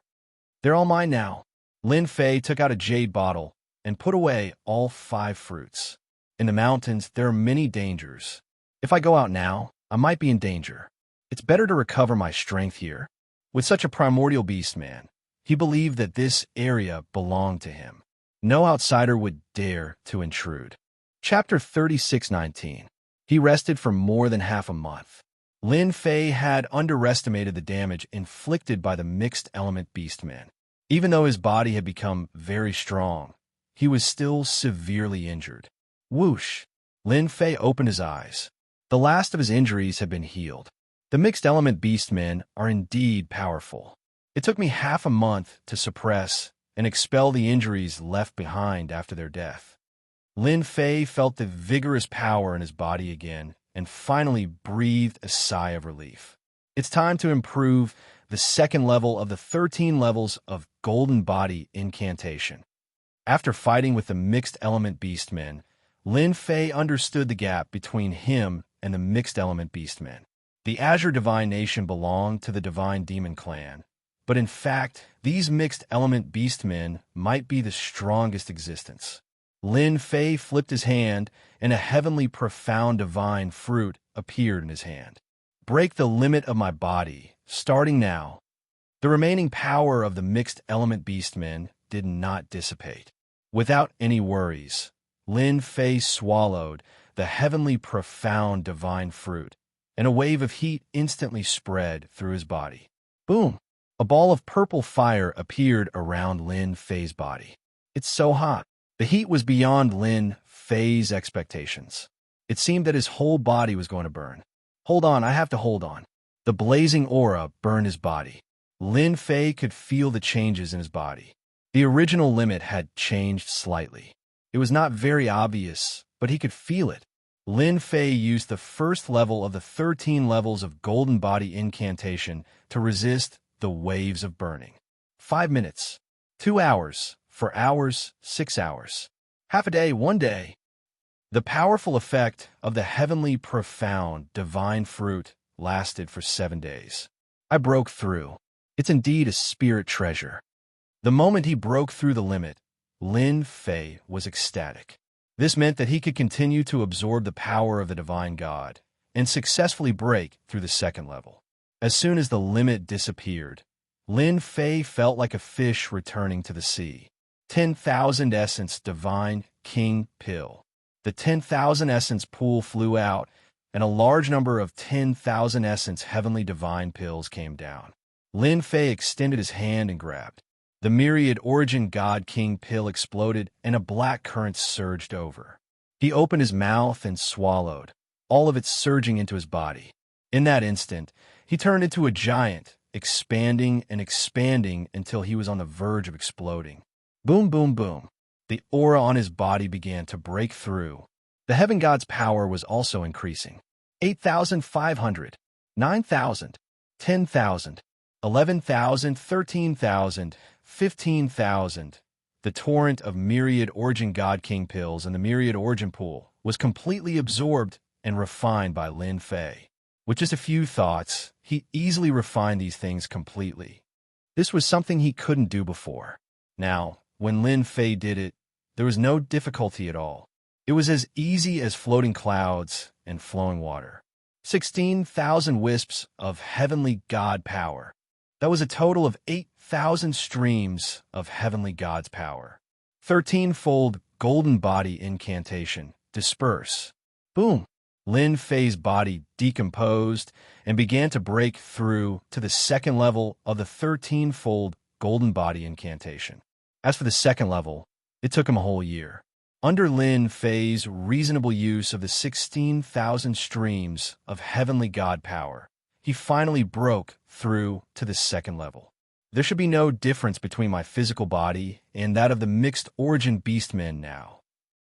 They're all mine now. Lin Fei took out a jade bottle and put away all 5 fruits. In the mountains, there are many dangers. If I go out now, I might be in danger. It's better to recover my strength here. With such a primordial beast man, he believed that this area belonged to him. No outsider would dare to intrude. Chapter 36:19. He rested for more than half a month. Lin Fei had underestimated the damage inflicted by the mixed element beastman. Even though his body had become very strong, he was still severely injured. Whoosh! Lin Fei opened his eyes. The last of his injuries had been healed. The mixed element beastmen are indeed powerful. It took me half a month to suppress and expel the injuries left behind after their death. Lin Fei felt the vigorous power in his body again and finally breathed a sigh of relief. It's time to improve the second level of the 13 levels of Golden Body Incantation. After fighting with the Mixed Element Beastmen, Lin Fei understood the gap between him and the Mixed Element Beastmen. The Azure Divine Nation belonged to the Divine Demon Clan, but in fact, these Mixed Element Beastmen might be the strongest existence. Lin Fei flipped his hand, and a heavenly profound divine fruit appeared in his hand. Break the limit of my body, starting now. The remaining power of the Mixed Element Beastmen did not dissipate. Without any worries, Lin Fei swallowed the heavenly profound divine fruit, and a wave of heat instantly spread through his body. Boom! A ball of purple fire appeared around Lin Fei's body. It's so hot. The heat was beyond Lin Fei's expectations. It seemed that his whole body was going to burn. Hold on, I have to hold on. The blazing aura burned his body. Lin Fei could feel the changes in his body. The original limit had changed slightly. It was not very obvious, but he could feel it. Lin Fei used the first level of the 13 levels of Golden Body Incantation to resist the waves of burning. 5 minutes, 2 hours, 4 hours, 6 hours. Half a day, 1 day. The powerful effect of the heavenly profound divine fruit lasted for 7 days. I broke through. It's indeed a spirit treasure. The moment he broke through the limit, Lin Fei was ecstatic. This meant that he could continue to absorb the power of the divine god and successfully break through the second level. As soon as the limit disappeared, Lin Fei felt like a fish returning to the sea. 10,000 Essence Divine King Pill. The 10,000 Essence pool flew out, and a large number of 10,000 Essence Heavenly Divine Pills came down. Lin Fei extended his hand and grabbed. The myriad Origin God King Pill exploded, and a black current surged over. He opened his mouth and swallowed, all of it surging into his body. In that instant, he turned into a giant, expanding and expanding until he was on the verge of exploding. Boom, boom, boom. The aura on his body began to break through. The heaven god's power was also increasing. 8,500, 9,000, 10,000, 11,000, 13,000, 15,000. The torrent of myriad Origin God King Pills and the myriad Origin Pool was completely absorbed and refined by Lin Fei. With just a few thoughts, he easily refined these things completely. This was something he couldn't do before. Now, when Lin Fei did it, there was no difficulty at all. It was as easy as floating clouds and flowing water. 16,000 wisps of heavenly god power. That was a total of 8,000 streams of heavenly god's power. 13-fold golden body incantation. Disperse. Boom. Lin Fei's body decomposed and began to break through to the second level of the 13-fold golden body incantation. As for the second level, it took him a whole year. Under Lin Fei's reasonable use of the 16,000 streams of heavenly god power, he finally broke through to the second level. There should be no difference between my physical body and that of the mixed origin beastmen now.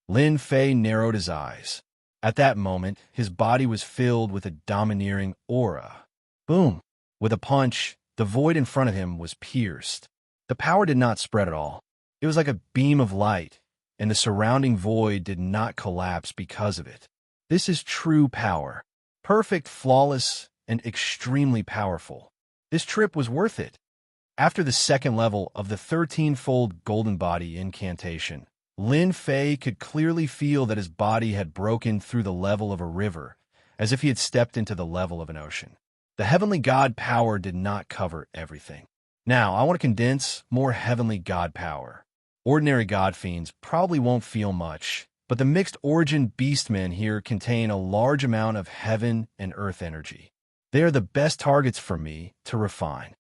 Lin Fei narrowed his eyes. At that moment, his body was filled with a domineering aura. Boom! With a punch, the void in front of him was pierced. The power did not spread at all. It was like a beam of light, and the surrounding void did not collapse because of it. This is true power. Perfect, flawless, and extremely powerful. This trip was worth it. After the second level of the 13-fold golden body incantation, Lin Fei could clearly feel that his body had broken through the level of a river, as if he had stepped into the level of an ocean. The heavenly god power did not cover everything. Now, I want to condense more heavenly god power. Ordinary god fiends probably won't feel much, but the mixed origin beastmen here contain a large amount of heaven and earth energy. They are the best targets for me to refine.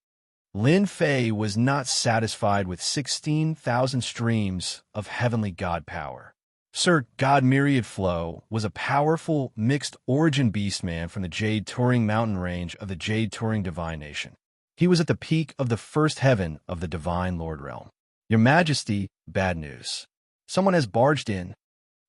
Lin Fei was not satisfied with 16,000 streams of heavenly god power. Sir God Myriad Flow was a powerful mixed origin beastman from the Jade Turing mountain range of the Jade Turing Divine Nation. He was at the peak of the first heaven of the Divine Lord Realm. Your Majesty, bad news. Someone has barged in.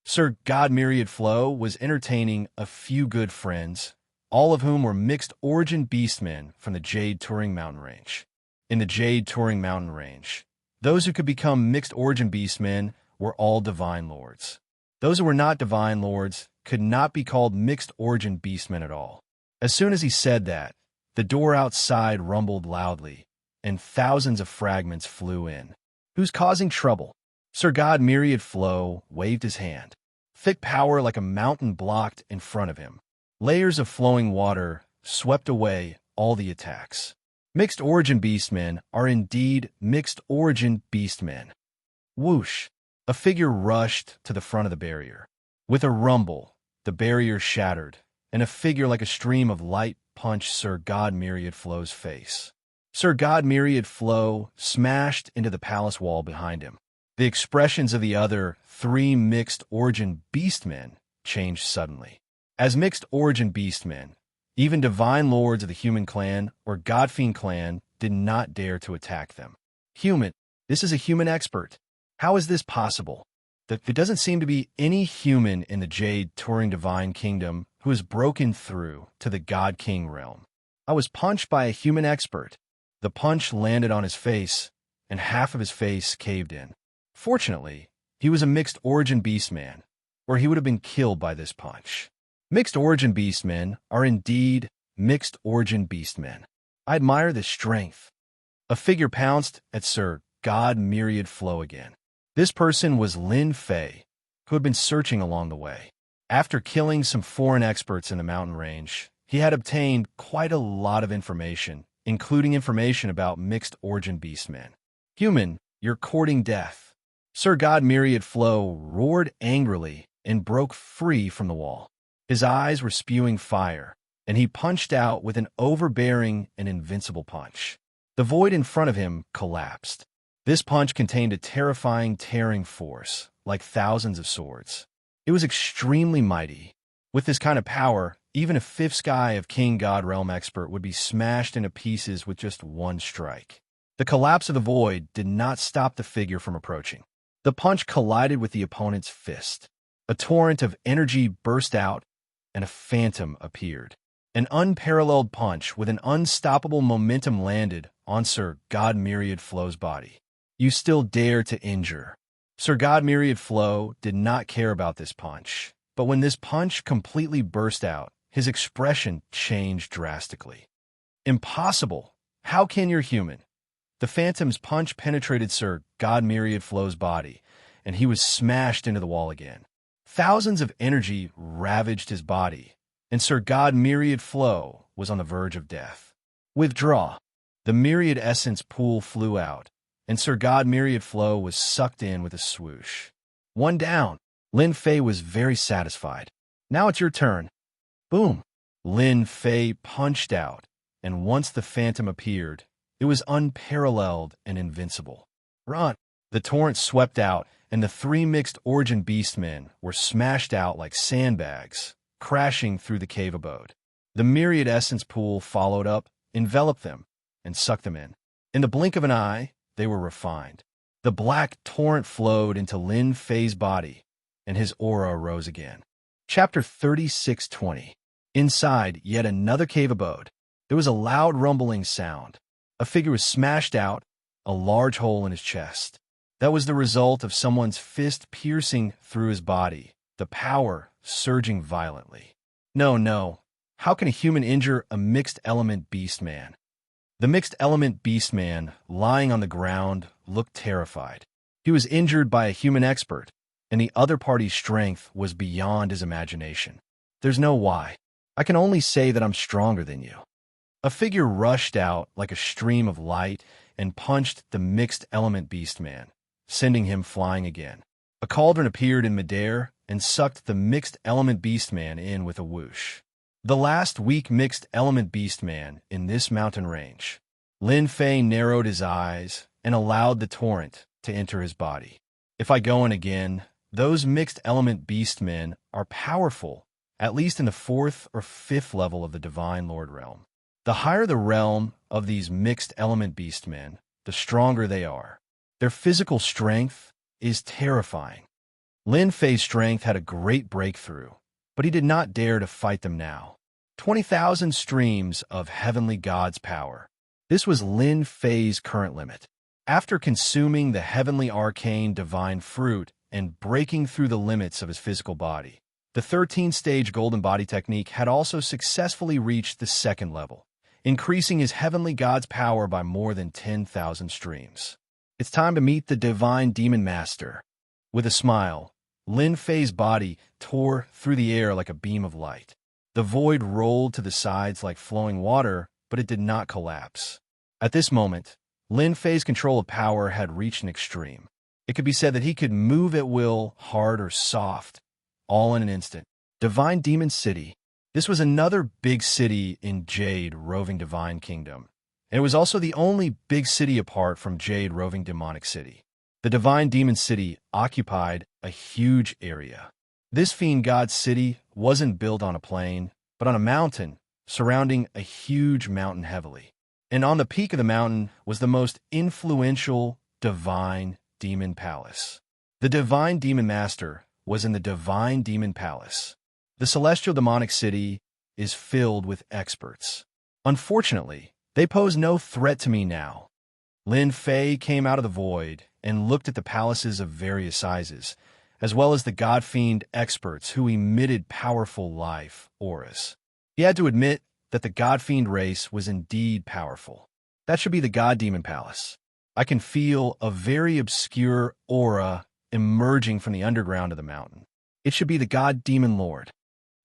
Sir God Myriad Flow was entertaining a few good friends all of whom were mixed-origin beastmen from the Jade Touring Mountain Range. In the Jade Touring Mountain Range, those who could become mixed-origin beastmen were all divine lords. Those who were not divine lords could not be called mixed-origin beastmen at all. As soon as he said that, the door outside rumbled loudly, and thousands of fragments flew in. Who's causing trouble? Sir God Myriad Flow waved his hand. Thick power like a mountain blocked in front of him. Layers of flowing water swept away all the attacks. Mixed-origin beastmen are indeed mixed-origin beastmen. Whoosh! A figure rushed to the front of the barrier. With a rumble, the barrier shattered, and a figure like a stream of light punched Sir God Myriad Flow's face. Sir God Myriad Flow smashed into the palace wall behind him. The expressions of the other three mixed-origin beastmen changed suddenly. As mixed-origin beastmen, even divine lords of the human clan or Godfiend clan did not dare to attack them. Human, this is a human expert. How is this possible? There doesn't seem to be any human in the Jade Touring Divine Kingdom who has broken through to the God King realm. I was punched by a human expert. The punch landed on his face, and half of his face caved in. Fortunately, he was a mixed-origin beastman, or he would have been killed by this punch. Mixed-origin beastmen are indeed mixed-origin beastmen. I admire this strength. A figure pounced at Sir God Myriad Flow again. This person was Lin Fei, who had been searching along the way. After killing some foreign experts in the mountain range, he had obtained quite a lot of information, including information about mixed-origin beastmen. Human, you're courting death. Sir God Myriad Flow roared angrily and broke free from the wall. His eyes were spewing fire, and he punched out with an overbearing and invincible punch. The void in front of him collapsed. This punch contained a terrifying, tearing force, like thousands of swords. It was extremely mighty. With this kind of power, even a fifth sky of King God Realm expert would be smashed into pieces with just one strike. The collapse of the void did not stop the figure from approaching. The punch collided with the opponent's fist. A torrent of energy burst out, and a phantom appeared. An unparalleled punch with an unstoppable momentum landed on Sir God Myriad Flow's body. You still dare to injure. Sir God Myriad Flow did not care about this punch, but when this punch completely burst out, his expression changed drastically. Impossible! How can you human? The phantom's punch penetrated Sir God Myriad Flow's body, and he was smashed into the wall again. Thousands of energy ravaged his body, and Sir God Myriad Flow was on the verge of death. Withdraw. The Myriad Essence pool flew out, and Sir God Myriad Flow was sucked in with a swoosh. One down. Lin Fei was very satisfied. Now it's your turn. Boom. Lin Fei punched out, and once the phantom appeared, it was unparalleled and invincible. Run! The torrent swept out, and the three mixed-origin beastmen were smashed out like sandbags, crashing through the cave abode. The Myriad Essence pool followed up, enveloped them, and sucked them in. In the blink of an eye, they were refined. The black torrent flowed into Lin Fei's body, and his aura rose again. Chapter 3620. Inside yet another cave abode, there was a loud rumbling sound. A figure was smashed out, a large hole in his chest. That was the result of someone's fist piercing through his body, the power surging violently. No. How can a human injure a mixed-element beastman? The mixed-element beastman, lying on the ground, looked terrified. He was injured by a human expert, and the other party's strength was beyond his imagination. There's no why. I can only say that I'm stronger than you. A figure rushed out like a stream of light and punched the mixed-element beastman, sending him flying again. A cauldron appeared in midair and sucked the mixed-element beastman in with a whoosh. The last weak mixed-element beastman in this mountain range. Lin Fei narrowed his eyes and allowed the torrent to enter his body. If I go in again, those mixed-element beastmen are powerful, at least in the 4th or 5th level of the Divine Lord realm. The higher the realm of these mixed-element beastmen, the stronger they are. Their physical strength is terrifying. Lin Fei's strength had a great breakthrough, but he did not dare to fight them now. 20,000 streams of heavenly God's power. This was Lin Fei's current limit. After consuming the heavenly arcane divine fruit and breaking through the limits of his physical body, the 13-stage golden body technique had also successfully reached the second level, increasing his heavenly God's power by more than 10,000 streams. It's time to meet the divine demon master. With a smile, Lin Fei's body tore through the air like a beam of light. The void rolled to the sides like flowing water, but it did not collapse. At this moment, Lin Fei's control of power had reached an extreme. It could be said that he could move at will, hard or soft, all in an instant. Divine Demon City. This was another big city in Jade Roving Divine Kingdom, and it was also the only big city apart from Jade Roving Demonic City. The Divine Demon City occupied a huge area. This fiend god city wasn't built on a plain, but on a mountain, surrounding a huge mountain heavily. And on the peak of the mountain was the most influential divine demon palace. The divine demon master was in the divine demon palace. The celestial demonic city is filled with experts. Unfortunately, they pose no threat to me now. Lin Fei came out of the void and looked at the palaces of various sizes, as well as the god fiend experts who emitted powerful life auras. He had to admit that the god fiend race was indeed powerful. That should be the god demon palace. I can feel a very obscure aura emerging from the underground of the mountain. It should be the god demon lord.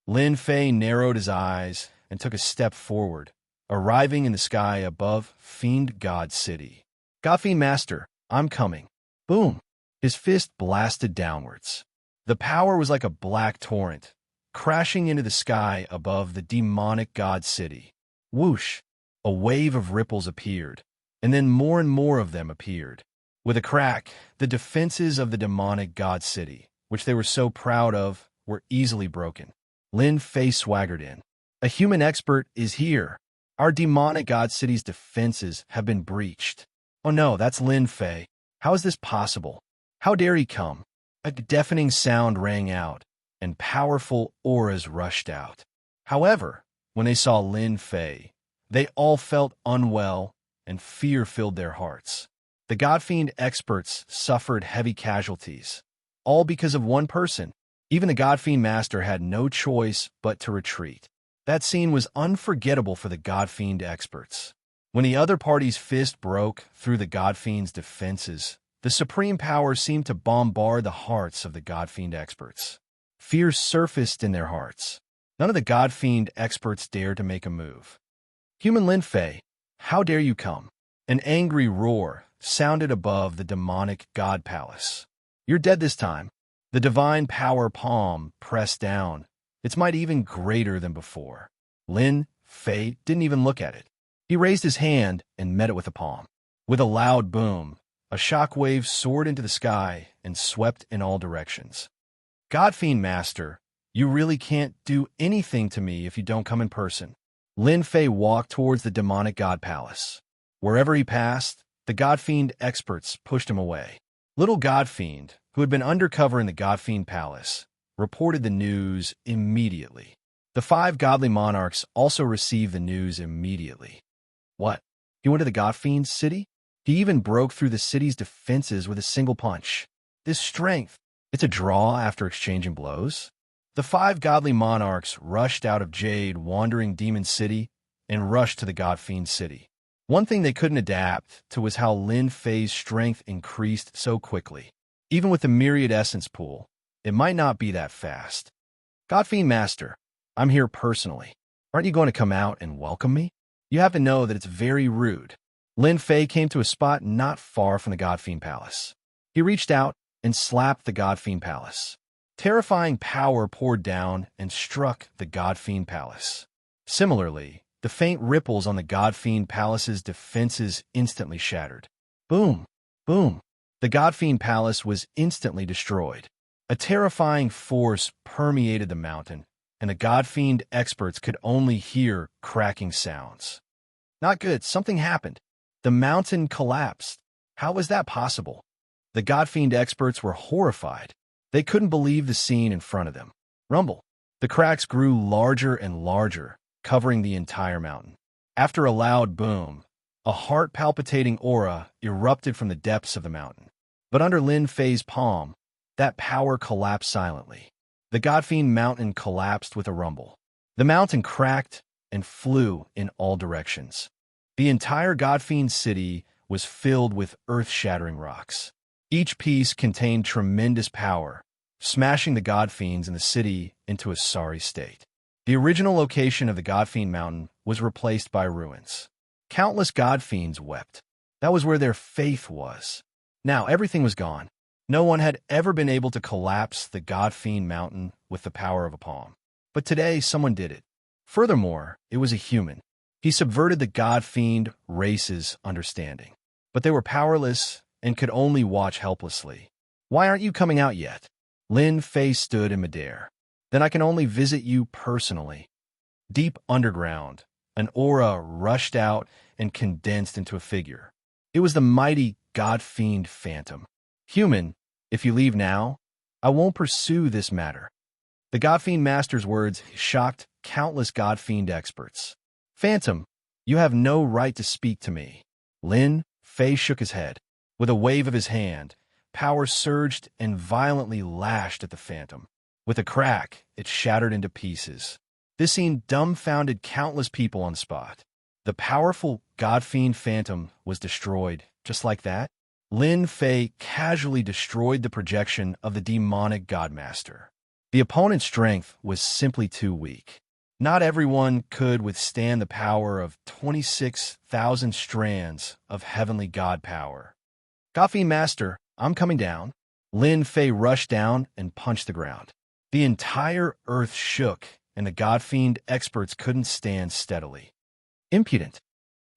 Lin Fei narrowed his eyes and took a step forward, arriving in the sky above Fiend God City. God Fiend Master, I'm coming. Boom! His fist blasted downwards. The power was like a black torrent, crashing into the sky above the demonic God City. Whoosh! A wave of ripples appeared, and then more and more of them appeared. With a crack, the defenses of the demonic God City, which they were so proud of, were easily broken. Lin Fei swaggered in. A human expert is here. Our demonic God City's defenses have been breached. Oh no, that's Lin Fei. How is this possible? How dare he come? A deafening sound rang out, and powerful auras rushed out. However, when they saw Lin Fei, they all felt unwell, and fear filled their hearts. The God Fiend experts suffered heavy casualties, all because of one person. Even the God Fiend Master had no choice but to retreat. That scene was unforgettable for the God Fiend experts. When the other party's fist broke through the God Fiend's defenses, the supreme power seemed to bombard the hearts of the God Fiend experts. Fear surfaced in their hearts. None of the God Fiend experts dared to make a move. Human Lin Fei, how dare you come? An angry roar sounded above the demonic God Palace. You're dead this time. The divine power palm pressed down, its might even greater than before. Lin Fei didn't even look at it. He raised his hand and met it with a palm. With a loud boom, a shock wave soared into the sky and swept in all directions. God Fiend Master, you really can't do anything to me if you don't come in person. Lin Fei walked towards the demonic God Palace. Wherever he passed, the God Fiend experts pushed him away. Little God Fiend, who had been undercover in the God Fiend Palace, reported the news immediately. The 5 godly monarchs also received the news immediately. What? He went to the God Fiend's city? He even broke through the city's defenses with a single punch. This strength, it's a draw after exchanging blows? The 5 godly monarchs rushed out of Jade Wandering Demon City and rushed to the God Fiend City. One thing they couldn't adapt to was how Lin Fei's strength increased so quickly. Even with the myriad essence pool, it might not be that fast. God Fiend Master, I'm here personally. Aren't you going to come out and welcome me? You have to know that it's very rude. Lin Fei came to a spot not far from the God Fiend Palace. He reached out and slapped the God Fiend Palace. Terrifying power poured down and struck the God Fiend Palace. Similarly, the faint ripples on the God Fiend Palace's defenses instantly shattered. Boom! Boom! The God Fiend Palace was instantly destroyed. A terrifying force permeated the mountain, and the God Fiend experts could only hear cracking sounds. Not good. Something happened. The mountain collapsed. How was that possible? The God Fiend experts were horrified. They couldn't believe the scene in front of them. Rumble. The cracks grew larger and larger, covering the entire mountain. After a loud boom, a heart-palpitating aura erupted from the depths of the mountain. But under Lin Fei's palm, that power collapsed silently. The Godfiend mountain collapsed with a rumble. The mountain cracked and flew in all directions. The entire Godfiend city was filled with earth-shattering rocks. Each piece contained tremendous power, smashing the Godfiends and the city into a sorry state. The original location of the Godfiend mountain was replaced by ruins. Countless Godfiends wept. That was where their faith was. Now everything was gone. No one had ever been able to collapse the Godfiend mountain with the power of a palm. But today, someone did it. Furthermore, it was a human. He subverted the Godfiend race's understanding. But they were powerless and could only watch helplessly. Why aren't you coming out yet? Lin Fei stood in midair. Then I can only visit you personally. Deep underground, an aura rushed out and condensed into a figure. It was the mighty Godfiend Phantom. Human, if you leave now, I won't pursue this matter. The Godfiend Master's words shocked countless Godfiend experts. Phantom, you have no right to speak to me. Lin Fei shook his head. With a wave of his hand, power surged and violently lashed at the Phantom. With a crack, it shattered into pieces. This scene dumbfounded countless people on the spot. The powerful Godfiend Phantom was destroyed, just like that. Lin Fei casually destroyed the projection of the demonic Godmaster. The opponent's strength was simply too weak. Not everyone could withstand the power of 26,000 strands of heavenly god power. Godfiend Master, I'm coming down. Lin Fei rushed down and punched the ground. The entire earth shook, and the Godfiend experts couldn't stand steadily. Impudent.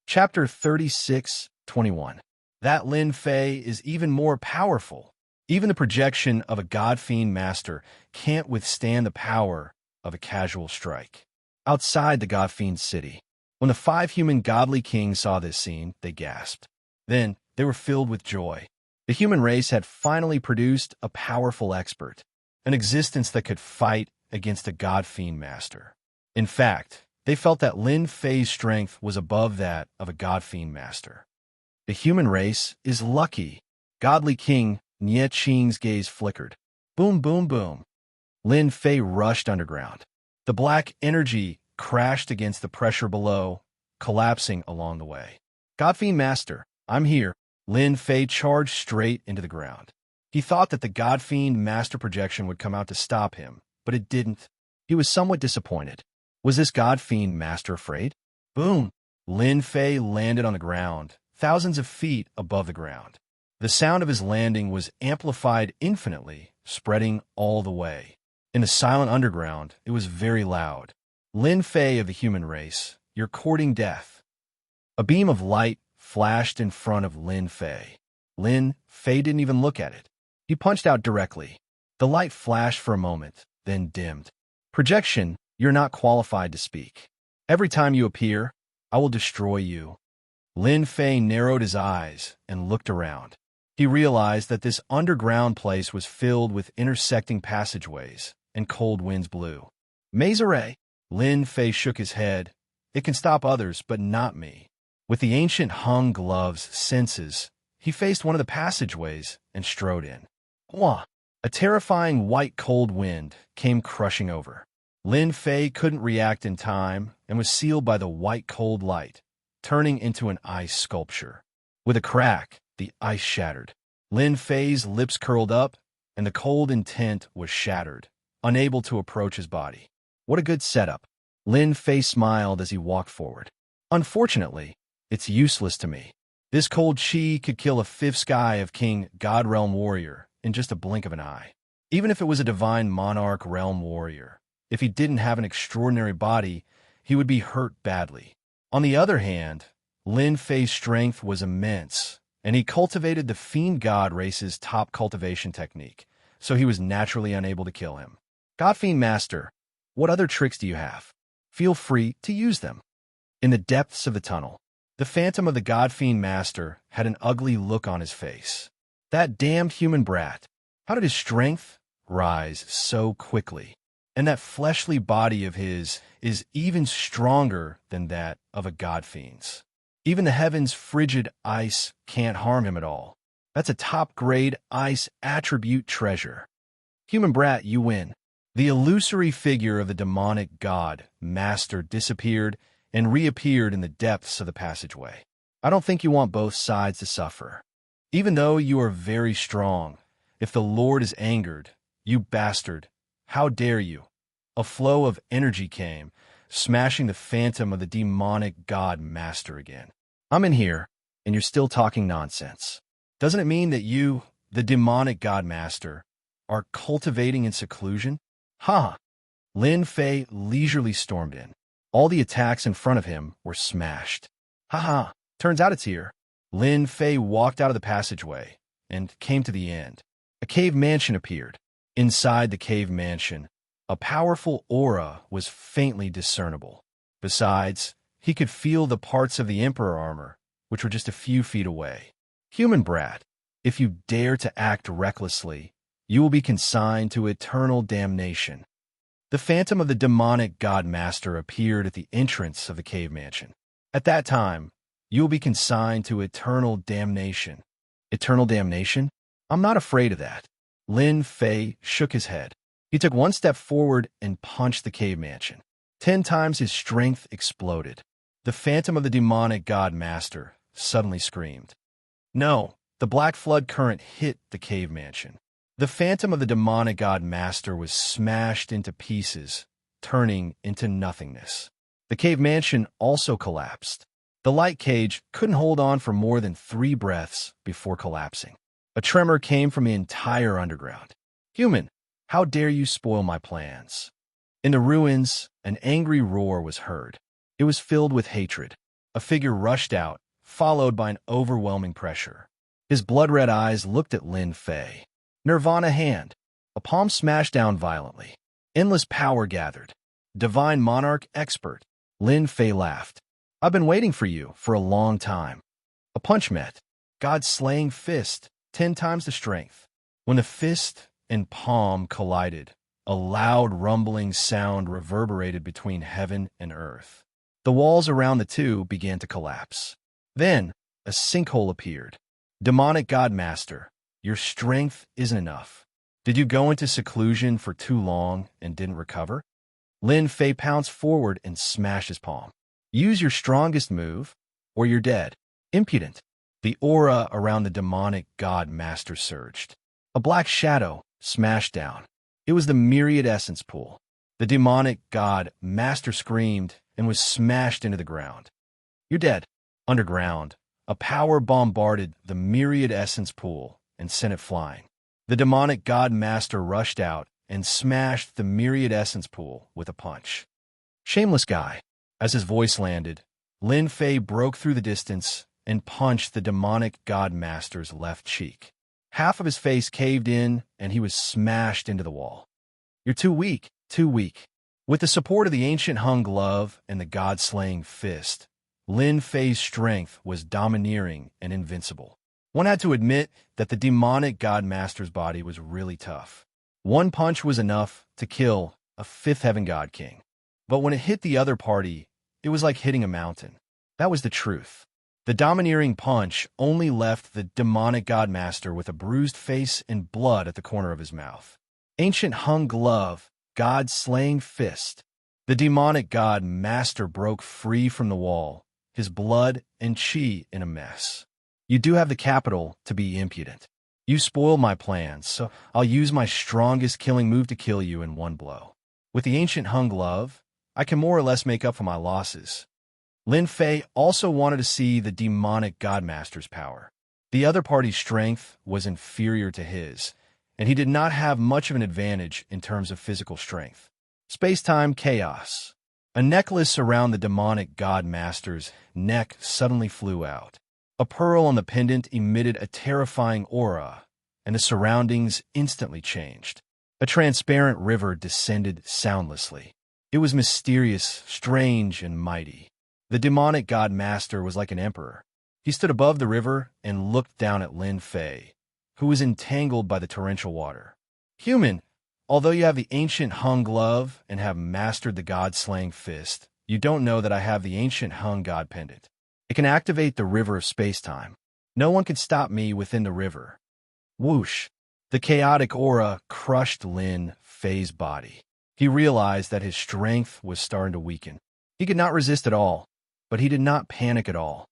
Chapter 36:21. That Lin Fei is even more powerful. Even the projection of a Godfiend Master can't withstand the power of a casual strike. Outside the Godfiend city, when the 5 human godly kings saw this scene, they gasped. Then they were filled with joy. The human race had finally produced a powerful expert, an existence that could fight against a Godfiend Master. In fact, they felt that Lin Fei's strength was above that of a Godfiend Master. The human race is lucky. Godly King Nie Qing's gaze flickered. Boom, boom, boom. Lin Fei rushed underground. The black energy crashed against the pressure below, collapsing along the way. Godfiend Master, I'm here. Lin Fei charged straight into the ground. He thought that the Godfiend Master projection would come out to stop him, but it didn't. He was somewhat disappointed. Was this Godfiend Master afraid? Boom! Lin Fei landed on the ground, thousands of feet above the ground. The sound of his landing was amplified infinitely, spreading all the way. In the silent underground, it was very loud. Lin Fei of the human race, you're courting death. A beam of light flashed in front of Lin Fei. Lin Fei didn't even look at it. He punched out directly. The light flashed for a moment, then dimmed. Projection, you're not qualified to speak. Every time you appear, I will destroy you. Lin Fei narrowed his eyes and looked around. He realized that this underground place was filled with intersecting passageways, and cold winds blew. Mazeray, Lin Fei shook his head. It can stop others, but not me. With the ancient hung glove's senses, he faced one of the passageways and strode in. Wah! A terrifying white cold wind came crushing over. Lin Fei couldn't react in time and was sealed by the white cold light, turning into an ice sculpture. With a crack, the ice shattered. Lin Fei's lips curled up, and the cold intent was shattered, unable to approach his body. What a good setup. Lin Fei smiled as he walked forward. Unfortunately, it's useless to me. This cold chi could kill a 5th sky of King God Realm Warrior in just a blink of an eye. Even if it was a divine monarch realm warrior, if he didn't have an extraordinary body, he would be hurt badly. On the other hand, Lin Fei's strength was immense, and he cultivated the Fiend God race's top cultivation technique, so he was naturally unable to kill him. Godfiend Master, what other tricks do you have? Feel free to use them. In the depths of the tunnel, the phantom of the Godfiend Master had an ugly look on his face. That damned human brat. How did his strength rise so quickly? And that fleshly body of his is even stronger than that of a god fiend's. Even the heavens' frigid ice can't harm him at all. That's a top-grade ice attribute treasure. Human brat, you win. The illusory figure of the demonic god master disappeared and reappeared in the depths of the passageway. I don't think you want both sides to suffer. Even though you are very strong, if the Lord is angered, you bastard, how dare you? A flow of energy came, smashing the phantom of the demonic god master again. I'm in here, and you're still talking nonsense. Doesn't it mean that you, the demonic god master, are cultivating in seclusion? Ha! Lin Fei leisurely stormed in. All the attacks in front of him were smashed. Ha! Turns out it's here. Lin Fei walked out of the passageway and came to the end. A cave mansion appeared. Inside the cave mansion, a powerful aura was faintly discernible. Besides, he could feel the parts of the Emperor armor, which were just a few feet away. Human brat, if you dare to act recklessly, you will be consigned to eternal damnation. The phantom of the demonic god master appeared at the entrance of the cave mansion. At that time, you will be consigned to eternal damnation. Eternal damnation? I'm not afraid of that. Lin Fei shook his head. He took one step forward and punched the cave mansion. 10 times his strength exploded. The phantom of the demonic god master suddenly screamed. No, the black flood current hit the cave mansion. The phantom of the demonic god master was smashed into pieces, turning into nothingness. The cave mansion also collapsed. The light cage couldn't hold on for more than 3 breaths before collapsing. A tremor came from the entire underground. Human, how dare you spoil my plans? In the ruins, an angry roar was heard. It was filled with hatred. A figure rushed out, followed by an overwhelming pressure. His blood-red eyes looked at Lin Fei. Nirvana hand. A palm smashed down violently. Endless power gathered. Divine monarch expert. Lin Fei laughed. I've been waiting for you for a long time. A punch met. God's slaying fist, 10 times the strength. When the fist and palm collided, a loud rumbling sound reverberated between heaven and earth. The walls around the two began to collapse. Then, a sinkhole appeared. Demonic God Master, your strength isn't enough. Did you go into seclusion for too long and didn't recover? Lin Fei pounced forward and smashed his palm. Use your strongest move, or you're dead. Impudent. The aura around the demonic God Master surged. A black shadow smashed down. It was the myriad essence pool. The demonic God Master screamed and was smashed into the ground. You're dead. Underground, a power bombarded the myriad essence pool and sent it flying. The demonic God Master rushed out and smashed the myriad essence pool with a punch. Shameless guy. As his voice landed, Lin Fei broke through the distance and punched the demonic God Master's left cheek. Half of his face caved in, and he was smashed into the wall. You're too weak, too weak. With the support of the ancient hung glove and the god-slaying fist, Lin Fei's strength was domineering and invincible. One had to admit that the demonic God Master's body was really tough. One punch was enough to kill a 5th Heaven God King. But when it hit the other party, it was like hitting a mountain. That was the truth. The domineering punch only left the demonic God Master with a bruised face and blood at the corner of his mouth. Ancient hung glove, God-slaying fist. The demonic God Master broke free from the wall, his blood and chi in a mess. You do have the capital to be impudent. You spoiled my plans, so I'll use my strongest killing move to kill you in one blow. With the ancient hung glove, I can more or less make up for my losses. Lin Fei also wanted to see the demonic God Master's power. The other party's strength was inferior to his, and he did not have much of an advantage in terms of physical strength. Space-time chaos. A necklace around the demonic God Master's neck suddenly flew out. A pearl on the pendant emitted a terrifying aura, and the surroundings instantly changed. A transparent river descended soundlessly. It was mysterious, strange, and mighty. The demonic God Master was like an emperor. He stood above the river and looked down at Lin Fei, who was entangled by the torrential water. Human, Although you have the ancient Hung glove and have mastered the god-slaying fist, you don't know that I have the ancient Hung god pendant. It can activate the river of space-time. No one can stop me within the river. Whoosh! The chaotic aura crushed Lin Fei's body. He realized that his strength was starting to weaken. He could not resist at all, but he did not panic at all.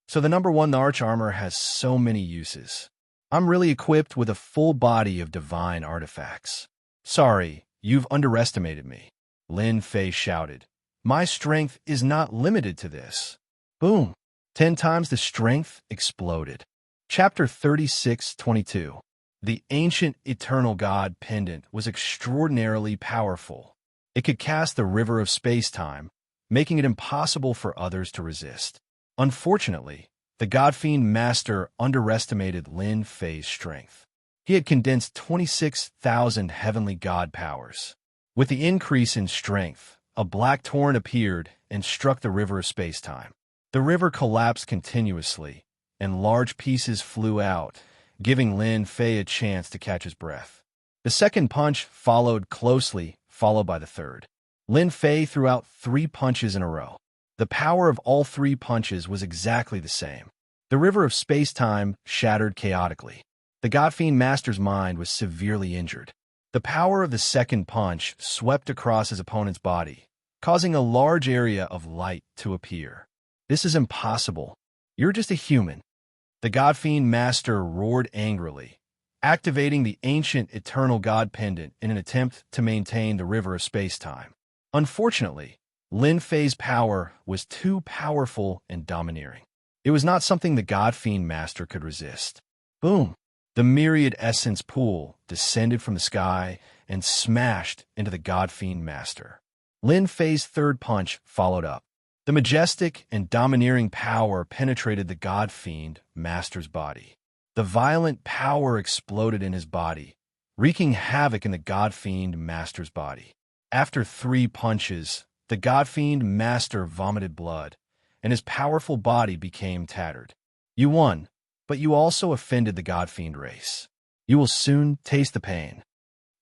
So the number one, the arch armor, has so many uses. I'm really equipped with a full body of divine artifacts. Sorry, you've underestimated me, Lin Fei shouted. My strength is not limited to this. Boom! 10 times the strength exploded. Chapter 36:22. The ancient eternal god pendant was extraordinarily powerful. It could cast the river of space-time, making it impossible for others to resist. Unfortunately, the God-Fiend Master underestimated Lin Fei's strength. He had condensed 26,000 heavenly god powers. With the increase in strength, a black torrent appeared and struck the river of space-time. The river collapsed continuously, and large pieces flew out, giving Lin Fei a chance to catch his breath. The second punch followed closely, followed by the third. Lin Fei threw out 3 punches in a row. The power of all 3 punches was exactly the same. The river of space-time shattered chaotically. The God-Fiend Master's mind was severely injured. The power of the second punch swept across his opponent's body, causing a large area of light to appear. This is impossible. You're just a human. The God-Fiend Master roared angrily, activating the ancient eternal god pendant in an attempt to maintain the river of space-time. Unfortunately, Lin Fei's power was too powerful and domineering. It was not something the God-Fiend Master could resist. Boom! The myriad essence pool descended from the sky and smashed into the God-Fiend Master. Lin Fei's third punch followed up. The majestic and domineering power penetrated the God-Fiend Master's body. The violent power exploded in his body, wreaking havoc in the God-Fiend Master's body. After 3 punches, the God-Fiend Master vomited blood, and his powerful body became tattered. You won, but you also offended the God-Fiend race. You will soon taste the pain.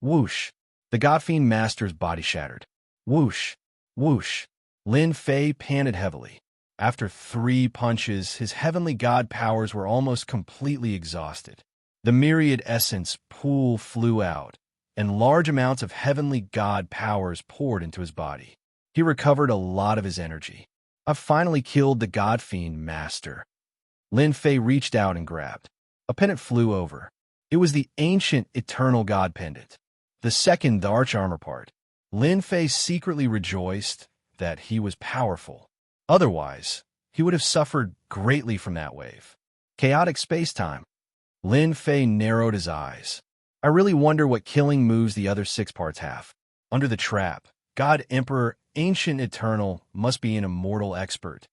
Whoosh! The God-Fiend Master's body shattered. Whoosh! Whoosh! Lin Fei panted heavily. After 3 punches, his heavenly god powers were almost completely exhausted. The myriad essence pool flew out, and large amounts of heavenly god powers poured into his body. He recovered a lot of his energy. I've finally killed the God-Fiend Master. Lin Fei reached out and grabbed. A pendant flew over. It was the ancient eternal god pendant. The second, the arch armor part. Lin Fei secretly rejoiced that he was powerful. Otherwise, he would have suffered greatly from that wave. Chaotic space-time. Lin Fei narrowed his eyes. I really wonder what killing moves the other 6 parts have. Under the trap, God Emperor Ancient Eternal must be an immortal expert.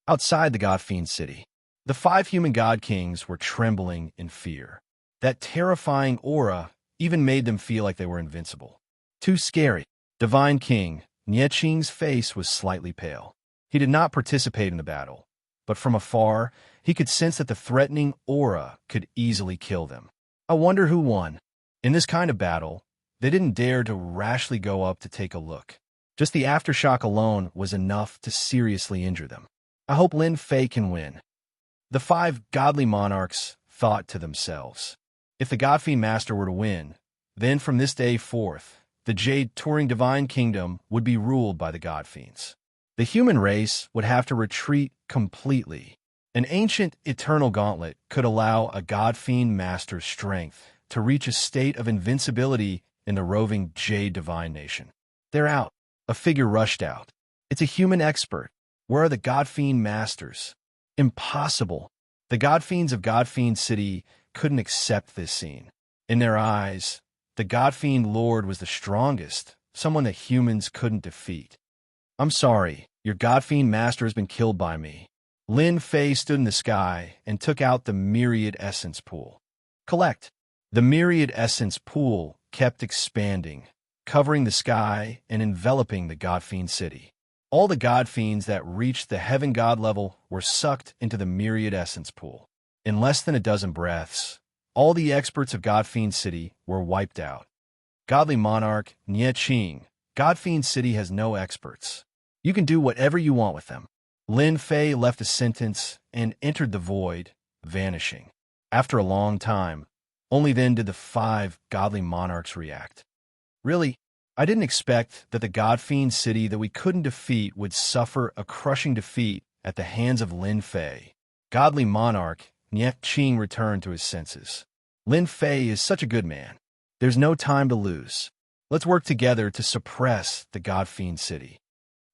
Outside the God-Fiend city, the 5 human god kings were trembling in fear. That terrifying aura even made them feel like they were invincible. Too scary. Divine King Nieching's face was slightly pale. He did not participate in the battle, but from afar, he could sense that the threatening aura could easily kill them. I wonder who won. In this kind of battle, they didn't dare to rashly go up to take a look. Just the aftershock alone was enough to seriously injure them. I hope Lin Fei can win. The 5 godly monarchs thought to themselves. If the God-Fiend Master were to win, then from this day forth, the Jade Touring Divine Kingdom would be ruled by the God-Fiends. The human race would have to retreat completely. An ancient eternal gauntlet could allow a God-Fiend Master's strength to reach a state of invincibility in the roving Jade Divine Nation. They're out. A figure rushed out. It's a human expert. Where are the God-Fiend Masters? Impossible. The God-Fiends of God-Fiend City couldn't accept this scene. In their eyes, the God-Fiend Lord was the strongest, someone that humans couldn't defeat. I'm sorry, your God-Fiend Master has been killed by me. Lin Fei stood in the sky and took out the myriad essence pool. Collect. The myriad essence pool kept expanding, covering the sky and enveloping the God-Fiend city. All the God-Fiends that reached the heaven god level were sucked into the myriad essence pool. In less than a dozen breaths, all the experts of God-Fiend City were wiped out. Godly monarch, Nye Qing. Godfiend City has no experts. You can do whatever you want with them. Lin Fei left a sentence and entered the void, vanishing. After a long time, only then did the 5 godly monarchs react. Really, I didn't expect that the Godfiend City that we couldn't defeat would suffer a crushing defeat at the hands of Lin Fei. Godly monarch, Nye Qing returned to his senses. Lin Fei is such a good man. There's no time to lose. Let's work together to suppress the Godfiend City.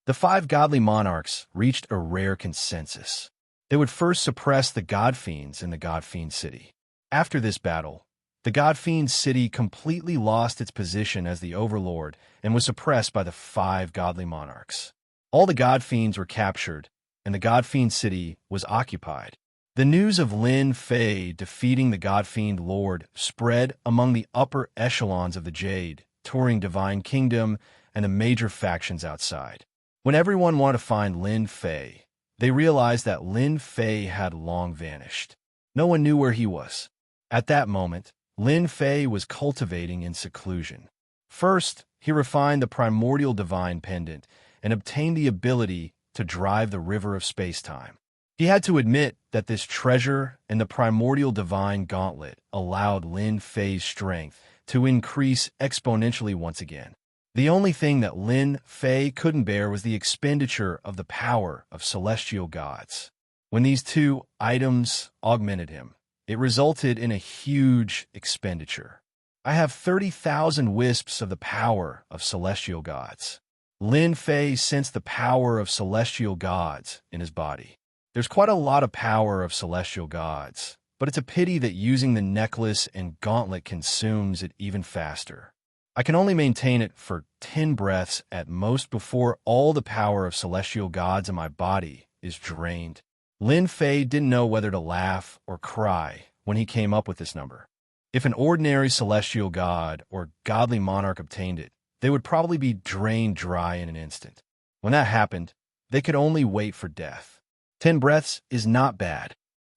The 5 godly monarchs reached a rare consensus. They would first suppress the Godfiends in the Godfiend City. After this battle, the Godfiend City completely lost its position as the overlord and was suppressed by the 5 godly monarchs. All the Godfiends were captured, and the Godfiend City was occupied. The news of Lin Fei defeating the Godfiend Lord spread among the upper echelons of the Jade, touring Divine Kingdom, and the major factions outside. When everyone wanted to find Lin Fei, they realized that Lin Fei had long vanished. No one knew where he was. At that moment, Lin Fei was cultivating in seclusion. First, he refined the primordial divine pendant and obtained the ability to drive the river of space-time. He had to admit that this treasure and the primordial divine gauntlet allowed Lin Fei's strength to increase exponentially once again. The only thing that Lin Fei couldn't bear was the expenditure of the power of celestial gods. When these 2 items augmented him, it resulted in a huge expenditure. I have 30,000 wisps of the power of celestial gods. Lin Fei sensed the power of celestial gods in his body. There's quite a lot of power of celestial gods, but it's a pity that using the necklace and gauntlet consumes it even faster. I can only maintain it for 10 breaths at most before all the power of celestial gods in my body is drained. Lin Fei didn't know whether to laugh or cry when he came up with this number. If an ordinary celestial god or godly monarch obtained it, they would probably be drained dry in an instant. When that happened, they could only wait for death. 10 breaths is not bad.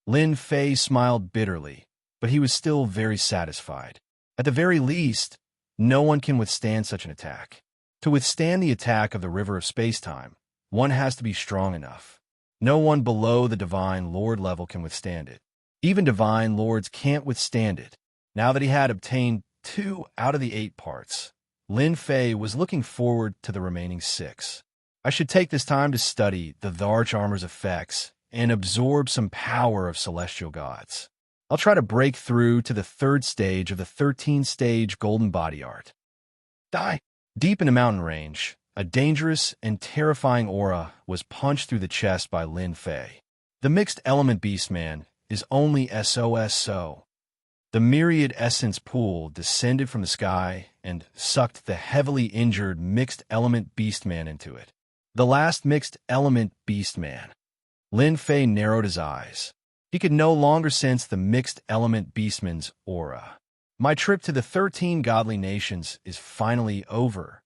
Lin Fei smiled bitterly, but he was still very satisfied. At the very least, no one can withstand such an attack. To withstand the attack of the river of space-time, one has to be strong enough. No one below the Divine Lord level can withstand it. Even Divine Lords can't withstand it. Now that he had obtained 2 out of the 8 parts, Lin Fei was looking forward to the remaining 6. I should take this time to study the Arch Armor's effects and absorb some power of celestial gods. I'll try to break through to the 3rd stage of the 13-stage golden body art. Die! Deep in a mountain range, a dangerous and terrifying aura was punched through the chest by Lin Fei. The mixed element beastman is only so. The myriad essence pool descended from the sky and sucked the heavily injured mixed element beastman into it. The last mixed element beastman. Lin Fei narrowed his eyes. He could no longer sense the mixed element beastman's aura. My trip to the 13 godly nations is finally over.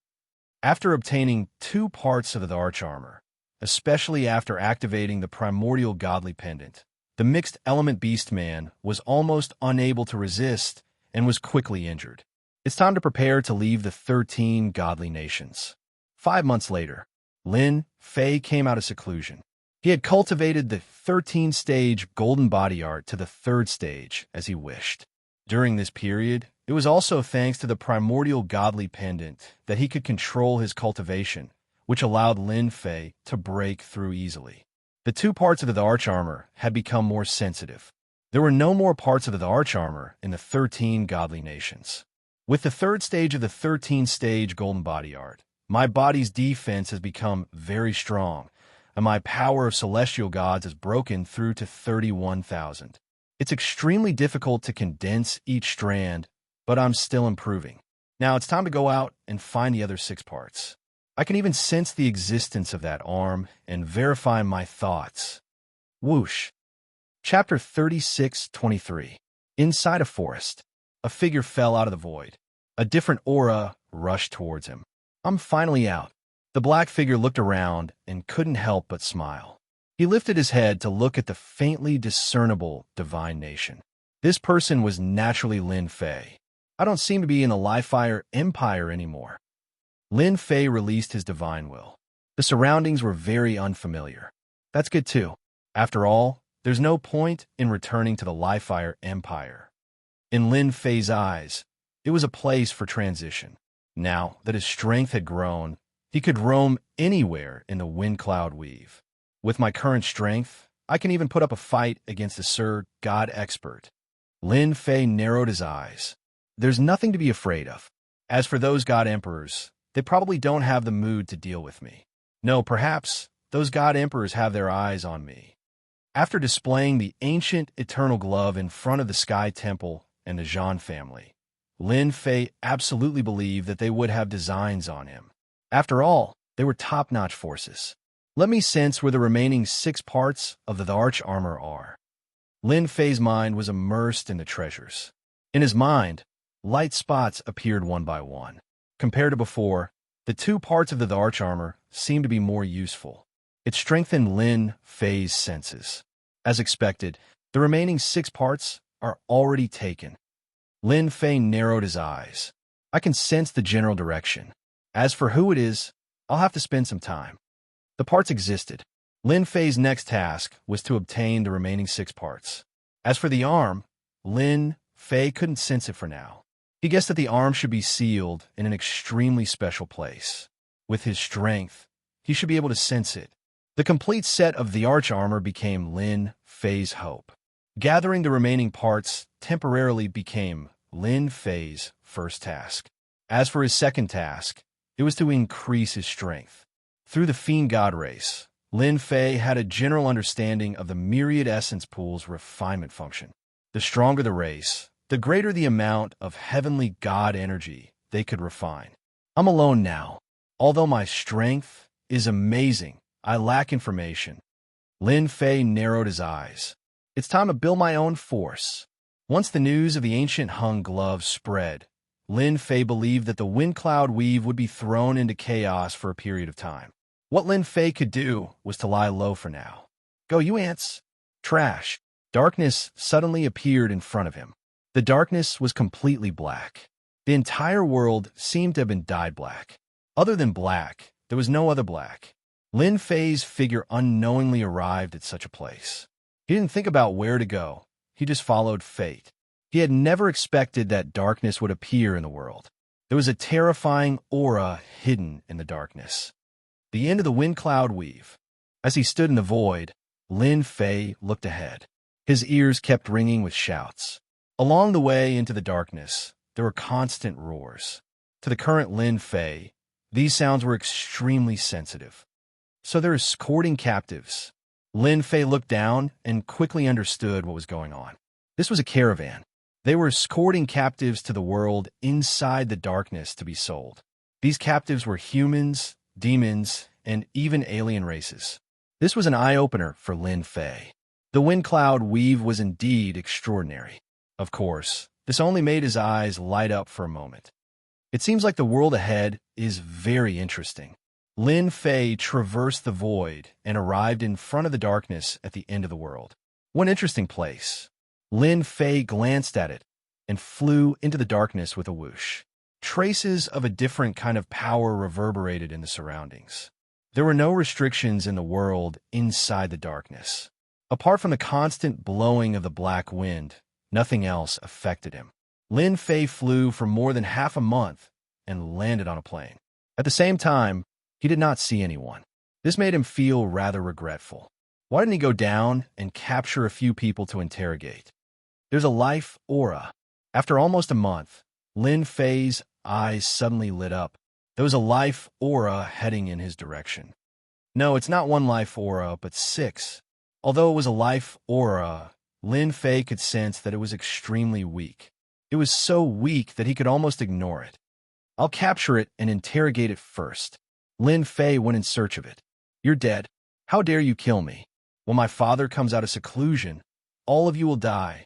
After obtaining 2 parts of the arch armor, especially after activating the primordial godly pendant, the mixed element beastman was almost unable to resist and was quickly injured. It's time to prepare to leave the 13 godly nations. 5 months later, Lin Fei came out of seclusion. He had cultivated the 13-stage golden body art to the 3rd stage as he wished. During this period, it was also thanks to the primordial godly pendant that he could control his cultivation, which allowed Lin Fei to break through easily. The 2 parts of the arch armor had become more sensitive. There were no more parts of the arch armor in the 13 godly nations. With the 3rd stage of the 13-stage golden body art, my body's defense has become very strong, and my power of celestial gods has broken through to 31,000. It's extremely difficult to condense each strand, but I'm still improving. Now it's time to go out and find the other 6 parts. I can even sense the existence of that arm and verify my thoughts. Whoosh. Chapter 36:23. Inside a forest, a figure fell out of the void. A different aura rushed towards him. I'm finally out. The black figure looked around and couldn't help but smile. He lifted his head to look at the faintly discernible divine nation. This person was naturally Lin Fei. I don't seem to be in the Li-Fire Empire anymore. Lin Fei released his divine will. The surroundings were very unfamiliar. That's good too. After all, there's no point in returning to the Li-Fire Empire. In Lin Fei's eyes, it was a place for transition. Now that his strength had grown, he could roam anywhere in the wind cloud weave. With my current strength, I can even put up a fight against the Sir God Expert. Lin Fei narrowed his eyes. There's nothing to be afraid of. As for those God Emperors, they probably don't have the mood to deal with me. No, perhaps those God Emperors have their eyes on me. After displaying the ancient eternal glove in front of the Sky Temple and the Zhan family, Lin Fei absolutely believed that they would have designs on him. After all, they were top-notch forces. Let me sense where the remaining 6 parts of the arch armor are. Lin Fei's mind was immersed in the treasures. In his mind, light spots appeared one by one. Compared to before, the 2 parts of the arch armor seemed to be more useful. It strengthened Lin Fei's senses. As expected, the remaining 6 parts are already taken. Lin Fei narrowed his eyes. I can sense the general direction. As for who it is, I'll have to spend some time. The parts existed. Lin Fei's next task was to obtain the remaining 6 parts. As for the arm, Lin Fei couldn't sense it for now. He guessed that the arm should be sealed in an extremely special place. With his strength, he should be able to sense it. The complete set of the arch armor became Lin Fei's hope. Gathering the remaining parts temporarily became Lin Fei's first task. As for his second task, it was to increase his strength. Through the Fiend God race, Lin Fei had a general understanding of the myriad essence pool's refinement function. The stronger the race, the greater the amount of heavenly God energy they could refine. I'm alone now. Although my strength is amazing, I lack information. Lin Fei narrowed his eyes. It's time to build my own force. Once the news of the ancient hung glove spread, Lin Fei believed that the wind cloud weave would be thrown into chaos for a period of time. What Lin Fei could do was to lie low for now. Go, you ants! Trash! Darkness suddenly appeared in front of him. The darkness was completely black. The entire world seemed to have been dyed black. Other than black, there was no other black. Lin Fei's figure unknowingly arrived at such a place. He didn't think about where to go. He just followed fate. He had never expected that darkness would appear in the world. There was a terrifying aura hidden in the darkness. The end of the wind cloud weave. As he stood in the void, Lin Fei looked ahead. His ears kept ringing with shouts. Along the way into the darkness, there were constant roars. To the current Lin Fei, these sounds were extremely sensitive. So they're escorting captives. Lin Fei looked down and quickly understood what was going on. This was a caravan. They were escorting captives to the world inside the darkness to be sold. These captives were humans, demons, and even alien races. This was an eye-opener for Lin Fei. The wind cloud weave was indeed extraordinary. Of course, this only made his eyes light up for a moment. It seems like the world ahead is very interesting. Lin Fei traversed the void and arrived in front of the darkness at the end of the world. One interesting place. Lin Fei glanced at it and flew into the darkness with a whoosh. Traces of a different kind of power reverberated in the surroundings. There were no restrictions in the world inside the darkness. Apart from the constant blowing of the black wind, nothing else affected him. Lin Fei flew for more than half a month and landed on a plane. At the same time, he did not see anyone. This made him feel rather regretful. Why didn't he go down and capture a few people to interrogate? There's a life aura. After almost a month, Lin Fei's eyes suddenly lit up. There was a life aura heading in his direction. No, it's not one life aura, but 6. Although it was a life aura, Lin Fei could sense that it was extremely weak. It was so weak that he could almost ignore it. I'll capture it and interrogate it first. Lin Fei went in search of it. You're dead. How dare you kill me? When my father comes out of seclusion, all of you will die.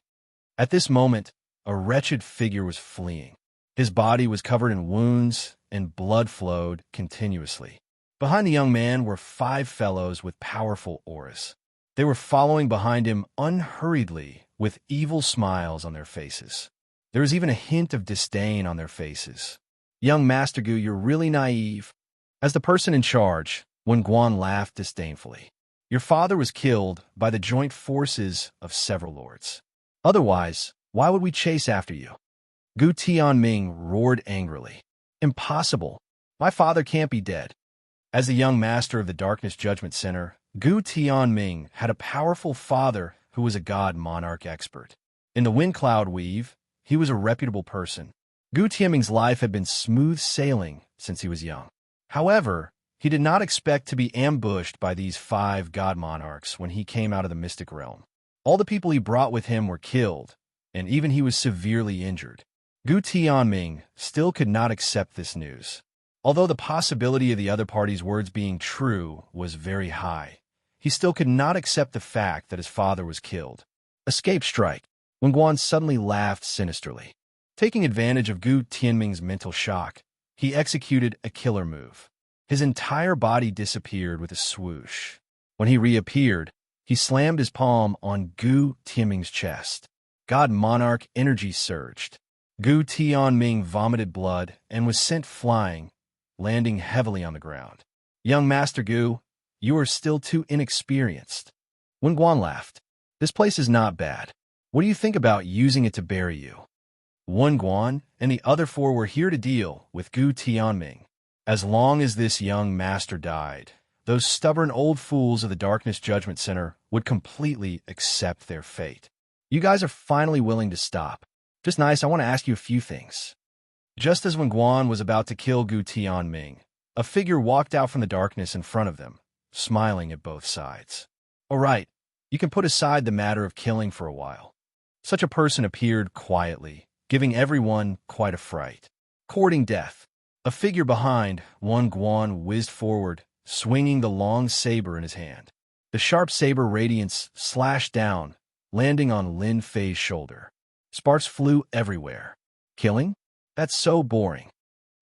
At this moment, a wretched figure was fleeing. His body was covered in wounds, and blood flowed continuously. Behind the young man were 5 fellows with powerful auras. They were following behind him unhurriedly with evil smiles on their faces. There was even a hint of disdain on their faces. Young Master Gu, you're really naive. As the person in charge, Wen Guan laughed disdainfully. Your father was killed by the joint forces of several lords. Otherwise, why would we chase after you? Gu Tianming roared angrily. Impossible. My father can't be dead. As the young master of the Darkness Judgment Center, Gu Tianming had a powerful father who was a god monarch expert. In the wind cloud weave, he was a reputable person. Gu Tianming's life had been smooth sailing since he was young. However, he did not expect to be ambushed by these 5 god monarchs when he came out of the mystic realm. All the people he brought with him were killed, and even he was severely injured. Gu Tianming still could not accept this news. Although the possibility of the other party's words being true was very high, he still could not accept the fact that his father was killed. Escape strike. Wen Guan suddenly laughed sinisterly. Taking advantage of Gu Tianming's mental shock, he executed a killer move. His entire body disappeared with a swoosh. When he reappeared, he slammed his palm on Gu Tianming's chest. God Monarch energy surged. Gu Tianming vomited blood and was sent flying, landing heavily on the ground. Young Master Gu, you are still too inexperienced. Wen Guan laughed. This place is not bad. What do you think about using it to bury you? Wen Guan and the other 4 were here to deal with Gu Tianming. As long as this young master died, those stubborn old fools of the Darkness Judgment Center would completely accept their fate. You guys are finally willing to stop. Just nice, I want to ask you a few things. Just as Wen Guan was about to kill Gu Tianming, a figure walked out from the darkness in front of them, smiling at both sides. All right, you can put aside the matter of killing for a while. Such a person appeared quietly, giving everyone quite a fright. Courting death. A figure behind Wen Guan whizzed forward, swinging the long saber in his hand. The sharp saber radiance slashed down, landing on Lin Fei's shoulder. Sparks flew everywhere. Killing? That's so boring.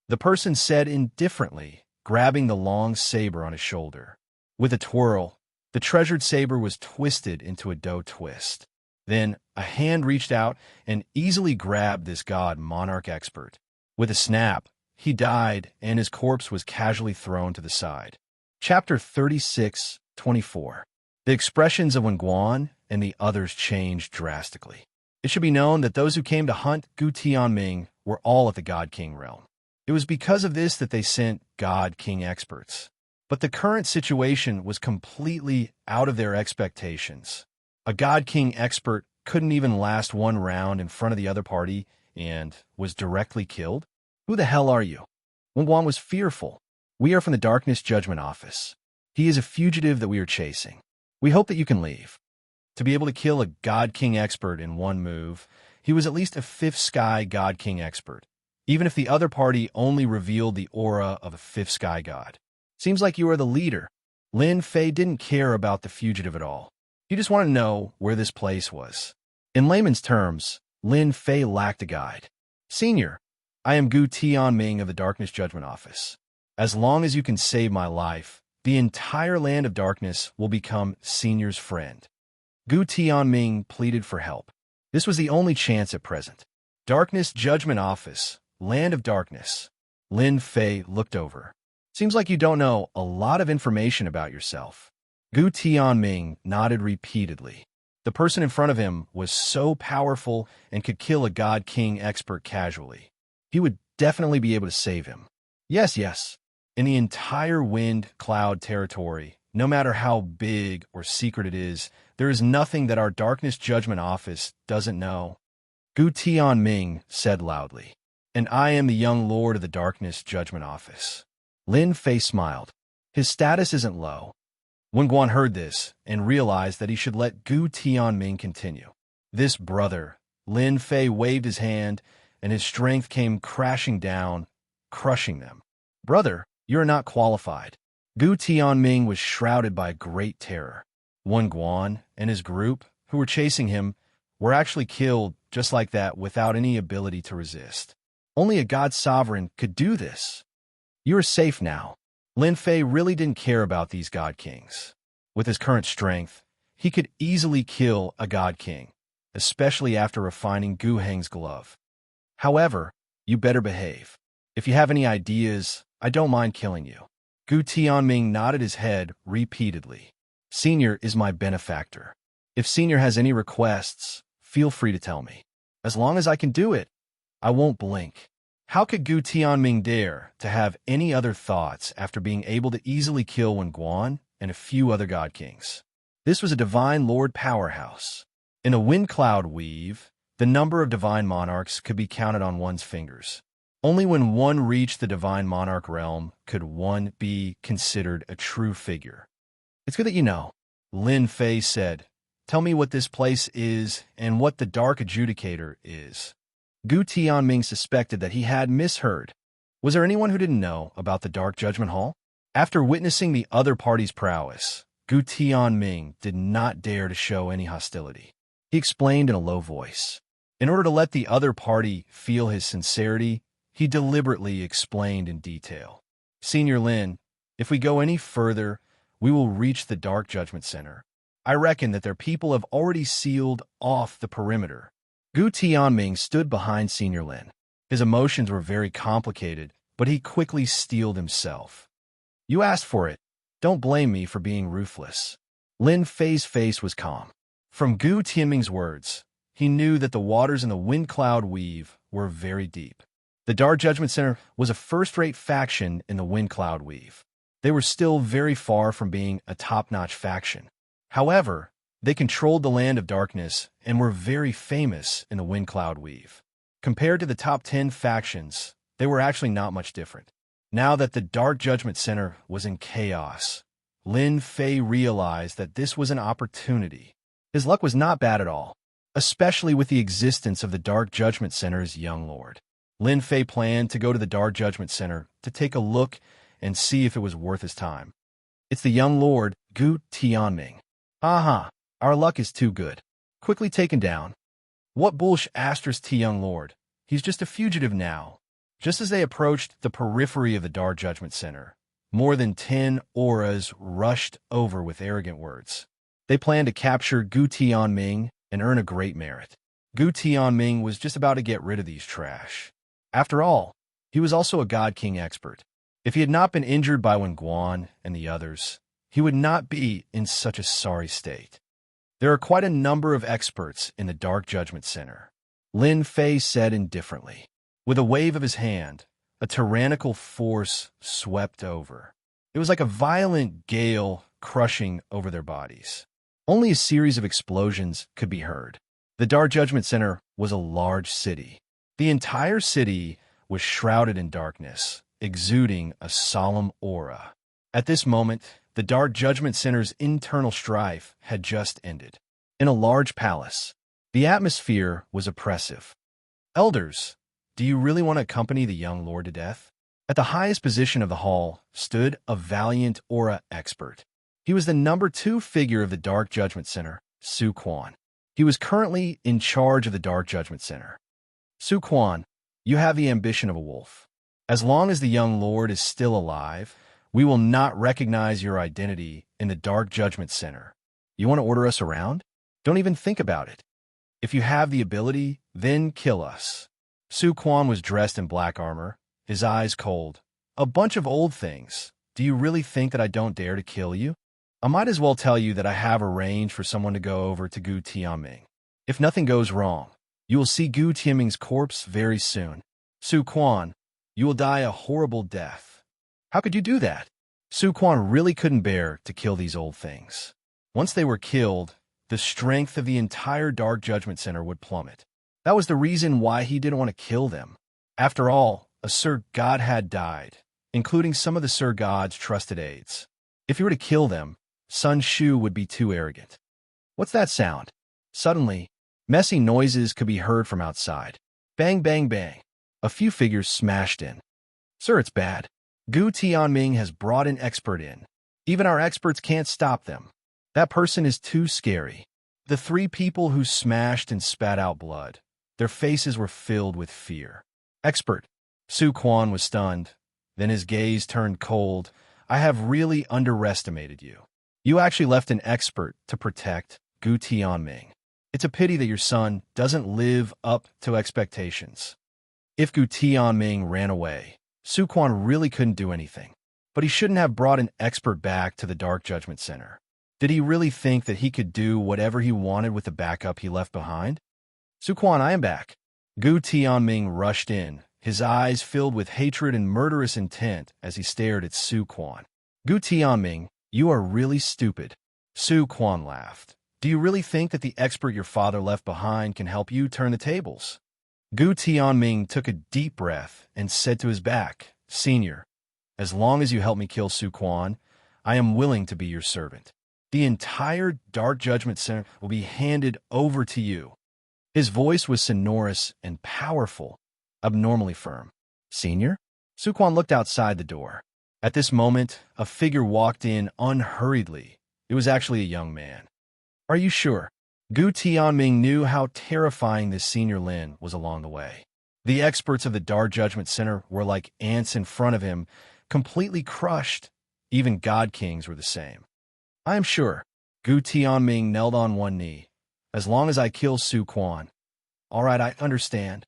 The person said indifferently, grabbing the long saber on his shoulder. With a twirl, the treasured saber was twisted into a dough twist. Then a hand reached out and easily grabbed this god monarch expert. With a snap, he died and his corpse was casually thrown to the side. Chapter 36:24. The expressions of Wen Guan and the others changed drastically. It should be known that those who came to hunt Gu Tianming were all at the God King realm. It was because of this that they sent God King experts. But the current situation was completely out of their expectations. A God King expert couldn't even last one round in front of the other party and was directly killed? Who the hell are you? Wen Guan was fearful. We are from the Darkness Judgment Office. He is a fugitive that we are chasing. We hope that you can leave. To be able to kill a God King expert in one move, he was at least a 5th Sky God King expert, even if the other party only revealed the aura of a 5th Sky God. Seems like you are the leader. Lin Fei didn't care about the fugitive at all. He just wanted to know where this place was. In layman's terms, Lin Fei lacked a guide. Senior, I am Gu Tianming of the Darkness Judgment Office. As long as you can save my life, the entire land of darkness will become Senior's friend. Gu Tianming pleaded for help. This was the only chance at present. Darkness Judgment Office, Land of Darkness. Lin Fei looked over. Seems like you don't know a lot of information about yourself. Gu Tianming nodded repeatedly. The person in front of him was so powerful and could kill a God King expert casually. He would definitely be able to save him. Yes. In the entire wind cloud territory, no matter how big or secret it is, there is nothing that our Darkness Judgment Office doesn't know. Gu Tianming said loudly. And I am the young lord of the Darkness Judgment Office. Lin Fei smiled. His status isn't low. Wen Guan heard this and realized that he should let Gu Tianming continue. This brother, Lin Fei waved his hand, and his strength came crashing down, crushing them. Brother, you are not qualified. Gu Tianming was shrouded by great terror. Wen Guan and his group, who were chasing him, were actually killed just like that without any ability to resist. Only a god sovereign could do this. You are safe now. Lin Fei really didn't care about these god kings. With his current strength, he could easily kill a god king, especially after refining Gu Heng's glove. However, you better behave. If you have any ideas, I don't mind killing you. Gu Tianming nodded his head repeatedly. Senior is my benefactor. If Senior has any requests, feel free to tell me. As long as I can do it, I won't blink. How could Gu Tianming dare to have any other thoughts after being able to easily kill Wen Guan and a few other god kings? This was a divine lord powerhouse. In a wind cloud weave, the number of divine monarchs could be counted on one's fingers. Only when one reached the divine monarch realm could one be considered a true figure. It's good that you know, Lin Fei said. Tell me what this place is and what the Dark Adjudicator is. Gu Tianming suspected that he had misheard. Was there anyone who didn't know about the Dark Judgment Hall? After witnessing the other party's prowess, Gu Tianming did not dare to show any hostility. He explained in a low voice. In order to let the other party feel his sincerity, he deliberately explained in detail. Senior Lin, if we go any further, we will reach the Dark Judgment Center. I reckon that their people have already sealed off the perimeter. Gu Tianming stood behind Senior Lin. His emotions were very complicated, but he quickly steeled himself. You asked for it. Don't blame me for being ruthless. Lin Fei's face was calm. From Gu Tianming's words, he knew that the waters in the wind cloud weave were very deep. The Dark Judgment Center was a first-rate faction in the wind cloud weave. They were still very far from being a top-notch faction. However, they controlled the land of darkness and were very famous in the wind cloud weave. Compared to the top 10 factions, they were actually not much different. Now that the Dark Judgment Center was in chaos, Lin Fei realized that this was an opportunity. His luck was not bad at all, especially with the existence of the Dark Judgment Center's young lord. Lin Fei planned to go to the Dark Judgment Center to take a look and see if it was worth his time. It's the young lord, Gu Tianming. Aha, our luck is too good. Quickly taken down. What bullsh asterisk young lord? He's just a fugitive now. Just as they approached the periphery of the Dark Judgment Center, more than 10 auras rushed over with arrogant words. They planned to capture Gu Tianming and earn a great merit. Gu Tianming was just about to get rid of these trash. After all, he was also a God King expert. If he had not been injured by Wen Guan and the others, he would not be in such a sorry state. There are quite a number of experts in the Dark Judgment Center, Lin Fei said indifferently. With a wave of his hand, a tyrannical force swept over. It was like a violent gale crushing over their bodies. Only a series of explosions could be heard. The Dark Judgment Center was a large city. The entire city was shrouded in darkness, exuding a solemn aura. At this moment, the Dark Judgment Center's internal strife had just ended. In a large palace, the atmosphere was oppressive. Elders, do you really want to accompany the young lord to death? At the highest position of the hall stood a valiant aura expert. He was the number 2 figure of the Dark Judgment Center, Su Quan. He was currently in charge of the Dark Judgment Center. Su Quan, you have the ambition of a wolf. As long as the young lord is still alive, we will not recognize your identity in the Dark Judgment Center. You want to order us around? Don't even think about it. If you have the ability, then kill us. Su Quan was dressed in black armor, his eyes cold. A bunch of old things. Do you really think that I don't dare to kill you? I might as well tell you that I have arranged for someone to go over to Gu Tianming. If nothing goes wrong, you will see Gu Tianming's corpse very soon. Su Quan, you will die a horrible death. How could you do that? Su Quan really couldn't bear to kill these old things. Once they were killed, the strength of the entire Dark Judgment Center would plummet. That was the reason why he didn't want to kill them. After all, a Sir God had died, including some of the Sir God's trusted aides. If he were to kill them, Sun Shu would be too arrogant. What's that sound? Suddenly, messy noises could be heard from outside. Bang, bang, bang. A few figures smashed in. Sir, it's bad. Gu Tianming has brought an expert in. Even our experts can't stop them. That person is too scary. The 3 people who smashed and spat out blood, their faces were filled with fear. Expert. Su Quan was stunned. Then his gaze turned cold. I have really underestimated you. You actually left an expert to protect Gu Tianming. It's a pity that your son doesn't live up to expectations. If Gu Tianming ran away, Su Quan really couldn't do anything. But he shouldn't have brought an expert back to the Dark Judgment Center. Did he really think that he could do whatever he wanted with the backup he left behind? Su Quan, I am back. Gu Tianming rushed in, his eyes filled with hatred and murderous intent as he stared at Su Quan. Gu Tianming, you are really stupid. Su Quan laughed. Do you really think that the expert your father left behind can help you turn the tables? Gu Tianming took a deep breath and said to his back, Senior, as long as you help me kill Su Quan, I am willing to be your servant. The entire Dark Judgment Center will be handed over to you. His voice was sonorous and powerful, abnormally firm. Senior? Su Quan looked outside the door. At this moment, a figure walked in unhurriedly. It was actually a young man. Are you sure? Gu Tianming knew how terrifying this Senior Lin was along the way. The experts of the Dark Judgment Center were like ants in front of him, completely crushed. Even God Kings were the same. I am sure. Gu Tianming knelt on one knee. As long as I kill Su Quan. All right, I understand.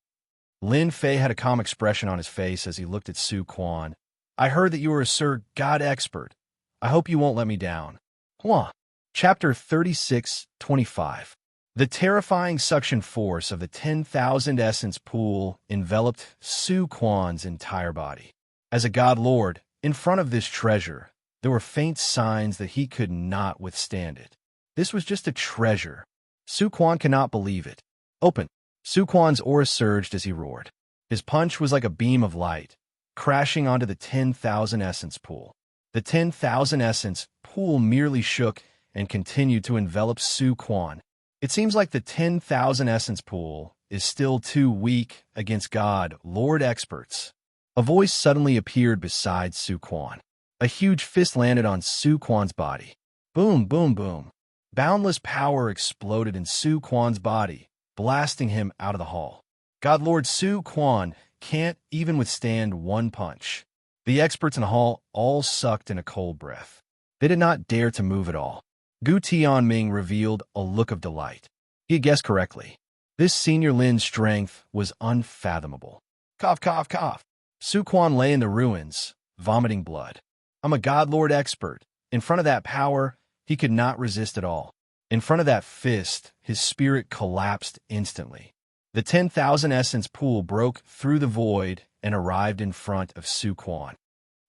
Lin Fei had a calm expression on his face as he looked at Su Quan. I heard that you were a Sir God expert. I hope you won't let me down. Hua. Chapter 36:25. The terrifying suction force of the 10,000 essence pool enveloped Su Quan's entire body. As a God Lord, in front of this treasure, there were faint signs that he could not withstand it. This was just a treasure. Su Quan cannot believe it. Open. Su Quan's aura surged as he roared. His punch was like a beam of light, crashing onto the 10,000 essence pool. The 10,000 essence pool merely shook and continued to envelop Su Quan. It seems like the 10,000 essence pool is still too weak against God, Lord experts. A voice suddenly appeared beside Su Quan. A huge fist landed on Su Quan's body. Boom, boom, boom. Boundless power exploded in Su Quan's body, blasting him out of the hall. God Lord Su Quan can't even withstand one punch. The experts in the hall all sucked in a cold breath. They did not dare to move at all. Gu Tianming revealed a look of delight. He had guessed correctly. This Senior Lin's strength was unfathomable. Cough, cough, cough. Su Quan lay in the ruins, vomiting blood. I'm a God Lord expert. In front of that power, he could not resist at all. In front of that fist, his spirit collapsed instantly. The 10,000 essence pool broke through the void and arrived in front of Su Quan.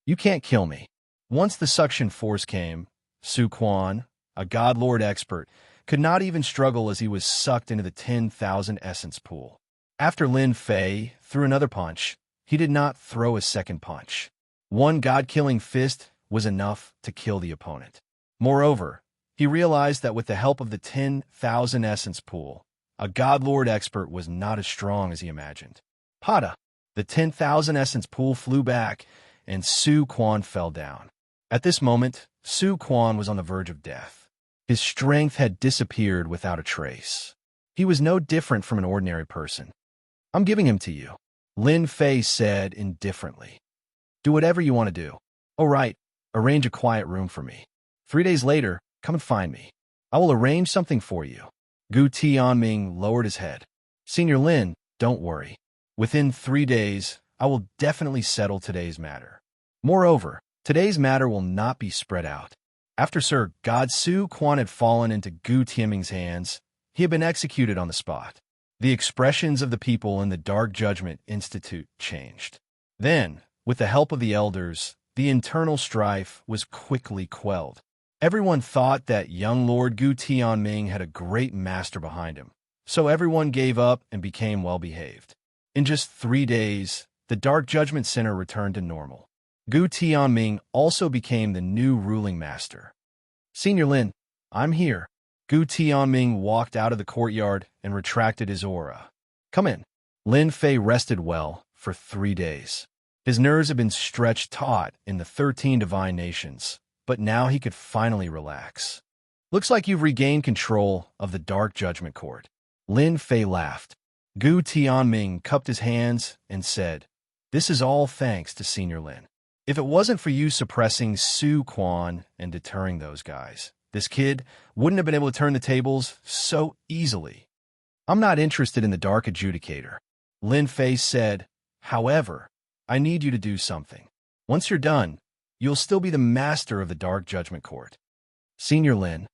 You can't kill me. Once the suction force came, Su Quan, a God Lord expert, could not even struggle as he was sucked into the 10,000 essence pool. After Lin Fei threw another punch, he did not throw a second punch. One God-killing fist was enough to kill the opponent. Moreover, he realized that with the help of the 10,000 essence pool, a God Lord expert was not as strong as he imagined. Pada! The 10,000 essence pool flew back, and Su Quan fell down. At this moment, Su Quan was on the verge of death. His strength had disappeared without a trace. He was no different from an ordinary person. I'm giving him to you, Lin Fei said indifferently. Do whatever you want to do. Oh, right, arrange a quiet room for me. 3 days later, come and find me. I will arrange something for you. Gu Tianming lowered his head. Senior Lin, don't worry. Within 3 days, I will definitely settle today's matter. Moreover, today's matter will not be spread out. After Sir God Su Quan had fallen into Gu Tianming's hands, he had been executed on the spot. The expressions of the people in the Dark Judgment Institute changed. Then, with the help of the elders, the internal strife was quickly quelled. Everyone thought that young Lord Gu Tianming had a great master behind him, so everyone gave up and became well-behaved. In just 3 days, the Dark Judgment Center returned to normal. Gu Tianming also became the new ruling master. Senior Lin, I'm here. Gu Tianming walked out of the courtyard and retracted his aura. Come in. Lin Fei rested well for 3 days. His nerves had been stretched taut in the 13 divine nations, but now he could finally relax. Looks like you've regained control of the Dark Judgment Court. Lin Fei laughed. Gu Tianming cupped his hands and said, This is all thanks to Senior Lin. If it wasn't for you suppressing Su Quan and deterring those guys, this kid wouldn't have been able to turn the tables so easily. I'm not interested in the Dark Adjudicator. Lin Fei said, However, I need you to do something. Once you're done, you'll still be the master of the Dark Judgment Court. Senior Lin,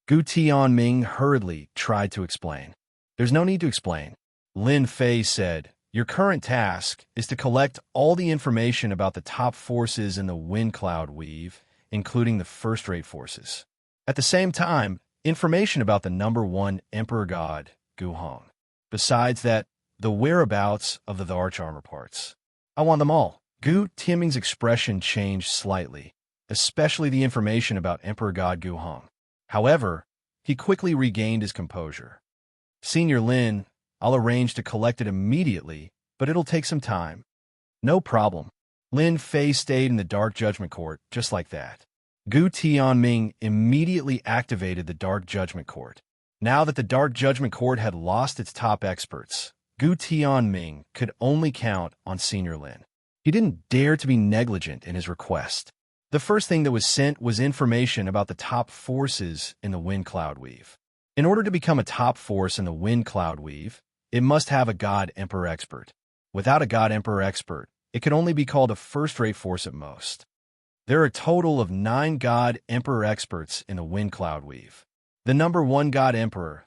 Gu Tianming hurriedly tried to explain. There's no need to explain. Lin Fei said, your current task is to collect all the information about the top forces in the Wind Cloud Weave, including the first-rate forces. At the same time, information about the number 1 Emperor God, Gu Hong. Besides that, the whereabouts of the Arch-Armor parts. I want them all. Gu Tianming's expression changed slightly, especially the information about Emperor God Gu Hong. However, he quickly regained his composure. Senior Lin, I'll arrange to collect it immediately, but it'll take some time. No problem. Lin Fei stayed in the Dark Judgment Court just like that. Gu Tianming immediately activated the Dark Judgment Court. Now that the Dark Judgment Court had lost its top experts, Gu Tianming could only count on Senior Lin. He didn't dare to be negligent in his request. The first thing that was sent was information about the top forces in the Wind Cloud Weave. In order to become a top force in the Wind Cloud Weave, it must have a God Emperor expert. Without a God Emperor expert, it could only be called a first-rate force at most. There are a total of 9 God Emperor experts in the Wind Cloud Weave. The number 1 God Emperor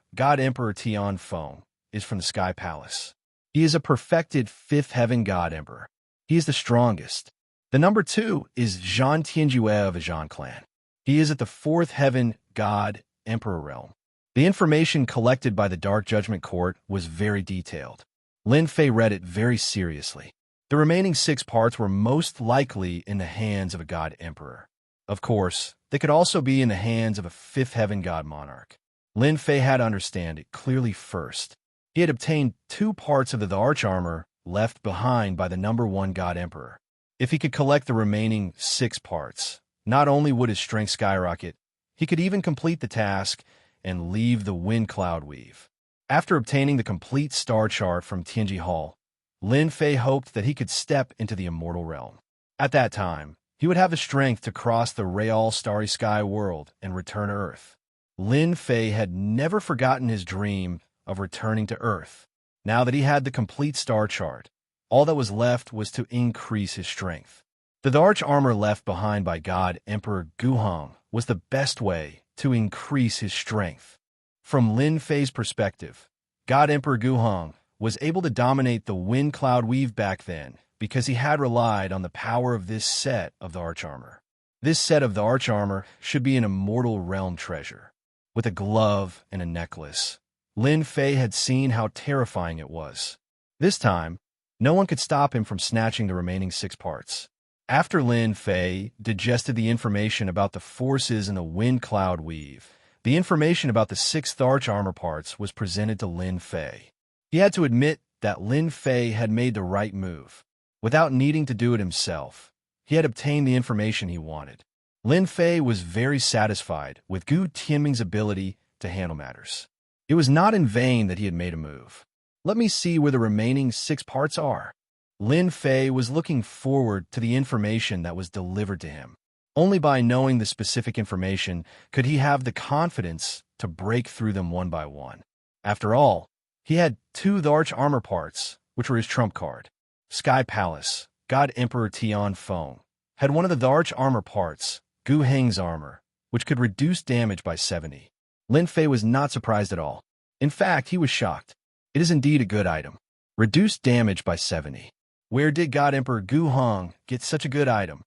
Tian Feng, is from the Sky Palace. He is a perfected 5th Heaven God Emperor. He is the strongest. The number 2 is Zhan Tianjue of the Zhan clan. He is at the 4th Heaven God Emperor realm. The information collected by the Dark Judgment Court was very detailed. Lin Fei read it very seriously. The remaining 6 parts were most likely in the hands of a God Emperor. Of course, they could also be in the hands of a 5th Heaven God Monarch. Lin Fei had to understand it clearly first. He had obtained 2 parts of the Arch Armor left behind by the number 1 God Emperor. If he could collect the remaining 6 parts, not only would his strength skyrocket, he could even complete the task and leave the Wind Cloud Weave. After obtaining the complete star chart from Tianji Hall, Lin Fei hoped that he could step into the immortal realm. At that time, he would have the strength to cross the Real Starry Sky world and return to Earth. Lin Fei had never forgotten his dream of returning to Earth. Now that he had the complete star chart, all that was left was to increase his strength. The Arch Armor left behind by God Emperor Gu Hong was the best way to increase his strength. From Lin Fei's perspective, God Emperor Gu Hong was able to dominate the Wind Cloud Weave back then because he had relied on the power of this set of the Arch Armor. This set of the Arch Armor should be an immortal realm treasure. With a glove and a necklace, Lin Fei had seen how terrifying it was. This time, no one could stop him from snatching the remaining 6 parts. After Lin Fei digested the information about the forces in the Wind Cloud Weave, the information about the 6th Arch Armor parts was presented to Lin Fei. He had to admit that Lin Fei had made the right move. Without needing to do it himself, he had obtained the information he wanted. Lin Fei was very satisfied with Gu Tianming's ability to handle matters. It was not in vain that he had made a move. Let me see where the remaining 6 parts are. Lin Fei was looking forward to the information that was delivered to him. Only by knowing the specific information could he have the confidence to break through them one by one. After all, he had 2 Arch Armor parts, which were his trump card. Sky Palace, God Emperor Tian Feng, had one of the Arch Armor parts, Gu Heng's armor, which could reduce damage by 70. Lin Fei was not surprised at all. In fact, he was shocked. It is indeed a good item. Reduced damage by 70. Where did God Emperor Gu Hong get such a good item?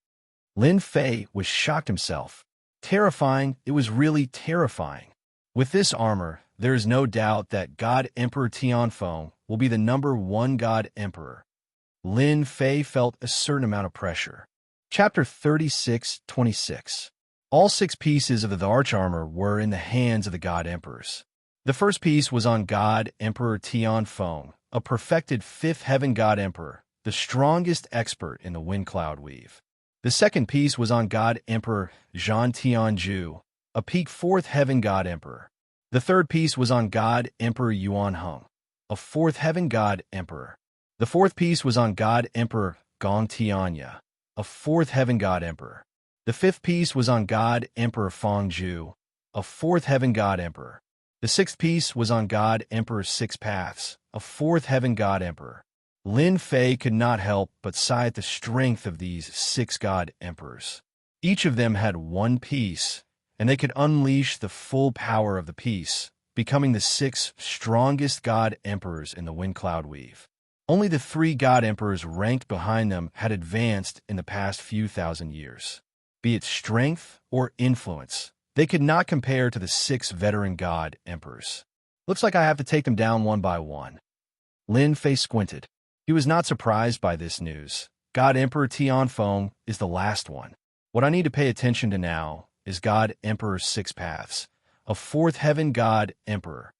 Lin Fei was shocked himself. Terrifying, it was really terrifying. With this armor, there is no doubt that God Emperor Tian Feng will be the number 1 God Emperor. Lin Fei felt a certain amount of pressure. Chapter 36:26. All 6 pieces of the Arch Armor were in the hands of the God Emperors. The first piece was on God Emperor Tian Feng, a perfected 5th Heaven God Emperor, the strongest expert in the Wind Cloud Weave. The second piece was on God Emperor Zhan Tianju, a peak 4th Heaven God Emperor. The third piece was on God Emperor Yuan Heng, a 4th Heaven God Emperor. The fourth piece was on God Emperor Gong Tianya, a 4th Heaven God Emperor. The fifth piece was on God Emperor Fangju, a 4th Heaven God Emperor. The sixth piece was on God Emperor Six Paths, a 4th Heaven God Emperor. Lin Fei could not help but sigh at the strength of these 6 god emperors. Each of them had one piece, and they could unleash the full power of the piece, becoming the 6 strongest god emperors in the Wind Cloud Weave. Only the 3 god emperors ranked behind them had advanced in the past few thousand years. Be it strength or influence, they could not compare to the 6 veteran god emperors. Looks like I have to take them down one by one. Lin Fei squinted. He was not surprised by this news. God Emperor Tianfeng is the last one. What I need to pay attention to now is God Emperor's 6 paths, a 4th heaven god emperor.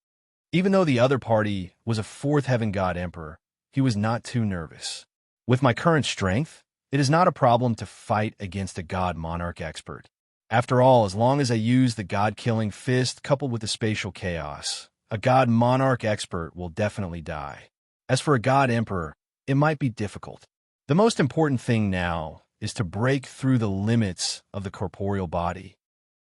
Even though the other party was a 4th heaven god emperor, he was not too nervous. With my current strength, it is not a problem to fight against a god monarch expert. After all, as long as I use the god-killing fist coupled with the spatial chaos, a god monarch expert will definitely die. As for a god emperor, it might be difficult. The most important thing now is to break through the limits of the corporeal body.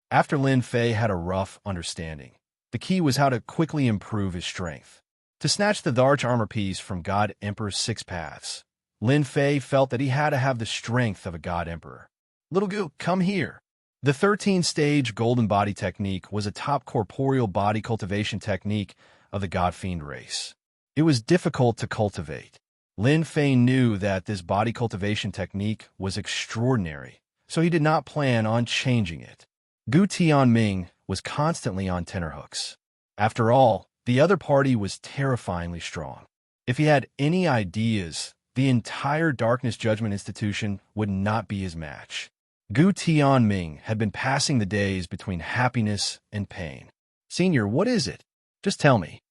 After Lin Fei had a rough understanding, the key was how to quickly improve his strength. To snatch the Arch armor piece from God Emperor's 6 paths, Lin Fei felt that he had to have the strength of a god emperor. Little Goo, come here. The 13-stage golden body technique was a top corporeal body cultivation technique of the god fiend race. It was difficult to cultivate. Lin Fei knew that this body cultivation technique was extraordinary, so he did not plan on changing it. Gu Tianming was constantly on tenterhooks. After all, the other party was terrifyingly strong. If he had any ideas, the entire Darkness Judgment Institution would not be his match. Gu Tianming had been passing the days between happiness and pain. Senior, what is it? Just tell me.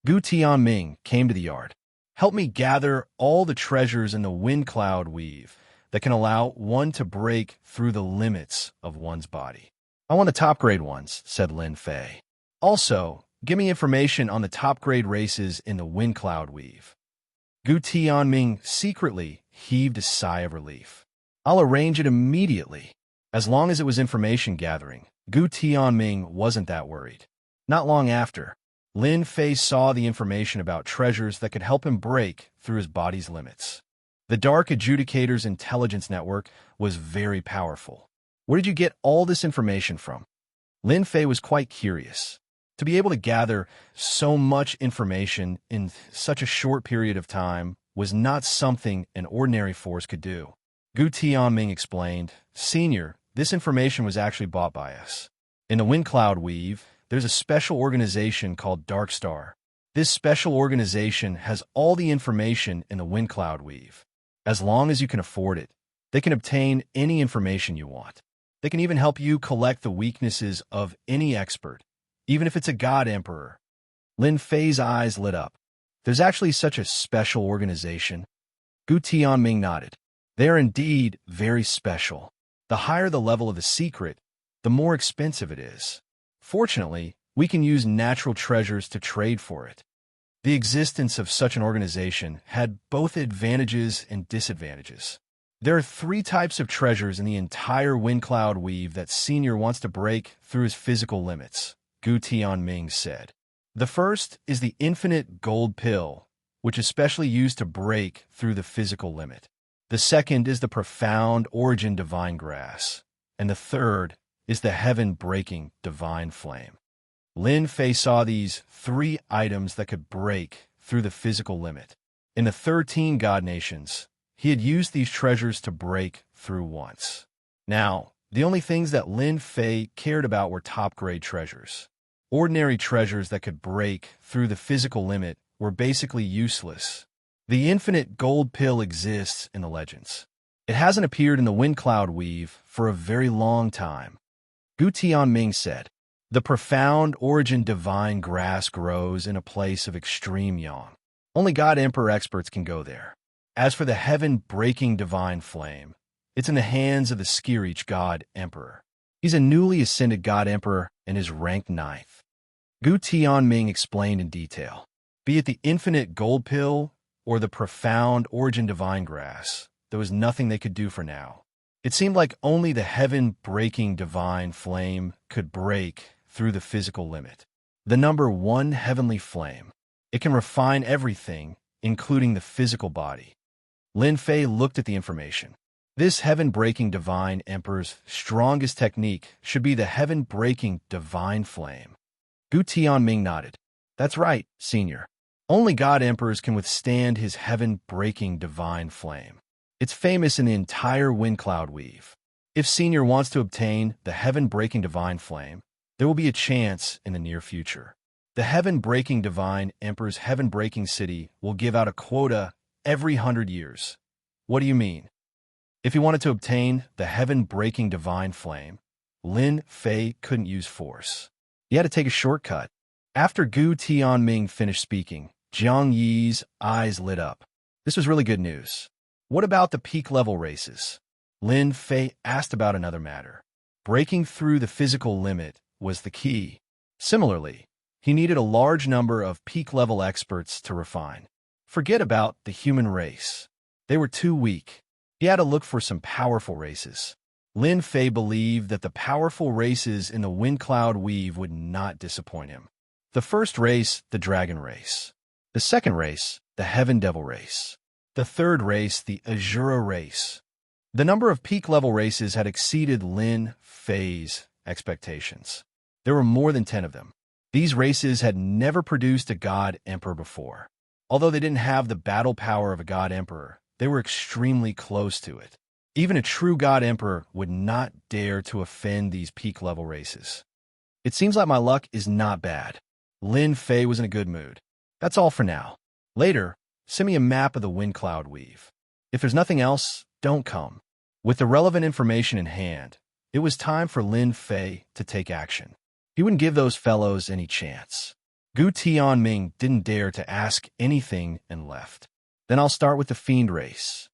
Gu Tianming came to the yard. Help me gather all the treasures in the Wind Cloud Weave that can allow one to break through the limits of one's body. I want the top-grade ones, said Lin Fei. Also, give me information on the top-grade races in the Wind Cloud Weave. Gu Tianming secretly heaved a sigh of relief. I'll arrange it immediately. As long as it was information gathering, Gu Tianming wasn't that worried. Not long after, Lin Fei saw the information about treasures that could help him break through his body's limits. The Dark Adjudicator's intelligence network was very powerful. Where did you get all this information from? Lin Fei was quite curious. To be able to gather so much information in such a short period of time was not something an ordinary force could do. Gu Tianming explained, Senior, this information was actually bought by us. In the Wind Cloud Weave, there's a special organization called Dark Star. This special organization has all the information in the Wind Cloud Weave. As long as you can afford it, they can obtain any information you want. They can even help you collect the weaknesses of any expert, even if it's a god emperor. Lin Fei's eyes lit up. There's actually such a special organization. Gu Tianming nodded. They are indeed very special. The higher the level of the secret, the more expensive it is. Fortunately, we can use natural treasures to trade for it. The existence of such an organization had both advantages and disadvantages. There are 3 types of treasures in the entire Wind Cloud Weave that Senior wants to break through his physical limits, Gu Tianming said. The first is the infinite gold pill, which is specially used to break through the physical limit. The second is the profound origin divine grass. And the third is the heaven-breaking divine flame. Lin Fei saw these 3 items that could break through the physical limit. In the 13 god nations, he had used these treasures to break through once. Now, the only things that Lin Fei cared about were top-grade treasures. Ordinary treasures that could break through the physical limit were basically useless. The infinite gold pill exists in the legends. It hasn't appeared in the Wind Cloud Weave for a very long time. Gu Tianming said, The profound origin divine grass grows in a place of extreme yang. Only God Emperor experts can go there. As for the heaven-breaking divine flame, it's in the hands of the Skirich God Emperor. He's a newly ascended God Emperor and is ranked 9th. Gu Tianming explained in detail. Be it the infinite gold pill or the profound origin divine grass, there was nothing they could do for now. It seemed like only the heaven-breaking divine flame could break through the physical limit. The number 1 heavenly flame. It can refine everything including the physical body. Lin Fei looked at the information. This heaven-breaking divine emperor's strongest technique should be the heaven-breaking divine flame. Gu Tianming nodded. That's right, senior. Only god emperors can withstand his heaven-breaking divine flame. It's famous in the entire wind cloud weave. If senior wants to obtain the heaven-breaking divine flame, there will be a chance in the near future. The heaven-breaking divine emperor's heaven-breaking city will give out a quota every 100 years. What do you mean? If he wanted to obtain the heaven-breaking divine flame, Lin Fei couldn't use force. He had to take a shortcut. After Gu Tianming finished speaking, Jiang Yi's eyes lit up. This was really good news. What about the peak-level races? Lin Fei asked about another matter. Breaking through the physical limit was the key. Similarly, he needed a large number of peak-level experts to refine. Forget about the human race. They were too weak. He had to look for some powerful races. Lin Fei believed that the powerful races in the Wind Cloud Weave would not disappoint him. The first race, the Dragon Race. The second race, the Heaven Devil Race. The third race, the Azura Race. The number of peak-level races had exceeded Lin Fei's expectations. There were more than 10 of them. These races had never produced a god emperor before. Although they didn't have the battle power of a god emperor, they were extremely close to it. Even a true god emperor would not dare to offend these peak-level races. It seems like my luck is not bad. Lin Fei was in a good mood. That's all for now. Later, send me a map of the Wind Cloud Weave. If there's nothing else, don't come. With the relevant information in hand, it was time for Lin Fei to take action. He wouldn't give those fellows any chance. Gu Tianming didn't dare to ask anything and left. Then I'll start with the Fiend Race.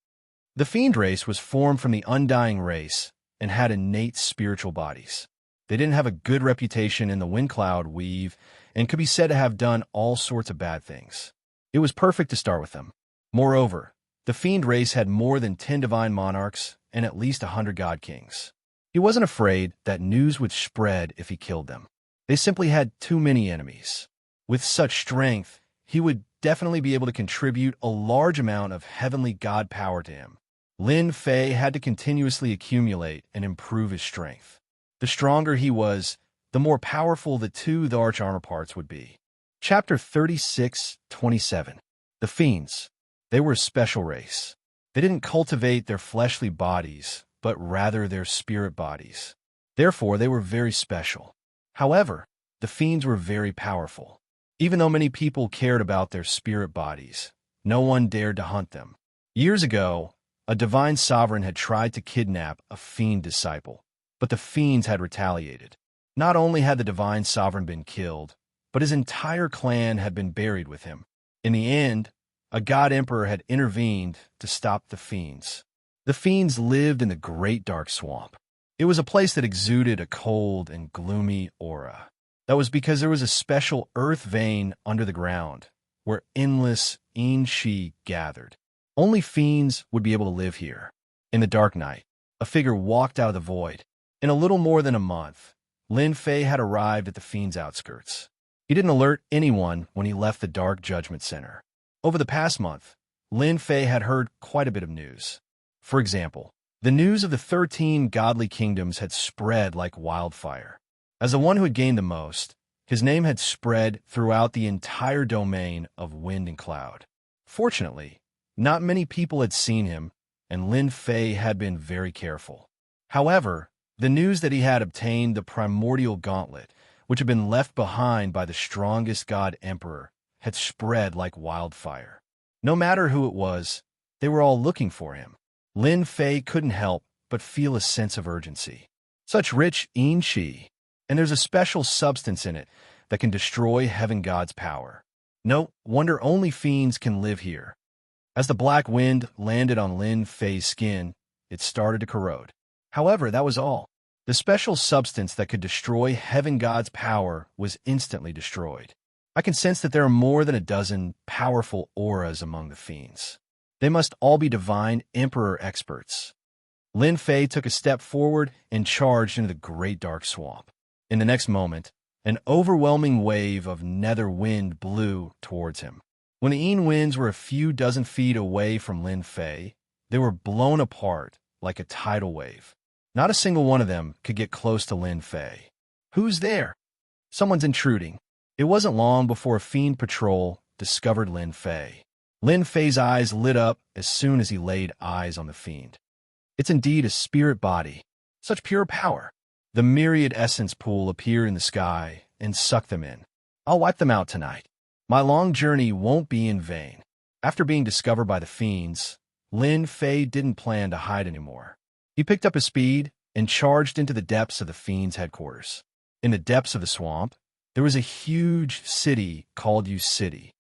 The Fiend Race was formed from the Undying Race and had innate spiritual bodies. They didn't have a good reputation in the Wind Cloud Weave and could be said to have done all sorts of bad things. It was perfect to start with them. Moreover, the Fiend Race had more than 10 divine monarchs and at least 100 god kings. He wasn't afraid that news would spread if he killed them. They simply had too many enemies. With such strength, he would definitely be able to contribute a large amount of heavenly god power to him. Lin Fei had to continuously accumulate and improve his strength. The stronger he was, the more powerful the arch armor parts would be. Chapter 36:27. The Fiends. They were a special race. They didn't cultivate their fleshly bodies, but rather their spirit bodies. Therefore, they were very special. However, the Fiends were very powerful. Even though many people cared about their spirit bodies, no one dared to hunt them. Years ago, a divine sovereign had tried to kidnap a fiend disciple, but the fiends had retaliated. Not only had the divine sovereign been killed, but his entire clan had been buried with him. In the end, a god emperor had intervened to stop the fiends. The fiends lived in the Great Dark Swamp. It was a place that exuded a cold and gloomy aura. That was because there was a special earth vein under the ground, where endless Yin-Shi gathered. Only fiends would be able to live here. In the dark night, a figure walked out of the void. In a little more than a month, Lin Fei had arrived at the fiend's outskirts. He didn't alert anyone when he left the Dark Judgment Center. Over the past month, Lin Fei had heard quite a bit of news. For example, the news of the 13 godly kingdoms had spread like wildfire. As the one who had gained the most, his name had spread throughout the entire domain of wind and cloud. Fortunately, not many people had seen him, and Lin Fei had been very careful. However, the news that he had obtained the primordial gauntlet, which had been left behind by the strongest god emperor, had spread like wildfire. No matter who it was, they were all looking for him. Lin Fei couldn't help but feel a sense of urgency. Such rich Yin-Shi, and there's a special substance in it that can destroy heaven god's power. No wonder only fiends can live here. As the black wind landed on Lin Fei's skin, it started to corrode. However, that was all. The special substance that could destroy heaven god's power was instantly destroyed. I can sense that there are more than a dozen powerful auras among the fiends. They must all be divine emperor experts. Lin Fei took a step forward and charged into the Great Dark Swamp. In the next moment, an overwhelming wave of nether wind blew towards him. When the Yin winds were a few dozen feet away from Lin Fei, they were blown apart like a tidal wave. Not a single one of them could get close to Lin Fei. Who's there? Someone's intruding. It wasn't long before a fiend patrol discovered Lin Fei. Lin Fei's eyes lit up as soon as he laid eyes on the fiend. It's indeed a spirit body. Such pure power. The myriad essence pool appeared in the sky and sucked them in. I'll wipe them out tonight. My long journey won't be in vain. After being discovered by the fiends, Lin Fei didn't plan to hide anymore. He picked up his speed and charged into the depths of the fiends' headquarters. In the depths of the swamp, there was a huge city called U City.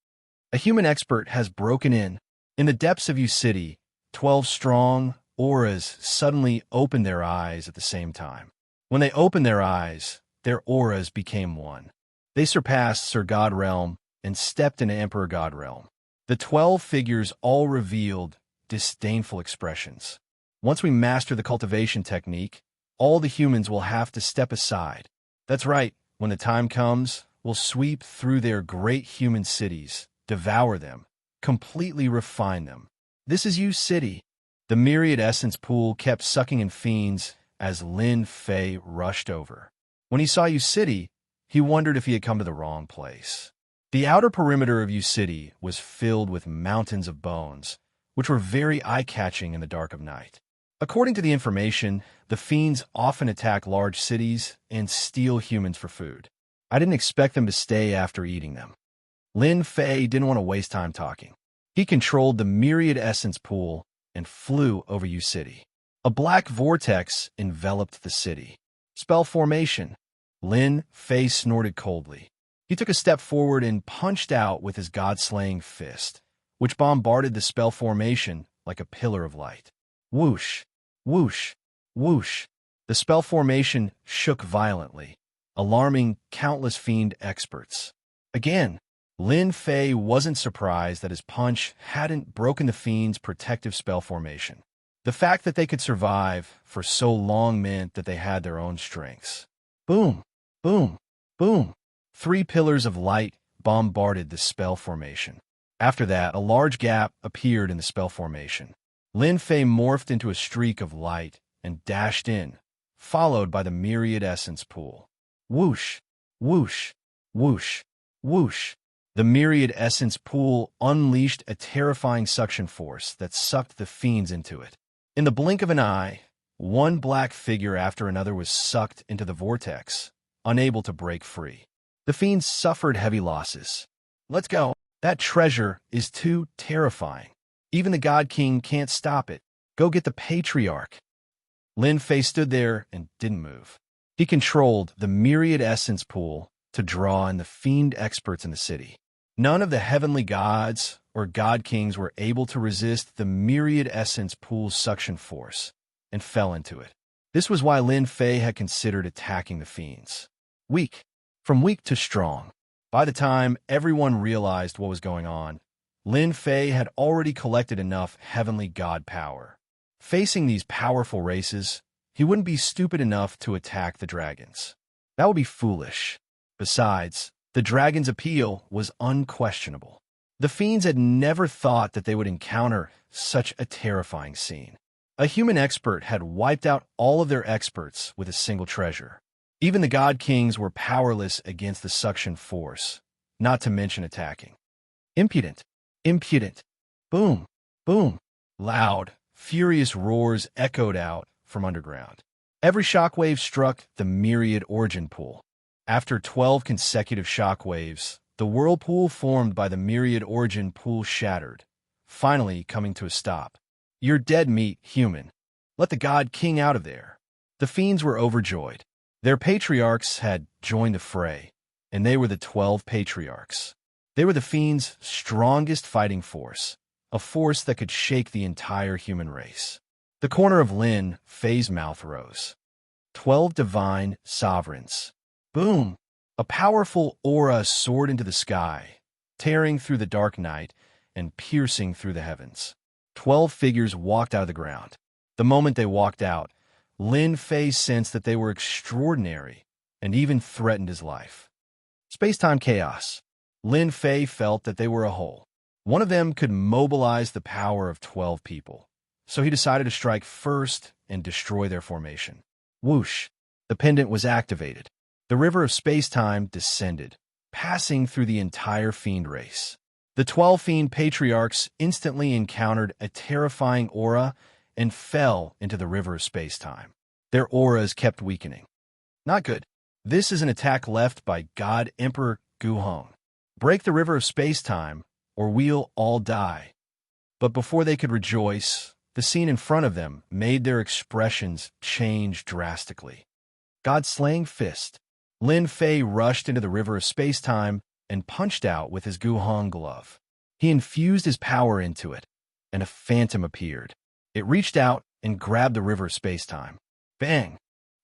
A human expert has broken in. In the depths of U City, 12 strong auras suddenly opened their eyes at the same time. When they opened their eyes, their auras became one. They surpassed Sir God Realm and stepped into Emperor God Realm. The 12 figures all revealed disdainful expressions. Once we master the cultivation technique, all the humans will have to step aside. That's right, when the time comes, we'll sweep through their great human cities, devour them, completely refine them. This is U City. The myriad essence pool kept sucking in fiends as Lin Fei rushed over. When he saw U City, he wondered if he had come to the wrong place. The outer perimeter of U City was filled with mountains of bones, which were very eye-catching in the dark of night. According to the information, the fiends often attack large cities and steal humans for food. I didn't expect them to stay after eating them. Lin Fei didn't want to waste time talking. He controlled the myriad essence pool and flew over U City. A black vortex enveloped the city. Spell formation. Lin Fei snorted coldly. He took a step forward and punched out with his god-slaying fist, which bombarded the spell formation like a pillar of light. Whoosh, whoosh, whoosh. The spell formation shook violently, alarming countless fiend experts. Again, Lin Fei wasn't surprised that his punch hadn't broken the fiend's protective spell formation. The fact that they could survive for so long meant that they had their own strengths. Boom, boom, boom. 3 pillars of light bombarded the spell formation. After that, a large gap appeared in the spell formation. Lin Fei morphed into a streak of light and dashed in, followed by the myriad essence pool. Whoosh, whoosh, whoosh, whoosh. The myriad essence pool unleashed a terrifying suction force that sucked the fiends into it. In the blink of an eye, one black figure after another was sucked into the vortex, unable to break free. The fiends suffered heavy losses. Let's go. That treasure is too terrifying. Even the God King can't stop it. Go get the Patriarch. Lin Fei stood there and didn't move. He controlled the myriad essence pool to draw in the fiend experts in the city. None of the heavenly gods or god kings were able to resist the myriad essence pool's suction force and fell into it. This was why Lin Fei had considered attacking the fiends. Weak. From weak to strong. By the time everyone realized what was going on, Lin Fei had already collected enough heavenly god power. Facing these powerful races, he wouldn't be stupid enough to attack the dragons. That would be foolish. Besides, the dragon's appeal was unquestionable. The fiends had never thought that they would encounter such a terrifying scene. A human expert had wiped out all of their experts with a single treasure. Even the god kings were powerless against the suction force, not to mention attacking. Impudent, impudent. Boom, boom. Loud, furious roars echoed out from underground. Every shockwave struck the myriad origin pool. After 12 consecutive shockwaves, the whirlpool formed by the myriad origin pool shattered, finally coming to a stop. You're dead meat, human. Let the god king out of there. The fiends were overjoyed. Their patriarchs had joined the fray, and they were the 12 patriarchs. They were the fiends' strongest fighting force, a force that could shake the entire human race. The corner of Lin Fei's mouth rose. 12 divine sovereigns. Boom! A powerful aura soared into the sky, tearing through the dark night and piercing through the heavens. 12 figures walked out of the ground. The moment they walked out, Lin Fei sensed that they were extraordinary and even threatened his life. Space-time chaos. Lin Fei felt that they were a whole. One of them could mobilize the power of 12 people, so he decided to strike first and destroy their formation. Whoosh! The pendant was activated. The river of space-time descended, passing through the entire fiend race. The 12 fiend patriarchs instantly encountered a terrifying aura and fell into the river of space-time. Their auras kept weakening. Not good. This is an attack left by God Emperor Guhong. Break the river of space-time, or we'll all die. But before they could rejoice, the scene in front of them made their expressions change drastically. God-slaying fist. Lin Fei rushed into the river of space-time and punched out with his Guhong glove. He infused his power into it, and a phantom appeared. It reached out and grabbed the river of space-time. Bang!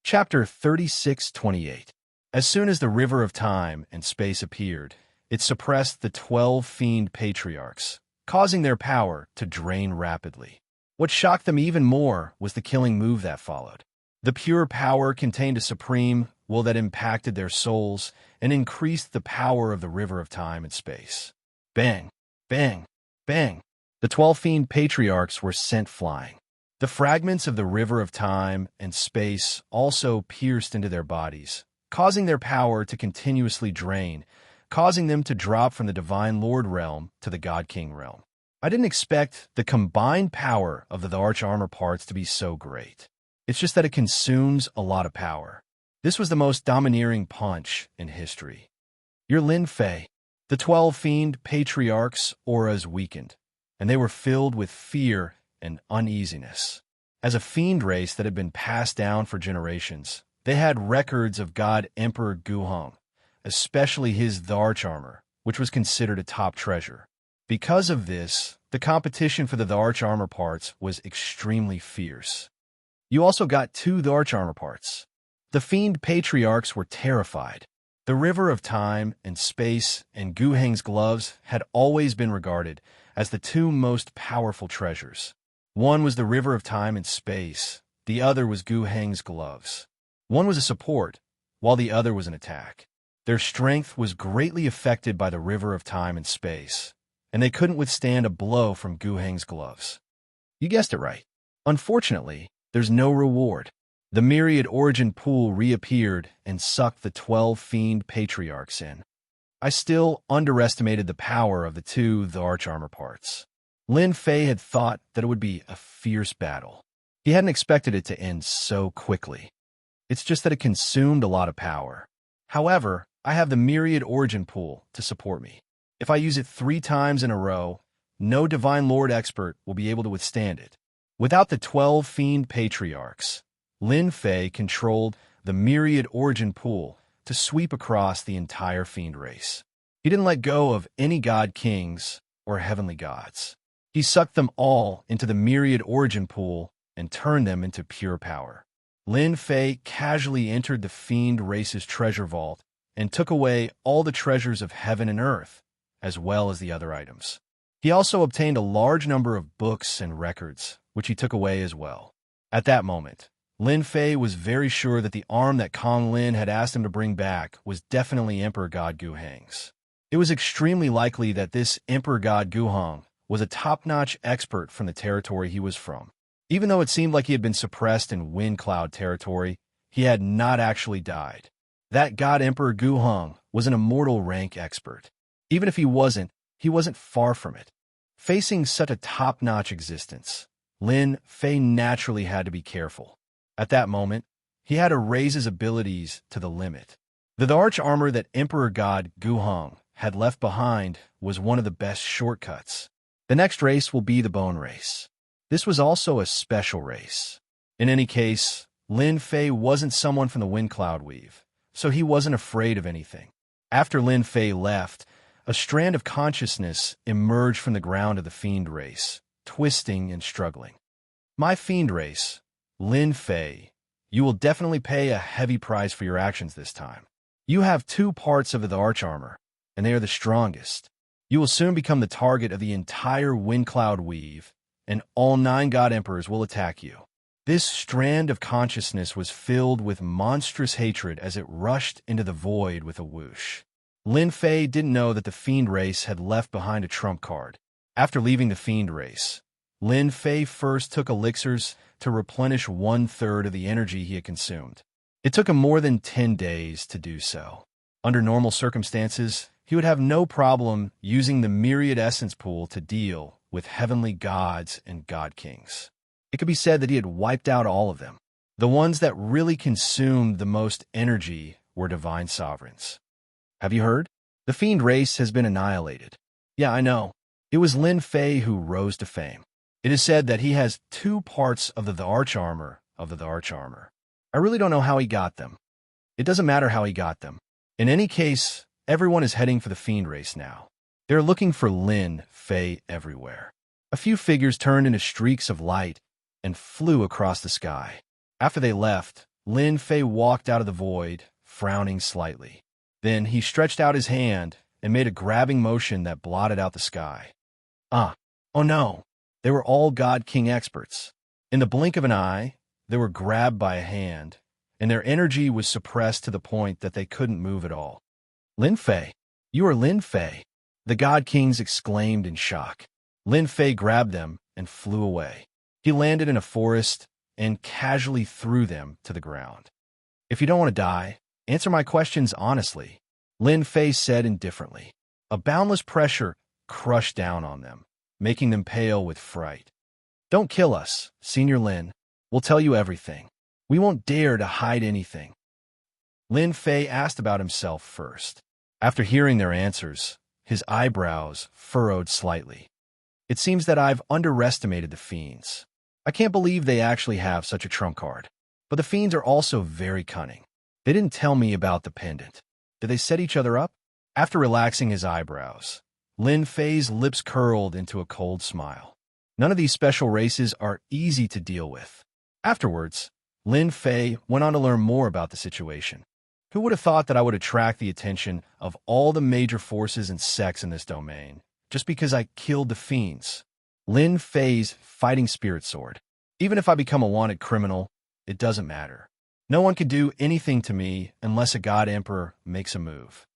Chapter 36:28. As soon as the river of time and space appeared, it suppressed the 12 fiend patriarchs, causing their power to drain rapidly. What shocked them even more was the killing move that followed. The pure power contained a supreme will that impacted their souls and increased the power of the river of time and space. Bang! Bang! Bang! The 12 fiend patriarchs were sent flying. The fragments of the river of time and space also pierced into their bodies, causing their power to continuously drain, causing them to drop from the Divine Lord realm to the God King realm. I didn't expect the combined power of the arch armor parts to be so great. It's just that it consumes a lot of power. This was the most domineering punch in history. Your Lin Fei. The 12 fiend patriarchs' auras weakened, and they were filled with fear and uneasiness. As a fiend race that had been passed down for generations, they had records of God Emperor Guhong, especially his Arch armor, which was considered a top treasure. Because of this, the competition for the Arch armor parts was extremely fierce. You also got 2 Arch armor parts. The fiend patriarchs were terrified. The river of time and space and Guheng's gloves had always been regarded as the 2 most powerful treasures. One was the river of time and space, the other was Guheng's gloves. One was a support, while the other was an attack. Their strength was greatly affected by the river of time and space, and they couldn't withstand a blow from Guheng's gloves. You guessed it right. Unfortunately, there's no reward. The myriad origin pool reappeared and sucked the 12 fiend patriarchs in. I still underestimated the power of the 2 Arch armor parts. Lin Fei had thought that it would be a fierce battle. He hadn't expected it to end so quickly. It's just that it consumed a lot of power. However, I have the myriad origin pool to support me. If I use it 3 times in a row, no Divine Lord expert will be able to withstand it. Without the 12 fiend patriarchs, Lin Fei controlled the myriad origin pool to sweep across the entire fiend race. He didn't let go of any god kings or heavenly gods. He sucked them all into the myriad origin pool and turned them into pure power. Lin Fei casually entered the fiend race's treasure vault and took away all the treasures of heaven and earth, as well as the other items. He also obtained a large number of books and records, which he took away as well. At that moment, Lin Fei was very sure that the arm that Kong Lin had asked him to bring back was definitely Emperor God Guheng's. It was extremely likely that this Emperor God Guhong was a top-notch expert from the territory he was from. Even though it seemed like he had been suppressed in Wind Cloud territory, he had not actually died. That God Emperor Guhong was an immortal rank expert. Even if he wasn't far from it. Facing such a top-notch existence, Lin Fei naturally had to be careful. At that moment, he had to raise his abilities to the limit. The arch armor that Emperor God Guhong had left behind was one of the best shortcuts. The next race will be the Bone Race. This was also a special race. In any case, Lin Fei wasn't someone from the Wind Cloud Weave, so he wasn't afraid of anything. After Lin Fei left, a strand of consciousness emerged from the ground of the Fiend Race, twisting and struggling. My Fiend Race, Lin Fei, you will definitely pay a heavy price for your actions this time. You have 2 parts of the Arch Armor, and they are the strongest. You will soon become the target of the entire Wind Cloud Weave, and all 9 God Emperors will attack you. This strand of consciousness was filled with monstrous hatred as it rushed into the void with a whoosh. Lin Fei didn't know that the Fiend Race had left behind a trump card. After leaving the Fiend race, Lin Fei first took elixirs to replenish 1/3 of the energy he had consumed. It took him more than 10 days to do so. Under normal circumstances, he would have no problem using the myriad essence pool to deal with heavenly gods and god kings. It could be said that he had wiped out all of them. The ones that really consumed the most energy were divine sovereigns. Have you heard? The Fiend race has been annihilated. Yeah, I know. It was Lin Fei who rose to fame. It is said that he has 2 parts of the arch-armor of the arch-armor. I really don't know how he got them. It doesn't matter how he got them. In any case, everyone is heading for the Fiend race now. They're looking for Lin Fei everywhere. A few figures turned into streaks of light and flew across the sky. After they left, Lin Fei walked out of the void, frowning slightly. Then he stretched out his hand and made a grabbing motion that blotted out the sky. Oh no, they were all God King experts. In the blink of an eye, they were grabbed by a hand, and their energy was suppressed to the point that they couldn't move at all. Lin Fei, you are Lin Fei, the God Kings exclaimed in shock. Lin Fei grabbed them and flew away. He landed in a forest and casually threw them to the ground. If you don't want to die, answer my questions honestly, Lin Fei said indifferently. A boundless pressure crushed down on them, making them pale with fright. Don't kill us, Senior Lin. We'll tell you everything. We won't dare to hide anything. Lin Fei asked about himself first. After hearing their answers, his eyebrows furrowed slightly. It seems that I've underestimated the Fiends. I can't believe they actually have such a trump card. But the Fiends are also very cunning. They didn't tell me about the pendant. Did they set each other up? After relaxing his eyebrows, Lin Fei's lips curled into a cold smile. None of these special races are easy to deal with. Afterwards, Lin Fei went on to learn more about the situation. Who would have thought that I would attract the attention of all the major forces and sects in this domain, just because I killed the Fiends? Lin Fei's fighting spirit sword. Even if I become a wanted criminal, it doesn't matter. No one can do anything to me unless a God Emperor makes a move.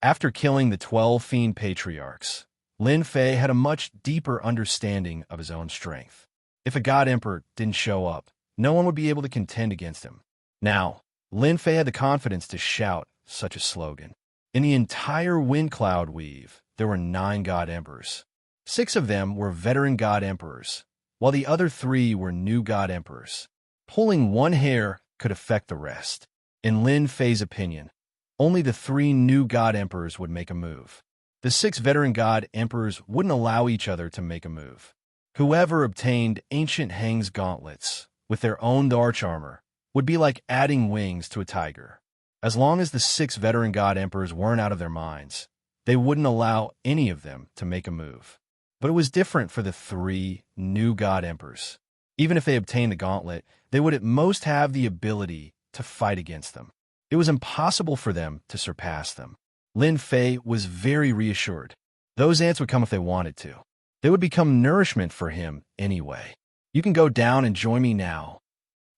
After killing the 12 Fiend Patriarchs, Lin Fei had a much deeper understanding of his own strength. If a God Emperor didn't show up, no one would be able to contend against him. Now, Lin Fei had the confidence to shout such a slogan. In the entire Wind Cloud Weave, there were 9 God Emperors. 6 of them were veteran God Emperors, while the other 3 were new God Emperors. Pulling one hair could affect the rest. In Lin Fei's opinion, only the 3 new God Emperors would make a move. The 6 veteran God Emperors wouldn't allow each other to make a move. Whoever obtained Ancient Hang's gauntlets with their own arch-armor would be like adding wings to a tiger. As long as the 6 veteran God Emperors weren't out of their minds, they wouldn't allow any of them to make a move. But it was different for the 3 new God Emperors. Even if they obtained the gauntlet, they would at most have the ability to fight against them. It was impossible for them to surpass them. Lin Fei was very reassured. Those ants would come if they wanted to. They would become nourishment for him anyway. You can go down and join me now.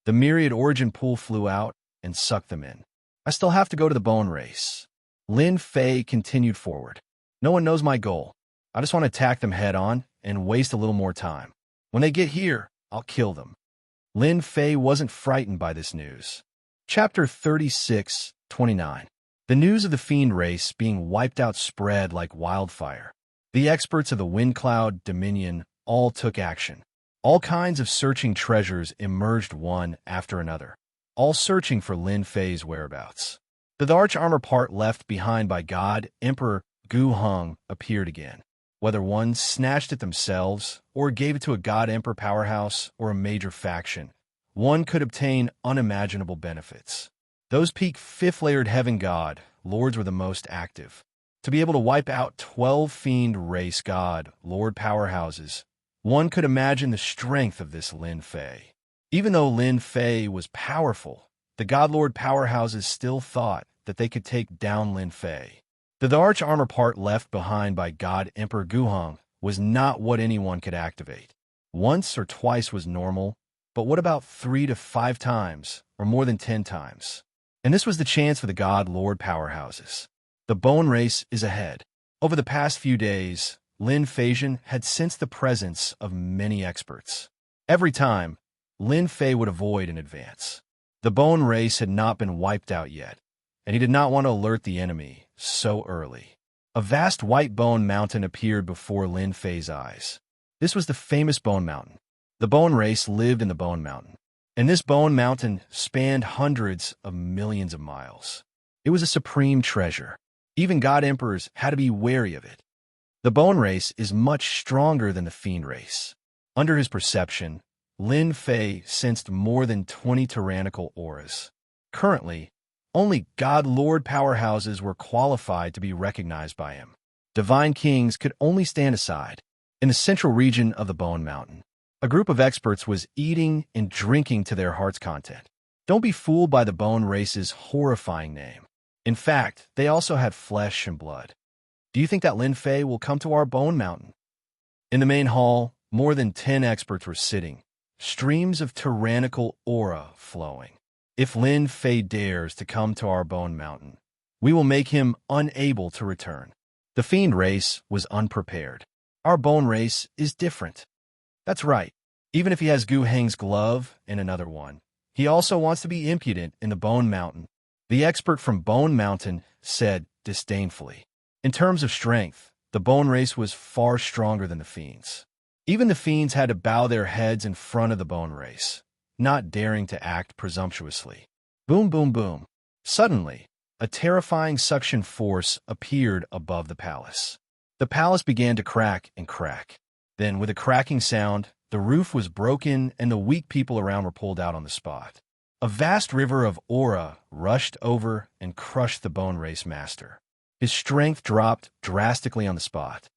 The myriad origin pool flew out and sucked them in. I still have to go to the bone race. Lin Fei continued forward. No one knows my goal. I just want to attack them head on and waste a little more time. When they get here, I'll kill them. Lin Fei wasn't frightened by this news. Chapter 36:29. The news of the Fiend race being wiped out spread like wildfire. The experts of the Wind Cloud Dominion all took action. All kinds of searching treasures emerged one after another, all searching for Lin Fei's whereabouts. The arch-armor part left behind by God Emperor Gu Heng appeared again. Whether one snatched it themselves or gave it to a God Emperor powerhouse or a major faction, one could obtain unimaginable benefits. Those peak 5th-layered heaven god lords were the most active. To be able to wipe out 12 Fiend race god lord powerhouses, one could imagine the strength of this Lin Fei. Even though Lin Fei was powerful, the God Lord powerhouses still thought that they could take down Lin Fei. The arch-armor part left behind by God Emperor Gu Heng was not what anyone could activate. Once or twice was normal, but what about 3 to 5 times, or more than 10 times? And this was the chance for the God Lord powerhouses. The bone race is ahead. Over the past few days, Lin Feijian had sensed the presence of many experts. Every time, Lin Fei would avoid in advance. The bone race had not been wiped out yet, and he did not want to alert the enemy so early. A vast white bone mountain appeared before Lin Fei's eyes. This was the famous Bone Mountain. The bone race lived in the Bone Mountain, and this bone mountain spanned hundreds of millions of miles. It was a supreme treasure. Even god emperors had to be wary of it. The bone race is much stronger than the fiend race. Under his perception, Lin Fei sensed more than 20 tyrannical auras. Currently, only God Lord powerhouses were qualified to be recognized by him. Divine kings could only stand aside. In the central region of the Bone Mountain, a group of experts was eating and drinking to their heart's content. Don't be fooled by the bone race's horrifying name. In fact, they also had flesh and blood. Do you think that Lin Fei will come to our Bone Mountain? In the main hall, more than 10 experts were sitting, streams of tyrannical aura flowing. If Lin Fei dares to come to our Bone Mountain, we will make him unable to return. The fiend race was unprepared. Our bone race is different. That's right. Even if he has Gu Heng's glove and another one, he also wants to be impudent in the Bone Mountain. The expert from Bone Mountain said disdainfully. In terms of strength, the bone race was far stronger than the fiends. Even the fiends had to bow their heads in front of the bone race, not daring to act presumptuously. Boom, boom, boom. Suddenly, a terrifying suction force appeared above the palace. The palace began to crack and crack. Then, with a cracking sound, the roof was broken and the weak people around were pulled out on the spot. A vast river of aura rushed over and crushed the bone race master. His strength dropped drastically on the spot.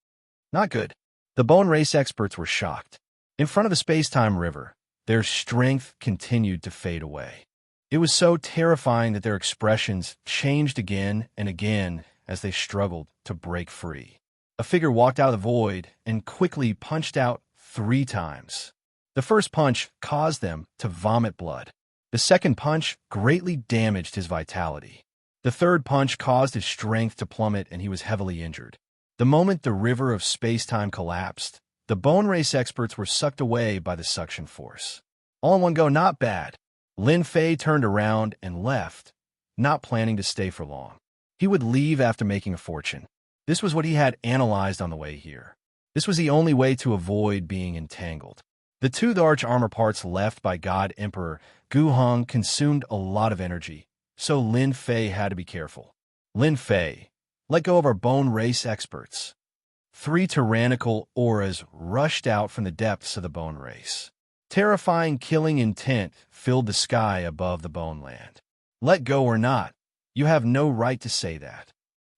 Not good. The bone race experts were shocked. In front of the space-time river, their strength continued to fade away. It was so terrifying that their expressions changed again and again as they struggled to break free. A figure walked out of the void and quickly punched out 3 times. The first punch caused them to vomit blood. The second punch greatly damaged his vitality. The third punch caused his strength to plummet and he was heavily injured. The moment the river of space-time collapsed, the bone race experts were sucked away by the suction force. All in one go, not bad. Lin Fei turned around and left, not planning to stay for long. He would leave after making a fortune. This was what he had analyzed on the way here. This was the only way to avoid being entangled. The 2 large armor parts left by God Emperor Gu Heng consumed a lot of energy, so Lin Fei had to be careful. Lin Fei, let go of our bone race experts. 3 tyrannical auras rushed out from the depths of the bone race. Terrifying killing intent filled the sky above the bone land. Let go or not, you have no right to say that.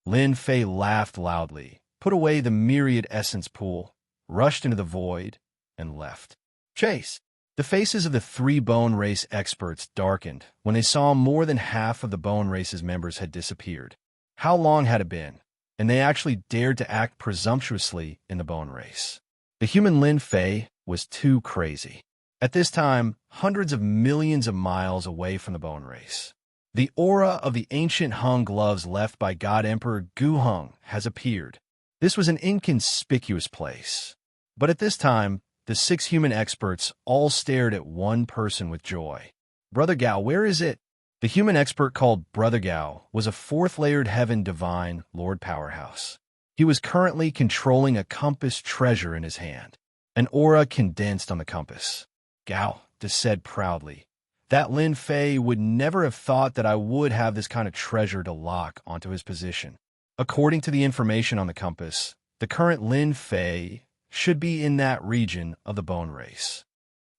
Lin Fei laughed loudly, put away the myriad essence pool, rushed into the void, and left. Chase! The faces of the 3 bone race experts darkened when they saw more than half of the bone race's members had disappeared. How long had it been? And they actually dared to act presumptuously in the bone race. The human Lin Fei was too crazy. At this time, hundreds of millions of miles away from the bone race. The aura of the ancient Hung gloves left by God Emperor Gu Heng has appeared. This was an inconspicuous place. But at this time, the 6 human experts all stared at one person with joy. Brother Gao, where is it? The human expert called Brother Gao was a 4th-layered heaven divine Lord Powerhouse. He was currently controlling a compass treasure in his hand. An aura condensed on the compass. Gao said proudly, that Lin Fei would never have thought that I would have this kind of treasure to lock onto his position. According to the information on the compass, the current Lin Fei should be in that region of the bone race.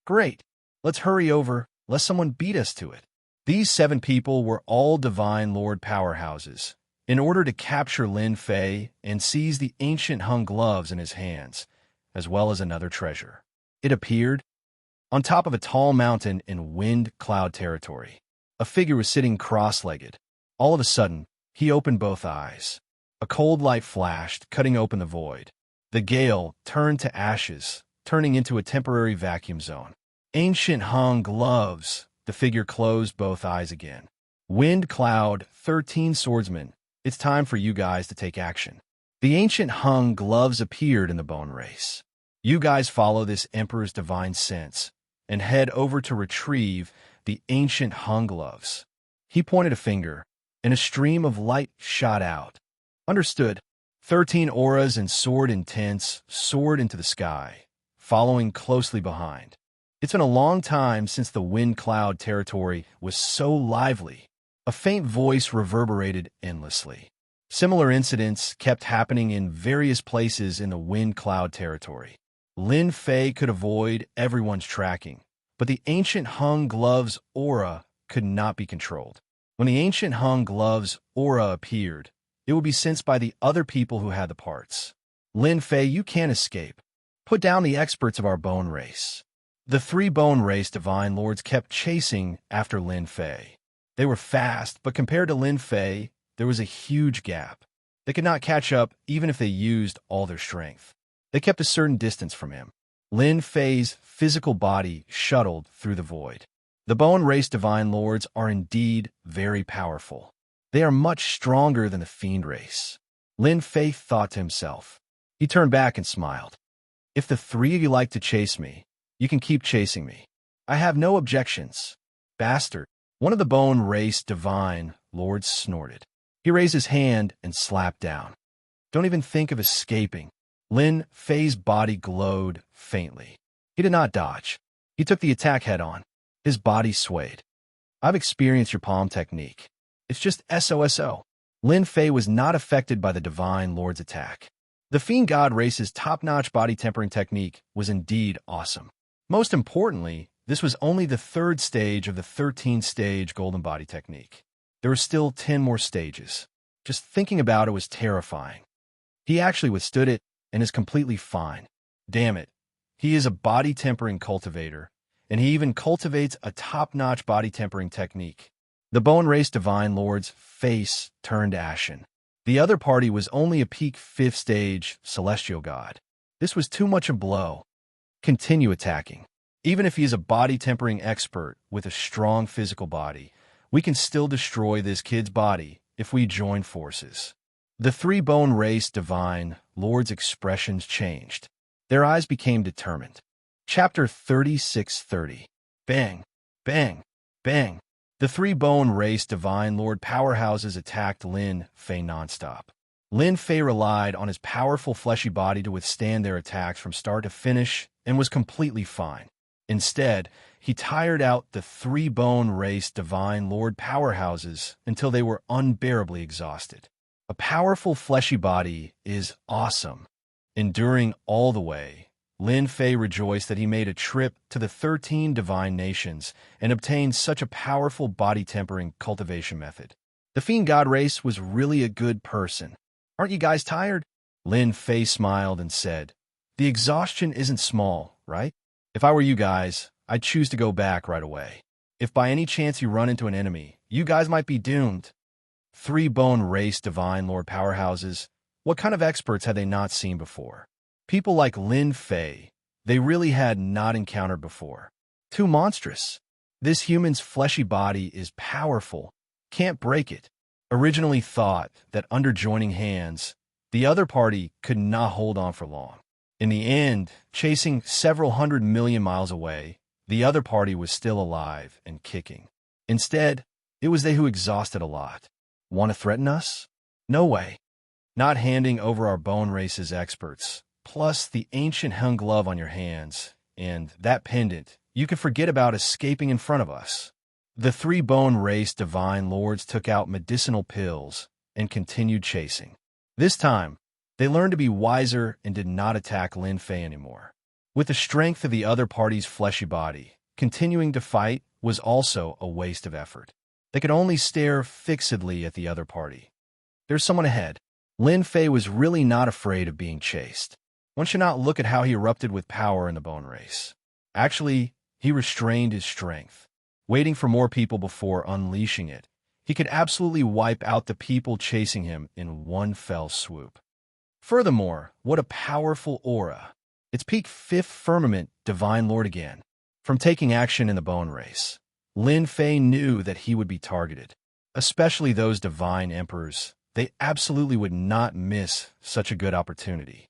Great. Let's hurry over, lest someone beat us to it. These 7 people were all divine Lord powerhouses. In order to capture Lin Fei and seize the ancient Hung gloves in his hands, as well as another treasure. It appeared on top of a tall mountain in wind cloud territory. A figure was sitting cross-legged. All of a sudden, he opened both eyes. A cold light flashed, cutting open the void. The gale turned to ashes, turning into a temporary vacuum zone. Ancient Hung gloves. The figure closed both eyes again. Wind Cloud, 13 swordsmen. It's time for you guys to take action. The ancient hung gloves appeared in the bone race. You guys follow this Emperor's divine sense and head over to retrieve the ancient hung gloves. He pointed a finger, and a stream of light shot out. Understood. 13 auras and soared intense, soared into the sky, following closely behind. It's been a long time since the wind cloud territory was so lively. A faint voice reverberated endlessly. Similar incidents kept happening in various places in the wind cloud territory. Lin Fei could avoid everyone's tracking, but the ancient hung gloves aura could not be controlled. When the ancient hung gloves aura appeared, it would be sensed by the other people who had the parts. Lin Fei, you can't escape. Put down the experts of our bone race. The 3 bone race divine lords kept chasing after Lin Fei. They were fast, but compared to Lin Fei, there was a huge gap. They could not catch up even if they used all their strength. They kept a certain distance from him. Lin Fei's physical body shuttled through the void. The bone race divine lords are indeed very powerful. They are much stronger than the fiend race. Lin Fei thought to himself. He turned back and smiled. If the 3 of you like to chase me, you can keep chasing me. I have no objections. Bastard. One of the bone race divine lords snorted. He raised his hand and slapped down. Don't even think of escaping. Lin Fei's body glowed faintly. He did not dodge. He took the attack head-on. His body swayed. I've experienced your palm technique. It's just SOSO. Lin Fei was not affected by the divine lord's attack. The fiend god race's top-notch body tempering technique was indeed awesome. Most importantly, this was only the 3rd stage of the 13-stage golden body technique. There were still 10 more stages. Just thinking about it was terrifying. He actually withstood it and is completely fine. Damn it. He is a body tempering cultivator, and he even cultivates a top-notch body tempering technique. The bone race divine lord's face turned ashen. The other party was only a peak 5th stage celestial god. This was too much a blow. Continue attacking. Even if he is a body tempering expert with a strong physical body, we can still destroy this kid's body if we join forces. The 3 bone race divine lords' expressions changed. Their eyes became determined. Chapter 36:30. Bang, bang, bang. The 3 bone race divine lord powerhouses attacked Lin Fei nonstop. Lin Fei relied on his powerful fleshy body to withstand their attacks from start to finish and was completely fine. Instead, he tired out the 3 bone race divine lord powerhouses until they were unbearably exhausted. A powerful fleshy body is awesome. Enduring all the way, Lin Fei rejoiced that he made a trip to the 13 divine nations and obtained such a powerful body tempering cultivation method. The fiend god race was really a good person. Aren't you guys tired? Lin Fei smiled and said, the exhaustion isn't small, right? If I were you guys, I'd choose to go back right away. If by any chance you run into an enemy, you guys might be doomed. 3 bone race divine lord powerhouses. What kind of experts had they not seen before? People like Lin Fei, they really had not encountered before. Too monstrous. This human's fleshy body is powerful. Can't break it. Originally thought that under joining hands, the other party could not hold on for long. In the end, chasing several 100 million miles away, the other party was still alive and kicking. Instead, it was they who exhausted a lot. Want to threaten us? No way. Not handing over our bone race's experts, plus the ancient hung glove on your hands, and that pendant, you can forget about escaping in front of us. The 3 bone race divine lords took out medicinal pills and continued chasing. This time, they learned to be wiser and did not attack Lin Fei anymore. With the strength of the other party's fleshy body, continuing to fight was also a waste of effort. They could only stare fixedly at the other party. There's someone ahead. Lin Fei was really not afraid of being chased. One should not look at how he erupted with power in the bone race. Actually, he restrained his strength, waiting for more people before unleashing it. He could absolutely wipe out the people chasing him in one fell swoop. Furthermore, what a powerful aura. Its peak 5th firmament, Divine Lord again. From taking action in the bone race, Lin Fei knew that he would be targeted, especially those divine emperors. They absolutely would not miss such a good opportunity.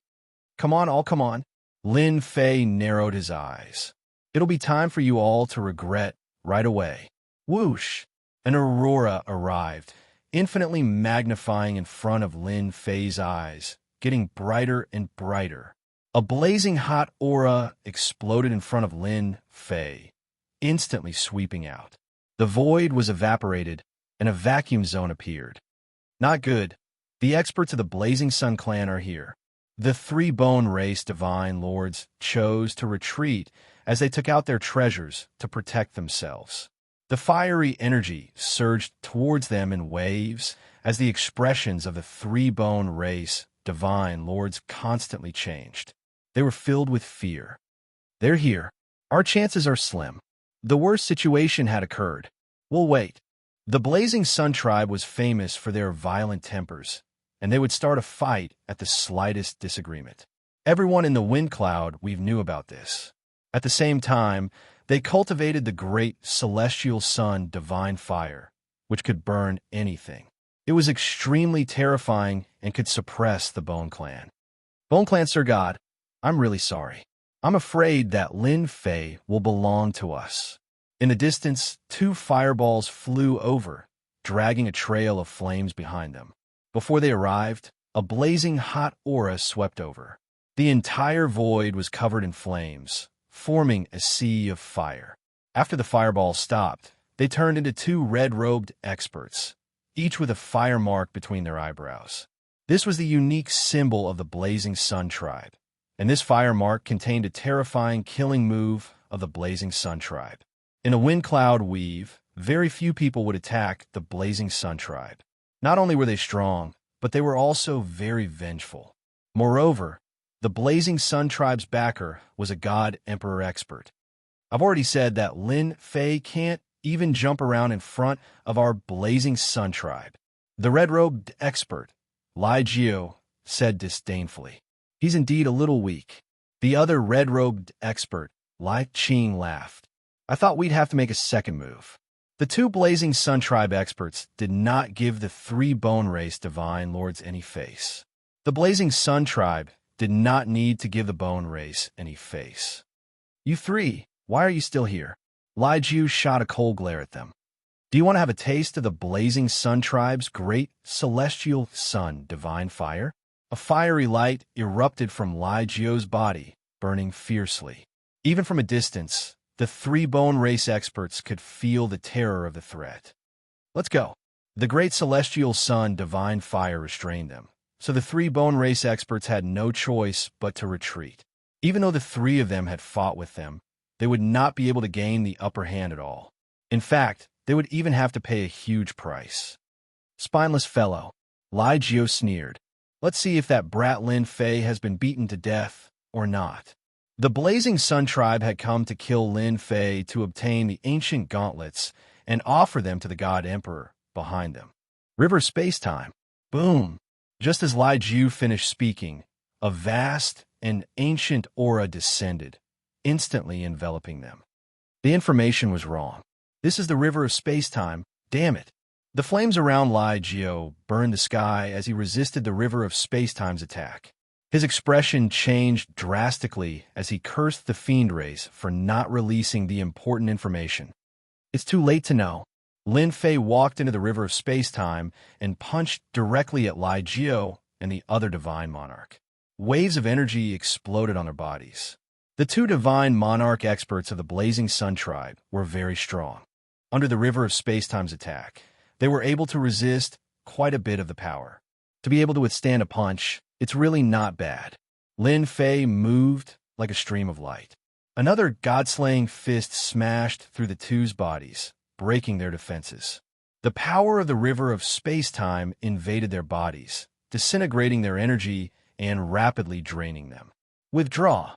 Come on, all come on. Lin Fei narrowed his eyes. It'll be time for you all to regret right away. Whoosh! An aurora arrived, infinitely magnifying in front of Lin Fei's eyes, getting brighter and brighter. A blazing hot aura exploded in front of Lin Fei, instantly sweeping out. The void was evaporated, and a vacuum zone appeared. Not good. The experts of the Blazing Sun clan are here. The three-bone race divine lords chose to retreat as they took out their treasures to protect themselves. The fiery energy surged towards them in waves as the expressions of the three-bone race divine lords constantly changed. They were filled with fear. They're here. Our chances are slim. The worst situation had occurred. We'll wait. The Blazing Sun tribe was famous for their violent tempers, and they would start a fight at the slightest disagreement. Everyone in the wind cloud weave knew about this. At the same time, they cultivated the great celestial sun divine fire, which could burn anything. It was extremely terrifying and could suppress the Bone Clan. Bone Clan, Sir God, I'm really sorry. I'm afraid that Lin Fei will belong to us. In the distance, two fireballs flew over, dragging a trail of flames behind them. Before they arrived, a blazing hot aura swept over. The entire void was covered in flames, forming a sea of fire. After the fireballs stopped, they turned into two red-robed experts, each with a fire mark between their eyebrows. This was the unique symbol of the Blazing Sun tribe, and this fire mark contained a terrifying killing move of the Blazing Sun tribe. In a wind cloud weave, very few people would attack the Blazing Sun tribe. Not only were they strong, but they were also very vengeful. Moreover, the Blazing Sun tribe's backer was a God Emperor expert. I've already said that Lin Fei can't even jump around in front of our Blazing Sun tribe. The red-robed expert, Lai Jiu, said disdainfully. He's indeed a little weak. The other red-robed expert, Lai Qing, laughed. I thought we'd have to make a second move. The two Blazing Sun tribe experts did not give the three-bone race divine lords any face. The Blazing Sun tribe did not need to give the bone race any face. You three, why are you still here? Lai Jiu shot a cold glare at them. Do you want to have a taste of the Blazing Sun tribe's great celestial sun divine fire? A fiery light erupted from Lai Jiu's body, burning fiercely. Even from a distance, the three-bone race experts could feel the terror of the threat. Let's go. The great celestial sun divine fire restrained them, so the three-bone race experts had no choice but to retreat. Even though the three of them had fought with them, they would not be able to gain the upper hand at all. In fact, they would even have to pay a huge price. Spineless fellow, Lai Jiu sneered. Let's see if that brat Lin Fei has been beaten to death or not. The Blazing Sun tribe had come to kill Lin Fei to obtain the ancient gauntlets and offer them to the God Emperor behind them. River Spacetime. Boom! Just as Lai Jiu finished speaking, a vast and ancient aura descended, instantly enveloping them. The information was wrong. This is the River of Spacetime. Damn it! The flames around Lai Jiu burned the sky as he resisted the River of Spacetime's attack. His expression changed drastically as he cursed the fiend race for not releasing the important information. It's too late to know. Lin Fei walked into the River of Spacetime and punched directly at Lai Jiu and the other divine monarch. Waves of energy exploded on their bodies. The two divine monarch experts of the Blazing Sun tribe were very strong. Under the River of Spacetime's attack, they were able to resist quite a bit of the power. To be able to withstand a punch, it's really not bad. Lin Fei moved like a stream of light. Another god-slaying fist smashed through the two's bodies, breaking their defenses. The power of the River of Spacetime invaded their bodies, disintegrating their energy and rapidly draining them. Withdraw.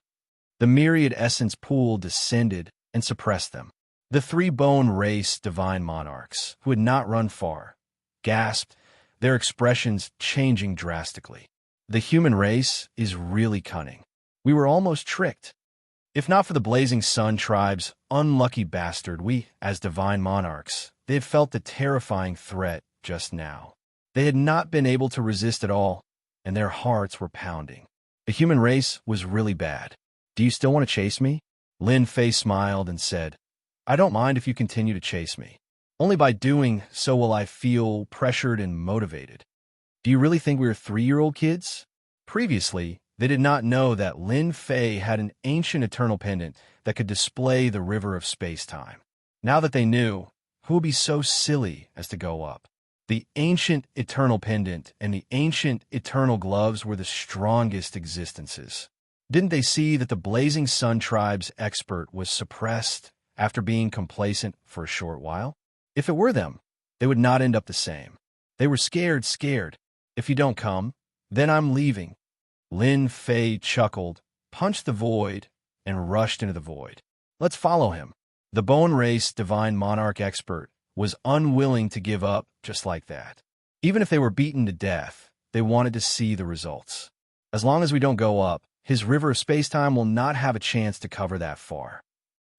The myriad essence pool descended and suppressed them. The three-bone race divine monarchs, who had not run far, gasped, their expressions changing drastically. The human race is really cunning. We were almost tricked. If not for the Blazing Sun tribe's unlucky bastard, we, as divine monarchs, they had felt the terrifying threat just now. They had not been able to resist at all, and their hearts were pounding. The human race was really bad. Do you still want to chase me? Lin Fei smiled and said, I don't mind if you continue to chase me. Only by doing so will I feel pressured and motivated. Do you really think we were 3-year-old kids? Previously, they did not know that Lin Fei had an ancient eternal pendant that could display the river of space-time. Now that they knew, who would be so silly as to go up? The ancient eternal pendant and the ancient eternal gloves were the strongest existences. Didn't they see that the Blazing Sun Tribe's expert was suppressed after being complacent for a short while? If it were them, they would not end up the same. They were scared. If you don't come, then I'm leaving. Lin Fei chuckled, punched the void, and rushed into the void. Let's follow him. The Bone Race Divine Monarch expert was unwilling to give up just like that. Even if they were beaten to death, they wanted to see the results. As long as we don't go up, his river of space-time will not have a chance to cover that far.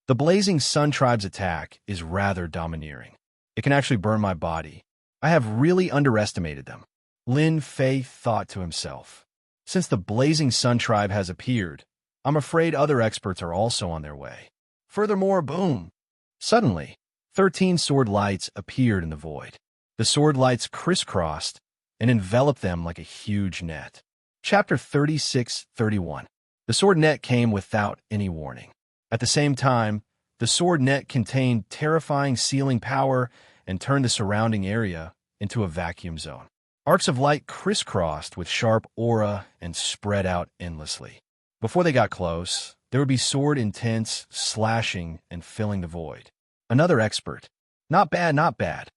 The Blazing Sun Tribe's attack is rather domineering. It can actually burn my body. I have really underestimated them. Lin Fei thought to himself. Since the Blazing Sun Tribe has appeared, I'm afraid other experts are also on their way. Furthermore, boom! Suddenly, 13 sword lights appeared in the void. The sword lights crisscrossed and enveloped them like a huge net. Chapter 36-31. The sword net came without any warning. At the same time, the sword net contained terrifying sealing power and turned the surrounding area into a vacuum zone. Arcs of light crisscrossed with sharp aura and spread out endlessly. Before they got close, there would be sword intense, slashing, and filling the void. Another expert. Not bad.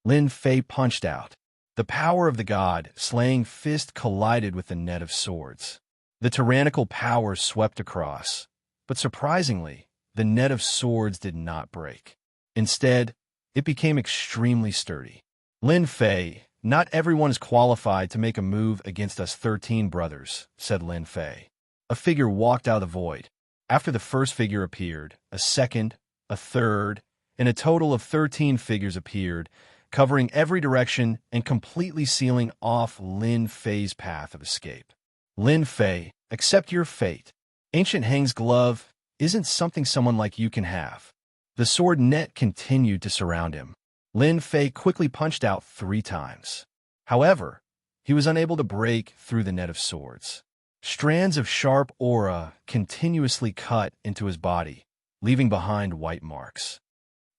Lin Fei punched out. The power of the god slaying fist collided with the net of swords. The tyrannical power swept across, but surprisingly, the net of swords did not break. Instead, it became extremely sturdy. Lin Fei, not everyone is qualified to make a move against us 13 brothers, said Lin Fei. A figure walked out of the void. After the first figure appeared, a second, a third, and a total of 13 figures appeared, covering every direction and completely sealing off Lin Fei's path of escape. Lin Fei, accept your fate. Ancient Hang's glove isn't something someone like you can have. The sword net continued to surround him. Lin Fei quickly punched out 3 times. However, he was unable to break through the net of swords. Strands of sharp aura continuously cut into his body, leaving behind white marks.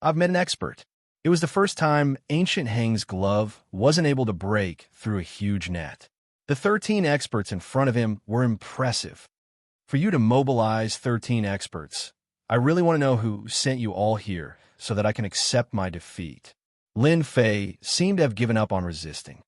I've met an expert. It was the first time Ancient Hang's glove wasn't able to break through a huge net. The 13 experts in front of him were impressive. For you to mobilize 13 experts, I really want to know who sent you all here so that I can accept my defeat. Lin Fei seemed to have given up on resisting.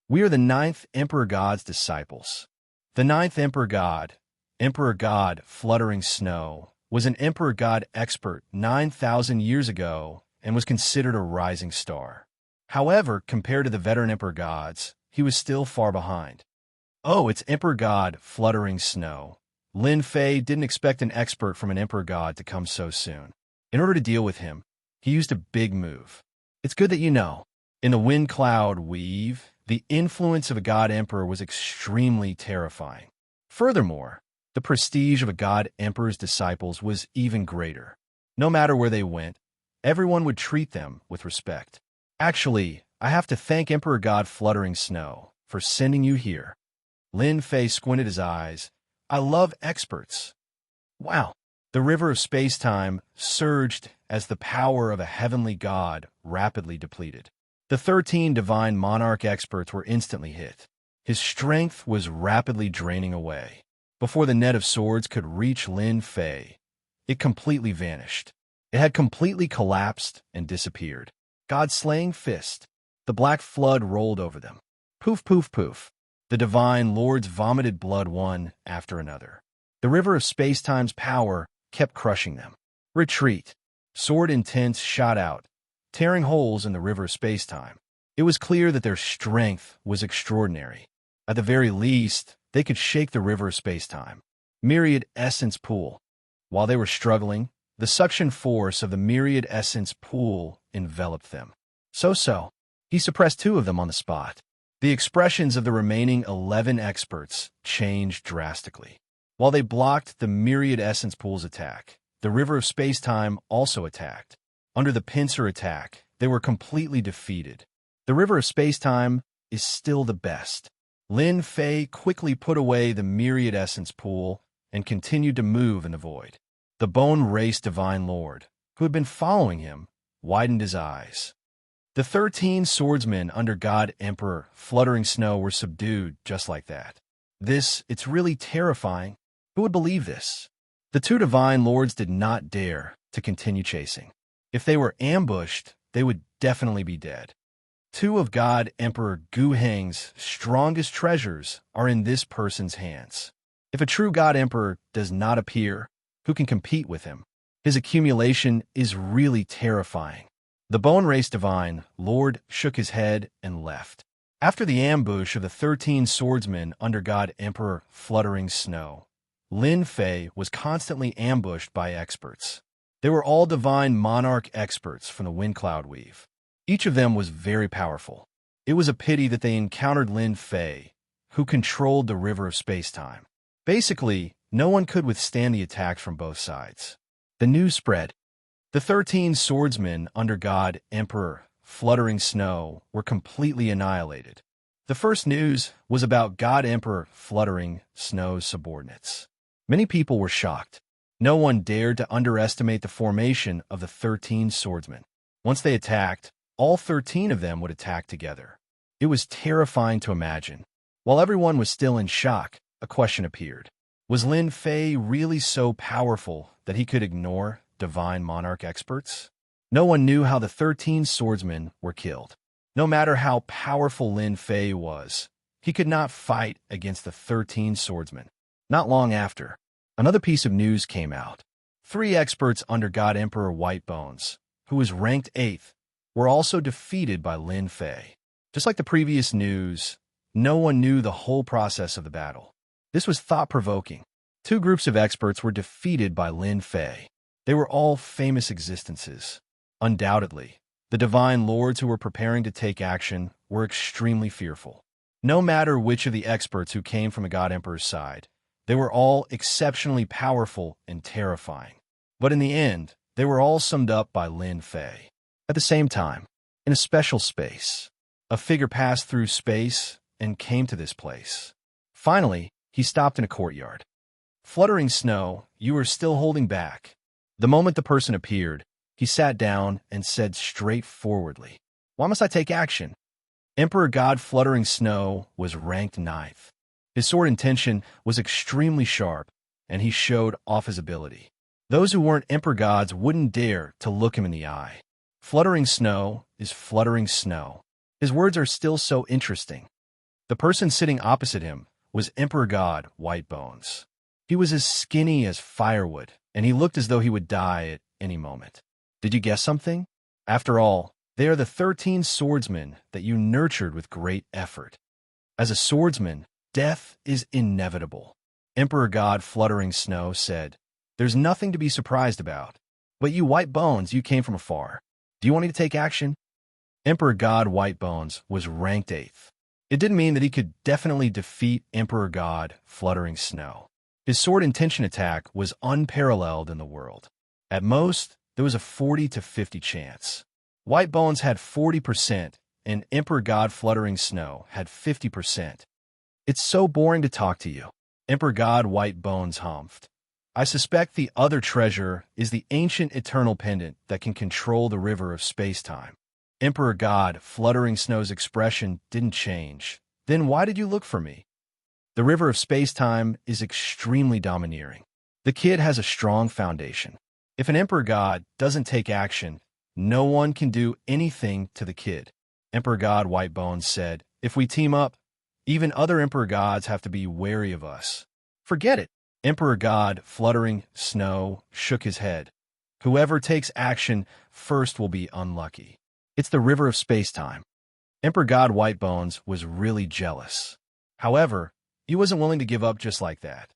We are the 9th Emperor God's disciples. The 9th Emperor God Fluttering Snow, was an Emperor God expert 9,000 years ago and was considered a rising star. However, compared to the veteran Emperor Gods, he was still far behind. Oh, it's Emperor God Fluttering Snow. Lin Fei didn't expect an expert from an Emperor God to come so soon. In order to deal with him, he used a big move. It's good that you know. In the wind cloud weave, the influence of a God Emperor was extremely terrifying. Furthermore, the prestige of a God Emperor's disciples was even greater. No matter where they went, everyone would treat them with respect. Actually, I have to thank Emperor God Fluttering Snow for sending you here. Lin Fei squinted his eyes. I love experts. Wow. The river of space-time surged as the power of a heavenly god rapidly depleted. The 13 divine monarch experts were instantly hit. His strength was rapidly draining away. Before the net of swords could reach Lin Fei, it completely vanished. It had completely collapsed and disappeared. God-slaying fist. The black flood rolled over them. Poof, poof, poof. The divine lords vomited blood one after another. The river of space-time's power kept crushing them. Retreat. Sword Intense shot out, tearing holes in the river of space-time. It was clear that their strength was extraordinary. At the very least, they could shake the river of space-time. Myriad Essence Pool. While they were struggling, the suction force of the Myriad Essence Pool enveloped them. So, he suppressed 2 of them on the spot. The expressions of the remaining 11 experts changed drastically. While they blocked the myriad essence pool's attack, the river of space-time also attacked. Under the pincer attack, they were completely defeated. The river of space-time is still the best. Lin Fei quickly put away the myriad essence pool and continued to move in the void. The Bone Race Divine Lord, who had been following him, widened his eyes. The 13 swordsmen under God Emperor Fluttering Snow were subdued just like that. It's really terrifying. Who would believe this? The two divine lords did not dare to continue chasing. If they were ambushed, they would definitely be dead. Two of God Emperor Gu Heng's strongest treasures are in this person's hands. If a true God Emperor does not appear, who can compete with him? His accumulation is really terrifying. The Bone Race Divine Lord shook his head and left. After the ambush of the 13 swordsmen under God Emperor Fluttering Snow, Lin Fei was constantly ambushed by experts. They were all divine monarch experts from the Wind Cloud Weave. Each of them was very powerful. It was a pity that they encountered Lin Fei, who controlled the river of space-time. Basically, no one could withstand the attacks from both sides. The news spread. The 13 swordsmen under God Emperor Fluttering Snow were completely annihilated. The first news was about God Emperor Fluttering Snow's subordinates. Many people were shocked. No one dared to underestimate the formation of the 13 swordsmen. Once they attacked, all 13 of them would attack together. It was terrifying to imagine. While everyone was still in shock, a question appeared. Was Lin Fei really so powerful that he could ignore divine monarch experts? No one knew how the 13 swordsmen were killed. No matter how powerful Lin Fei was, he could not fight against the 13 swordsmen. Not long after, another piece of news came out. 3 experts under God Emperor Whitebones, who was ranked 8th, were also defeated by Lin Fei. Just like the previous news, no one knew the whole process of the battle. This was thought-provoking. 2 groups of experts were defeated by Lin Fei. They were all famous existences. Undoubtedly, the divine lords who were preparing to take action were extremely fearful. No matter which of the experts who came from the God Emperor's side, they were all exceptionally powerful and terrifying. But in the end, they were all summed up by Lin Fei. At the same time, in a special space, a figure passed through space and came to this place. Finally, he stopped in a courtyard. Fluttering Snow, you are still holding back. The moment the person appeared, he sat down and said straightforwardly, "Why must I take action?" Emperor God Fluttering Snow was ranked 9th. His sword intention was extremely sharp, and he showed off his ability. Those who weren't Emperor Gods wouldn't dare to look him in the eye. Fluttering Snow is Fluttering Snow. His words are still so interesting. The person sitting opposite him was Emperor God Whitebones. He was as skinny as firewood, and he looked as though he would die at any moment. Did you guess something? After all, they are the 13 swordsmen that you nurtured with great effort. As a swordsman, death is inevitable. Emperor God Fluttering Snow said, "There's nothing to be surprised about. But you Whitebones, you came from afar. Do you want me to take action?" Emperor God Whitebones was ranked 8th. It didn't mean that he could definitely defeat Emperor God Fluttering Snow. His sword intention attack was unparalleled in the world. At most, there was a 40 to 50 chance. Whitebones had 40%, and Emperor God Fluttering Snow had 50%. "It's so boring to talk to you," Emperor God Whitebones humphed. "I suspect the other treasure is the ancient eternal pendant that can control the river of space-time." Emperor God Fluttering Snow's expression didn't change. "Then why did you look for me?" The river of space-time is extremely domineering. The kid has a strong foundation. If an Emperor God doesn't take action, no one can do anything to the kid. Emperor God Whitebones said, "If we team up, even other Emperor Gods have to be wary of us." "Forget it." Emperor God Fluttering Snow shook his head. "Whoever takes action first will be unlucky. It's the river of space-time." Emperor God Whitebones was really jealous. However, he wasn't willing to give up just like that.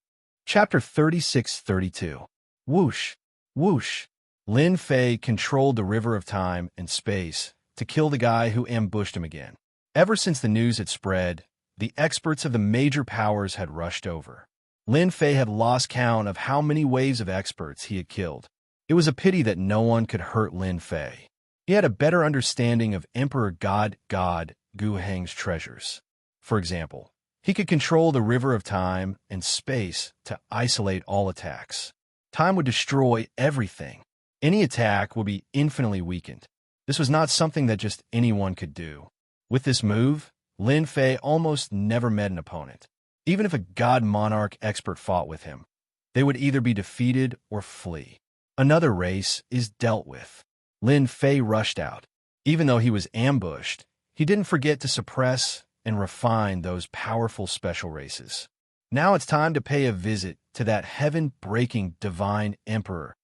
Chapter 36-32. Whoosh, whoosh. Lin Fei controlled the river of time and space to kill the guy who ambushed him again. Ever since the news had spread, the experts of the major powers had rushed over. Lin Fei had lost count of how many waves of experts he had killed. It was a pity that no one could hurt Lin Fei. He had a better understanding of Emperor God Gu Heng's treasures. For example, he could control the river of time and space to isolate all attacks. Time would destroy everything. Any attack would be infinitely weakened. This was not something that just anyone could do. With this move, Lin Fei almost never met an opponent. Even if a God Monarch expert fought with him, they would either be defeated or flee. Another race is dealt with. Lin Fei rushed out. Even though he was ambushed, he didn't forget to suppress and refine those powerful special races. Now it's time to pay a visit to that heaven-breaking divine emperor.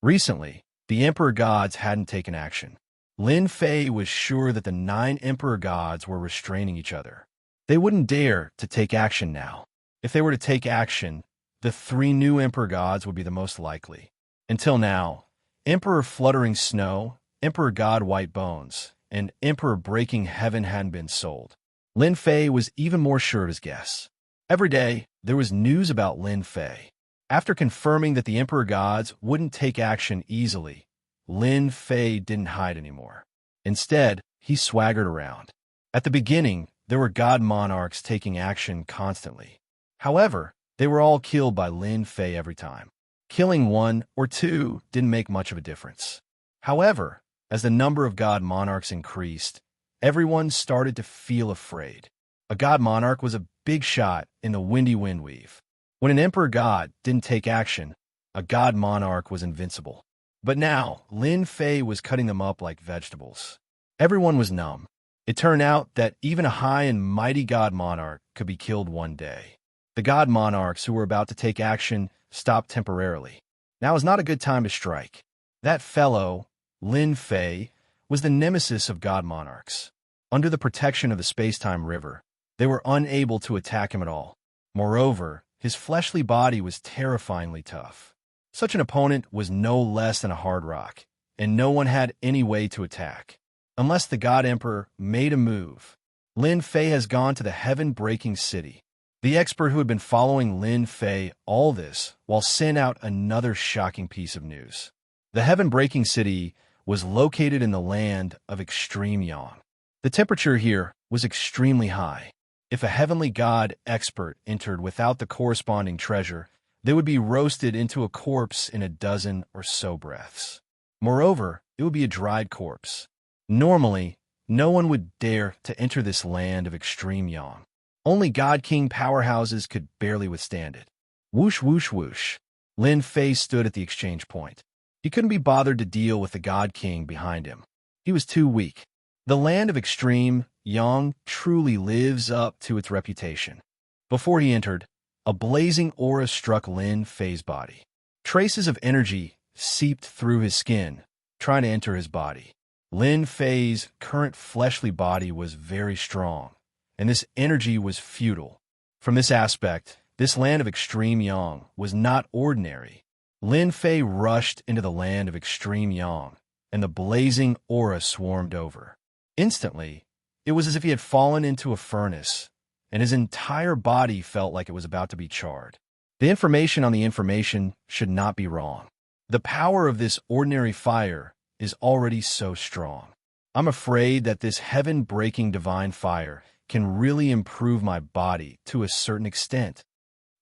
Recently, the emperor gods hadn't taken action. Lin Fei was sure that the 9 emperor gods were restraining each other. They wouldn't dare to take action now. If they were to take action, the 3 new emperor gods would be the most likely. Until now, Emperor Fluttering Snow, Emperor God White Bones, and Emperor Breaking Heaven hadn't been sold. Lin Fei was even more sure of his guess. Every day, there was news about Lin Fei. After confirming that the emperor gods wouldn't take action easily, Lin Fei didn't hide anymore. Instead, he swaggered around. At the beginning, there were god monarchs taking action constantly. However, they were all killed by Lin Fei every time. Killing 1 or 2 didn't make much of a difference. However, as the number of god monarchs increased, everyone started to feel afraid. A god monarch was a big shot in the windy windweave. When an emperor god didn't take action, a god monarch was invincible. But now, Lin Fei was cutting them up like vegetables. Everyone was numb. It turned out that even a high and mighty god monarch could be killed one day. The god monarchs who were about to take action stopped temporarily. Now is not a good time to strike. That fellow, Lin Fei, was the nemesis of god monarchs. Under the protection of the space-time river, they were unable to attack him at all. Moreover, his fleshly body was terrifyingly tough. Such an opponent was no less than a hard rock, and no one had any way to attack. Unless the God Emperor made a move. Lin Fei has gone to the heaven-breaking city. The expert who had been following Lin Fei all this while sent out another shocking piece of news. The heaven-breaking city was located in the land of extreme yang. The temperature here was extremely high. If a heavenly god expert entered without the corresponding treasure, they would be roasted into a corpse in a dozen or so breaths. Moreover, it would be a dried corpse. Normally, no one would dare to enter this land of extreme yang. Only God King powerhouses could barely withstand it. Whoosh, whoosh, whoosh. Lin Fei stood at the exchange point. He couldn't be bothered to deal with the God King behind him. He was too weak. The land of extreme yang truly lives up to its reputation. Before he entered, a blazing aura struck Lin Fei's body. Traces of energy seeped through his skin, trying to enter his body. Lin Fei's current fleshly body was very strong, and this energy was futile. From this aspect, this land of extreme yang was not ordinary. Lin Fei rushed into the land of extreme yang, and the blazing aura swarmed over. Instantly, it was as if he had fallen into a furnace, and his entire body felt like it was about to be charred. The information on the information should not be wrong. The power of this ordinary fire is already so strong. I'm afraid that this heaven-breaking divine fire can really improve my body to a certain extent.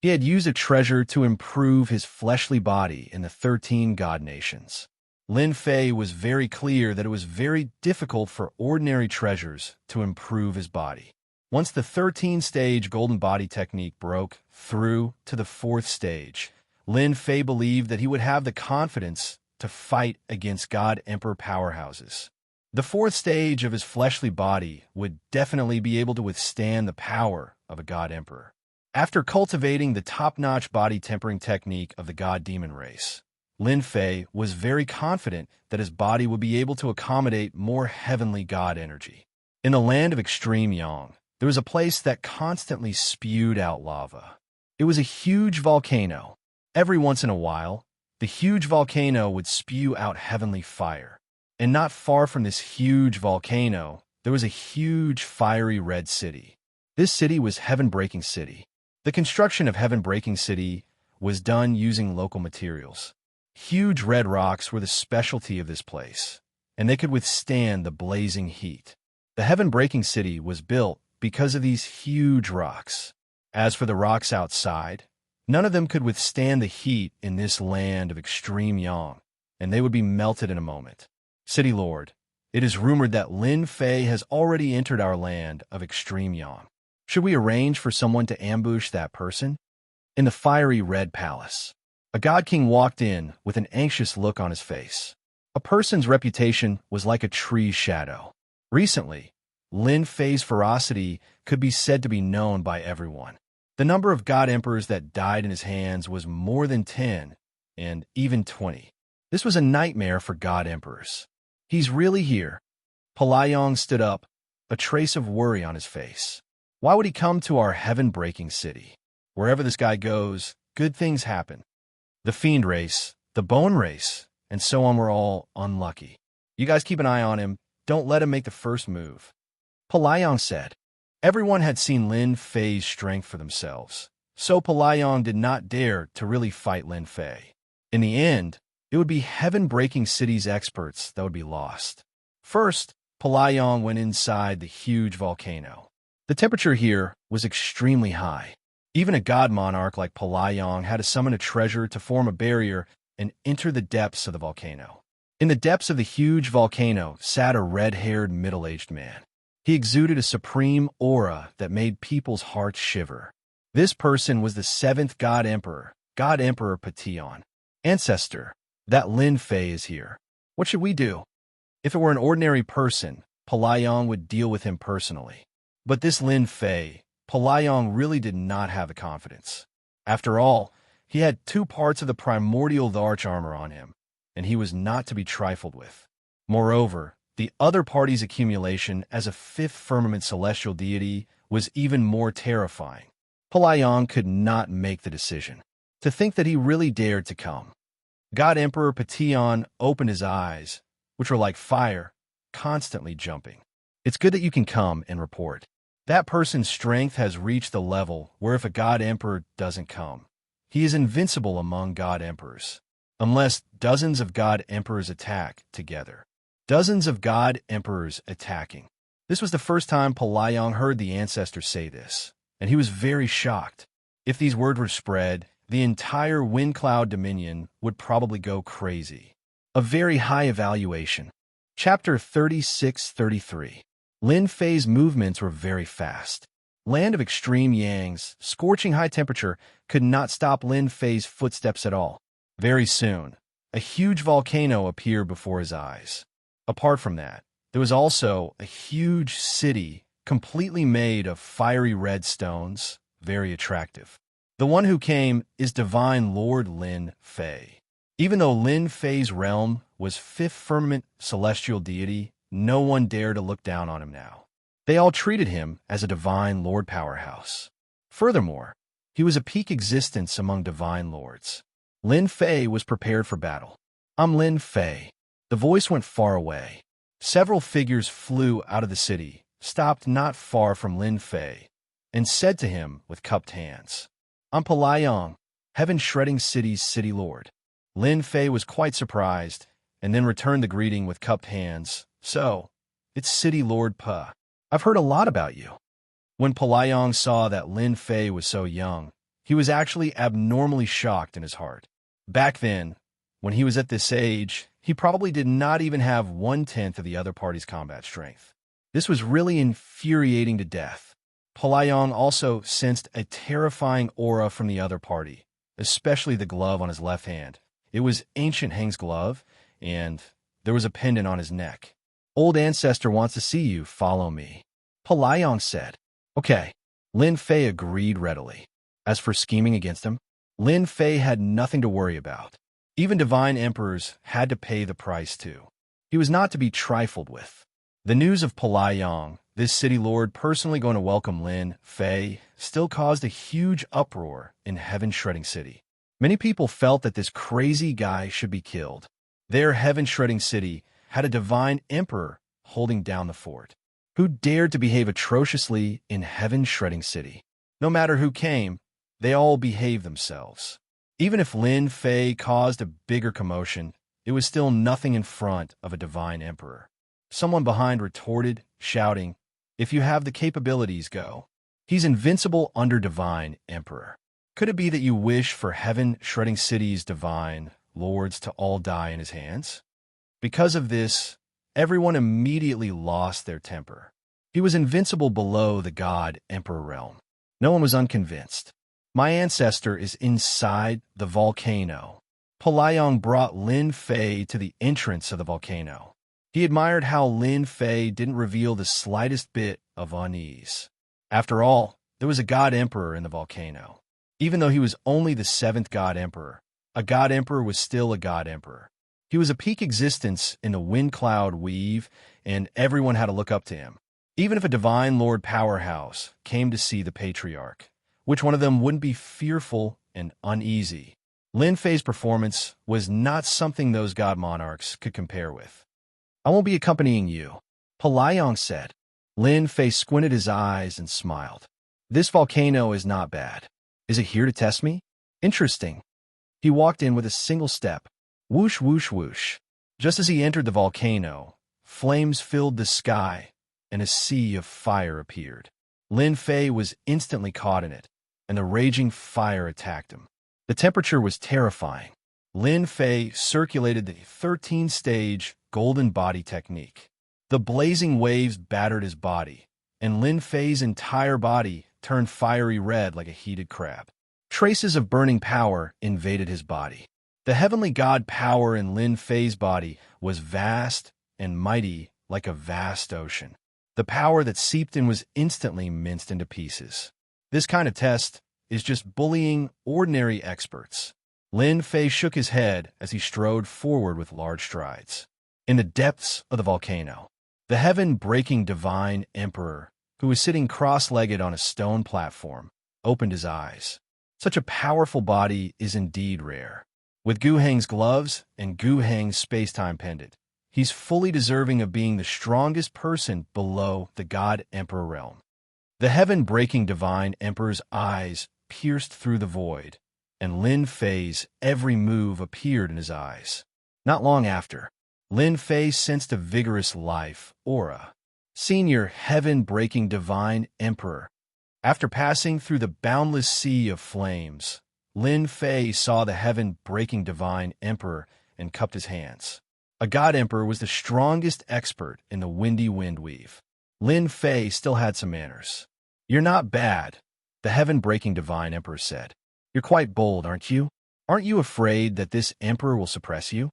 He had used a treasure to improve his fleshly body in the 13 god nations. Lin Fei was very clear that it was very difficult for ordinary treasures to improve his body. Once the 13-stage golden body technique broke through to the 4th stage, Lin Fei believed that he would have the confidence to fight against God Emperor powerhouses. The 4th stage of his fleshly body would definitely be able to withstand the power of a God Emperor. After cultivating the top-notch body tempering technique of the God Demon race, Lin Fei was very confident that his body would be able to accommodate more heavenly god energy. In the land of extreme yang, there was a place that constantly spewed out lava. It was a huge volcano. Every once in a while, the huge volcano would spew out heavenly fire. And not far from this huge volcano, there was a huge fiery red city. This city was Heaven-Breaking City. The construction of Heaven-Breaking City was done using local materials. Huge red rocks were the specialty of this place, and they could withstand the blazing heat. The Heaven-Breaking City was built because of these huge rocks. As for the rocks outside, none of them could withstand the heat in this land of extreme yang, and they would be melted in a moment. City Lord, it is rumored that Lin Fei has already entered our land of extreme yang. Should we arrange for someone to ambush that person? In the fiery red palace, a god king walked in with an anxious look on his face. A person's reputation was like a tree's shadow. Recently, Lin Fei's ferocity could be said to be known by everyone. The number of god emperors that died in his hands was more than 10, and even 20. This was a nightmare for god emperors. He's really here. Pelayong stood up, a trace of worry on his face. Why would he come to our heaven-breaking city? Wherever this guy goes, good things happen. The fiend race, the bone race, and so on were all unlucky. You guys keep an eye on him. Don't let him make the first move. Pelayong said. Everyone had seen Lin Fei's strength for themselves, so Pelayong did not dare to really fight Lin Fei. In the end, it would be Heaven-Breaking City's experts that would be lost. First, Pelayong went inside the huge volcano. The temperature here was extremely high. Even a god monarch like Pelayong had to summon a treasure to form a barrier and enter the depths of the volcano. In the depths of the huge volcano sat a red-haired middle-aged man. He exuded a supreme aura that made people's hearts shiver. This person was the 7th God Emperor Petion. Ancestor, that Lin Fei is here. What should we do? If it were an ordinary person, Pelayong would deal with him personally. But this Lin Fei, Pelayong really did not have the confidence. After all, he had 2 parts of the primordial Dharch armor on him, and he was not to be trifled with. Moreover, the other party's accumulation as a 5th firmament celestial deity was even more terrifying. Pelayong could not make the decision. To think that he really dared to come. God Emperor Petion opened his eyes, which were like fire, constantly jumping. It's good that you can come and report. That person's strength has reached the level where if a God Emperor doesn't come, he is invincible among God Emperors, unless dozens of God Emperors attack together. Dozens of God Emperors attacking. This was the first time Pelayong heard the ancestor say this, and he was very shocked. If these words were spread, the entire Wind Cloud Dominion would probably go crazy. A very high evaluation. Chapter 36-33. Lin Fei's movements were very fast. Land of extreme yangs, scorching high temperature, could not stop Lin Fei's footsteps at all. Very soon, a huge volcano appeared before his eyes. Apart from that, there was also a huge city completely made of fiery red stones, very attractive. The one who came is Divine Lord Lin Fei. Even though Lin Fei's realm was 5th firmament celestial deity, no one dared to look down on him now. They all treated him as a divine lord powerhouse. Furthermore, he was a peak existence among divine lords. Lin Fei was prepared for battle. I'm Lin Fei. The voice went far away. Several figures flew out of the city, stopped not far from Lin Fei, and said to him with cupped hands, I'm Pelayong, Heaven-Shredding City's city lord. Lin Fei was quite surprised, and then returned the greeting with cupped hands. So, it's City Lord Pe. I've heard a lot about you. When Pelayong saw that Lin Fei was so young, he was actually abnormally shocked in his heart. Back then, when he was at this age, he probably did not even have 1/10 of the other party's combat strength. This was really infuriating to death. Pelayong also sensed a terrifying aura from the other party, especially the glove on his left hand. It was Ancient Hang's glove, and there was a pendant on his neck. Old Ancestor wants to see you, follow me. Pelayong said. Okay. Lin Fei agreed readily. As for scheming against him, Lin Fei had nothing to worry about. Even divine emperors had to pay the price too. He was not to be trifled with. The news of Pelayong, this city lord personally going to welcome Lin Fei, still caused a huge uproar in Heaven-Shredding City. Many people felt that this crazy guy should be killed. Their Heaven-Shredding City had a divine emperor holding down the fort. who dared to behave atrociously in heaven-shredding city. No matter who came, they all behaved themselves. Even if Lin Fei caused a bigger commotion, it was still nothing in front of a divine emperor. Someone behind retorted, shouting, "If you have the capabilities, go." He's invincible under divine emperor. Could it be that you wish for heaven-shredding city's divine lords to all die in his hands? Because of this, everyone immediately lost their temper. He was invincible below the god-emperor realm. No one was unconvinced. My ancestor is inside the volcano. Polayong brought Lin Fei to the entrance of the volcano. He admired how Lin Fei didn't reveal the slightest bit of unease. After all, there was a god-emperor in the volcano. Even though he was only the 7th god-emperor, a god-emperor was still a god-emperor. He was a peak existence in the wind cloud weave, and everyone had to look up to him. Even if a divine lord powerhouse came to see the patriarch, which one of them wouldn't be fearful and uneasy? Lin Fei's performance was not something those god monarchs could compare with. "I won't be accompanying you," Polayong said. Lin Fei squinted his eyes and smiled. "This volcano is not bad. Is it here to test me? Interesting." He walked in with a single step. Whoosh, whoosh, whoosh. Just as he entered the volcano, flames filled the sky, and a sea of fire appeared. Lin Fei was instantly caught in it, and the raging fire attacked him. The temperature was terrifying. Lin Fei circulated the 13-stage golden body technique. The blazing waves battered his body, and Lin Fei's entire body turned fiery red like a heated crab. Traces of burning power invaded his body. The heavenly god power in Lin Fei's body was vast and mighty like a vast ocean. The power that seeped in was instantly minced into pieces. This kind of test is just bullying ordinary experts. Lin Fei shook his head as he strode forward with large strides. In the depths of the volcano, the heaven-breaking divine emperor, who was sitting cross-legged on a stone platform, opened his eyes. Such a powerful body is indeed rare. With Gu Heng's gloves and Gu Heng's space-time pendant, he's fully deserving of being the strongest person below the god-emperor realm. The heaven-breaking divine emperor's eyes pierced through the void, and Lin Fei's every move appeared in his eyes. Not long after, Lin Fei sensed a vigorous life aura. Senior heaven-breaking divine emperor. After passing through the boundless sea of flames, Lin Fei saw the heaven-breaking divine emperor and cupped his hands. A god emperor was the strongest expert in the windy wind weave. Lin Fei still had some manners. "You're not bad," the heaven-breaking divine emperor said. "You're quite bold, aren't you? Aren't you afraid that this emperor will suppress you?"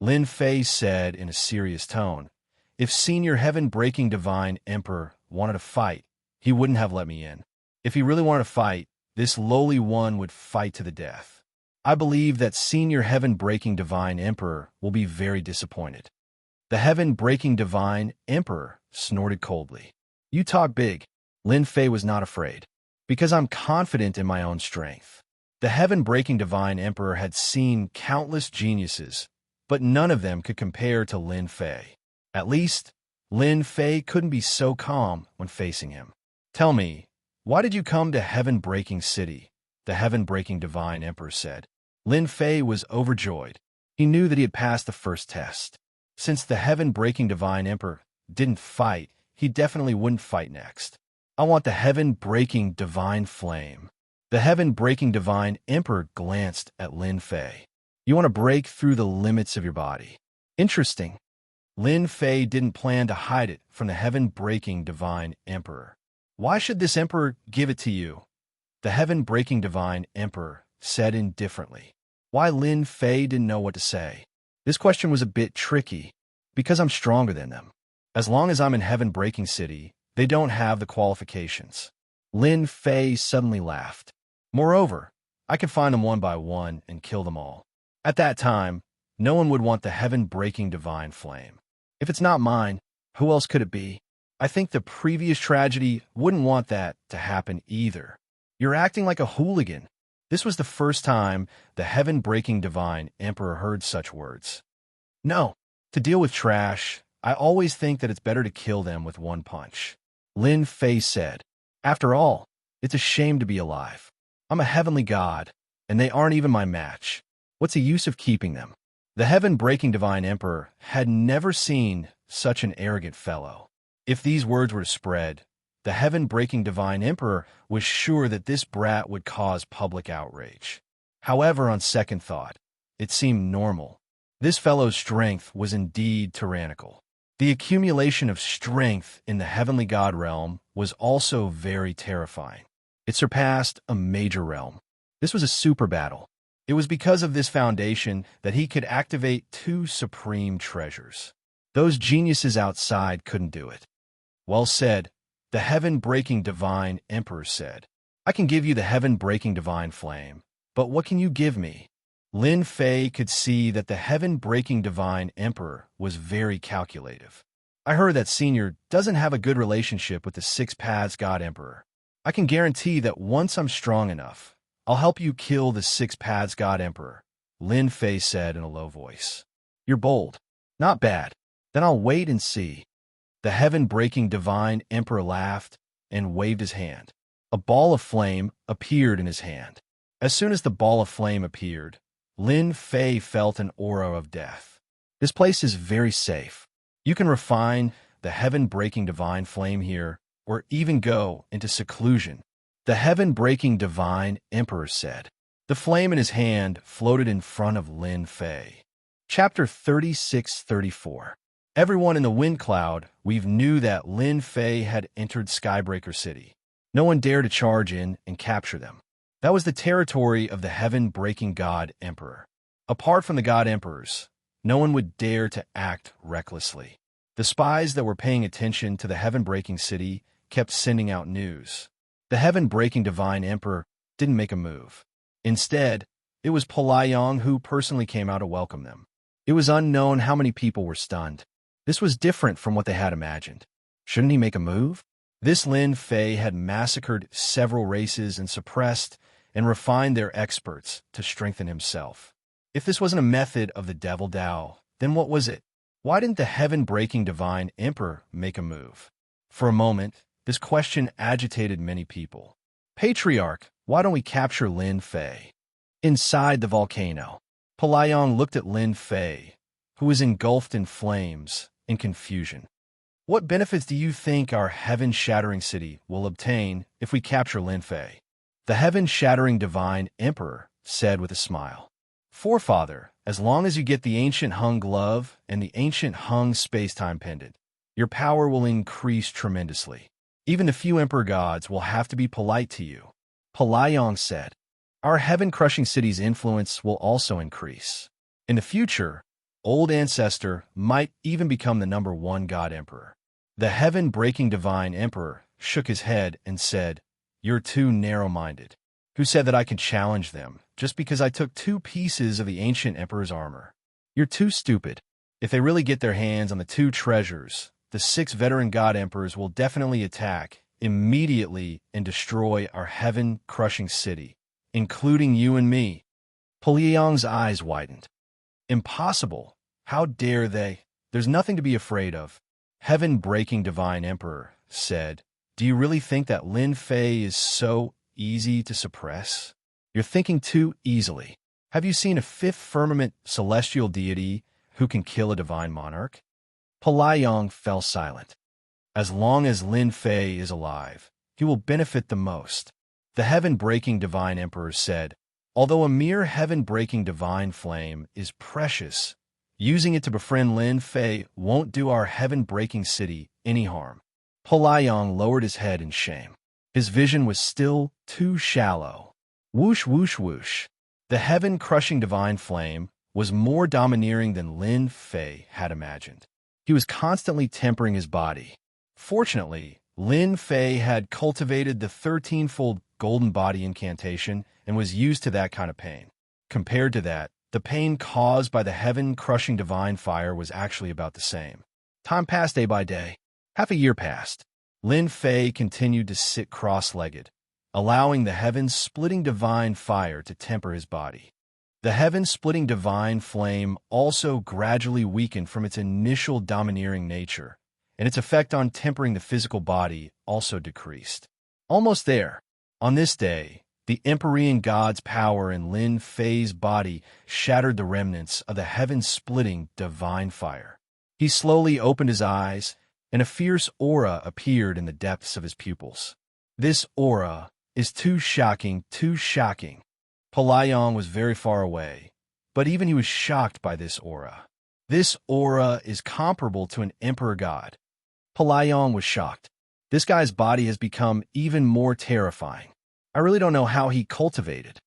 Lin Fei said in a serious tone, "If senior heaven-breaking divine emperor wanted to fight, he wouldn't have let me in. If he really wanted to fight, this lowly one would fight to the death. I believe that senior heaven-breaking divine emperor will be very disappointed." The heaven-breaking divine emperor snorted coldly. "You talk big." Lin Fei was not afraid. "Because I'm confident in my own strength." The heaven-breaking divine emperor had seen countless geniuses, but none of them could compare to Lin Fei. At least, Lin Fei couldn't be so calm when facing him. "Tell me, why did you come to heaven-breaking city?" the heaven-breaking divine emperor said. Lin Fei was overjoyed. He knew that he had passed the first test. Since the heaven-breaking divine emperor didn't fight, he definitely wouldn't fight next. "I want the heaven-breaking divine flame." The heaven-breaking divine emperor glanced at Lin Fei. "You want to break through the limits of your body. Interesting." Lin Fei didn't plan to hide it from the heaven-breaking divine emperor. "Why should this emperor give it to you?" the heaven-breaking divine emperor said indifferently. Why Lin Fei didn't know what to say. This question was a bit tricky, because I'm stronger than them. As long as I'm in heaven-breaking city, they don't have the qualifications. Lin Fei suddenly laughed. Moreover, I can find them one by one and kill them all. At that time, no one would want the heaven-breaking divine flame. If it's not mine, who else could it be? I think the previous tragedy wouldn't want that to happen either. You're acting like a hooligan. This was the first time the heaven-breaking divine emperor heard such words. No, to deal with trash, I always think that it's better to kill them with one punch. Lin Fei said, "After all, it's a shame to be alive. I'm a heavenly god, and they aren't even my match. What's the use of keeping them?" The heaven-breaking divine emperor had never seen such an arrogant fellow. If these words were to spread, the heaven-breaking divine emperor was sure that this brat would cause public outrage. However, on second thought, it seemed normal. This fellow's strength was indeed tyrannical. The accumulation of strength in the heavenly god realm was also very terrifying. It surpassed a major realm. This was a super battle. It was because of this foundation that he could activate two supreme treasures. Those geniuses outside couldn't do it. "Well said," the heaven-breaking divine emperor said. "I can give you the heaven-breaking divine flame, but what can you give me?" Lin Fei could see that the heaven-breaking divine emperor was very calculative. "I heard that Senior doesn't have a good relationship with the Six Paths God Emperor. I can guarantee that once I'm strong enough, I'll help you kill the Six Paths God Emperor," Lin Fei said in a low voice. "You're bold. Not bad. Then I'll wait and see." The heaven-breaking divine emperor laughed and waved his hand. A ball of flame appeared in his hand. As soon as the ball of flame appeared, Lin Fei felt an aura of death. "This place is very safe. You can refine the heaven-breaking divine flame here, or even go into seclusion," the heaven-breaking divine emperor said. The flame in his hand floated in front of Lin Fei. Chapter 36-34. Everyone in the wind cloud weave knew that Lin Fei had entered Skybreaker City. No one dared to charge in and capture them. That was the territory of the heaven-breaking God Emperor. Apart from the God Emperors, no one would dare to act recklessly. The spies that were paying attention to the heaven-breaking city kept sending out news. The heaven-breaking divine emperor didn't make a move. Instead, it was Polayong who personally came out to welcome them. It was unknown how many people were stunned. This was different from what they had imagined. Shouldn't he make a move? This Lin Fei had massacred several races and suppressed and refined their experts to strengthen himself. If this wasn't a method of the Devil Tao, then what was it? Why didn't the heaven-breaking divine emperor make a move? For a moment, this question agitated many people. "Patriarch, why don't we capture Lin Fei?" Inside the volcano, Polayong looked at Lin Fei, who was engulfed in flames and confusion. "What benefits do you think our heaven-shattering city will obtain if we capture Lin Fei?" The heaven-shattering divine emperor said with a smile. "Forefather, as long as you get the ancient Hung glove and the ancient Hung space-time pendant, your power will increase tremendously. Even the few emperor gods will have to be polite to you." Polayong said, "Our heaven-crushing city's influence will also increase. In the future, Old Ancestor might even become the #1 God Emperor." The heaven-breaking divine emperor shook his head and said, "You're too narrow-minded. Who said that I can challenge them just because I took 2 pieces of the ancient emperor's armor? You're too stupid. If they really get their hands on the 2 treasures, the 6 veteran God Emperors will definitely attack immediately and destroy our heaven-crushing city, including you and me." Polayong's eyes widened. "Impossible. How dare they? There's nothing to be afraid of," heaven-breaking divine emperor said. "Do you really think that Lin Fei is so easy to suppress? You're thinking too easily. Have you seen a 5th firmament celestial deity who can kill a divine monarch?" Polayong fell silent. "As long as Lin Fei is alive, he will benefit the most," the heaven-breaking divine emperor said. "Although a mere heaven-breaking divine flame is precious, using it to befriend Lin Fei won't do our heaven-breaking city any harm." Polayong lowered his head in shame. His vision was still too shallow. Whoosh, whoosh, whoosh. The heaven-crushing divine flame was more domineering than Lin Fei had imagined. He was constantly tempering his body. Fortunately, Lin Fei had cultivated the 13-fold golden body incantation and was used to that kind of pain. Compared to that, the pain caused by the heaven-crushing divine fire was actually about the same. Time passed day by day. Half a year passed. Lin Fei continued to sit cross-legged, allowing the heaven-splitting divine fire to temper his body. The heaven-splitting divine flame also gradually weakened from its initial domineering nature, and its effect on tempering the physical body also decreased. Almost there. On this day, the Empyrean god's power in Lin Fei's body shattered the remnants of the heaven-splitting divine fire. He slowly opened his eyes, and a fierce aura appeared in the depths of his pupils. This aura is too shocking, too shocking. Pelayong was very far away, but even he was shocked by this aura. This aura is comparable to an emperor god. Pelayong was shocked. This guy's body has become even more terrifying. I really don't know how he cultivated.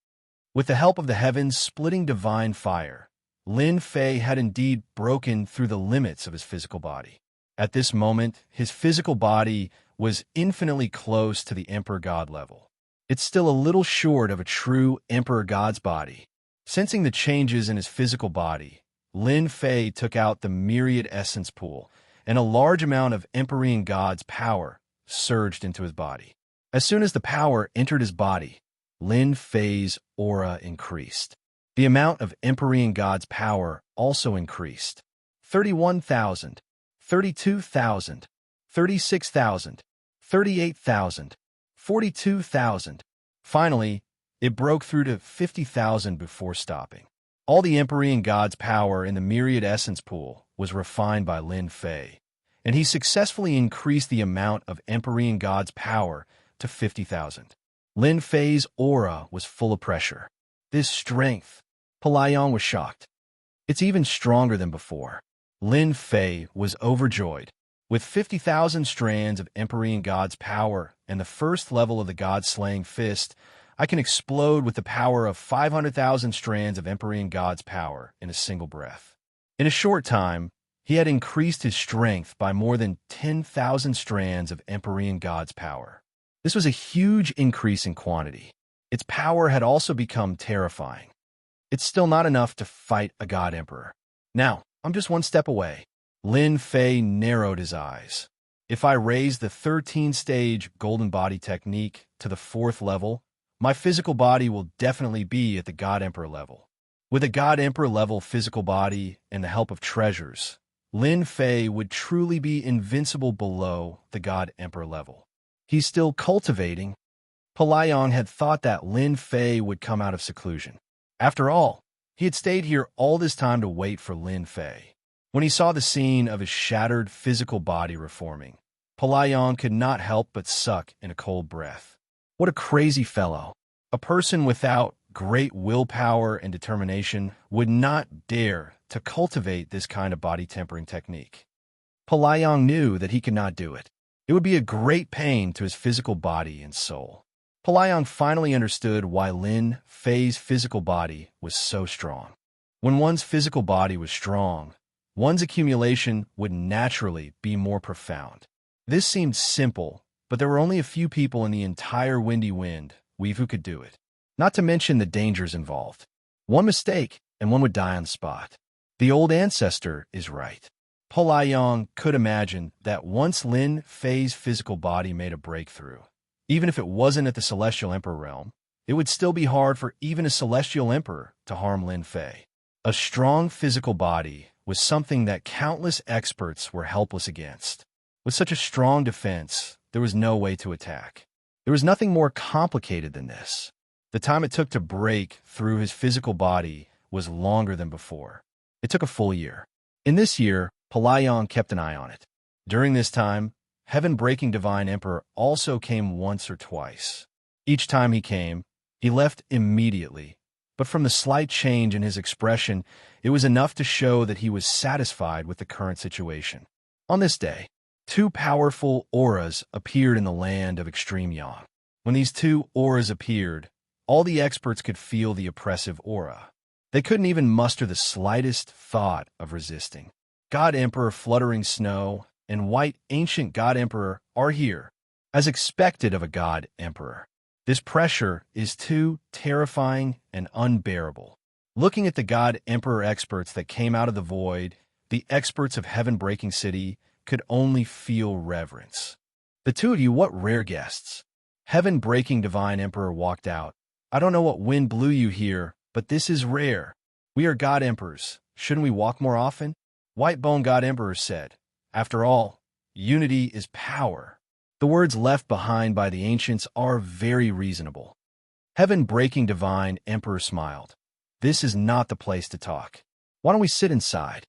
With the help of the heavens-splitting divine fire, Lin Fei had indeed broken through the limits of his physical body. At this moment, his physical body was infinitely close to the emperor god level. It's still a little short of a true emperor god's body. Sensing the changes in his physical body, Lin Fei took out the myriad essence pool, and a large amount of Empyrean god's power surged into his body. As soon as the power entered his body, Lin Fei's aura increased. The amount of Empyrean god's power also increased. 31,000, 32,000, 36,000, 38,000, 42,000. Finally, it broke through to 50,000 before stopping. All the Empyrean god's power in the myriad essence pool was refined by Lin Fei, and he successfully increased the amount of Empyrean god's power to 50,000. Lin Fei's aura was full of pressure. This strength, Pelayong was shocked. It's even stronger than before. Lin Fei was overjoyed. With 50,000 strands of Empyrean god's power and the first level of the god-slaying fist, I can explode with the power of 500,000 strands of Empyrean god's power in a single breath. In a short time, he had increased his strength by more than 10,000 strands of Empyrean god's power. This was a huge increase in quantity. Its power had also become terrifying. It's still not enough to fight a god emperor. Now, I'm just one step away. Lin Fei narrowed his eyes. If I raise the 13-stage golden body technique to the 4th level, my physical body will definitely be at the God Emperor level. With a God Emperor level physical body and the help of treasures, Lin Fei would truly be invincible below the God Emperor level. He's still cultivating. Pelayong had thought that Lin Fei would come out of seclusion. After all, he had stayed here all this time to wait for Lin Fei. When he saw the scene of his shattered physical body reforming, Pelayong could not help but suck in a cold breath. What a crazy fellow. A person without great willpower and determination would not dare to cultivate this kind of body tempering technique. Pelayong knew that he could not do it. It would be a great pain to his physical body and soul. Pelayong finally understood why Lin Fei's physical body was so strong. When one's physical body was strong, one's accumulation would naturally be more profound. This seemed simple, but there were only a few people in the entire Windy Wind Weave who could do it. Not to mention the dangers involved. One mistake, and one would die on the spot. The old ancestor is right. Pelayong could imagine that once Lin Fei's physical body made a breakthrough, even if it wasn't at the Celestial Emperor realm, it would still be hard for even a Celestial Emperor to harm Lin Fei. A strong physical body was something that countless experts were helpless against. With such a strong defense, there was no way to attack. There was nothing more complicated than this. The time it took to break through his physical body was longer than before. It took a full year. In this year, Pelayong kept an eye on it. During this time, Heaven-breaking Divine Emperor also came once or twice. Each time he came, he left immediately, but from the slight change in his expression, it was enough to show that he was satisfied with the current situation. On this day, two powerful auras appeared in the land of extreme Yang. When these two auras appeared, all the experts could feel the oppressive aura. They couldn't even muster the slightest thought of resisting. God Emperor Fluttering Snow and White Ancient God Emperor are here, as expected of a God Emperor. This pressure is too terrifying and unbearable. Looking at the God Emperor experts that came out of the void, the experts of Heaven-breaking City could only feel reverence. The two of you, what rare guests. Heaven-breaking Divine Emperor walked out. I don't know what wind blew you here, But this is rare. We are God Emperors. Shouldn't we walk more often? White Bone God Emperor said, after all, unity is power. The words left behind by the ancients are very reasonable. Heaven-breaking Divine Emperor smiled. This is not the place to talk. Why don't we sit inside?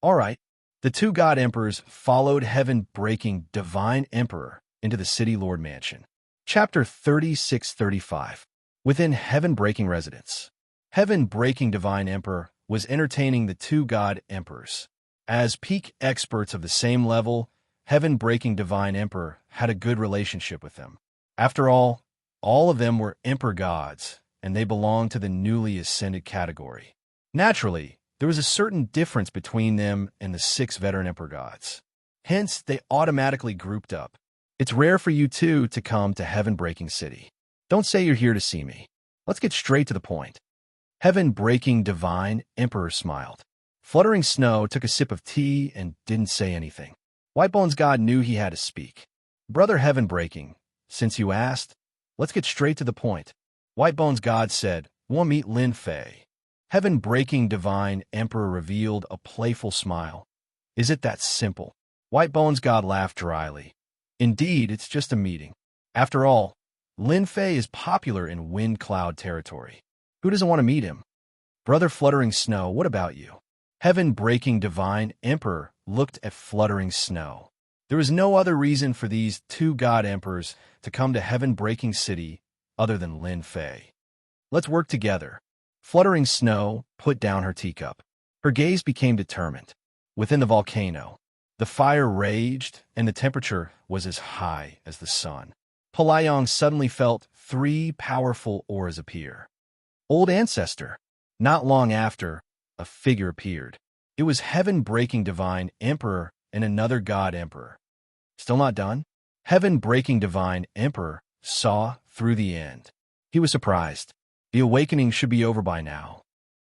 All right. The two God Emperors followed Heaven-breaking Divine Emperor into the City Lord Mansion. Chapter 36-35. Within Heaven-breaking Residence. Heaven-breaking Divine Emperor was entertaining the two God Emperors. As peak experts of the same level, Heaven-breaking Divine Emperor had a good relationship with them. After all of them were Emperor gods, and they belonged to the newly ascended category. Naturally, there was a certain difference between them and the 6 veteran Emperor gods. Hence, they automatically grouped up. It's rare for you two to come to Heaven-breaking City. Don't say you're here to see me. Let's get straight to the point. Heaven-breaking Divine Emperor smiled. Fluttering Snow took a sip of tea and didn't say anything. Whitebone's god knew he had to speak. Brother Heaven-breaking, since you asked, let's get straight to the point. Whitebone's god said, "Want to meet Lin Fei." Heaven-breaking Divine Emperor revealed a playful smile. Is it that simple? Whitebone's god laughed dryly. Indeed, it's just a meeting. After all, Lin Fei is popular in Wind Cloud territory. Who doesn't want to meet him? Brother Fluttering Snow, what about you? Heaven-breaking Divine Emperor looked at Fluttering Snow. There was no other reason for these two God Emperors to come to Heaven-breaking City other than Lin Fei. Let's work together. Fluttering Snow put down her teacup. Her gaze became determined. Within the volcano, the fire raged and the temperature was as high as the sun. Pelayong suddenly felt 3 powerful auras appear. Old Ancestor. Not long after, a figure appeared. It was Heaven-breaking Divine Emperor and another God Emperor. Still not done? Heaven-breaking Divine Emperor saw through the end. He was surprised. The awakening should be over by now.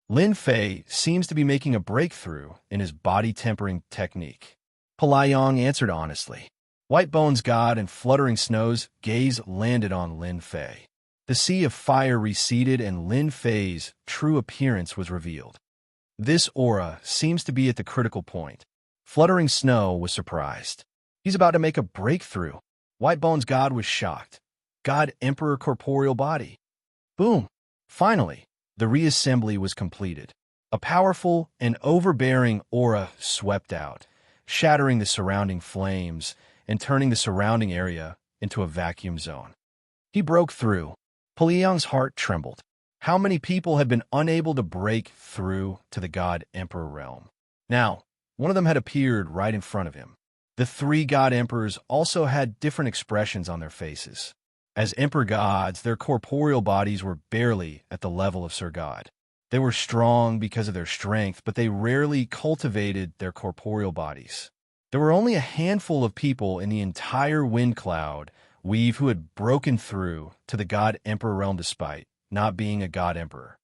Lin Fei seems to be making a breakthrough in his body-tempering technique. Pelayong answered honestly. Whitebone's god and Fluttering Snow's gaze landed on Lin Fei. The sea of fire receded and Lin Fei's true appearance was revealed. This aura seems to be at the critical point. Fluttering Snow was surprised. He's about to make a breakthrough. Whitebone's god was shocked. God Emperor corporeal body. Boom! Finally, the reassembly was completed. A powerful and overbearing aura swept out, shattering the surrounding flames and turning the surrounding area into a vacuum zone. He broke through. Pelayong's heart trembled. How many people had been unable to break through to the God Emperor realm? Now, one of them had appeared right in front of him. The 3 God Emperors also had different expressions on their faces. As Emperor gods, their corporeal bodies were barely at the level of Sir God. They were strong because of their strength, but they rarely cultivated their corporeal bodies. There were only a handful of people in the entire Wind Cloud Weave who had broken through to the God Emperor realm despite not being a God Emperor.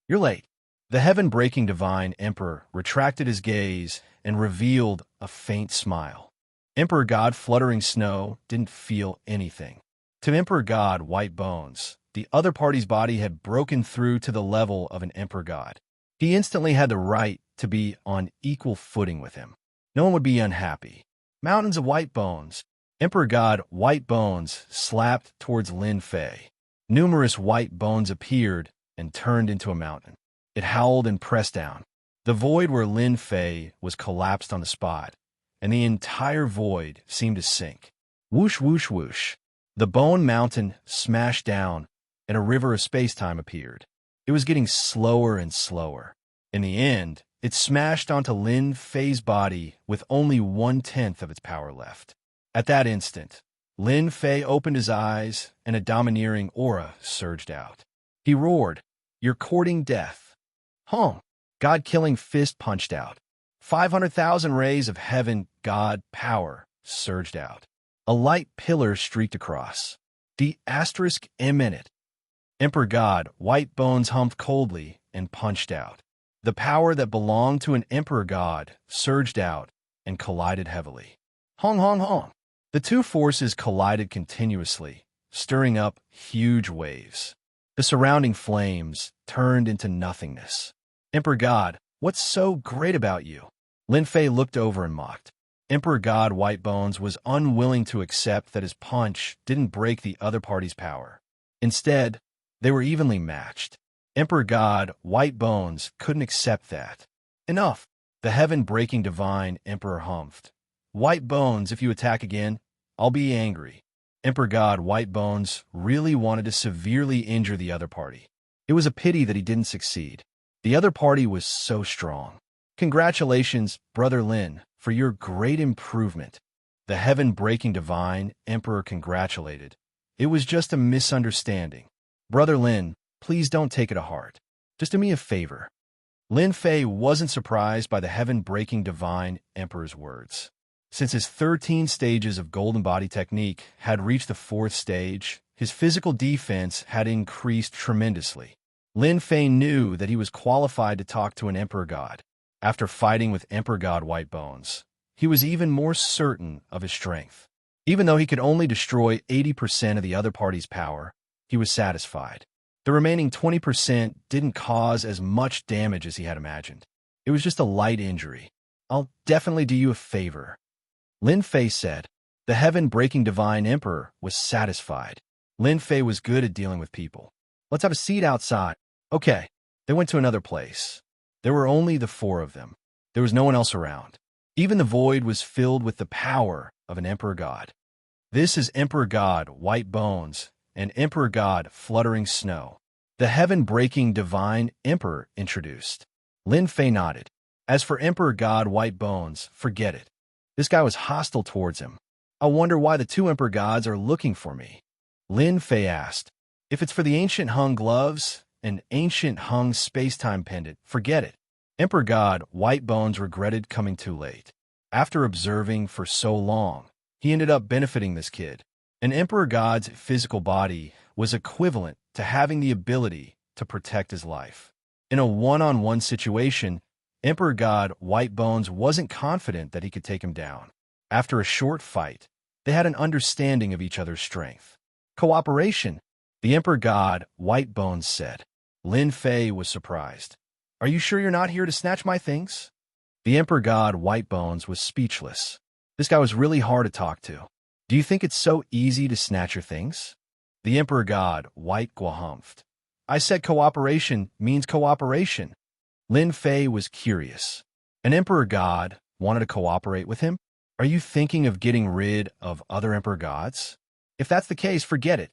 You're late. The Heaven-breaking Divine Emperor retracted his gaze and revealed a faint smile. Emperor God Fluttering Snow didn't feel anything. To Emperor God White Bones, the other party's body had broken through to the level of an Emperor God. He instantly had the right to be on equal footing with him. No one would be unhappy. Mountains of white bones. Emperor God White Bones slapped towards Lin Fei. Numerous white bones appeared and turned into a mountain. It howled and pressed down. The void where Lin Fei was collapsed on the spot, and the entire void seemed to sink. Whoosh, whoosh, whoosh. The bone mountain smashed down, and a river of space-time appeared. It was getting slower and slower. In the end, it smashed onto Lin Fei's body with only 1/10 of its power left. At that instant, Lin Fei opened his eyes, and a domineering aura surged out. He roared, "You're courting death." Home. God-killing fist punched out. 500,000 rays of heaven God power surged out. A light pillar streaked across. The asterisk M in it. Emperor God White Bones humped coldly and punched out. The power that belonged to an Emperor God surged out and collided heavily. Hong, hong, hong. The two forces collided continuously, stirring up huge waves. The surrounding flames turned into nothingness. Emperor God, what's so great about you? Lin Fei looked over and mocked. Emperor God Whitebones was unwilling to accept that his punch didn't break the other party's power. Instead, they were evenly matched. Emperor God Whitebones couldn't accept that. Enough! The heaven-breaking divine Emperor humphed. Whitebones, if you attack again, I'll be angry. Emperor God Whitebones really wanted to severely injure the other party. It was a pity that he didn't succeed. The other party was so strong. Congratulations, Brother Lin, for your great improvement. The heaven-breaking divine Emperor congratulated. It was just a misunderstanding. Brother Lin, please don't take it to heart. Just do me a favor. Lin Fei wasn't surprised by the heaven-breaking divine Emperor's words. Since his 13 stages of Golden Body Technique had reached the 4th stage, his physical defense had increased tremendously. Lin Fei knew that he was qualified to talk to an Emperor God. After fighting with Emperor God Whitebones, he was even more certain of his strength. Even though he could only destroy 80% of the other party's power, he was satisfied. The remaining 20% didn't cause as much damage as he had imagined. It was just a light injury. I'll definitely do you a favor. Lin Fei said. The heaven-breaking divine Emperor was satisfied. Lin Fei was good at dealing with people. Let's have a seat outside. Okay. They went to another place. There were only the 4 of them. There was no one else around. Even the void was filled with the power of an Emperor God. This is Emperor God Whitebones and Emperor God Fluttering Snow. The heaven-breaking divine Emperor introduced. Lin Fei nodded. As for Emperor God Whitebones, forget it. This guy was hostile towards him. I wonder why the 2 Emperor Gods are looking for me. Lin Fei asked. If it's for the ancient Hung gloves, an ancient Hung space-time pendant, forget it. Emperor God Whitebones regretted coming too late. After observing for so long, he ended up benefiting this kid. An Emperor God's physical body was equivalent to having the ability to protect his life. In a one-on-one situation, Emperor God Whitebones wasn't confident that he could take him down. After a short fight, they had an understanding of each other's strength. Cooperation, the Emperor God Whitebones said. Lin Fei was surprised. Are you sure you're not here to snatch my things? The Emperor God Whitebones was speechless. This guy was really hard to talk to. Do you think it's so easy to snatch your things? The Emperor God Whitebones humphed. I said cooperation means cooperation. Lin Fei was curious. An Emperor God wanted to cooperate with him? Are you thinking of getting rid of other Emperor Gods? If that's the case, forget it.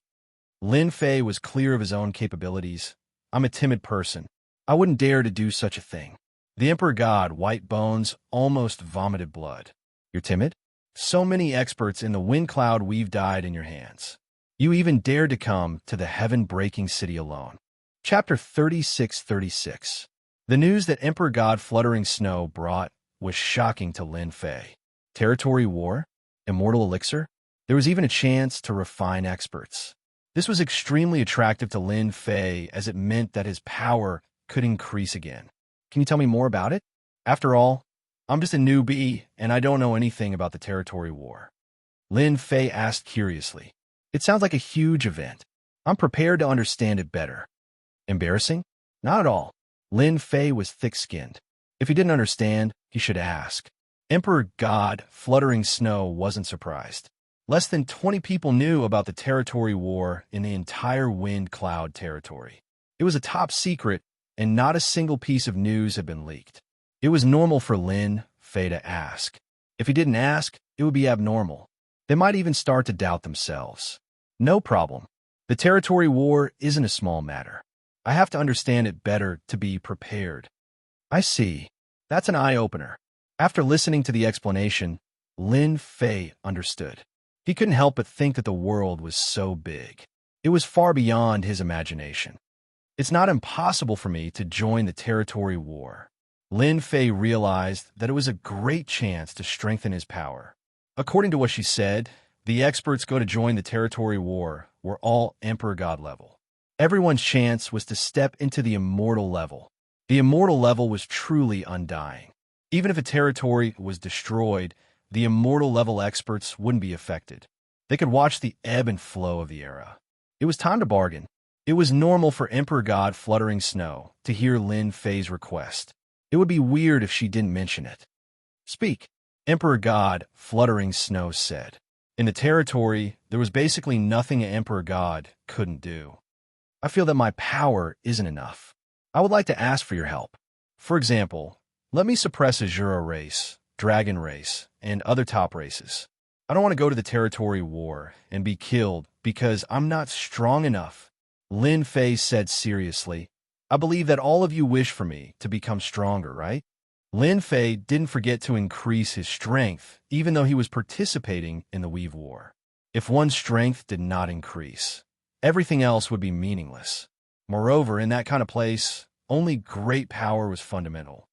Lin Fei was clear of his own capabilities. I'm a timid person. I wouldn't dare to do such a thing. The Emperor God Whitebones almost vomited blood. You're timid? So many experts in the wind cloud we've died in your hands. You even dared to come to the heaven-breaking city alone. Chapter 36:36. The news that Emperor God Fluttering Snow brought was shocking to Lin Fei. Territory war? Immortal elixir? There was even a chance to refine experts. This was extremely attractive to Lin Fei as it meant that his power could increase again. Can you tell me more about it? After all, I'm just a newbie and I don't know anything about the territory war. Lin Fei asked curiously. It sounds like a huge event. I'm prepared to understand it better. Embarrassing? Not at all. Lin Fei was thick-skinned. If he didn't understand, he should ask. Emperor God Fluttering Snow wasn't surprised. Less than 20 people knew about the territory war in the entire Wind Cloud territory. It was a top secret, and not a single piece of news had been leaked. It was normal for Lin Fei to ask. If he didn't ask, it would be abnormal. They might even start to doubt themselves. No problem. The territory war isn't a small matter. I have to understand it better to be prepared. I see. That's an eye-opener. After listening to the explanation, Lin Fei understood. He couldn't help but think that the world was so big. It was far beyond his imagination. It's not impossible for me to join the territory war. Lin Fei realized that it was a great chance to strengthen his power. According to what she said, the experts go to join the territory war were all Emperor God level. Everyone's chance was to step into the immortal level. The immortal level was truly undying. Even if a territory was destroyed, the immortal level experts wouldn't be affected. They could watch the ebb and flow of the era. It was time to bargain. It was normal for Emperor God Fluttering Snow to hear Lin Fei's request. It would be weird if she didn't mention it. Speak, Emperor God Fluttering Snow said. In the territory, there was basically nothing an Emperor God couldn't do. I feel that my power isn't enough. I would like to ask for your help. For example, let me suppress Azura race, Dragon race, and other top races. I don't want to go to the territory war and be killed because I'm not strong enough. Lin Fei said seriously. I believe that all of you wish for me to become stronger, right? Lin Fei didn't forget to increase his strength, even though he was participating in the Weave War. If one's strength did not increase, everything else would be meaningless. Moreover, in that kind of place, only great power was fundamental.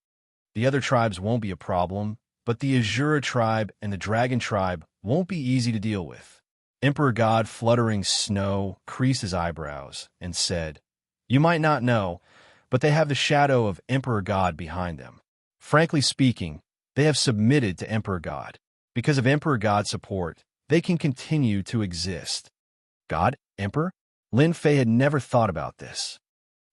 The other tribes won't be a problem, but the Azura tribe and the Dragon tribe won't be easy to deal with. Emperor God Fluttering Snow creased his eyebrows and said, You might not know, but they have the shadow of Emperor God behind them. Frankly speaking, they have submitted to Emperor God. Because of Emperor God's support, they can continue to exist. God? Emperor? Lin Fei had never thought about this.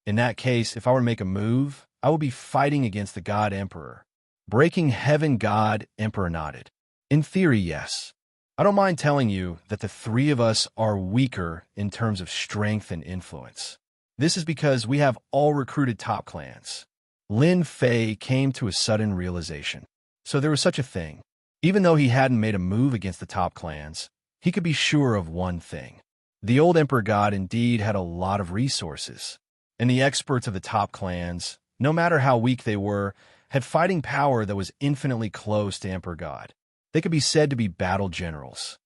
In that case, if I were to make a move, I would be fighting against the God Emperor. Breaking Heaven God Emperor nodded. In theory, yes. I don't mind telling you that the three of us are weaker in terms of strength and influence. This is because we have all recruited top clans. Lin Fei came to a sudden realization. So there was such a thing. Even though he hadn't made a move against the top clans, he could be sure of one thing. The old Emperor God indeed had a lot of resources, and the experts of the top clans, no matter how weak they were, had fighting power that was infinitely close to Emperor God. They could be said to be battle generals.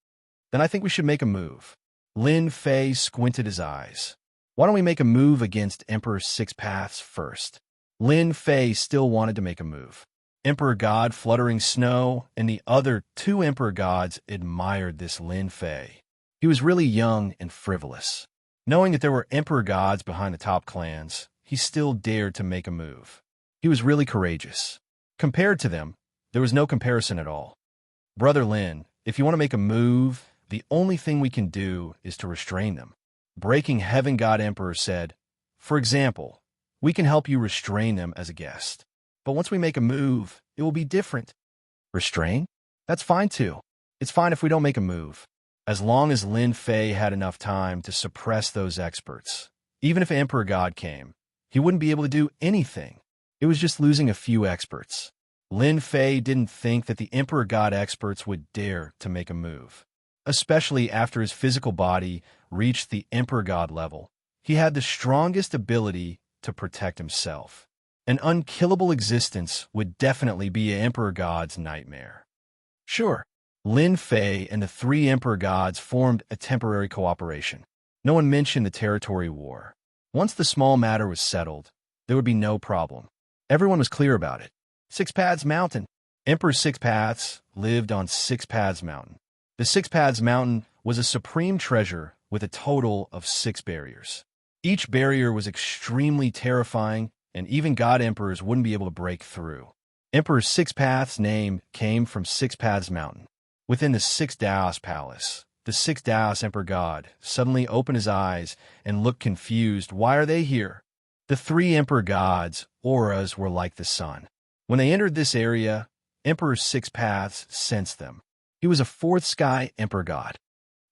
Then I think we should make a move. Lin Fei squinted his eyes. Why don't we make a move against Emperor Six Paths first? Lin Fei still wanted to make a move. Emperor God Fluttering Snow and the other two Emperor Gods admired this Lin Fei. He was really young and frivolous. Knowing that there were Emperor Gods behind the top clans, he still dared to make a move. He was really courageous. Compared to them, there was no comparison at all. Brother Lin, if you want to make a move, the only thing we can do is to restrain them. Breaking Heaven God Emperor said, For example, we can help you restrain them as a guest. But once we make a move, it will be different. Restrain? That's fine too. It's fine if we don't make a move. As long as Lin Fei had enough time to suppress those experts. Even if Emperor God came, he wouldn't be able to do anything. It was just losing a few experts. Lin Fei didn't think that the Emperor God experts would dare to make a move. Especially after his physical body reached the Emperor God level. He had the strongest ability to protect himself. An unkillable existence would definitely be an Emperor God's nightmare. Sure, Lin Fei and the three Emperor Gods formed a temporary cooperation. No one mentioned the territory war. Once the small matter was settled, there would be no problem. Everyone was clear about it. Six Paths Mountain. Emperor Six Paths lived on Six Paths Mountain. The Six Paths Mountain was a supreme treasure with a total of 6 barriers. Each barrier was extremely terrifying, and even God Emperors wouldn't be able to break through. Emperor Six Paths' name came from Six Paths Mountain. Within the Six Daos Palace, the Six Daos Emperor God suddenly opened his eyes and looked confused. Why are they here? The three Emperor Gods' auras were like the sun. When they entered this area, Emperor Six Paths sensed them. He was a fourth sky Emperor God.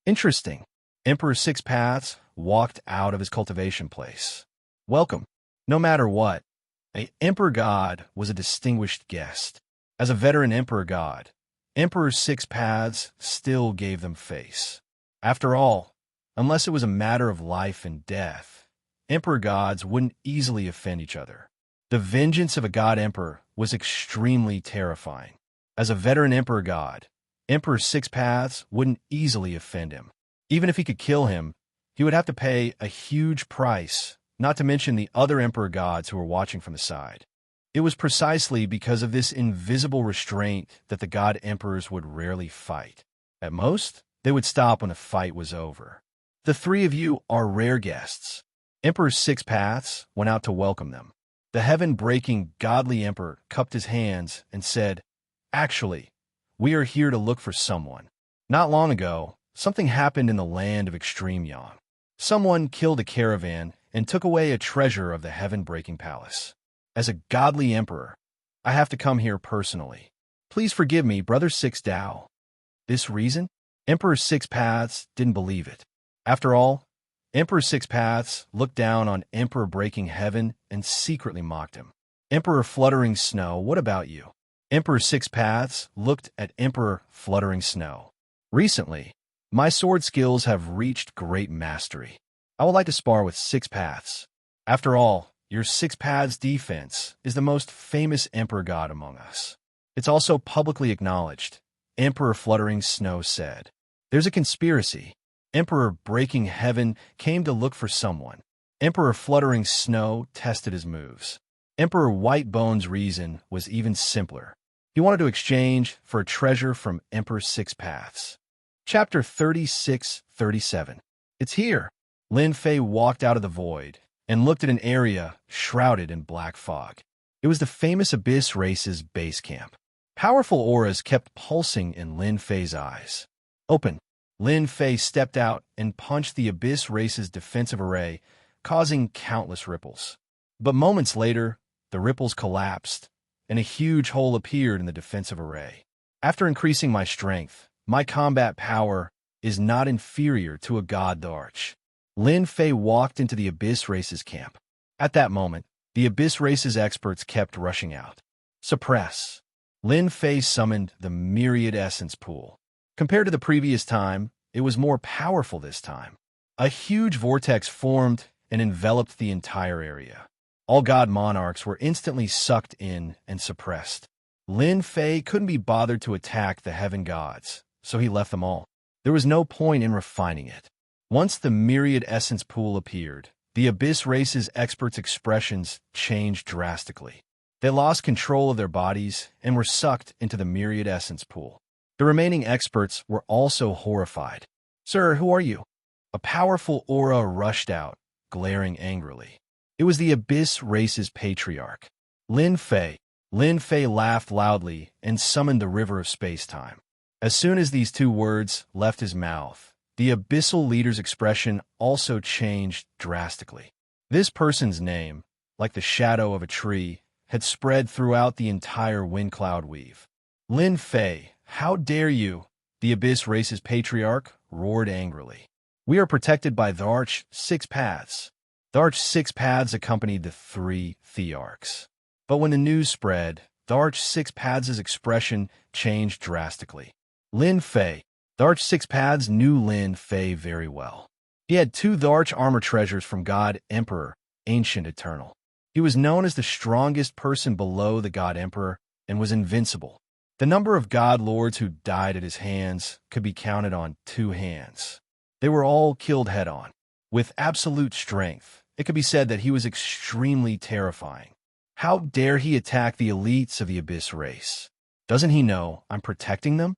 Interesting. Emperor Six Paths walked out of his cultivation place. Welcome. No matter what, an Emperor God was a distinguished guest. As a veteran Emperor God, Emperor Six Paths still gave them face. After all, unless it was a matter of life and death, Emperor Gods wouldn't easily offend each other. The vengeance of a God Emperor was extremely terrifying. As a veteran Emperor God, Emperor Six Paths wouldn't easily offend him. Even if he could kill him, he would have to pay a huge price, not to mention the other Emperor Gods who were watching from the side. It was precisely because of this invisible restraint that the God Emperors would rarely fight. At most, they would stop when the fight was over. The three of you are rare guests. Emperor Six Paths went out to welcome them. The heaven-breaking godly emperor cupped his hands and said, Actually, we are here to look for someone. Not long ago, something happened in the land of Extreme Yang. Someone killed a caravan and took away a treasure of the heaven-breaking palace. As a godly emperor, I have to come here personally. Please forgive me, Brother Six Dao. This reason? Emperor Six Paths didn't believe it. After all, Emperor Six Paths looked down on Emperor Breaking Heaven and secretly mocked him. Emperor Fluttering Snow, what about you? Emperor Six Paths looked at Emperor Fluttering Snow. Recently, my sword skills have reached great mastery. I would like to spar with Six Paths. After all, your Six Paths defense is the most famous emperor god among us. It's also publicly acknowledged, Emperor Fluttering Snow said. There's a conspiracy. Emperor Breaking Heaven came to look for someone. Emperor Fluttering Snow tested his moves. Emperor Whitebone's reason was even simpler. He wanted to exchange for a treasure from Emperor Six Paths. Chapter 36-37. It's here. Lin Fei walked out of the void and looked at an area shrouded in black fog. It was the famous Abyss Race's base camp. Powerful auras kept pulsing in Lin Fei's eyes. Open. Lin Fei stepped out and punched the Abyss Race's defensive array, causing countless ripples. But moments later, the ripples collapsed, and a huge hole appeared in the defensive array. After increasing my strength, my combat power is not inferior to a god Arch. Lin Fei walked into the Abyss Race's camp. At that moment, the Abyss Race's experts kept rushing out. Suppress. Lin Fei summoned the Myriad Essence Pool. Compared to the previous time, it was more powerful this time. A huge vortex formed and enveloped the entire area. All god monarchs were instantly sucked in and suppressed. Lin Fei couldn't be bothered to attack the heaven gods, so he left them all. There was no point in refining it. Once the Myriad Essence Pool appeared, the Abyss Race's experts' expressions changed drastically. They lost control of their bodies and were sucked into the Myriad Essence Pool. The remaining experts were also horrified. Sir, who are you? A powerful aura rushed out, glaring angrily. It was the Abyss Race's patriarch, Lin Fei. Lin Fei laughed loudly and summoned the river of space-time. As soon as these two words left his mouth, the abyssal leader's expression also changed drastically. This person's name, like the shadow of a tree, had spread throughout the entire wind cloud weave. Lin Fei, how dare you? The Abyss Race's patriarch roared angrily. We are protected by the Arch Six Paths. The Arch Six Paths accompanied the three Thearchs. But when the news spread, the Arch Six Paths' expression changed drastically. Lin Fei. The Arch Six Paths knew Lin Fei very well. He had two Arch armor treasures from God Emperor, Ancient Eternal. He was known as the strongest person below the God Emperor and was invincible. The number of God Lords who died at his hands could be counted on two hands. They were all killed head-on. With absolute strength, it could be said that he was extremely terrifying. How dare he attack the elites of the Abyss Race? Doesn't he know I'm protecting them?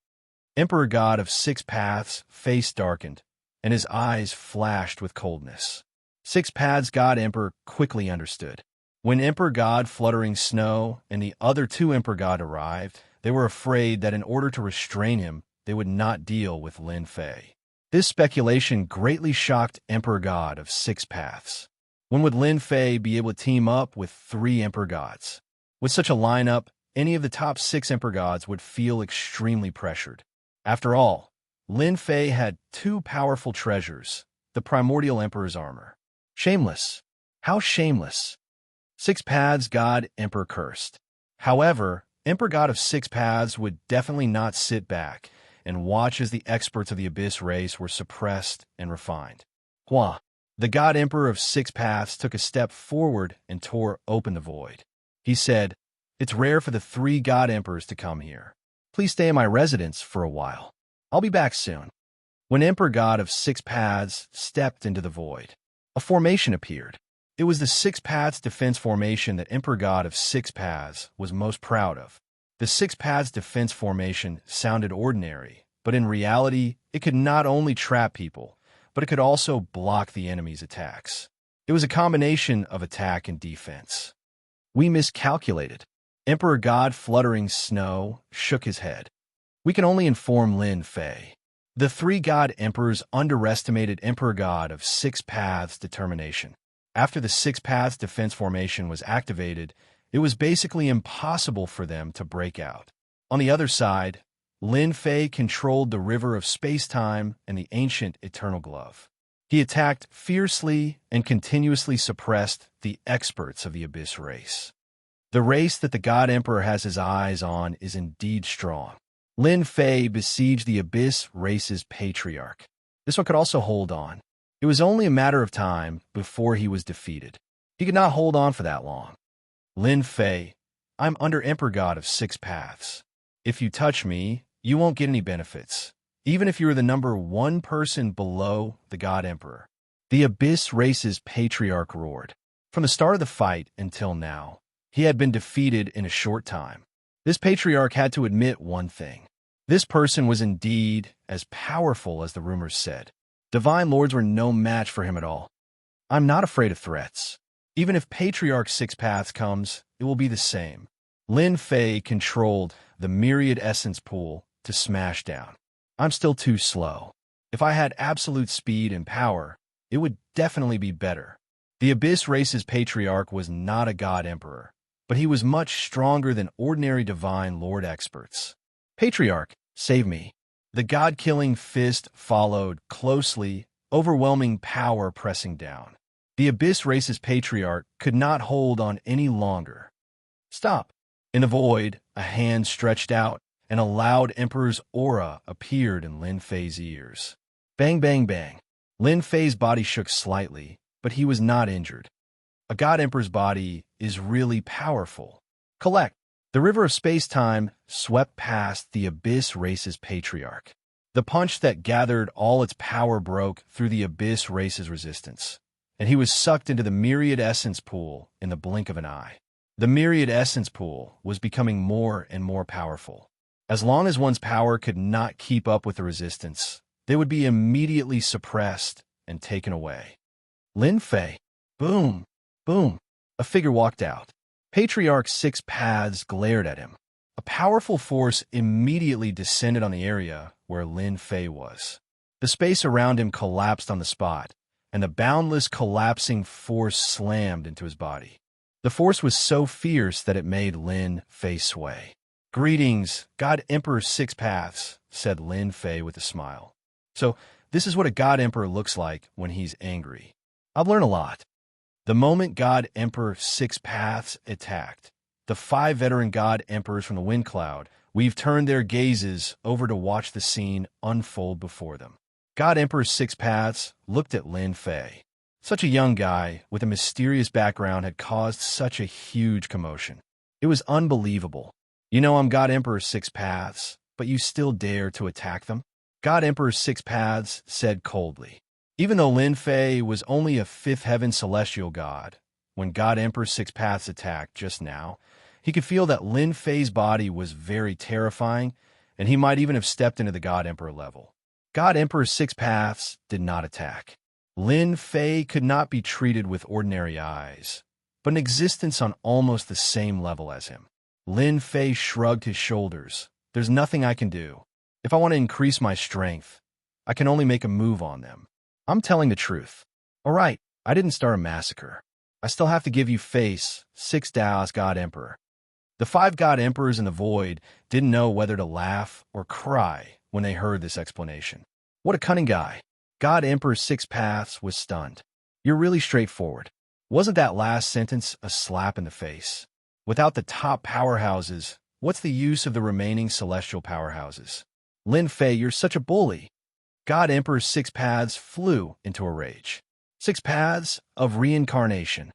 Emperor God of Six Paths' face darkened, and his eyes flashed with coldness. Six Paths God Emperor quickly understood. When Emperor God Fluttering Snow and the other two Emperor God arrived, they were afraid that in order to restrain him, they would not deal with Lin Fei. This speculation greatly shocked Emperor God of Six Paths. When would Lin Fei be able to team up with three Emperor Gods? With such a lineup, any of the top six Emperor Gods would feel extremely pressured. After all, Lin Fei had two powerful treasures, the Primordial Emperor's armor. Shameless. How shameless. Six Paths God Emperor cursed. However, Emperor God of Six Paths would definitely not sit back and watch as the experts of the Abyss Race were suppressed and refined. Hua. The God Emperor of Six Paths took a step forward and tore open the void. He said, "It's rare for the three God Emperors to come here. Please stay in my residence for a while. I'll be back soon." When Emperor God of Six Paths stepped into the void, a formation appeared. It was the Six Paths defense formation that Emperor God of Six Paths was most proud of. The Six Paths defense formation sounded ordinary, but in reality, it could not only trap people, but it could also block the enemy's attacks. It was a combination of attack and defense. We miscalculated. Emperor God Fluttering Snow shook his head. We can only inform Lin Fei. The three god emperors underestimated Emperor God of Six Paths' determination. After the Six Paths defense formation was activated, it was basically impossible for them to break out. On the other side, Lin Fei controlled the river of space-time and the ancient Eternal Glove. He attacked fiercely and continuously suppressed the experts of the Abyss race. The race that the God Emperor has his eyes on is indeed strong. Lin Fei besieged the Abyss race's patriarch. This one could also hold on. It was only a matter of time before he was defeated. He could not hold on for that long. Lin Fei, I'm under Emperor God of Six Paths. If you touch me, you won't get any benefits, even if you are the number one person below the God Emperor. The Abyss race's patriarch roared. From the start of the fight until now, he had been defeated in a short time. This patriarch had to admit one thing. This person was indeed as powerful as the rumors said. Divine Lords were no match for him at all. I'm not afraid of threats. Even if Patriarch Six Paths comes, it will be the same. Lin Fei controlled the myriad essence pool to smash down. I'm still too slow. If I had absolute speed and power, it would definitely be better. The Abyss race's patriarch was not a god emperor, but he was much stronger than ordinary divine lord experts. Patriarch, save me. The god-killing fist followed closely, overwhelming power pressing down. The Abyss race's patriarch could not hold on any longer. Stop. In the void, a hand stretched out, and a loud emperor's aura appeared in Lin Fei's ears. Bang, bang, bang. Lin Fei's body shook slightly, but he was not injured. A god emperor's body is really powerful. Collect. The river of space-time swept past the Abyss race's patriarch. The punch that gathered all its power broke through the Abyss race's resistance, and he was sucked into the myriad essence pool in the blink of an eye. The myriad essence pool was becoming more and more powerful. As long as one's power could not keep up with the resistance, they would be immediately suppressed and taken away. Lin Fei. Boom. Boom. A figure walked out. Patriarch Six Paths glared at him. A powerful force immediately descended on the area where Lin Fei was. The space around him collapsed on the spot, and the boundless collapsing force slammed into his body. The force was so fierce that it made Lin Fei sway. Greetings, God Emperor Six Paths, said Lin Fei with a smile. So, this is what a God Emperor looks like when he's angry. I've learned a lot. The moment God Emperor Six Paths attacked, the 5 veteran God Emperors from the Wind Cloud we've turned their gazes over to watch the scene unfold before them. God Emperor Six Paths looked at Lin Fei. Such a young guy with a mysterious background had caused such a huge commotion. It was unbelievable. You know I'm God Emperor Six Paths, but you still dare to attack them? God Emperor Six Paths said coldly. Even though Lin Fei was only a fifth heaven celestial god, when God Emperor Six Paths attacked just now, he could feel that Lin Fei's body was very terrifying, and he might even have stepped into the God Emperor level. God Emperor Six Paths did not attack. Lin Fei could not be treated with ordinary eyes, but an existence on almost the same level as him. Lin Fei shrugged his shoulders. There's nothing I can do. If I want to increase my strength, I can only make a move on them. I'm telling the truth. All right, I didn't start a massacre. I still have to give you face, Six Daos God Emperor. The 5 God Emperors in the void didn't know whether to laugh or cry when they heard this explanation. What a cunning guy. God Emperor Six Paths was stunned. You're really straightforward. Wasn't that last sentence a slap in the face? Without the top powerhouses, what's the use of the remaining celestial powerhouses? Lin Fei, you're such a bully. God Emperor Six Paths flew into a rage. Six Paths of Reincarnation.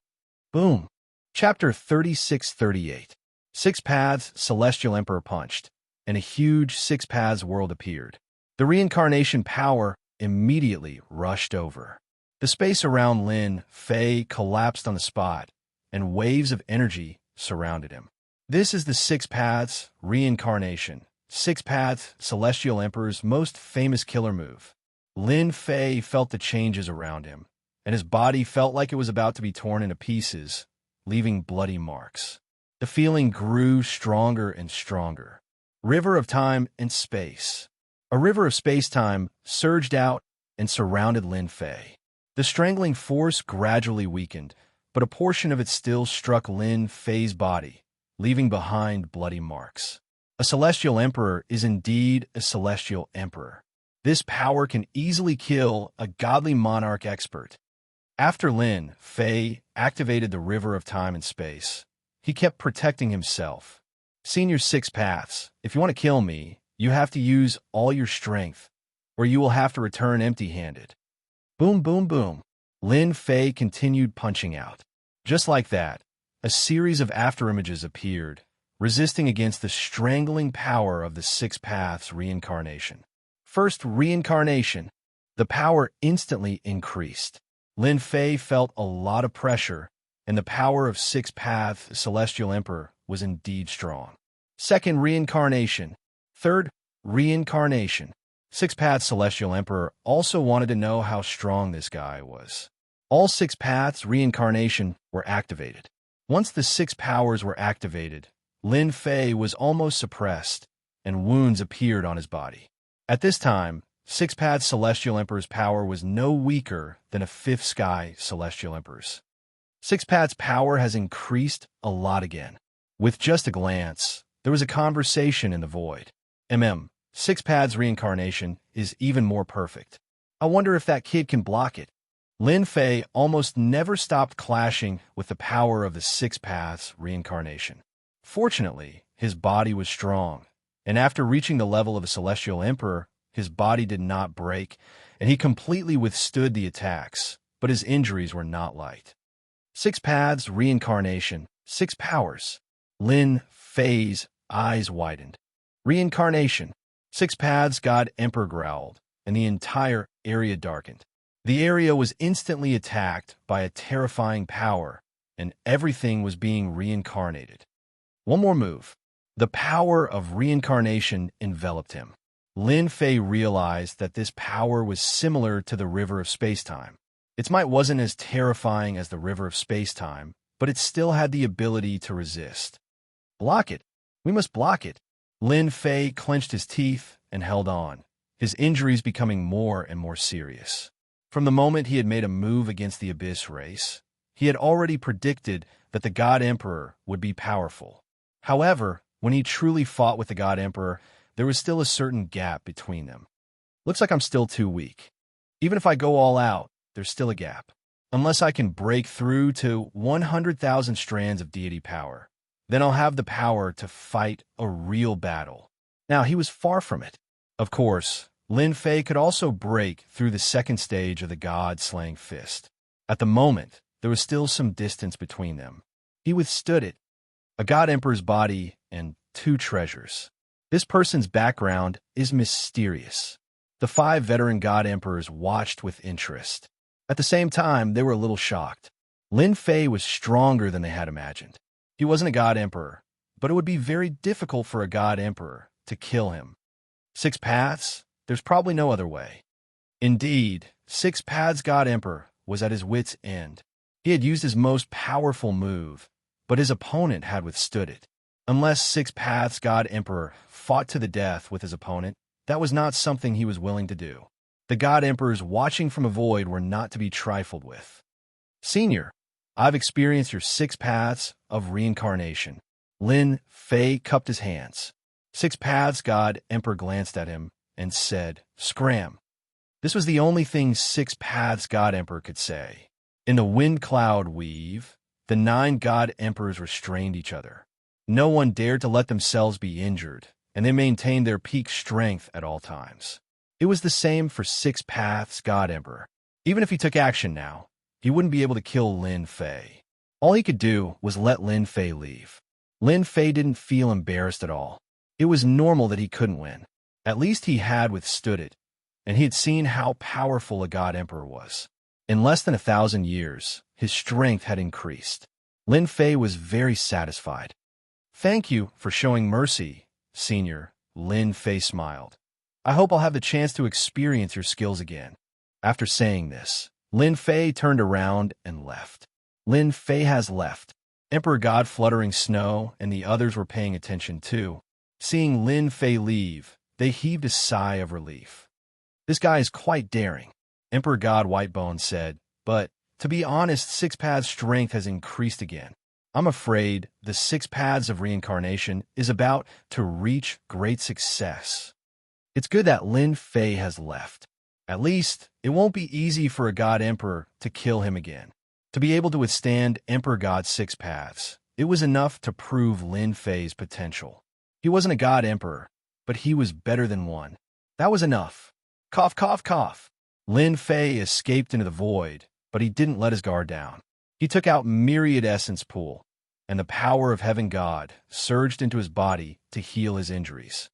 Boom. Chapter 36-38. Six Paths Celestial Emperor punched, and a huge Six Paths world appeared. The reincarnation power immediately rushed over. The space around Lin Fei collapsed on the spot, and waves of energy surrounded him. This is the Six Paths Reincarnation. Six Paths Celestial Emperor's most famous killer move. Lin Fei felt the changes around him, and his body felt like it was about to be torn into pieces, leaving bloody marks. The feeling grew stronger and stronger. River of time and space. A river of space-time surged out and surrounded Lin Fei. The strangling force gradually weakened, but a portion of it still struck Lin Fei's body, leaving behind bloody marks. A celestial emperor is indeed a celestial emperor. This power can easily kill a godly monarch expert. After Lin Fei activated the River of Time and Space, he kept protecting himself. Senior Six Paths, if you want to kill me, you have to use all your strength, or you will have to return empty-handed. Boom, boom, boom. Lin Fei continued punching out. Just like that, a series of afterimages appeared, resisting against the strangling power of the Six Paths reincarnation. First reincarnation, the power instantly increased. Lin Fei felt a lot of pressure, and the power of Six Paths Celestial Emperor was indeed strong. Second reincarnation. Third reincarnation. Six Paths Celestial Emperor also wanted to know how strong this guy was. All Six Paths reincarnation were activated. Once the six powers were activated, Lin Fei was almost suppressed, and wounds appeared on his body. At this time, Six Paths Celestial Emperor's power was no weaker than a Fifth Sky Celestial Emperor's. Six Paths' power has increased a lot again. With just a glance, there was a conversation in the void. Six Paths reincarnation is even more perfect. I wonder if that kid can block it. Lin Fei almost never stopped clashing with the power of the Six Paths reincarnation. Fortunately, his body was strong, and after reaching the level of a Celestial Emperor, his body did not break, and he completely withstood the attacks, but his injuries were not light. Six Paths reincarnation, six powers. Lin Fei's eyes widened. Reincarnation. Six Paths God Emperor growled, and the entire area darkened. The area was instantly attacked by a terrifying power, and everything was being reincarnated. One more move. The power of reincarnation enveloped him. Lin Fei realized that this power was similar to the River of Spacetime. Its might wasn't as terrifying as the River of Spacetime, but it still had the ability to resist. Block it. We must block it. Lin Fei clenched his teeth and held on, his injuries becoming more and more serious. From the moment he had made a move against the Abyss race, he had already predicted that the God Emperor would be powerful. However, when he truly fought with the God Emperor, there was still a certain gap between them. Looks like I'm still too weak. Even if I go all out, there's still a gap. Unless I can break through to 100,000 strands of deity power, then I'll have the power to fight a real battle. Now, he was far from it. Of course, Lin Fei could also break through the second stage of the God-slaying fist. At the moment, there was still some distance between them. He withstood it. A God Emperor's body and two treasures. This person's background is mysterious. The 5 veteran God Emperors watched with interest. At the same time, they were a little shocked. Lin Fei was stronger than they had imagined. He wasn't a God Emperor, but it would be very difficult for a God Emperor to kill him. Six Paths? There's probably no other way. Indeed, Six Paths God Emperor was at his wit's end. He had used his most powerful move, but his opponent had withstood it. Unless Six Paths God Emperor fought to the death with his opponent, that was not something he was willing to do. The God Emperors watching from a void were not to be trifled with. Senior, I've experienced your 6 paths of reincarnation. Lin Fei cupped his hands. 6 paths God Emperor glanced at him and said, "Scram." This was the only thing 6 paths God Emperor could say. In the wind cloud weave, the 9 God Emperors restrained each other. No one dared to let themselves be injured, and they maintained their peak strength at all times. It was the same for 6 paths God Emperor. Even if he took action now, he wouldn't be able to kill Lin Fei. All he could do was let Lin Fei leave. Lin Fei didn't feel embarrassed at all. It was normal that he couldn't win. At least he had withstood it, and he had seen how powerful a God Emperor was. In less than 1,000 years, his strength had increased. Lin Fei was very satisfied. "Thank you for showing mercy, Senior," Lin Fei smiled. "I hope I'll have the chance to experience your skills again." After saying this, Lin Fei turned around and left. Lin Fei has left. Emperor God Fluttering Snow and the others were paying attention too. Seeing Lin Fei leave, They heaved a sigh of relief. This guy is quite daring, Emperor God Whitebone said, but, to be honest, Six Paths' strength has increased again. I'm afraid the Six Paths of Reincarnation is about to reach great success. It's good that Lin Fei has left. At least, it won't be easy for a God Emperor to kill him again. To be able to withstand Emperor God's Six Paths, it was enough to prove Lin Fei's potential. He wasn't a God Emperor, but he was better than one. That was enough. Cough, cough, cough. Lin Fei escaped into the void, but he didn't let his guard down. He took out Myriad Essence Pool, and the power of Heaven God surged into his body to heal his injuries.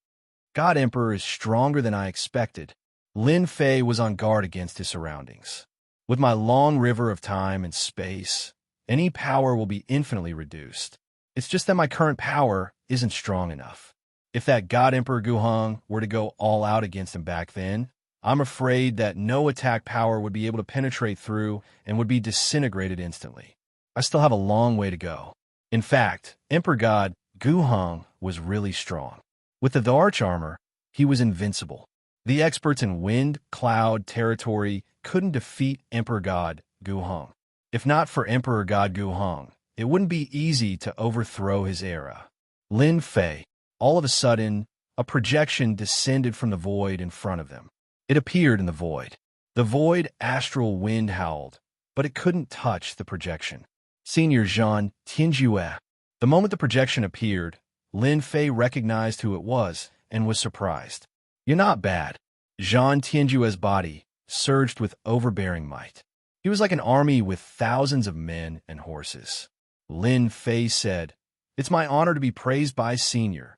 God Emperor is stronger than I expected. Lin Fei was on guard against his surroundings. With my long river of time and space, any power will be infinitely reduced. It's just that my current power isn't strong enough. If that God Emperor Guheng were to go all out against him back then, I'm afraid that no attack power would be able to penetrate through and would be disintegrated instantly. I still have a long way to go. In fact, Emperor God Guheng was really strong. With the Arch Armor, he was invincible. The experts in wind, cloud, territory couldn't defeat Emperor God Guheng. If not for Emperor God Guheng, it wouldn't be easy to overthrow his era. Lin Fei. All of a sudden, a projection descended from the void in front of them. It appeared in the void. The void astral wind howled, but it couldn't touch the projection. Senior Zhan Tianjue. The moment the projection appeared, Lin Fei recognized who it was and was surprised. You're not bad. Zhan Tianjue's body surged with overbearing might. He was like an army with thousands of men and horses. Lin Fei said, "It's my honor to be praised by Senior."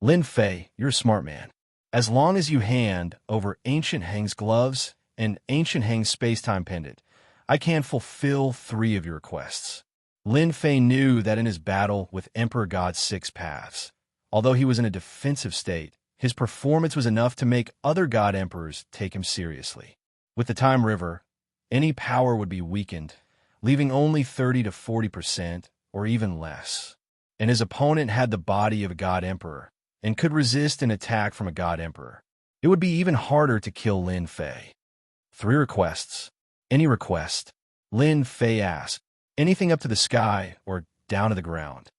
Lin Fei, you're a smart man. As long as you hand over Ancient Heng's gloves and Ancient Heng's space-time pendant, I can fulfill 3 of your requests. Lin Fei knew that in his battle with Emperor God's Six Paths, although he was in a defensive state, his performance was enough to make other God Emperors take him seriously. With the Time River, any power would be weakened, leaving only 30 to 40% or even less. And his opponent had the body of a God Emperor and could resist an attack from a God Emperor. It would be even harder to kill Lin Fei. 3 requests. Any request? Lin Fei asked. Anything up to the sky or down to the ground.